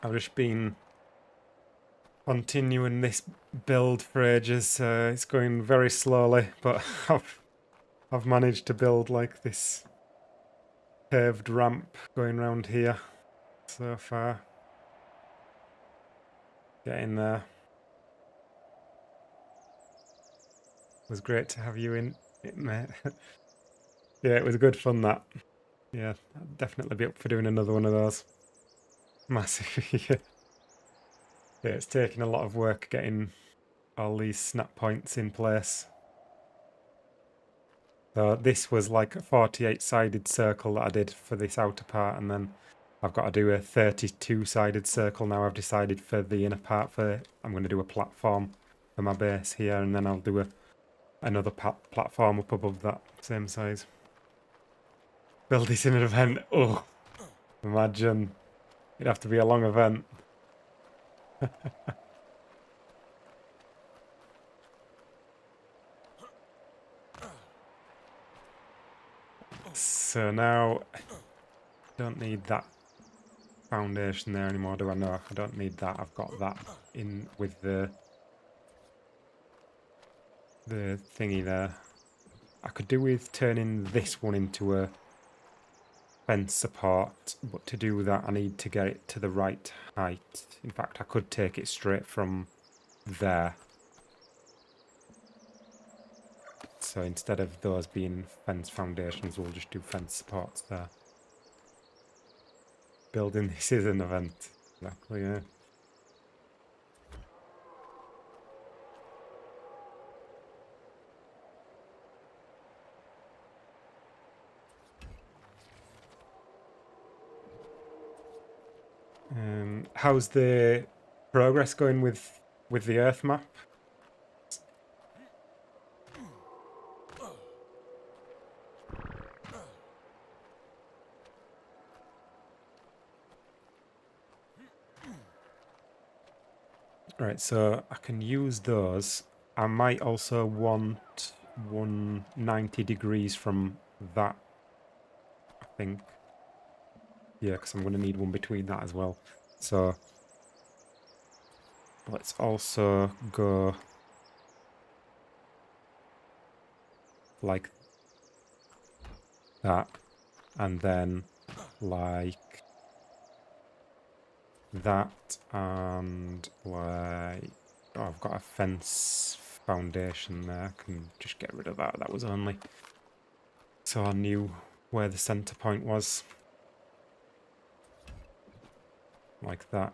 I've just been continuing this build for ages. It's going very slowly, but I've managed to build like this paved ramp going around here so far. Getting there. It was great to have you in it, mate. Yeah, it was good fun, that. Yeah, I'd definitely be up for doing another one of those. Massive. Yeah, it's taking a lot of work getting all these snap points in place. So this was like a 48-sided circle that I did for this outer part, and then I've got to do a 32-sided circle now. I've decided for the inner part. I'm going to do a platform for my base here, and then I'll do another platform up above that, same size. Build this in an event. Oh, imagine. It'd have to be a long event. So now, don't need that foundation there anymore, do I? No, I don't need that. I've got that in with the thingy there. I could do with turning this one into a fence support, but to do that I need to get it to the right height. In fact, I could take it straight from there. So instead of those being fence foundations, we'll just do fence supports there. Building this is an event. Exactly, yeah. How's the progress going with the Earth map? Right, so I can use those. I might also want 190 degrees from that, I think. Yeah, because I'm going to need one between that as well. So let's also go like that, and then like that, and like, oh, I've got a fence foundation there. I can just get rid of that. That was only so I knew where the center point was. Like that.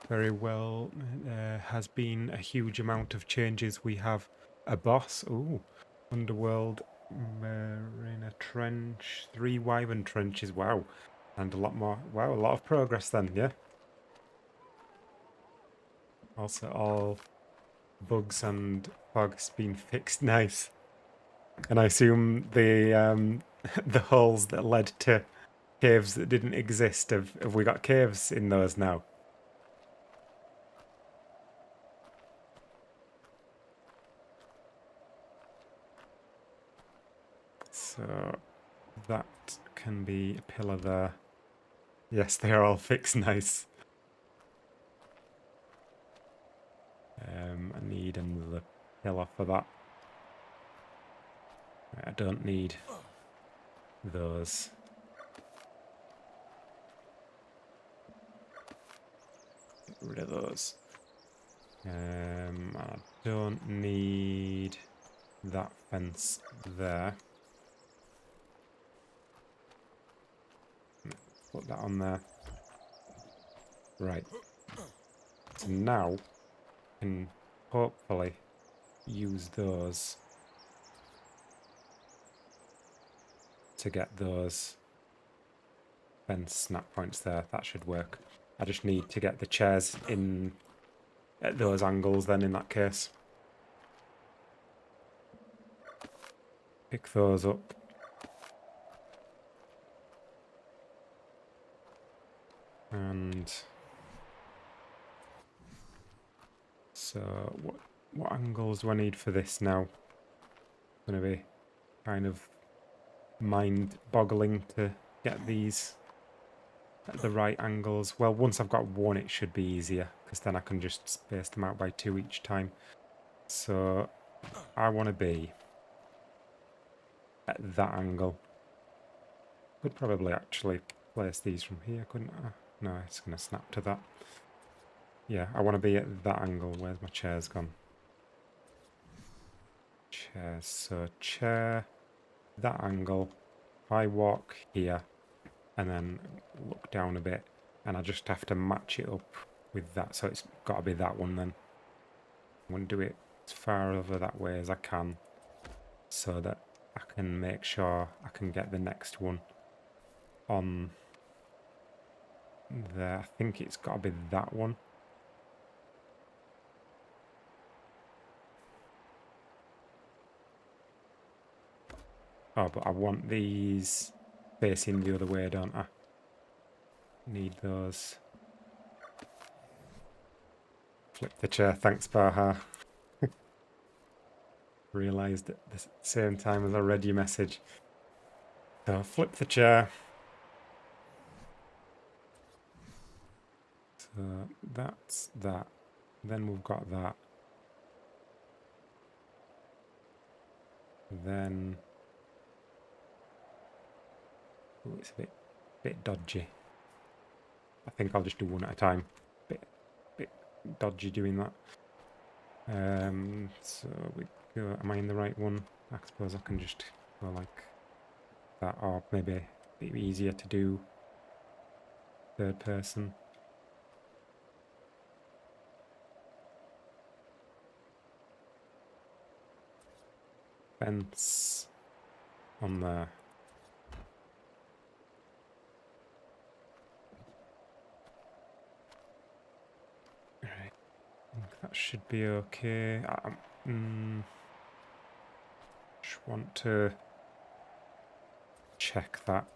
Very well. There has been a huge amount of changes. We have a boss. Ooh. Underworld Marina Trench. 3 Wyvern Trenches. Wow. And a lot more. Wow, a lot of progress then, yeah. Also, all bugs and bugs been fixed. Nice. And I assume the the holes that led to caves that didn't exist, have we got caves in those now? So that can be a pillar there. Yes, they are all fixed. Nice. I need another pillar for that. I don't need those. Get rid of those. I don't need that fence there. Put that on there. Right. So now I can hopefully use those to get those fence snap points there. That should work. I just need to get the chairs in at those angles then in that case. Pick those up. And so what angles do I need for this now? It's going to be kind of mind-boggling to get these at the right angles. Well, once I've got one, it should be easier, because then I can just space them out by 2 each time. So I want to be at that angle. Could probably actually place these from here, couldn't I? No, it's going to snap to that. Yeah, I want to be at that angle. Where's my chairs gone? Chairs. So chair, that angle. If I walk here and then look down a bit, and I just have to match it up with that. So it's got to be that one then. I'm going to do it as far over that way as I can, so that I can make sure I can get the next one on there. I think it's got to be that one. Oh, but I want these facing the other way, don't I? Need those. Flip the chair. Thanks, Baha. Realised at the same time as I read your message. So flip the chair. So that's that. Then we've got that. Then ooh, it's a bit dodgy. I think I'll just do one at a time. Bit dodgy doing that. So we go. Am I in the right one? I suppose I can just go like that, or maybe it'd be easier to do third person. Fence on there. Right, I think that should be okay. Just want to check that.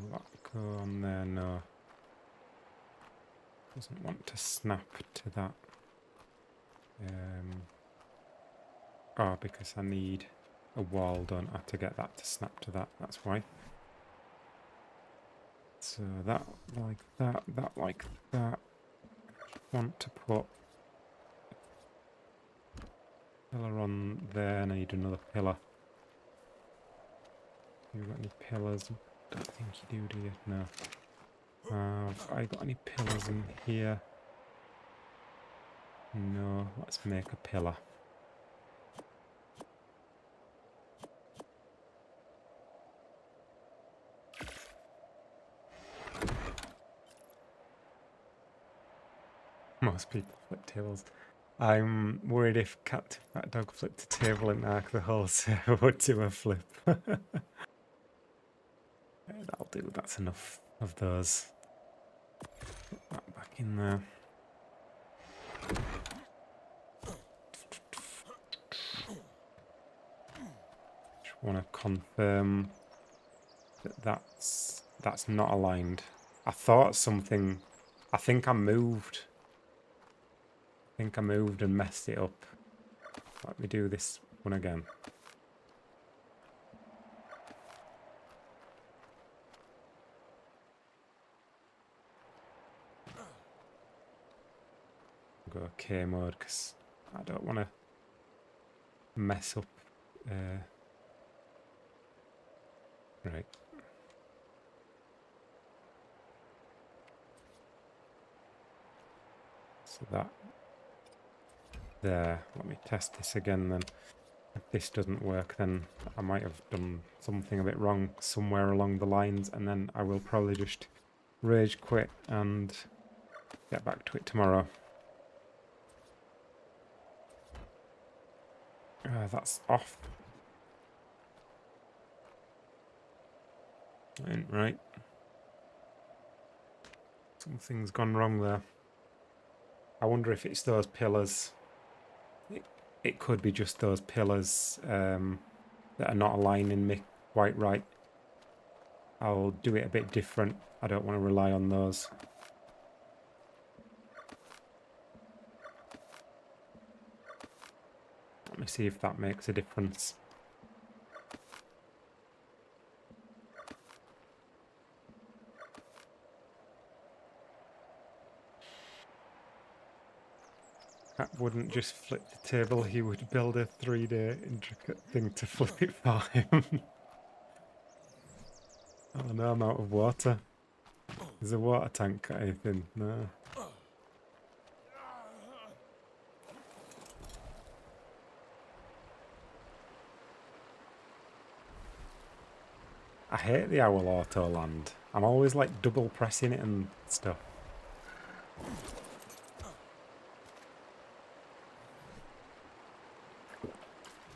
Will that go on there? No. Doesn't want to snap to that. Oh, because I need a wall, don't I, to get that to snap to that. That's why. So that like that, that like that. Want to put pillar on there. I need another pillar. You got any pillars? Don't think you do you? No. Have I got any pillars in here? No. Let's make a pillar. Most people flip tables. I'm worried if Cat Dog flipped a table in Ark, the whole server would do a flip. That'll do. That's enough of those. Put that back in there. Just want to confirm that that's not aligned. I thought something. I think I moved. I think I moved and messed it up. Let me do this one again. Go K mode because I don't want to mess up. Right. So that there. Let me test this again then. If this doesn't work, then I might have done something a bit wrong somewhere along the lines, and then I will probably just rage quit and get back to it tomorrow. That's off. Ain't right. Something's gone wrong there. I wonder if it's those pillars. It could be just those pillars that are not aligning me quite right. I'll do it a bit different. I don't want to rely on those. Let me see if that makes a difference. Cat wouldn't just flip the table, he would build a 3D intricate thing to flip it for him. Oh no, I'm out of water. There's a water tank or anything? No. I hate the owl auto land. I'm always like double pressing it and stuff.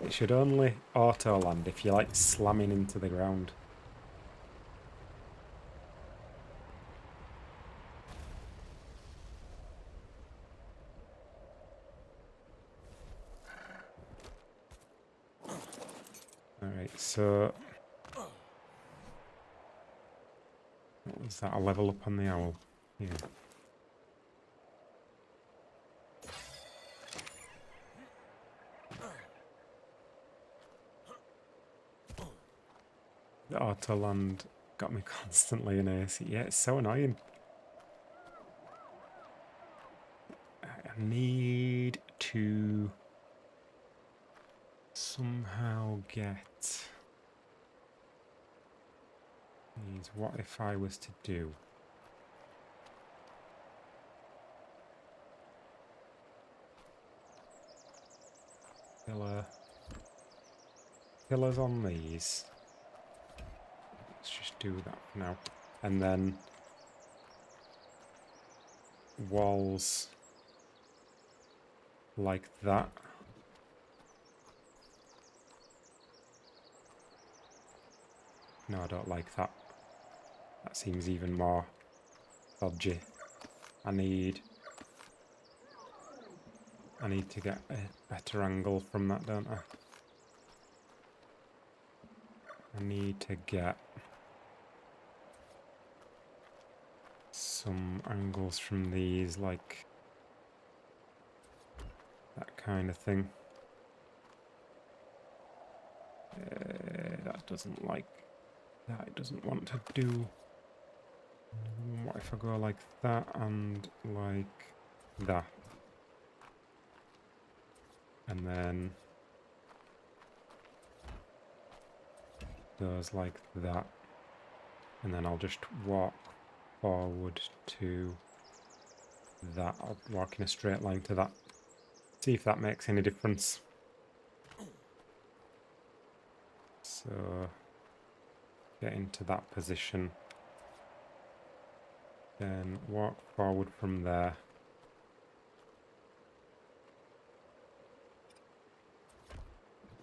It should only auto land if you're like slamming into the ground. Alright, so what was that? A level up on the owl. Yeah. The auto land got me constantly in AC. Yeah, it's so annoying. I need to somehow get these. What if I was to do? Pillars on these. Let's just do that for now. And then walls like that. No, I don't like that. That seems even more dodgy. I need to get a better angle from that, don't I? I need to get some angles from these, like that kind of thing. That doesn't like that. It doesn't want to do. What if I go like that and like that? And then goes like that. And then I'll just walk forward to that. I'll walk in a straight line to that. See if that makes any difference. So, get into that position. Then walk forward from there.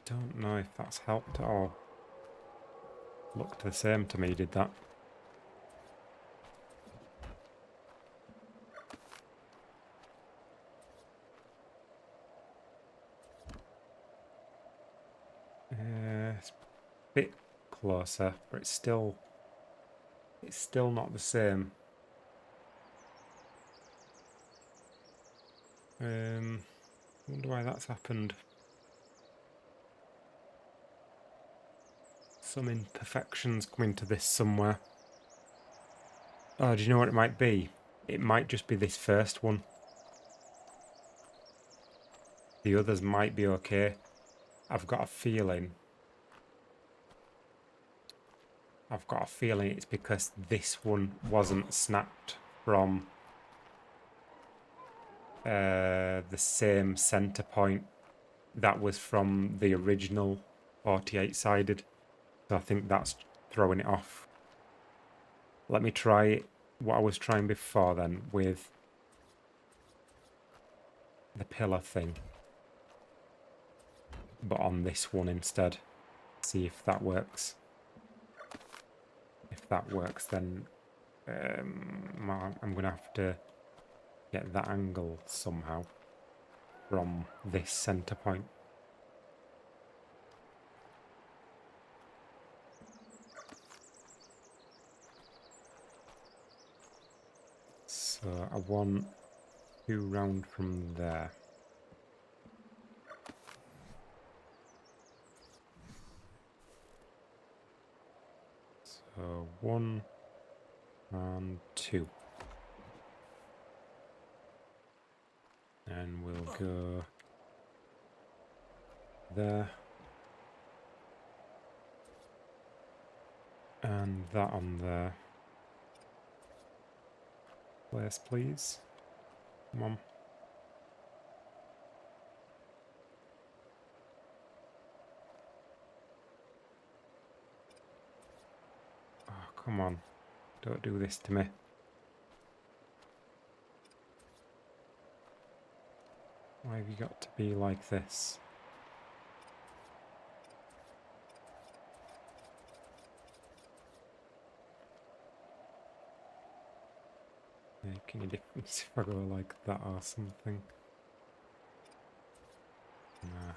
Don't know if that's helped at all. Looked the same to me, did that? It's a bit closer, but it's still not the same. Wonder why that's happened. Some imperfections come into this somewhere. Oh, do you know what it might be? It might just be this first one. The others might be okay. I've got a feeling it's because this one wasn't snapped from the same center point that was from the original 48-sided. So I think that's throwing it off. Let me try what I was trying before then with the pillar thing, but on this one instead. See if that works. If that works, then I'm gonna have to get that angle somehow from this center point. So I want 2 round from there. So 1 and 2. And we'll go there. And that on there. Place, please. Come on. Oh, come on. Don't do this to me. Why have you got to be like this? Make any difference if I go like that or something? Nah.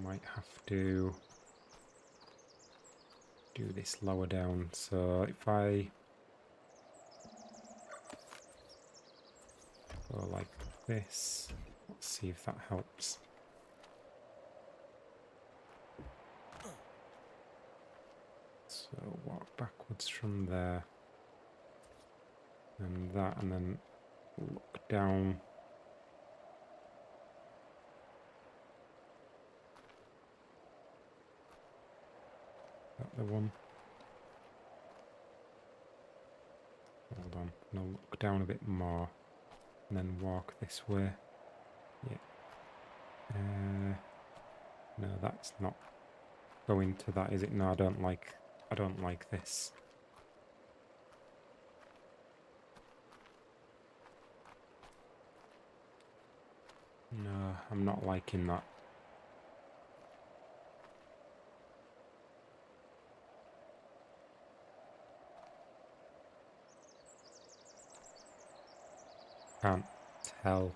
Might have to do this lower down. So if I go like this, let's see if that helps. So walk backwards from there. And that, and then look down. Is that the one? Hold on, no, look down a bit more, and then walk this way. Yeah. No, that's not going to that, is it? No, I don't like this. No, I'm not liking that. Can't tell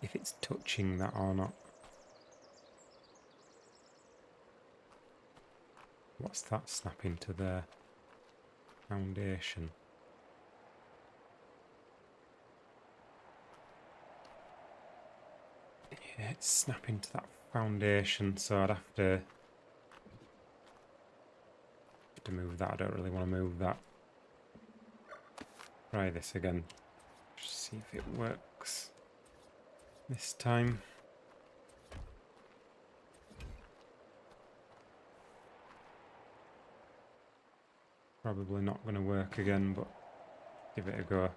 if it's touching that or not. What's that snapping to their foundation? Yeah, it's snapping to that foundation, so I'd have to move that. I don't really want to move that. Try this again. Just see if it works this time. Probably not going to work again, but give it a go.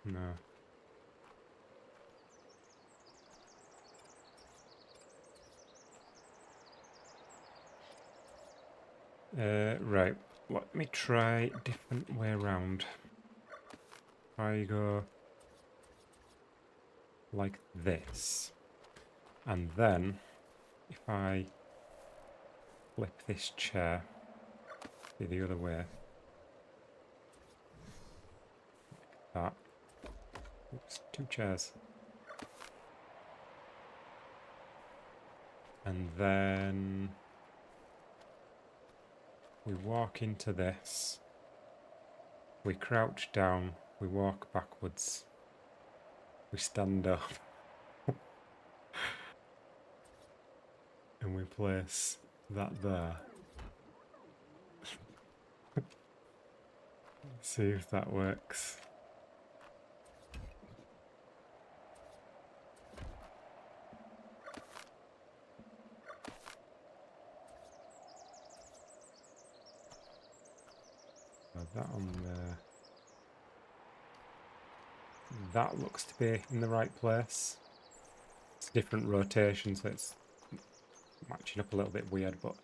No. Right. Let me try a different way around. If I go like this, and then if I flip this chair the other way, like that. Oops, 2 chairs. And then we walk into this, we crouch down, we walk backwards, we stand up, and we place that there. See if that works. That on there. That looks to be in the right place. It's a different rotation, so it's matching up a little bit weird, but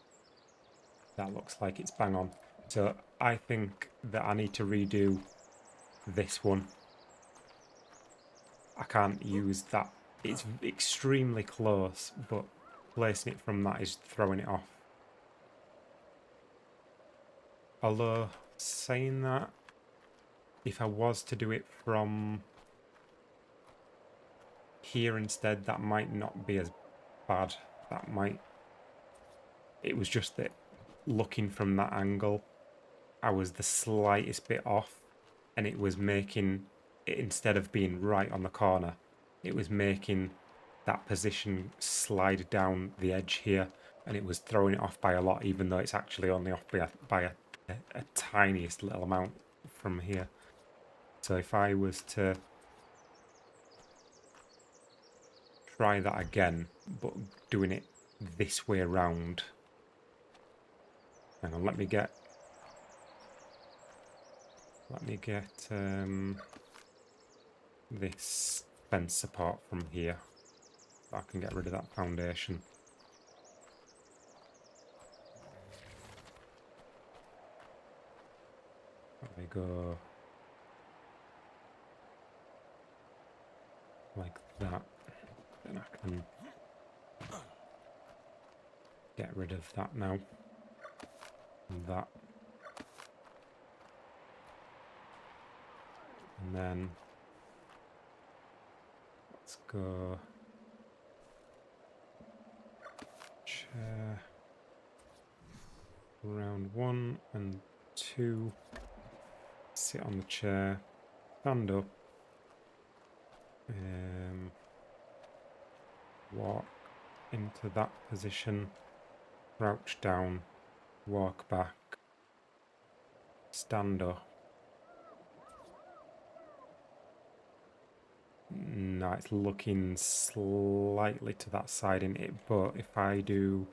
that looks like it's bang on. So I think that I need to redo this one. I can't use that. It's extremely close, but placing it from that is throwing it off. Although, saying that, if I was to do it from here instead, that might not be as bad. That might... It was just that looking from that angle, I was the slightest bit off, and it was making it, instead of being right on the corner, it was making that position slide down the edge here, and it was throwing it off by a lot, even though it's actually only off by a tiniest little amount from here. So if I was to try that again, but doing it this way around. Hang on, let me get this fence support from here. I can get rid of that foundation. Let me go like that. Then I can get rid of that now. And that. And then let's go chair round 1 and 2. Sit on the chair, stand up, walk into that position, crouch down, walk back, stand up. No, it's looking slightly to that side in it, but if I do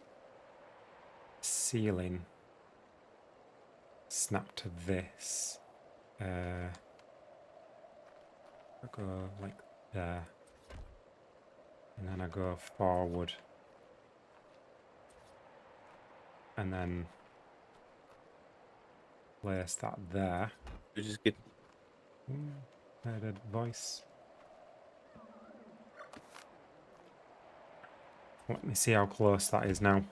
ceiling, snap to this, I go like there, and then I go forward, and then place that there. You just get... Heard a voice. Let me see how close that is now.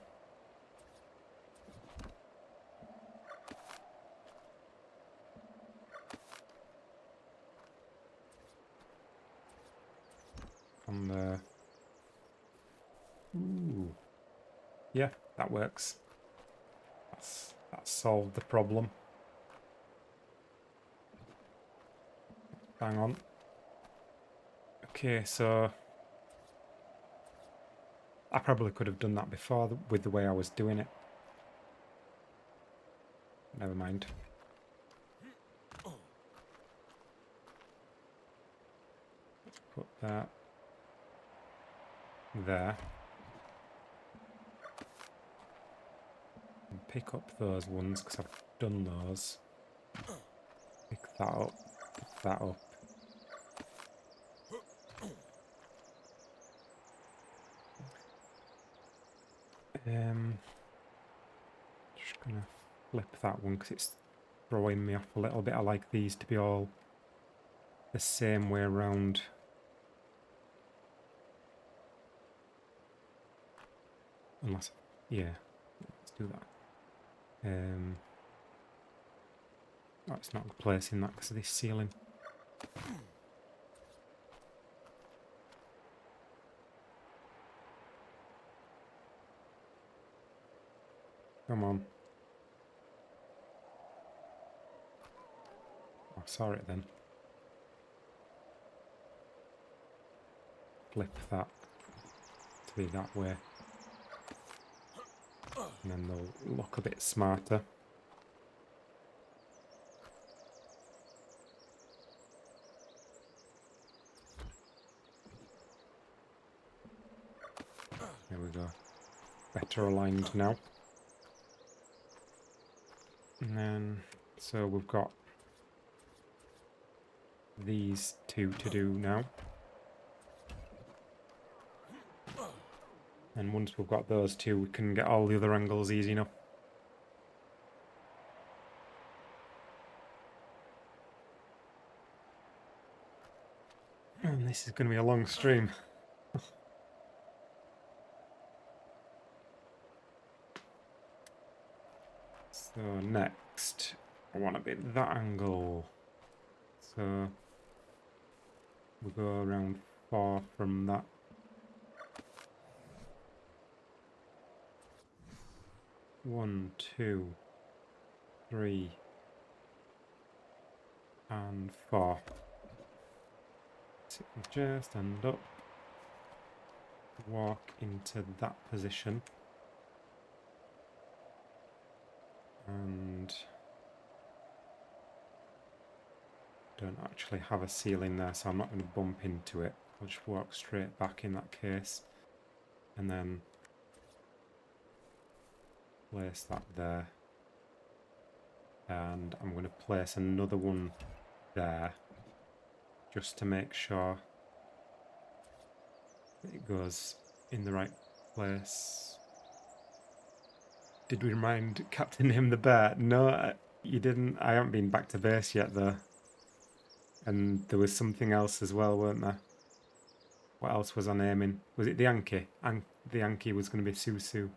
On the... Ooh. Yeah, that works. That solved the problem. Bang on. Okay, so I probably could have done that before with the way I was doing it. Never mind. Put that there. pick up those ones because I've done those. Pick that up, pick that up. Just gonna flip that one because it's throwing me off a little bit. I like these to be all the same way around. Unless, yeah, let's do that. Oh, it's not replacing that because of this ceiling. Come on. I saw it then. Flip that to be that way. And then they'll look a bit smarter. There we go. Better aligned now. And then, so we've got these two to do now. And once we've got those two, we can get all the other angles easy enough. And this is going to be a long stream. So next, I want to be that angle. So we'll go around 4 from that. One, 2, 3, and 4. Sit in the chair, stand up, walk into that position, and don't actually have a ceiling there, so I'm not going to bump into it. I'll just walk straight back in that case, and then place that there, and I'm going to place another one there just to make sure that it goes in the right place. Did we remind Captain Him the Bear? No, you didn't. I haven't been back to base yet though, and there was something else as well, weren't there? What else was I naming? Was it the Yankee? The Yankee was going to be Susu.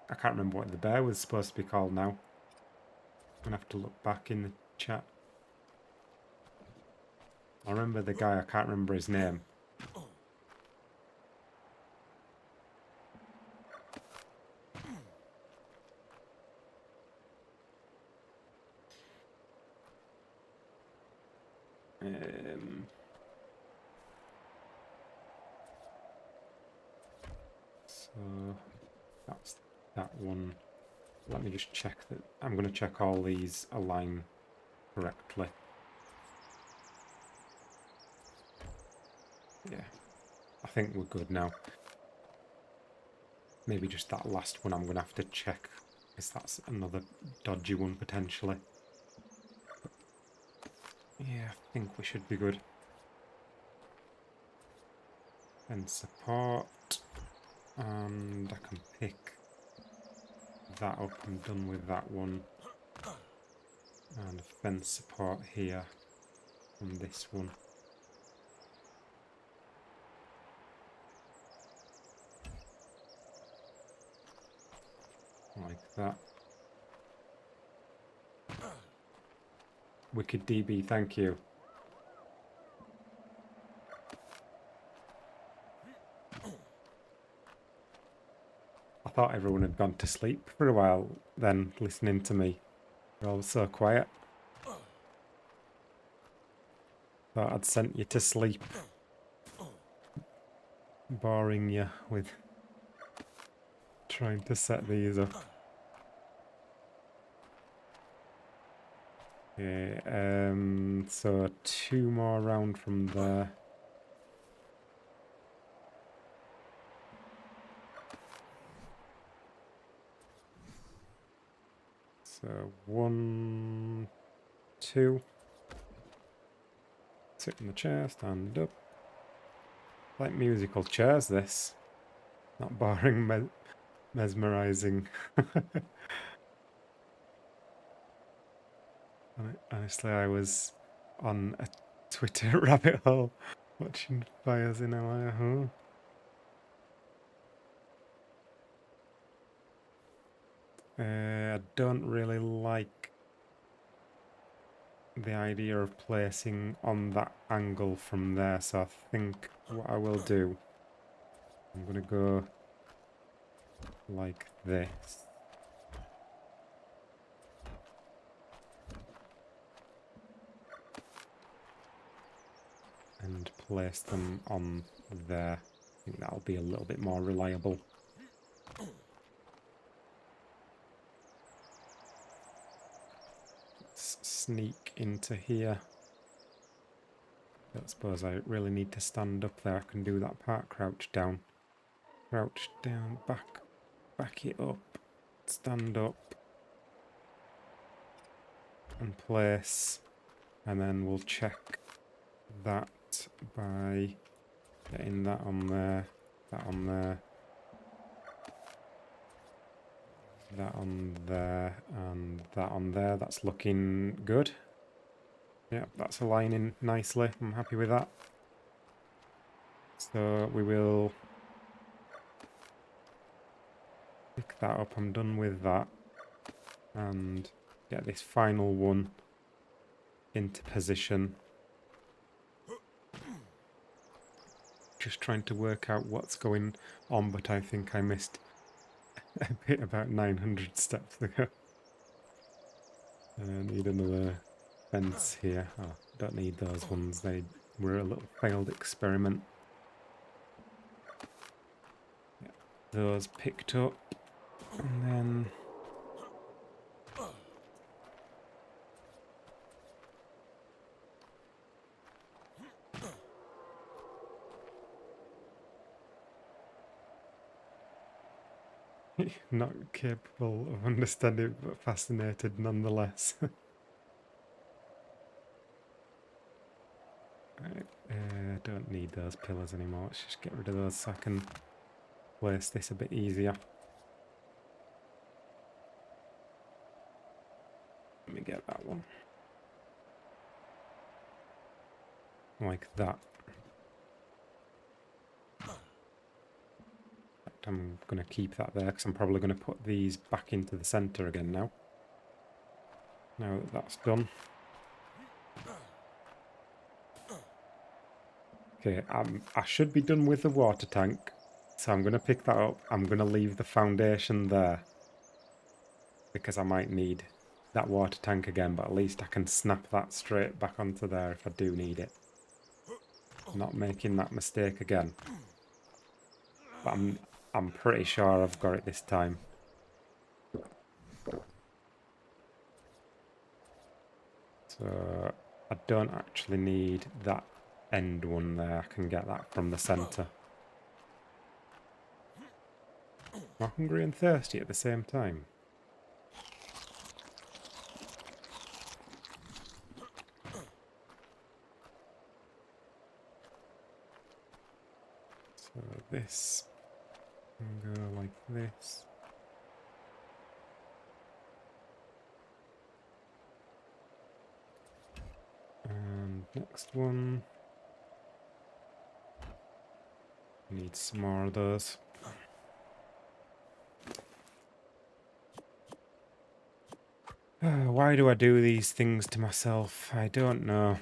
I can't remember what the bear was supposed to be called now. I'm going to have to look back in the chat. I remember the guy, I can't remember his name. So that's that one. Let me just check that. I'm going to check all these align correctly. Yeah, I think we're good now. Maybe just that last one I'm going to have to check, because that's another dodgy one potentially. But yeah, I think we should be good. And support, and I can pick that up. I'm done with that one. And fence support here from this one. Like that. Wicked DB, thank you. I thought everyone had gone to sleep for a while then, listening to me. They're all so quiet. Thought I'd sent you to sleep. Boring you with trying to set these up. Okay, so 2 more round from there. So 1, 2. Sit in the chair, stand up. Like musical chairs, this. Not boring, mesmerizing. Honestly, I was on a Twitter rabbit hole watching fires in Ohio. I don't really like the idea of placing on that angle from there, so I think what I will do, I'm going to go like this. And place them on there. I think that'll be a little bit more reliable. Let's sneak into here. I don't suppose I really need to stand up there. I can do that part. Crouch down, back it up, stand up, and place. And then we'll check that by getting that on there, that on there, that on there, and that on there. That's looking good. Yep, that's aligning nicely. I'm happy with that. So we will pick that up. I'm done with that. And get this final one into position. Just trying to work out what's going on, but I think I missed a bit about 900 steps ago. Need another fence here. Oh, don't need those ones. They were a little failed experiment. Yeah, those picked up, and then not capable of understanding, but fascinated nonetheless. Right, don't need those pillars anymore. Let's just get rid of those so I can place this a bit easier. Let me get that one. Like that. I'm going to keep that there because I'm probably going to put these back into the centre again now. Now that that's done. Okay, I should be done with the water tank. So I'm going to pick that up. I'm going to leave the foundation there. Because I might need that water tank again, but at least I can snap that straight back onto there if I do need it. Not making that mistake again. But I'm pretty sure I've got it this time. So I don't actually need that end one there. I can get that from the centre. I'm hungry and thirsty at the same time. So this can go like this. And next one. Need some more of those. Why do I do these things to myself? I don't know.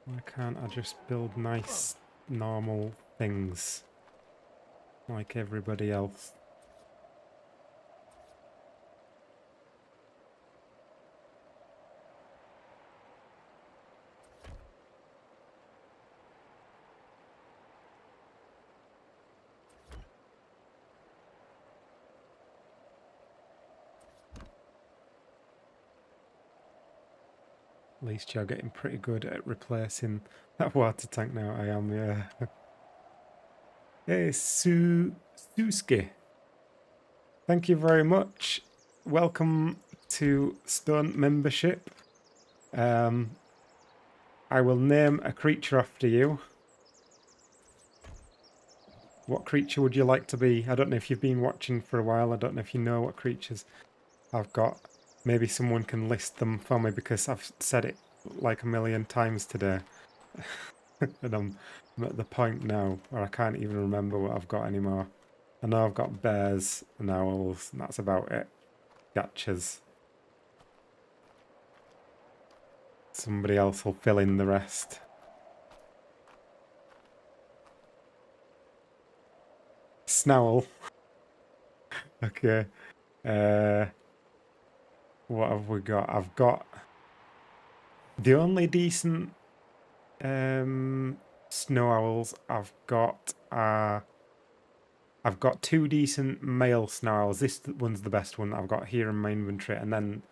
Why can't I just build nice, normal things like everybody else? At least you're getting pretty good at replacing that water tank now. I am, yeah. Hey, Susuke. Thank you very much. Welcome to Stone membership. I will name a creature after you. What creature would you like to be? I don't know if you've been watching for a while. I don't know if you know what creatures I've got. Maybe someone can list them for me because I've said it like a million times today. And I'm at the point now where I can't even remember what I've got anymore. I know I've got bears and owls, and that's about it. Gachas. Somebody else will fill in the rest. Snowl. Okay. What have we got? I've got the only decent snow owls I've got two decent male snow owls. This one's the best one that I've got here in my inventory, and then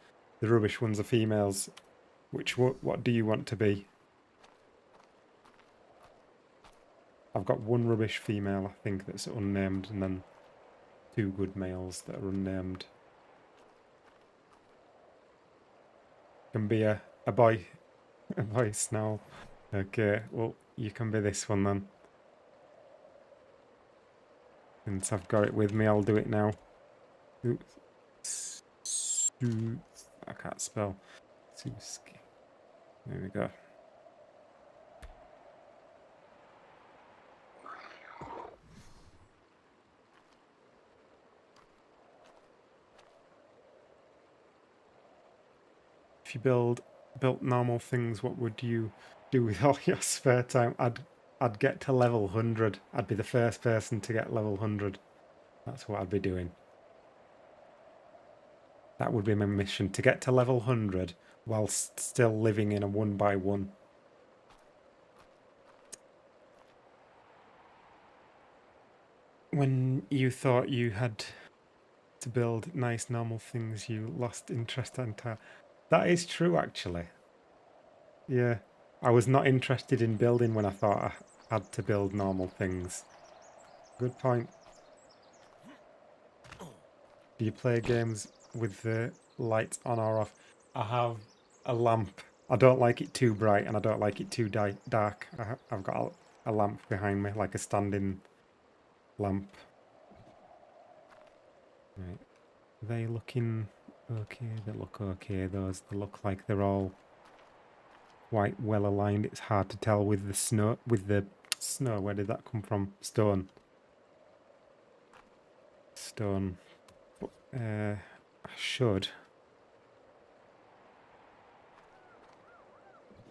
the rubbish ones are females. What do you want to be? I've got one rubbish female, I think, that's unnamed, and then two good males that are unnamed. Can be a boy, a boy snow. Okay, well, you can be this one then. Since I've got it with me, I'll do it now. Oops. I can't spell. Suski. There we go. If you built normal things, what would you do with all your spare time? I'd get to level 100. I'd be the first person to get level 100. That's what I'd be doing. That would be my mission, to get to level 100 whilst still living in a 1x1. When you thought you had to build nice normal things, you lost interest entirely. That is true, actually. Yeah. I was not interested in building when I thought I had to build normal things. Good point. Do you play games with the lights on or off? I have a lamp. I don't like it too bright and I don't like it too dark. I've got a lamp behind me, like a standing lamp. Right. Are they looking okay? They look okay. Those, they look like they're all quite well aligned. It's hard to tell with the snow. Where did that come from? Stone. I should,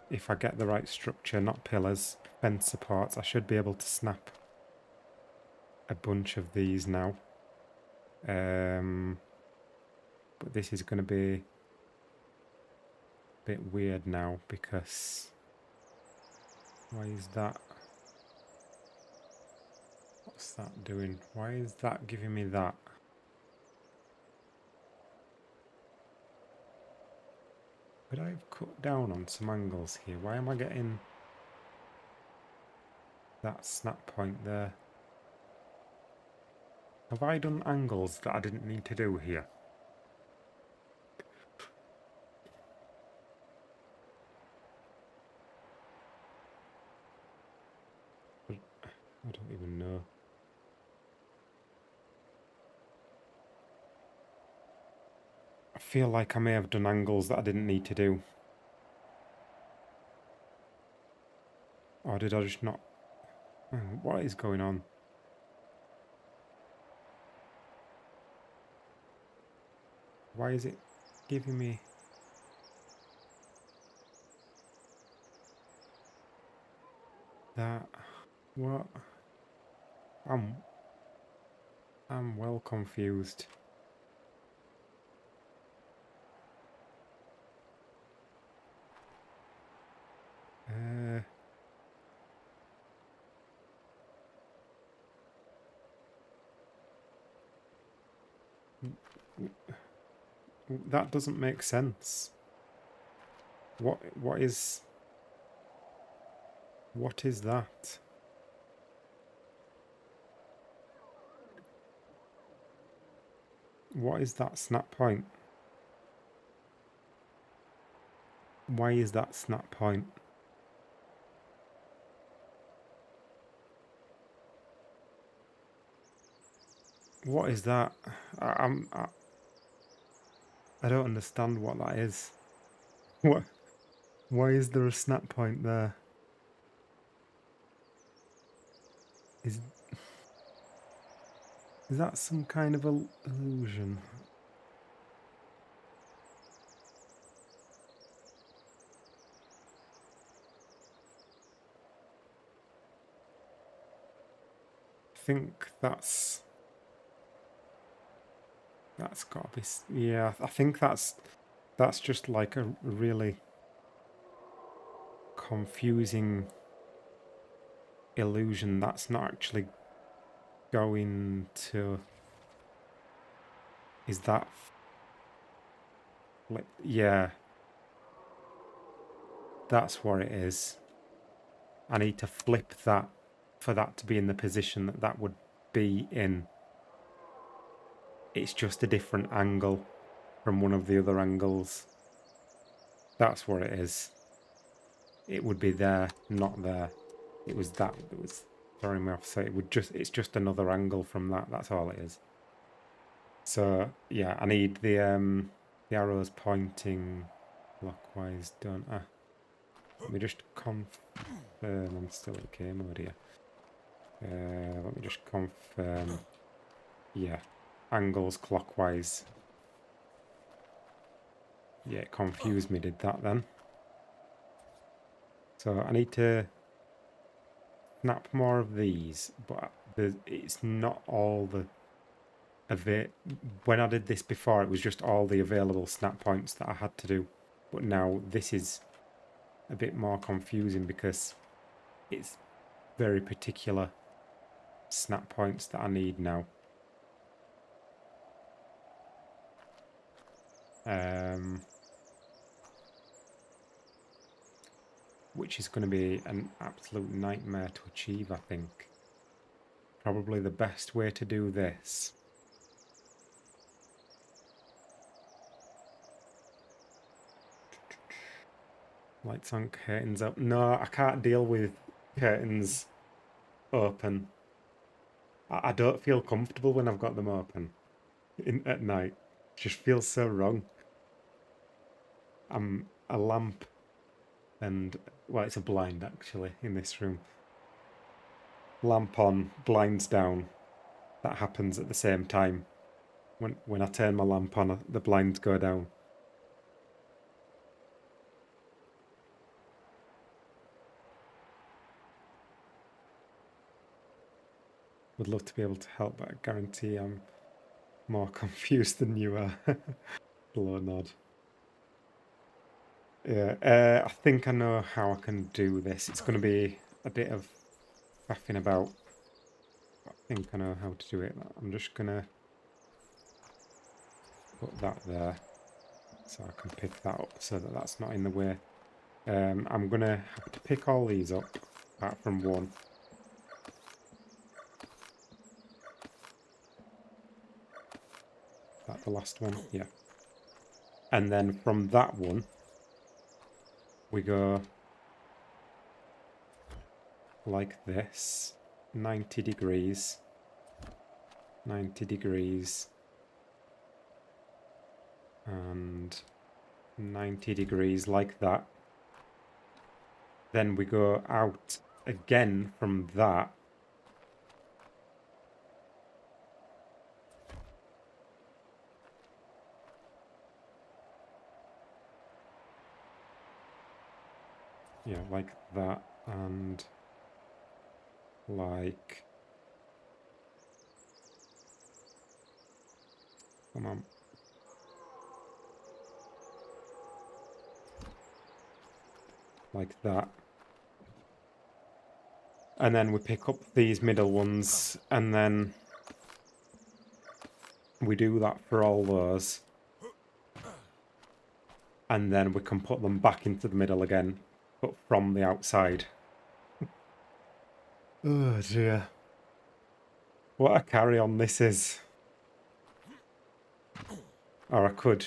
if I get the right structure, not pillars, fence supports, I should be able to snap a bunch of these now. But this is going to be a bit weird now because why is that? What's that doing? Why is that giving me that? Could I have cut down on some angles here? Why am I getting that snap point there? Have I done angles that I didn't need to do here? I don't even know. I feel like I may have done angles that I didn't need to do. Or did I just not? What is going on? Why is it giving me that? What? I'm well confused. That doesn't make sense. What is that? What is that snap point? Why is that snap point? What is that? I don't understand what that is. What? Why is there a snap point there? Is that some kind of illusion? I think that's got to be. Yeah, I think that's just like a really confusing illusion. That's not actually going to. Is that? Yeah. That's what it is. I need to flip that for that to be in the position that that would be in. It's just a different angle from one of the other angles. That's what it is. It would be there, not there. It was that was throwing me off. So it's just another angle from that. That's all it is. So yeah, I need the arrows pointing clockwise, don't I? Let me just confirm I'm still okay mode here. Let me just confirm. Yeah, angles clockwise. Yeah, it confused me, did that then? So I need to snap more of these, but it's not all the when I did this before, it was just all the available snap points that I had to do. But now this is a bit more confusing because it's very particular snap points that I need now. Which is going to be an absolute nightmare to achieve, I think. Probably the best way to do this lights on, curtains up. No, I can't deal with curtains open. I don't feel comfortable when I've got them open at night. It just feels so wrong. I'm a lamp and, well, it's a blind actually in this room. Lamp on, blinds down. That happens at the same time. When I turn my lamp on, the blinds go down. Would love to be able to help, but I guarantee I'm more confused than you are. Low nod. Yeah, I think I know how I can do this. It's going to be a bit of faffing about. I think I know how to do it. I'm just going to put that there so I can pick that up so that that's not in the way. I'm going to have to pick all these up apart from one. Is that the last one? Yeah. And then from that one, we go like this, 90 degrees, 90 degrees, and 90 degrees like that. Then we go out again from that. Yeah, like that, and like, come on. Like that. And then we pick up these middle ones, and then we do that for all those. And then we can put them back into the middle again, but from the outside. Oh dear. What a carry-on this is. Or I could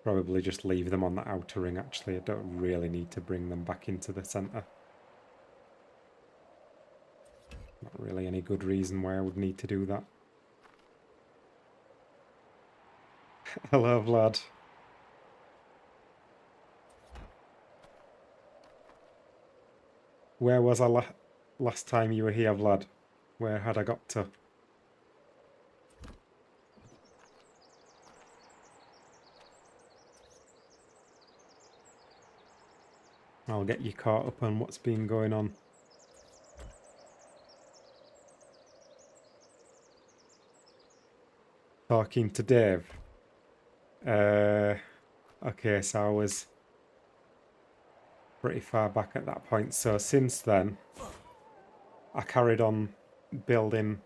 probably just leave them on the outer ring, actually. I don't really need to bring them back into the centre. Not really any good reason why I would need to do that. Hello, Vlad. Where was I last time you were here, Vlad? Where had I got to? I'll get you caught up on what's been going on. Talking to Dave. Okay, so I was pretty far back at that point. So since then, I carried on building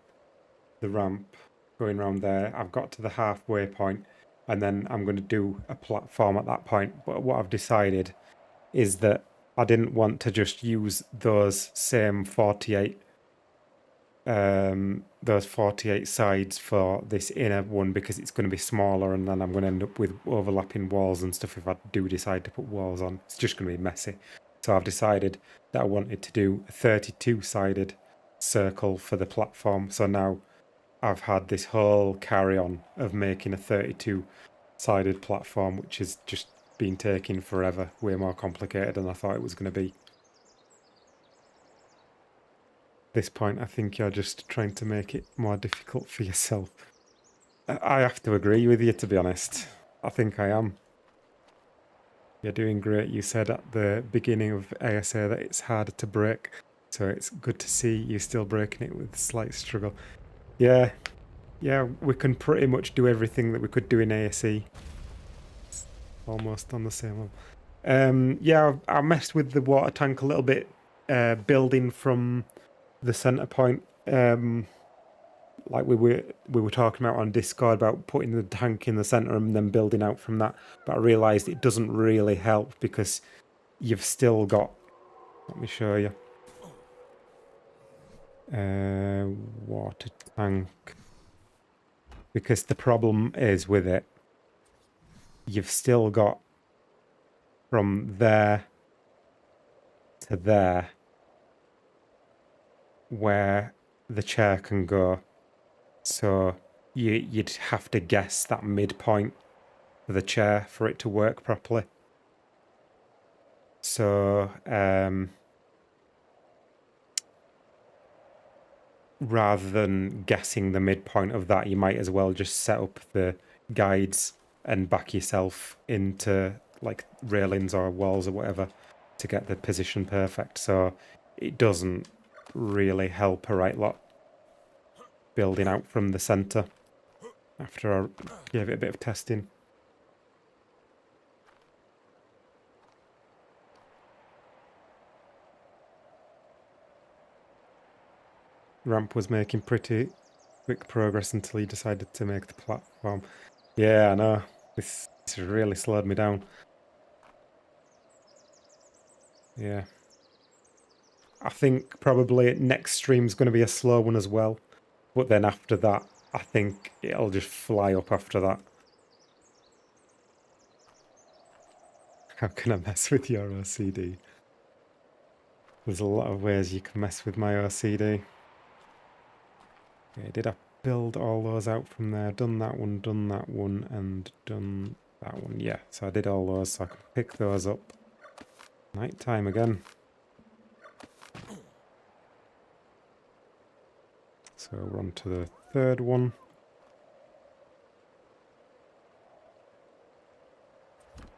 the ramp, going around there. I've got to the halfway point, and then I'm going to do a platform at that point. But what I've decided is that I didn't want to just use those same 48 sides for this inner one, because it's going to be smaller, and then I'm going to end up with overlapping walls and stuff if I do decide to put walls on. It's just going to be messy. So I've decided that I wanted to do a 32-sided circle for the platform. So now I've had this whole carry-on of making a 32-sided platform, which has just been taking forever, way more complicated than I thought it was going to be. At this point, I think you're just trying to make it more difficult for yourself. I have to agree with you, to be honest. I think I am. You're doing great. You said at the beginning of ASA that it's harder to break, so it's good to see you still breaking it with slight struggle. Yeah, we can pretty much do everything that we could do in ASE. It's almost on the same level. Yeah, I messed with the water tank a little bit, building from the center point. Like we were talking about on Discord about putting the tank in the center and then building out from that. But I realized it doesn't really help because you've still got. Let me show you. Water tank. Because the problem is with it, you've still got from there to there where the chair can go. So you'd have to guess that midpoint for the chair for it to work properly. So rather than guessing the midpoint of that, you might as well just set up the guides and back yourself into like railings or walls or whatever to get the position perfect. So it doesn't really help a right lot building out from the center after I gave it a bit of testing. Ramp was making pretty quick progress until he decided to make the platform. Yeah, I know. This really slowed me down. Yeah. I think probably next stream's going to be a slow one as well. But then after that, I think it'll just fly up after that. How can I mess with your OCD? There's a lot of ways you can mess with my OCD. Okay, did I build all those out from there? Done that one, and done that one. Yeah, so I did all those, so I can pick those up. Night time again. So we're on to the third one.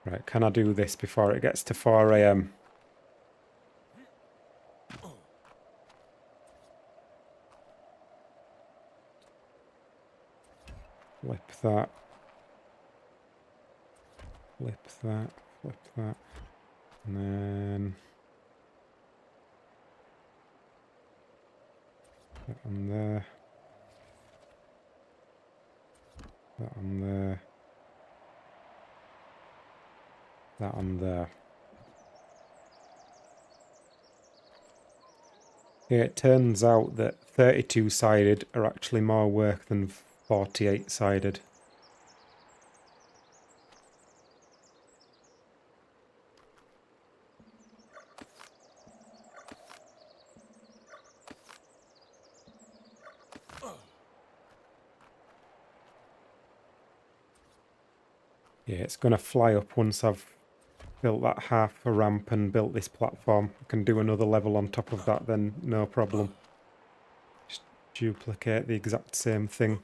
Right, can I do this before it gets to 4 AM? Flip that. Flip that. Flip that. And then that on there. That on there. That on there. Yeah, it turns out that 32-sided are actually more work than 48-sided. Yeah, it's going to fly up once I've built that half a ramp and built this platform. I can do another level on top of that, then no problem. Just duplicate the exact same thing.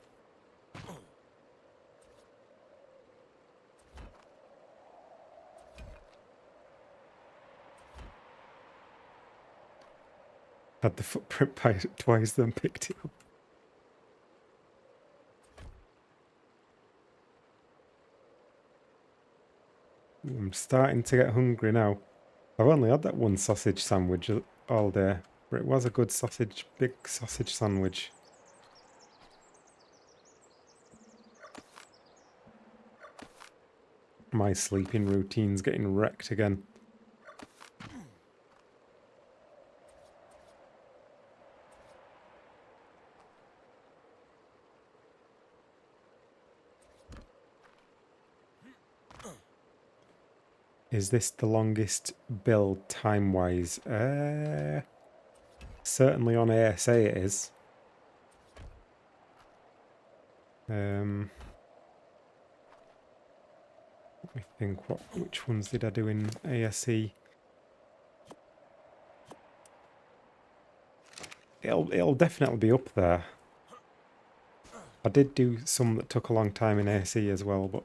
Had the footprint by twice, then picked it up. I'm starting to get hungry now. I've only had that one sausage sandwich all day, but it was a good sausage, big sausage sandwich. My sleeping routine's getting wrecked again. Is this the longest build time-wise? Certainly on ASA it is. Let me think, which ones did I do in ASE? It'll definitely be up there. I did do some that took a long time in ASE as well, but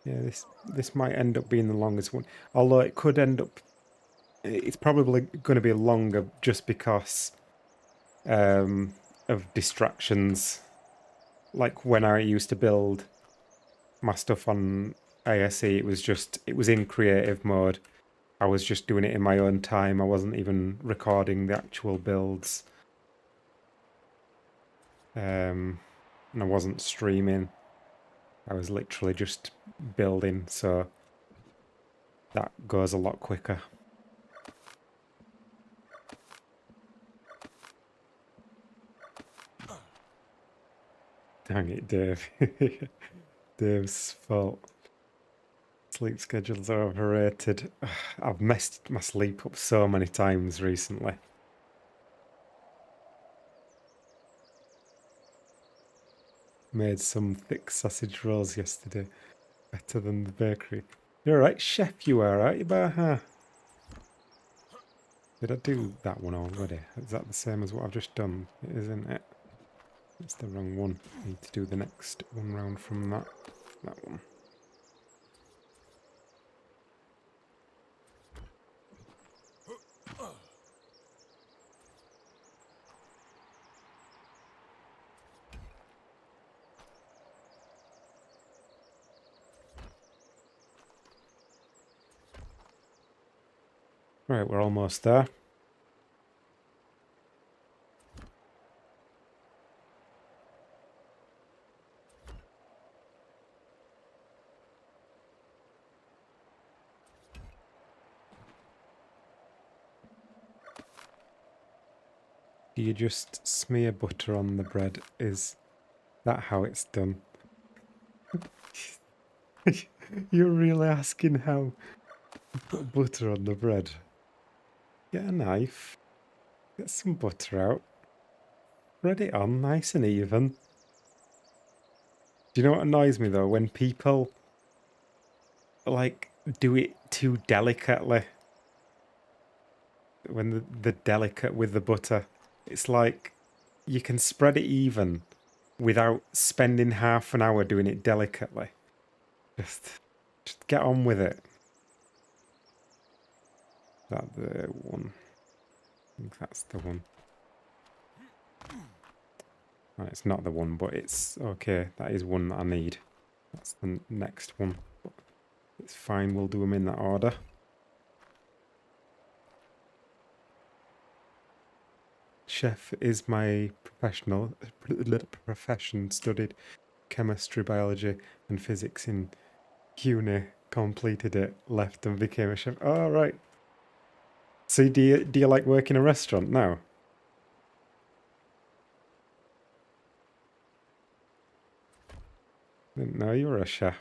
yeah, this might end up being the longest one. Although it could end up, it's probably going to be longer just because of distractions. Like when I used to build my stuff on ASE, it was in creative mode. I was just doing it in my own time. I wasn't even recording the actual builds. And I wasn't streaming. I was literally just building, so that goes a lot quicker. Dang it, Dave. Dave's fault. Sleep schedules are overrated. I've messed my sleep up so many times recently. Made some thick sausage rolls yesterday. Better than the bakery. You're alright, chef, you are, aren't you, Baha? Did I do that one already? Is that the same as what I've just done? It is, isn't it? It's the wrong one. I need to do the next one round from that one. Right, we're almost there. Do you just smear butter on the bread? Is that how it's done? You're really asking how you put butter on the bread? Get a knife. Get some butter out. Spread it on nice and even. Do you know what annoys me though? When people like do it too delicately. When they're delicate with the butter. It's like you can spread it even without spending half an hour doing it delicately. Just get on with it. Is that the one? I think that's the one. Well, it's not the one, but it's okay. That is one that I need. That's the next one. But it's fine, we'll do them in that order. Chef is my profession. Studied chemistry, biology and physics in uni. Completed it, left and became a chef. Oh, right. So do you like work in a restaurant now? Didn't know you were a chef.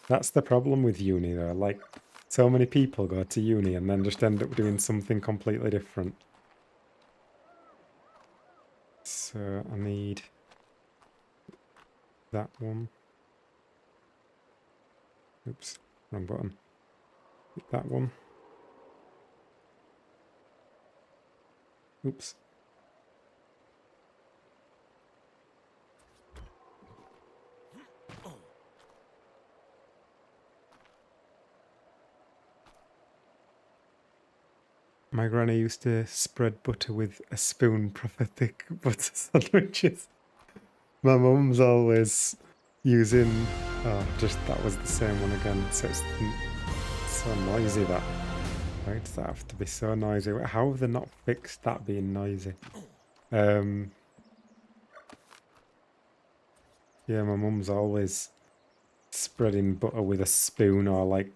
That's the problem with uni though. Like, So many people go to uni and then just end up doing something completely different. So I need that one. Oops, wrong button. That one. Oops. My granny used to spread butter with a spoon for thick butter sandwiches. My mum's always using... Oh, just that was the same one again. So it's so noisy that. Why does that have to be so noisy? How have they not fixed that being noisy? Yeah, my mum's always spreading butter with a spoon, or like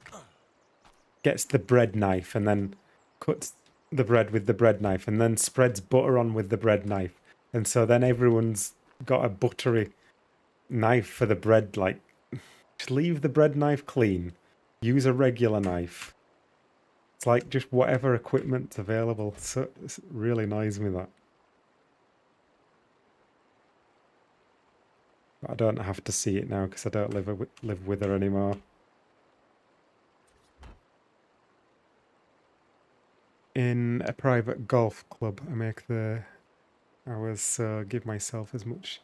gets the bread knife and then cuts the bread with the bread knife and then spreads butter on with the bread knife. And so then everyone's got a buttery knife for the bread. Like, just leave the bread knife clean. Use a regular knife. It's like just whatever equipment's available. So it really annoys me that. But I don't have to see it now because I don't live with her anymore. In a private golf club, I make the hours, so give myself as much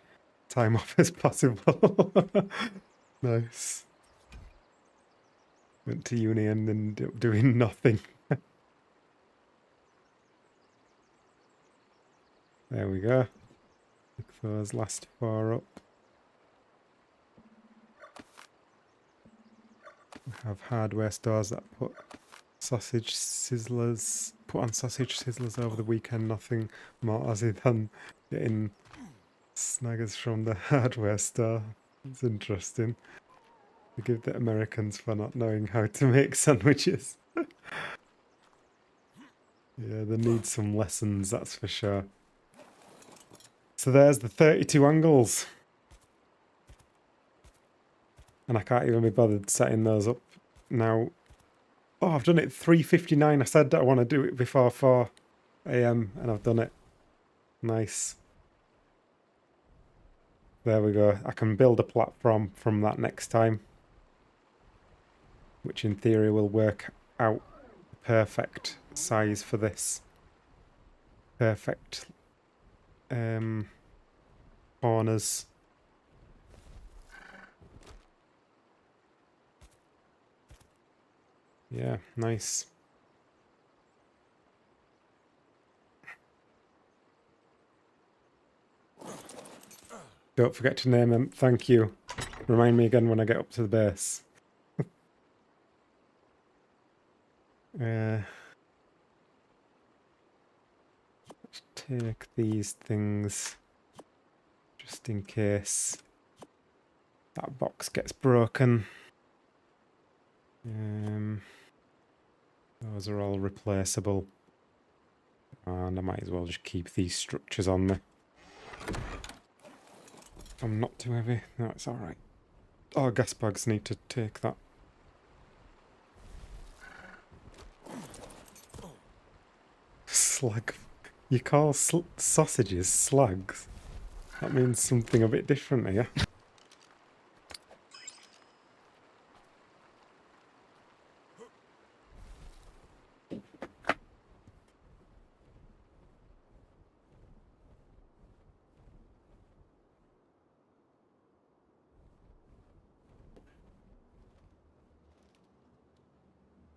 time off as possible. Nice. Went to uni and ended up doing nothing. There we go. Pick those last 4 up. We have hardware stores that put on sausage sizzlers over the weekend. Nothing more Aussie than getting snaggers from the hardware store. It's interesting. We give the Americans for not knowing how to make sandwiches. Yeah, they need some lessons, that's for sure. So there's the 32 angles. And I can't even be bothered setting those up now. Oh, I've done it 3:59. I said that I want to do it before 4 AM and I've done it. Nice. There we go. I can build a platform from that next time, which in theory will work out the perfect size for this. Perfect corners. Yeah, nice. Don't forget to name them. Thank you. Remind me again when I get up to the base. Let's take these things just in case that box gets broken. Those are all replaceable. And I might as well just keep these structures on me. I'm not too heavy. No, it's alright. Oh, gas bags need to take that. Slag. You call sausages slugs? That means something a bit different here.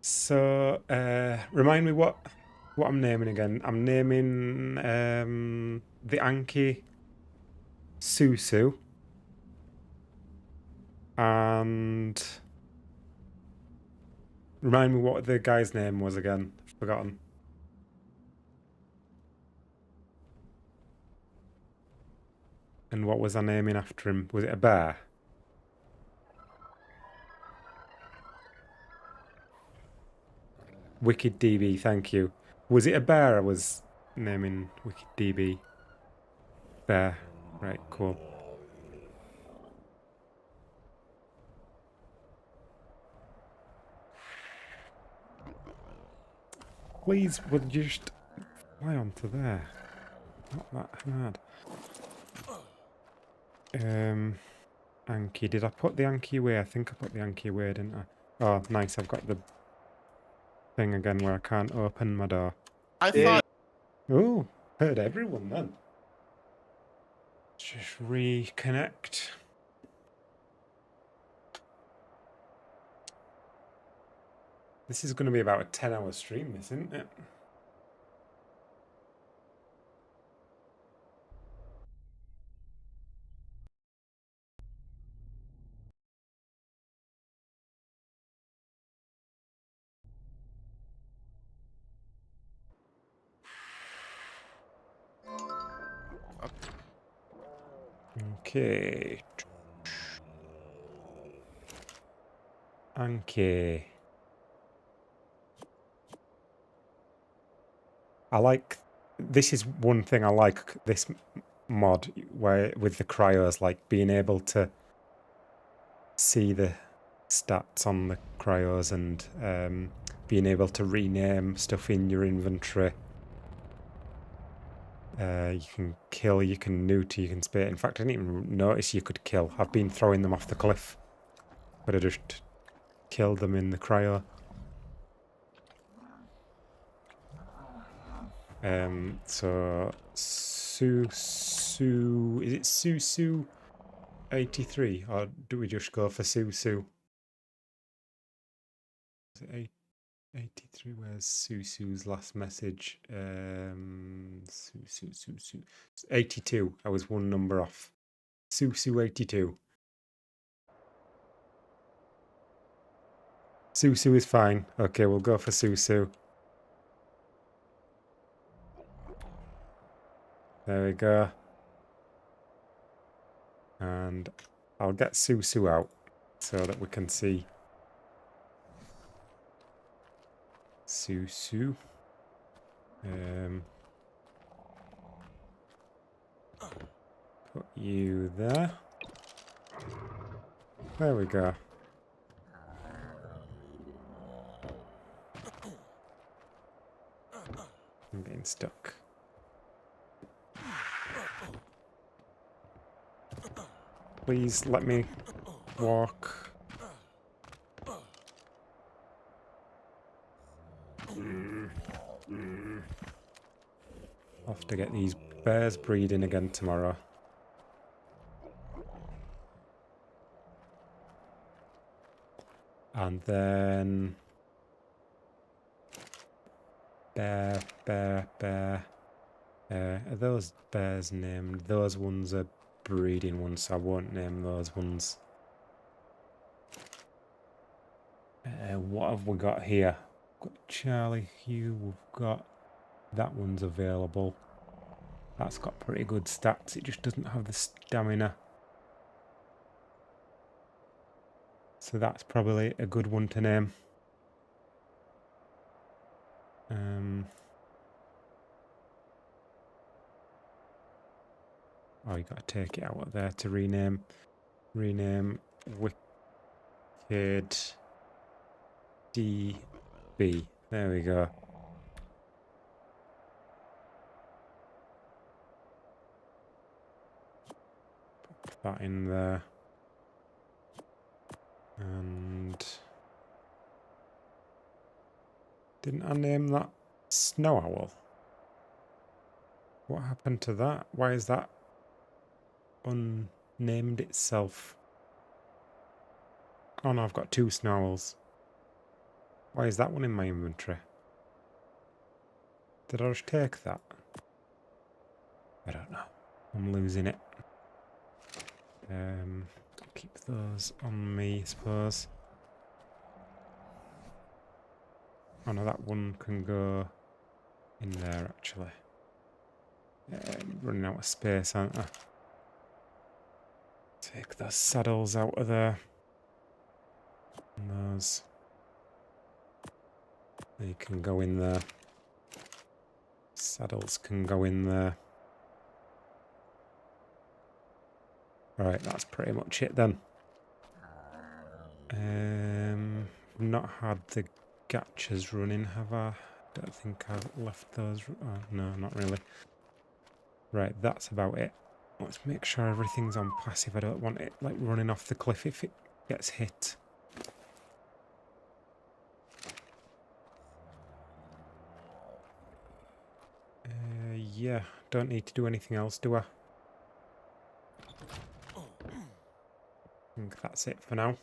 So, remind me what I'm naming again. I'm naming the Anki Susu. And remind me what the guy's name was again. I've forgotten. And what was I naming after him? Was it a bear? Wicked DB, thank you. Was it a bear I was naming Wicked DB? Bear. Right, cool. Please, would you just fly onto there? Not that hard. Anki. Did I put the Anki away? I think I put the Anki away, didn't I? Oh, nice. I've got the thing again where I can't open my door. I thought. Oh, heard everyone then. Just reconnect. This is going to be about a 10-hour stream, this, isn't it? Okay. Okay. I like... This is one thing I like, this mod, where with the cryos, like being able to see the stats on the cryos and being able to rename stuff in your inventory. You can kill, you can neuter, you can spare. In fact, I didn't even notice you could kill. I've been throwing them off the cliff. But I just killed them in the cryo. So Susu, is it Susu 83, or do we just go for Susu? Is it 83? Where's Susu's last message? Susu 82. I was one number off. Susu 82. Susu is fine. Okay, we'll go for Susu. There we go. And I'll get Susu out so that we can see Susu. Put you there. There we go. I'm getting stuck. Please let me walk. I'll have to get these bears breeding again tomorrow. And then... Bear. Are those bears named? Those ones are breeding ones, so I won't name those ones. What have we got here? We've got Charlie Hugh, we've got... That one's available. That's got pretty good stats, it just doesn't have the stamina. So that's probably a good one to name. Oh, you got to take it out of there to rename. Rename Wicked DB. There we go. Put that in there. And... Didn't I name that Snow Owl? What happened to that? Why is that unnamed itself? Oh no, I've got two Snow Owls. Why is that one in my inventory? Did I just take that? I don't know. I'm losing it. Keep those on me, I suppose. Oh no, that one can go in there actually. Running out of space, aren't I? Take the saddles out of there. And those. They can go in there. Saddles can go in there. Right, that's pretty much it then. Not had the gachas running, have I? don't think I've left those. Oh, no, not really. Right, that's about it. Let's make sure everything's on passive. I don't want it like running off the cliff if it gets hit. Yeah, don't need to do anything else, do I? I think that's it for now.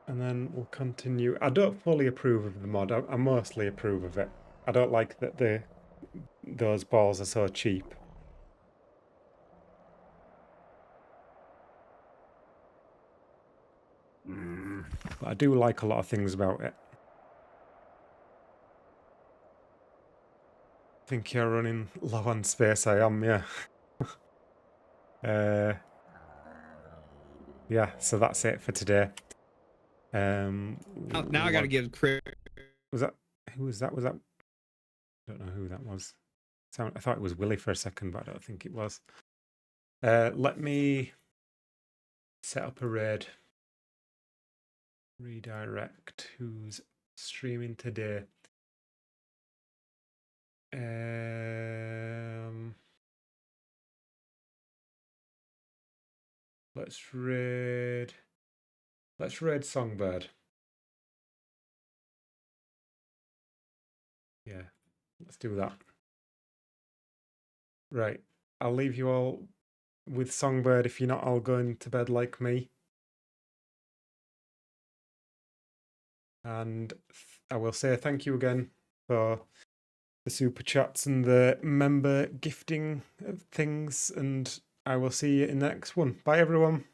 And then we'll continue. I don't fully approve of the mod. I mostly approve of it. I don't like that those balls are so cheap. But I do like a lot of things about it. I think you're running low on space. I am, yeah. Yeah, so that's it for today. Now I gotta give credit. Was that who was that? Was that? I don't know who that was. I thought it was Willie for a second, but I don't think it was. Let me set up a raid. Redirect who's streaming today. Let's raid Songbird. Yeah, let's do that. Right, I'll leave you all with Songbird if you're not all going to bed like me. And I will say thank you again for the super chats and the member gifting of things, and I will see you in the next one. Bye everyone.